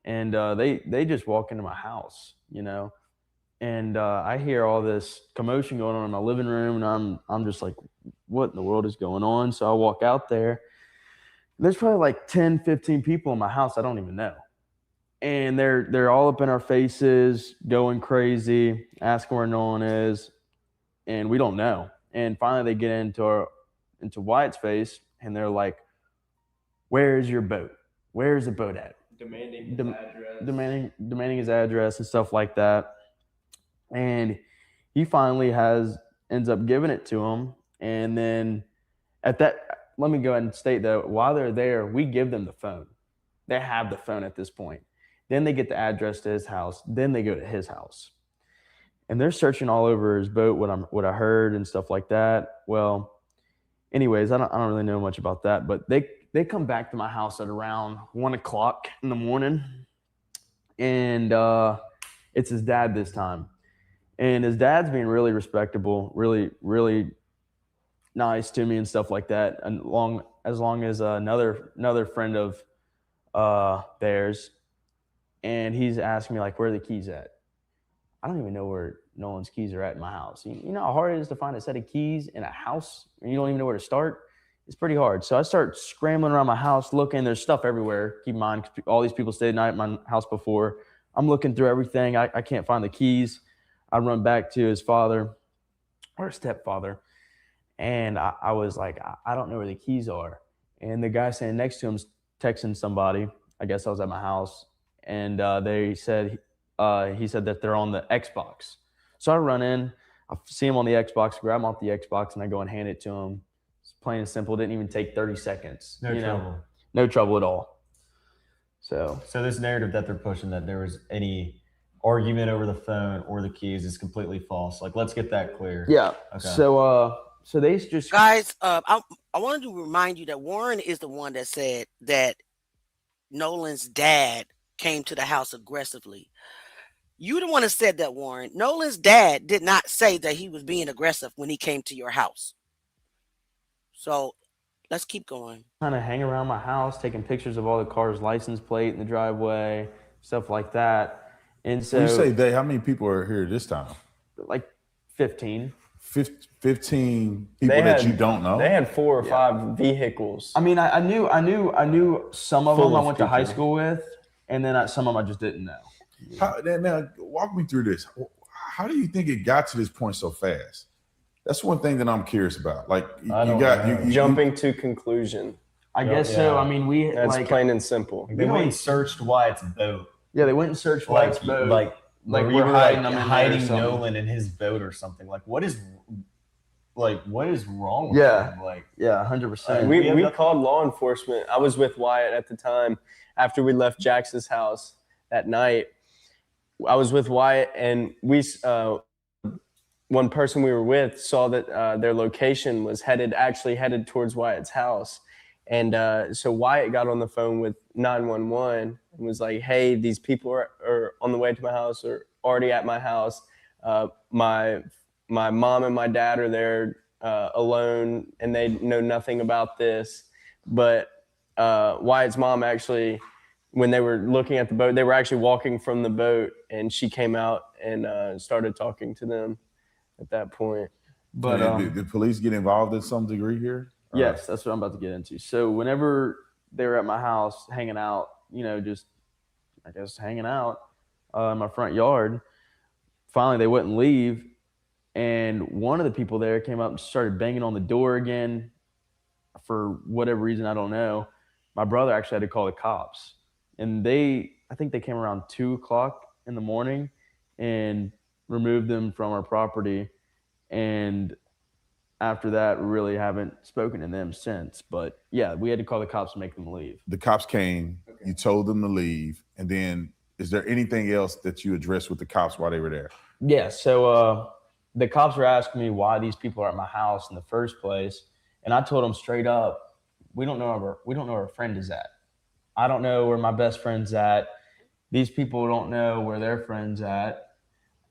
And they just walk into my house, you know, and I hear all this commotion going on in my living room, and I'm just like, what in the world is going on? So I walk out there. There's probably like 10, 15 people in my house I don't even know. And they're all up in our faces, going crazy, asking where Nolan is, and we don't know. And finally they get into Wyatt's face, and they're like, where's your boat? Where's the boat at? Demanding his address. Demanding his address and stuff like that. And he finally ends up giving it to him. And then let me go ahead and state that while they're there, we give them the phone. They have the phone at this point. Then they get the address to his house. Then they go to his house. And they're searching all over his boat, what I heard and stuff like that. Well, anyways, I don't really know much about that, but they come back to my house at around 1:00 in the morning, and it's his dad this time. And his dad's being really respectable, really, really nice to me and stuff like that. And as long as another friend of theirs, and he's asking me like, where are the keys at? I don't even know where Nolan's keys are at in my house. You know how hard it is to find a set of keys in a house and you don't even know where to start? it's pretty hard. So I start scrambling around my house looking. There's stuff everywhere. Keep in mind, all these people stayed the night at my house before. I'm looking through everything. I can't find the keys. I run back to his father or stepfather. And I was like, I don't know where the keys are. And the guy standing next to him's texting somebody. I guess I was at my house. And he said that they're on the Xbox. So I run in, I see him on the Xbox, grab him off the Xbox, and I go and hand it to him. It's plain and simple. It didn't even take 30 seconds. No trouble. No trouble at all. So this narrative that they're pushing that there was any argument over the phone or the keys is completely false. Like, let's get that clear. Yeah. Okay. So they just Guys, I wanted to remind you that Warren is the one that said that Nolan's dad came to the house aggressively. You the one that said that, Warren. Nolan's dad did not say that he was being aggressive when he came to your house. So let's keep going. kind of hang around my house, taking pictures of all the cars' license plate in the driveway, stuff like that. And so When you say they, how many people are here this time? Like 15. 15 people that you don't know? They had 4 or 5 vehicles. I mean, I knew some of Full them I of went to high people. school with, and then some of them I just didn't know. Now, walk me through this. How do you think it got to this point so fast? That's one thing that I'm curious about. Like, you jumping to conclusion. I guess so. I mean, that's plain and simple. They went and searched Wyatt's boat. Yeah, they went and searched Wyatt's boat. Like we're we were hiding them in there or hiding something. Nolan in his boat or something. Like, what is wrong with Yeah. him? Like, yeah, 100%. We called law enforcement. I was with Wyatt at the time after we left Jax's house that night. I was with Wyatt, and one person we were with saw that their location was headed towards Wyatt's house. And so Wyatt got on the phone with 911 and was like, hey, these people are on the way to my house or already at my house. My mom and my dad are there alone, and they know nothing about this. But Wyatt's mom actually, when they were looking at the boat, they were actually walking from the boat, and she came out and started talking to them at that point. But did the police get involved in some degree here? Yes, that's what I'm about to get into. So whenever they were at my house hanging out, just hanging out in my front yard, finally they wouldn't leave. And one of the people there came up and started banging on the door again for whatever reason, I don't know. My brother actually had to call the cops. And I think they came around 2:00 in the morning and removed them from our property. And after that, we really haven't spoken to them since. But yeah, we had to call the cops and make them leave. The cops came, you told them to leave. And then is there anything else that you addressed with the cops while they were there? Yeah, so the cops were asking me why these people are at my house in the first place. And I told them straight up, we don't know where our friend is at. I don't know where my best friend's at. These people don't know where their friend's at.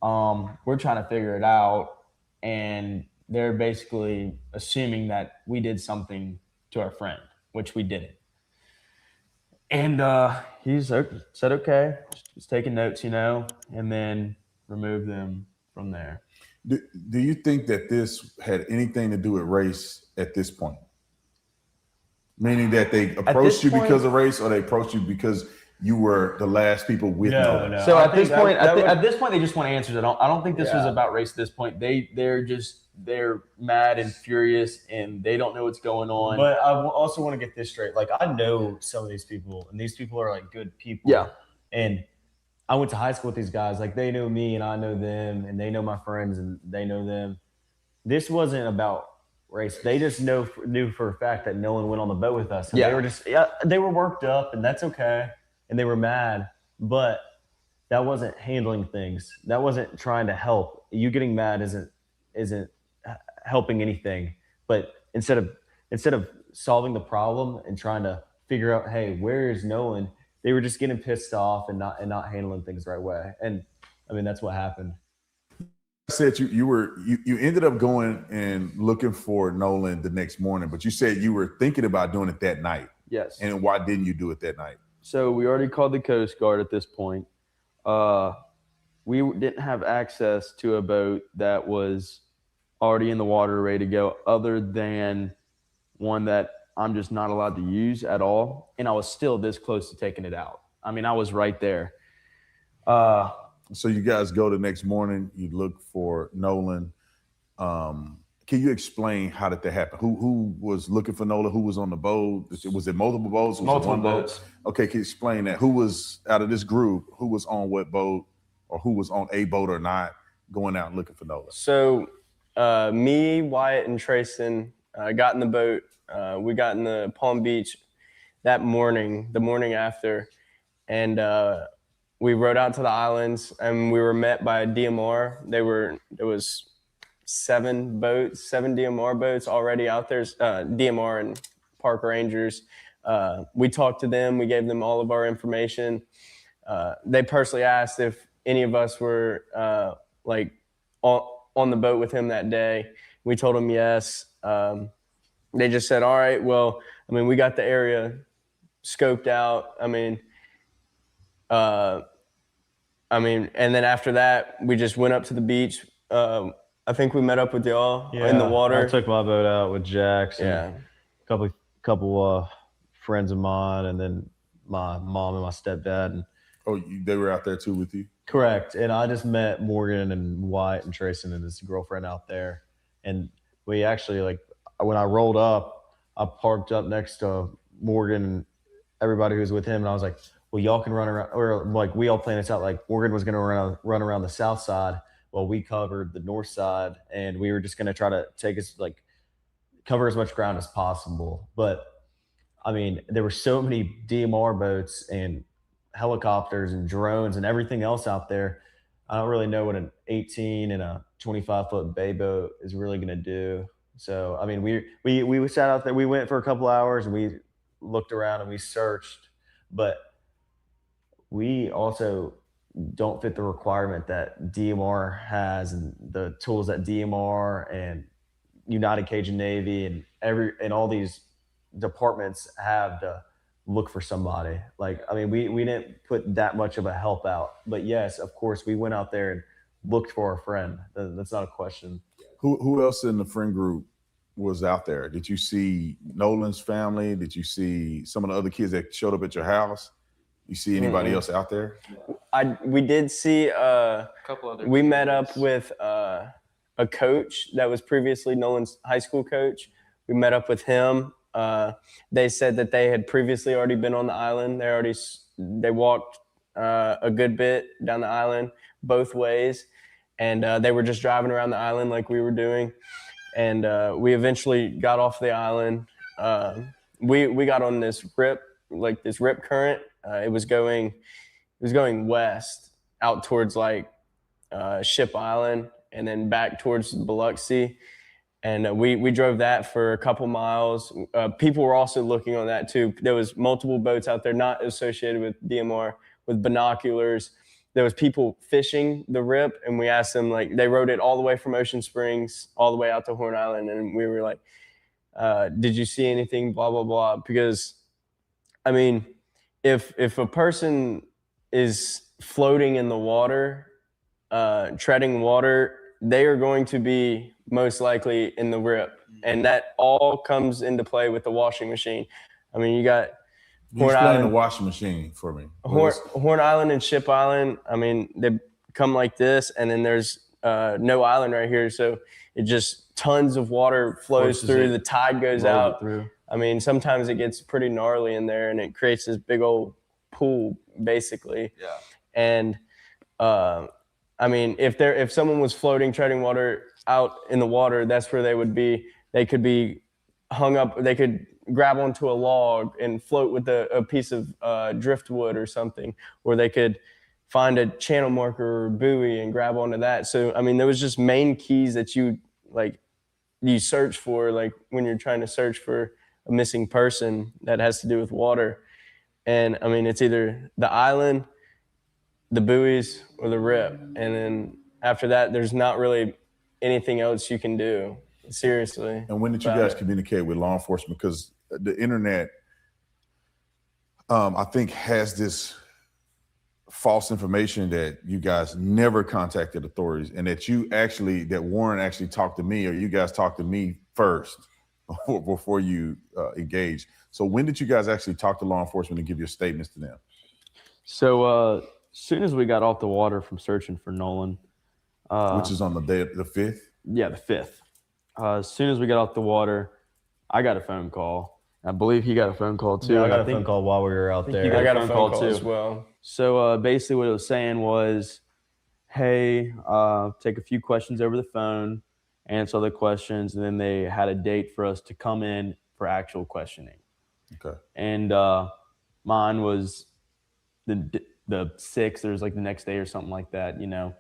We're trying to figure it out. And they're basically assuming that we did something to our friend, which we didn't. And he said, okay, just taking notes, and then remove them from there. Do you think that this had anything to do with race at this point? Meaning that they approached you because of race, or they approached you because you were the last people with no. So at this point, they just want answers. I don't think this was about race at this point. They're mad and furious, and they don't know what's going on. But I also want to get this straight. Like, I know some of these people, and these people are like good people. Yeah. And I went to high school with these guys. Like, they know me and I know them, and they know my friends and they know them. This wasn't about race. They just knew for a fact that Nolan went on the boat with us. And they were worked up, and that's okay. And they were mad, but that wasn't handling things. That wasn't trying to help. You getting mad isn't helping anything. But instead of solving the problem and trying to figure out, hey, where is Nolan? They were just getting pissed off and not handling things the right way. And I mean, that's what happened. I said you ended up going and looking for Nolan the next morning, but you said you were thinking about doing it that night. Yes. And why didn't you do it that night? So we already called the Coast Guard at this point. We didn't have access to a boat that was already in the water ready to go, other than one that I'm just not allowed to use at all. And I was still this close to taking it out. I mean, I was right there. So you guys go the next morning, you look for Nolan. Can you explain how did that happen? Who was looking for Nolan? Who was on the boat? Was it multiple boats? Was Multiple it one boats. boat? Okay, can you explain that? Who was out of this group? Who was on what boat, or who was on a boat or not, going out looking for Nolan? So me, Wyatt, and Trayson got in the boat. We got in the Palm Beach that morning, the morning after, and we rode out to the islands, and we were met by a DMR. There was 7 DMR boats already out there, DMR and park rangers. We talked to them. We gave them all of our information. They personally asked if any of us were on the boat with him that day. We told them yes. They just said, all right, well, I mean, we got the area scoped out. I mean, and then after that, we just went up to the beach. I think we met up with y'all in the water. I took my boat out with Jax. And a couple friends of mine, and then my mom and my stepdad. And they were out there too with you? Correct. And I just met Morgan and Wyatt and Trayson and his girlfriend out there. And we actually, when I rolled up, I parked up next to Morgan and everybody who was with him. And I was like, well, y'all can run around, or we all planned this out. Morgan was going to run around the south side while we covered the north side. And we were just going to try to cover as much ground as possible. But I mean, there were so many DMR boats and helicopters and drones and everything else out there. I don't really know what an 18 and a 25-foot bay boat is really going to do. So, I mean, we sat out there, we went for a couple hours and we looked around and we searched, but we also don't fit the requirement that DMR has and the tools that DMR and United Cajun Navy and all these departments have to look for somebody. I mean, we didn't put that much of a help out, but yes, of course, we went out there and looked for our friend. That's not a question. Who else in the friend group was out there? Did you see Nolan's family? Did you see some of the other kids that showed up at your house? You see anybody else out there? We did see a couple other. We met up with a coach that was previously Nolan's high school coach. We met up with him. They said that they had previously already been on the island. They walked a good bit down the island both ways, and they were just driving around the island like we were doing. And we eventually got off the island. We got on this rip current. It was going west out towards Ship Island and then back towards Biloxi. And we drove that for a couple miles. People were also looking on that too. There was multiple boats out there not associated with DMR with binoculars. There was people fishing the rip, and we asked them, they rode it all the way from Ocean Springs all the way out to Horn Island. And we were like, did you see anything, blah, blah, blah. Because, I mean, if a person is floating in the water, treading water, they are going to be most likely in the rip. And that all comes into play with the washing machine. I mean, you got Horn Island. The washing machine for me. Horn Island and Ship Island, I mean, they come like this, and then there's no island right here. So it just tons of water flows through. The tide goes out. I mean, sometimes it gets pretty gnarly in there, and it creates this big old pool, basically. Yeah. And I mean, if someone was floating, treading water out in the water, that's where they would be. They could be hung up. They could grab onto a log and float with a piece of driftwood or something, or they could find a channel marker or buoy and grab onto that. So, I mean, there was just main keys that you search for, when you're trying to search for a missing person that has to do with water. And I mean, it's either the island, the buoys, or the rip. And then after that, there's not really anything else you can do, seriously. And when did you guys communicate with law enforcement? Because the internet, I think, has this false information that you guys never contacted authorities, and that Warren actually talked to me, or you guys talked to me first. before you engaged. So when did you guys actually talk to law enforcement and give your statements to them? So as soon as we got off the water from searching for Nolan, which is on the day of the 5th? Yeah, the 5th. As soon as we got off the water, I got a phone call. I believe he got a phone call too. Yeah, I and got a phone call while we were out there. You got I got a phone call too as well. So basically what it was saying was, hey, take a few questions over the phone, answer the questions, and then they had a date for us to come in for actual questioning. Okay. And mine was the 6th. There was like the next day or something like that, you know.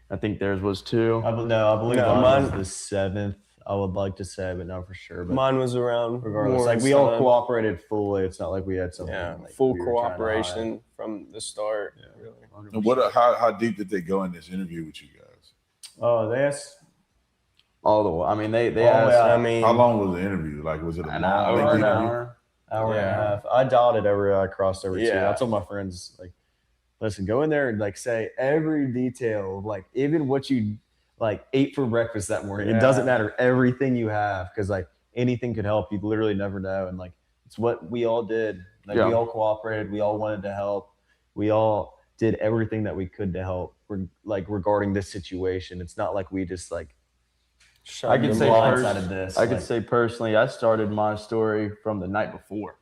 I think theirs was too. I believe mine was the 7th. I would like to say, but not for sure. But mine was around. regardless, like we all cooperated fully. It's not like we had something. Yeah, like full we were trying to hide. cooperation from the start. Yeah, really. And what? How deep did they go in this interview with you guys? Oh, they asked all the way. I mean, they asked. I mean, how long was the interview? Like, was it an long hour and interview? a half. I dotted every I, crossed every T. Yeah. I told my friends, like, listen, go in there and like say every detail of like even what you like ate for breakfast that morning. It doesn't matter, everything you have, because like anything could help. You literally never know. And like it's what we all did. Like we all cooperated. We all wanted to help. We all did everything that we could to help. Like regarding this situation, it's not like we just like. I could say blindsided this. I could say personally, I started my story from the night before.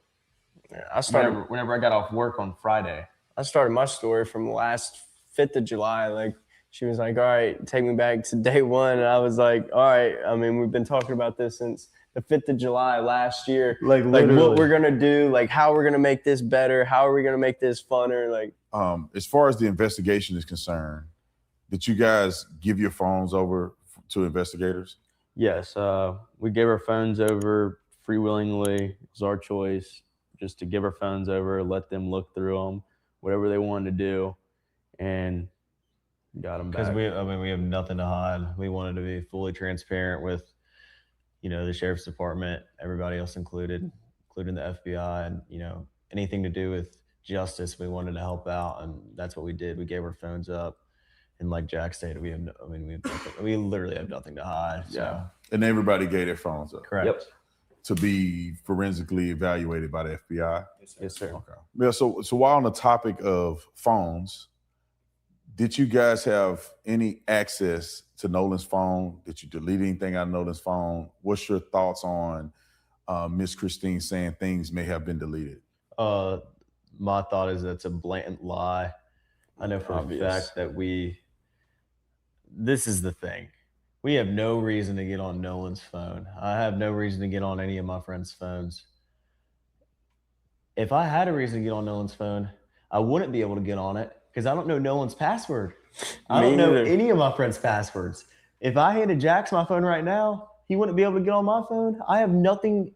Yeah, I started whenever I got off work on Friday. I started my story from last 5th of July. Like she was like, all right, take me back to day one. And I was like, all right. I mean, we've been talking about this since the 5th of July last year. Like what we're going to do, like how we're going to make this better. How are we going to make this funner? Like, as far as the investigation is concerned, did you guys give your phones over to investigators? Yes. We gave our phones over freewillingly. It was our choice just to give our phones over, let them look through them, whatever they wanted to do, and got them back. Because we have nothing to hide. We wanted to be fully transparent with, you know, the sheriff's department, everybody else including the FBI, and you know anything to do with justice. We wanted to help out, and that's what we did. We gave our phones up, and like Jack stated, we literally have nothing to hide. So. Yeah, and everybody gave their phones up. Correct. Yep. To be forensically evaluated by the FBI. Yes, sir. Okay. Yeah. So while on the topic of phones, did you guys have any access to Nolan's phone? Did you delete anything out of Nolan's phone? What's your thoughts on Miss Christine saying things may have been deleted? My thought is that's a blatant lie. I know for a fact that this is the thing. We have no reason to get on Nolan's phone. I have no reason to get on any of my friends' phones. If I had a reason to get on Nolan's phone, I wouldn't be able to get on it because I don't know Nolan's password. I don't know any of my friends' passwords. If I handed Jax my phone right now, he wouldn't be able to get on my phone. I have nothing.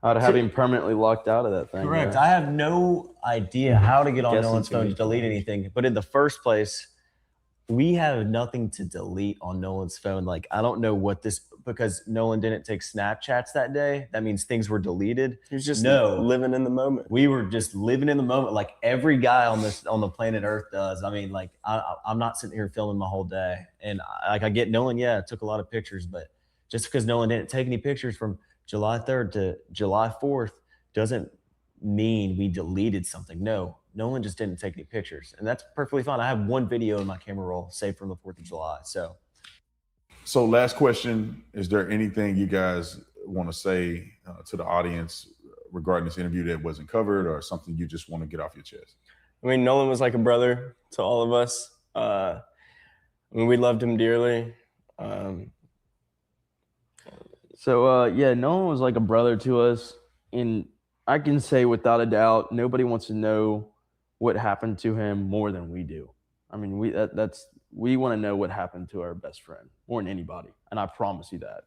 I'd have him permanently locked out of that thing. Correct. Yeah. I have no idea how to get on Guessing Nolan's to phone me. to delete anything. But in the first place, we have nothing to delete on Nolan's phone. Like, I don't know what because Nolan didn't take Snapchats that day. That means things were deleted. he was just living in the moment. We were just living in the moment, like every guy on the planet Earth does. I mean, like I'm not sitting here filming my whole day, and I get Nolan. Yeah, took a lot of pictures, but just because Nolan didn't take any pictures from July 3rd to July 4th doesn't mean we deleted something. No, Nolan just didn't take any pictures, and that's perfectly fine. I have one video in my camera roll saved from the 4th of July. So last question, is there anything you guys want to say to the audience regarding this interview that wasn't covered, or something you just want to get off your chest? I mean, Nolan was like a brother to all of us. I mean, we loved him dearly. Yeah, Nolan was like a brother to us, and I can say without a doubt, nobody wants to know what happened to him more than we do. I mean, we want to know what happened to our best friend more than anybody, and I promise you that.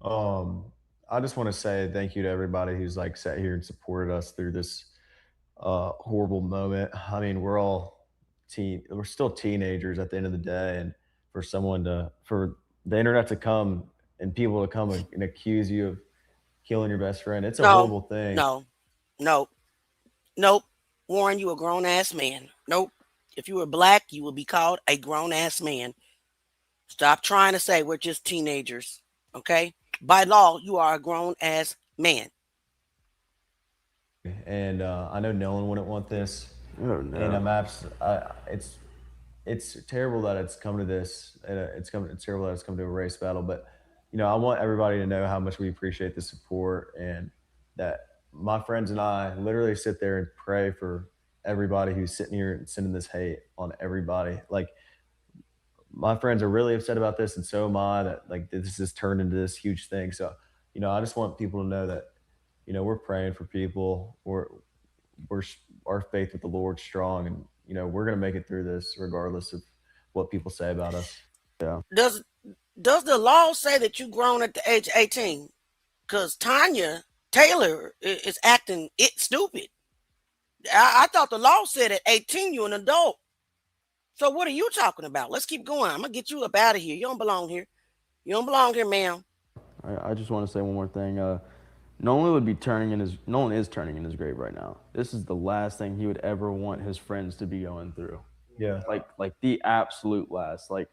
I just want to say thank you to everybody who's like sat here and supported us through this horrible moment. I mean, we're still teenagers at the end of the day, and for the internet to come and people to come and accuse you of killing your best friend, it's a horrible thing. Nope. Warren, you a grown ass man. Nope. If you were black, you would be called a grown ass man. Stop trying to say we're just teenagers. Okay? By law, you are a grown ass man. And I know Nolan wouldn't want this. Oh, no. And it's terrible that it's come to this. It's terrible that it's come to a race battle. But I want everybody to know how much we appreciate the support, and that my friends and I literally sit there and pray for everybody who's sitting here and sending this hate on everybody. Like, my friends are really upset about this, and so am I. That like this has turned into this huge thing. So, I just want people to know that we're praying for people. We're our faith with the Lord's strong, and we're gonna make it through this regardless of what people say about us. Yeah. Does the law say that you grown at the age of 18? Because Tanya Taylor is acting stupid. I thought the law said at 18 you're an adult. So what are you talking about? Let's keep going. I'm gonna get you up out of here. You don't belong here. You don't belong here, ma'am. I just want to say one more thing. Nolan is turning in his grave right now. This is the last thing he would ever want his friends to be going through. Yeah. Like the absolute last. Like,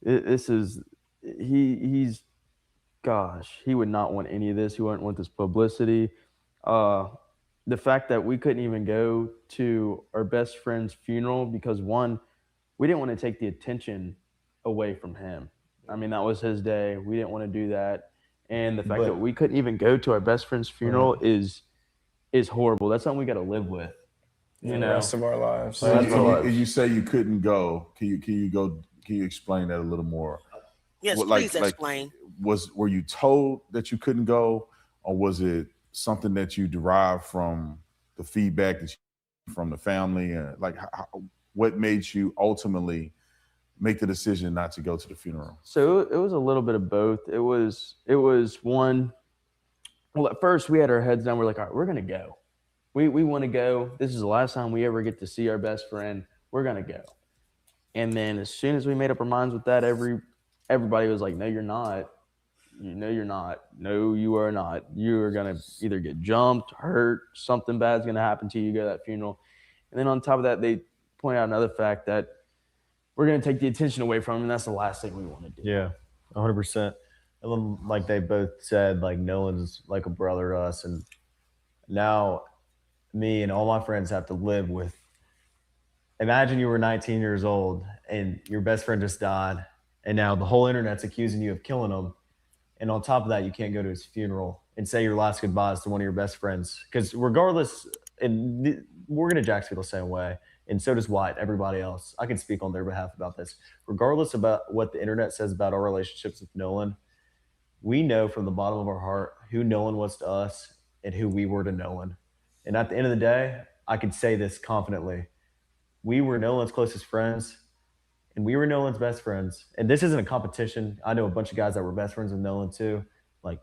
this is he's gosh, he would not want any of this. He wouldn't want this publicity. The fact that we couldn't even go to our best friend's funeral because, one, we didn't want to take the attention away from him. I mean, that was his day. We didn't want to do that. And the fact that we couldn't even go to our best friend's funeral is horrible. That's something we got to live with. The rest of our lives. So you say you couldn't go. Can you explain that a little more? Yes, please explain. Were you told that you couldn't go, or was it something that you derived from the feedback from the family? What made you ultimately make the decision not to go to the funeral? So it was a little bit of both. It was one. Well, at first we had our heads down. We're like, all right, we're gonna go. We want to go. This is the last time we ever get to see our best friend. We're gonna go. And then as soon as we made up our minds with that, everybody was like, no, you're not. No, you're not. No, you are not. You are gonna either get jumped, hurt, something bad's gonna happen to you. You go to that funeral. And then on top of that, they point out another fact that we're going to take the attention away from him, and that's the last thing we want to do. Yeah, 100%. And then, like they both said, like Nolan's like a brother to us, and now me and all my friends have to live with. Imagine you were 19 years old and your best friend just died, and now the whole internet's accusing you of killing him, and on top of that, you can't go to his funeral and say your last goodbyes to one of your best friends. Because regardless, and Morgan and Jax feel the same way. And so does White, everybody else. I can speak on their behalf about this. Regardless about what the internet says about our relationships with Nolan, we know from the bottom of our heart who Nolan was to us and who we were to Nolan. And at the end of the day, I can say this confidently. We were Nolan's closest friends, and we were Nolan's best friends. And this isn't a competition. I know a bunch of guys that were best friends with Nolan too. Like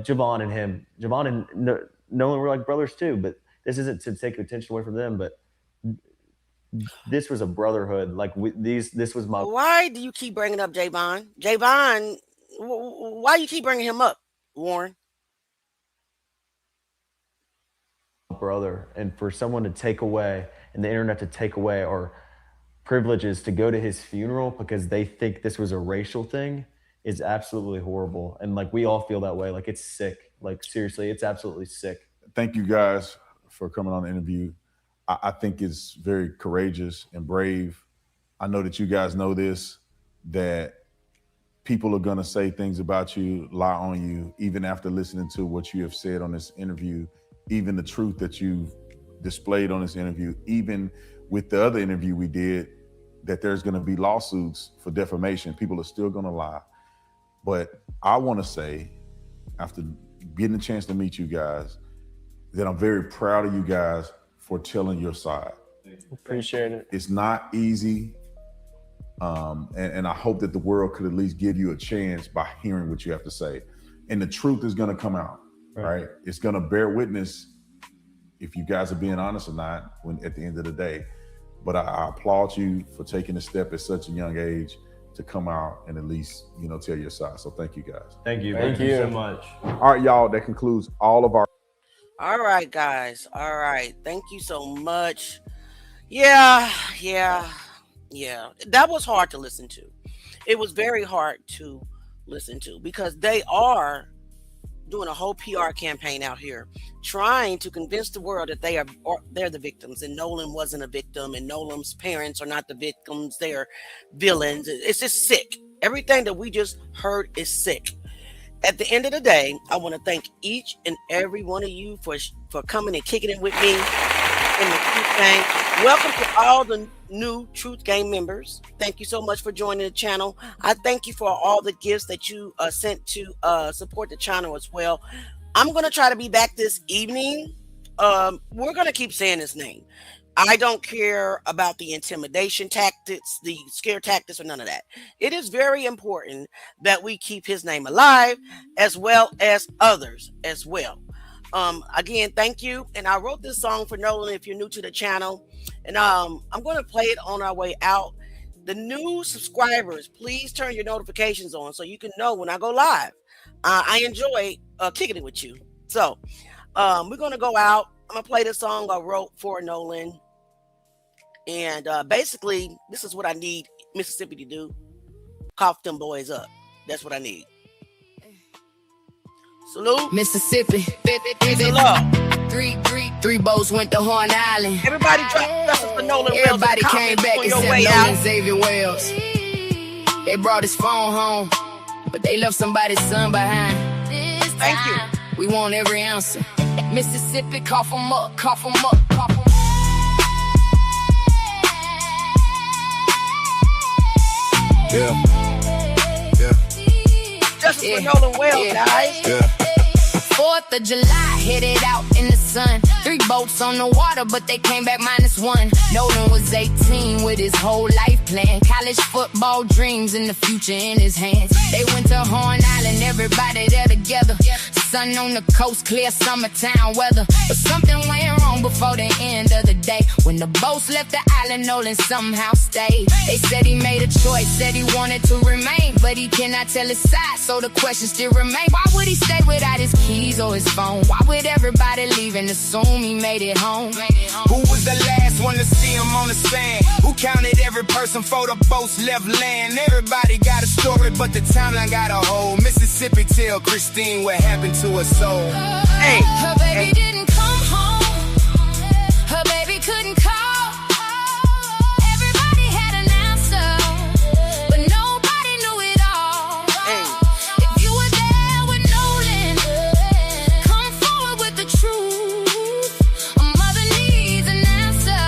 Javon and him. Javon and Nolan were like brothers too, but this isn't to take attention away from them, but this was a brotherhood. Like this was my. Why do you keep bringing up Javon? Javon, why you keep bringing him up, Warren? Brother, and for someone to take away, and the internet to take away our privileges to go to his funeral because they think this was a racial thing is absolutely horrible. And like we all feel that way. Like it's sick. Like seriously, it's absolutely sick. Thank you guys for coming on the interview. I think it's very courageous and brave. I know that you guys know this, that people are going to say things about you, lie on you, even after listening to what you have said on this interview, even the truth that you've displayed on this interview, even with the other interview we did, that there's going to be lawsuits for defamation. People are still going to lie. But I want to say, after getting a chance to meet you guys, that I'm very proud of you guys for telling your side. Appreciate it. It's not easy. And I hope that the world could at least give you a chance by hearing what you have to say. And the truth is going to come out, right? It's going to bear witness if you guys are being honest or not at the end of the day. But I applaud you for taking a step at such a young age to come out and at least, tell your side. So thank you guys. Thank you. Thank you so much. All right, y'all, that concludes all of our. All right, guys. All right. Thank you so much. Yeah. That was hard to listen to. It was very hard to listen to, because they are doing a whole PR campaign out here trying to convince the world that they're the victims, and Nolan wasn't a victim, and Nolan's parents are not the victims, they're villains. It's just sick. Everything that we just heard is sick. At the end of the day, I want to thank each and every one of you for coming and kicking it with me in the Truth Gang. Welcome to all the new Truth Gang members. Thank you so much for joining the channel. I thank you for all the gifts that you sent to support the channel as well. I'm going to try to be back this evening. We're going to keep saying his name. I don't care about the intimidation tactics, the scare tactics, or none of that. It is very important that we keep his name alive, as well as others as well. Again, thank you. And I wrote this song for Nolan if you're new to the channel. And I'm going to play it on our way out. The new subscribers, please turn your notifications on so you can know when I go live. I enjoy kicking it with you. So we're going to go out. I'm going to play this song I wrote for Nolan. And basically, this is what I need Mississippi to do. Cough them boys up. That's what I need. Salute. Mississippi. Three boats went to Horn Island. Everybody drop for Nolan Wells. Everybody came back except Nolan Xavier Wells. They brought his phone home, but they left somebody's son behind. Thank you. We want every answer. Mississippi, cough 'em up, cough 'em up, cough 'em up. Yeah. Justice for Nolan Wells, guys. 4th of July, headed out in the sun. 3 boats on the water, but they came back -1. Nolan was 18 with his whole life plan. College football dreams and the future in his hands. They went to Horn Island, everybody there together. Sun on the coast, clear summertime weather. But something went wrong before the end of the day. When the boats left the island, Nolan somehow stayed. They said he made a choice, said he wanted to remain, but he cannot tell his side, so the question still remains. Why would he stay without his keys or his phone? Why would everybody leave and assume he made it home? Who was the last one to see him on the sand? Who counted every person for the boats left land? Everybody got a story, but the timeline got a hold. Mississippi, tell Christine what happened to her soul. Hey, her baby didn't come home. Her baby couldn't call. Everybody had an answer, but nobody knew it all. If you were there with Nolan, come forward with the truth. A mother needs an answer.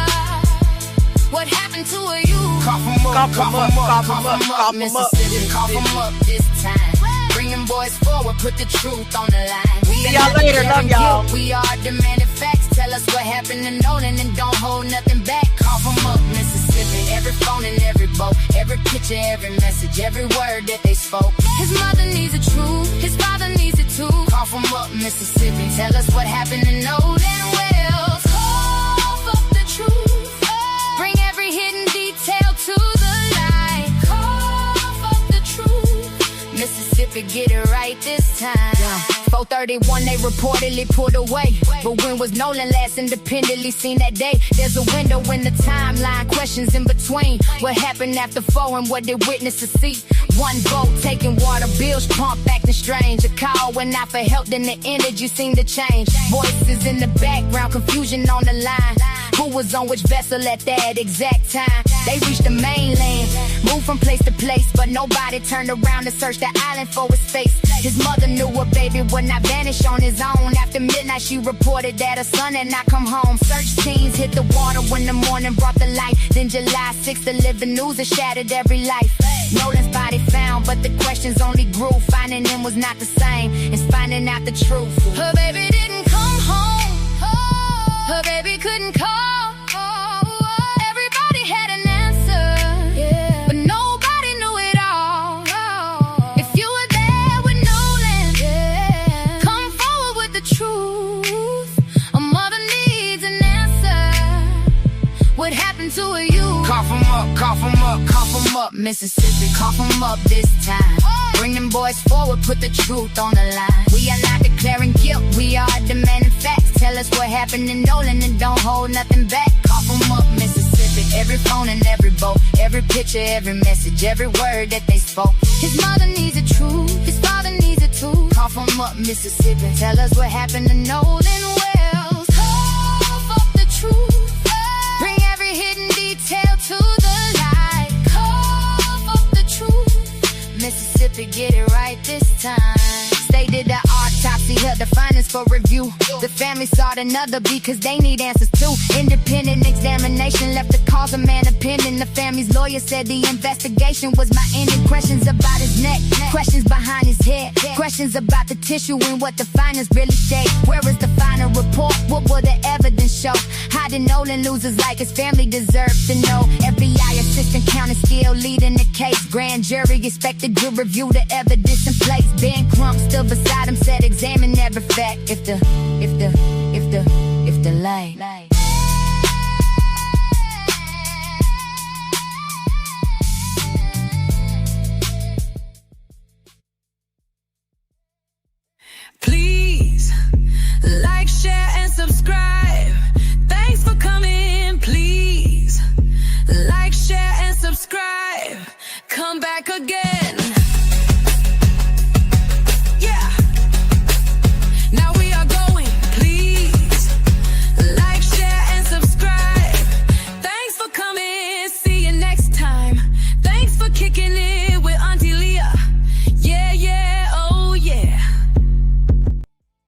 What happened to her youth? Cough 'em up, cough 'em up, cough 'em up, cough 'em up. Mississippi, cough 'em up this time. Bring them boys forward, put the truth on the line. See y'all later, love y'all. We are demanding facts. Tell us what happened to Nolan and don't hold nothing back. Cough 'em up, Mississippi. Every phone and every boat, every picture, every message, every word that they spoke. His mother needs the truth, his father needs it too. Cough 'em up, Mississippi. Tell us what happened to Nolan Wells. Cough up the truth. Bring every hidden detail to the light. Cough up the truth. Mississippi, get it right this time. 4:31, they reportedly pulled away. But when was Nolan last independently seen that day? There's a window in the timeline, questions in between. What happened after 4 and what did witnesses see? One boat taking water, bills pumped, acting strange. A call went out for help, then the energy seemed to change. Voices in the background, confusion on the line. Who was on which vessel at that exact time? They reached the mainland, moved from place to place, but nobody turned around to search the island for his face. His mother knew her baby would not vanish on his own. After midnight, she reported that her son had not come home. Search teams hit the water when the morning brought the light. Then July 6th, the living news has shattered every life. Nolan's body found, but the questions only grew. Finding him was not the same as finding out the truth. Her baby didn't come home. Her baby couldn't call. Everybody had an answer, but nobody knew it all. If you were there with Nolan, come forward with the truth. A mother needs an answer. What happened to her youth? Cough 'em up, cough 'em up, cough 'em up. Mississippi, cough 'em up this time. Bring them boys forward, put the truth on the line. We are not declaring guilt, we are demanding facts. Tell us what happened to Nolan and don't hold nothing back. Cough 'em up, Mississippi. every phone and every boat, every picture, every message, every word that they spoke. His mother needs the truth, his father needs it too. Call from up Mississippi, tell us what happened to Nolan Wells. Cough up the truth, bring every hidden detail to the light. Cough up the truth, Mississippi, get it right this time. They did the autopsy, held the findings for review. The family sought another because they need answers too. Independent examination left the cause of man opinion. The family's lawyer said the investigation was my ending. Questions about his neck, questions behind his head, questions about the tissue and what the findings really say. Where is the final report? What will the evidence show? How did Nolan lose his life? His family deserves to know. FBI assistant county still leading the case. Grand jury expected to review the evidence in place. Ben Crump still beside him said examine every fact. If the light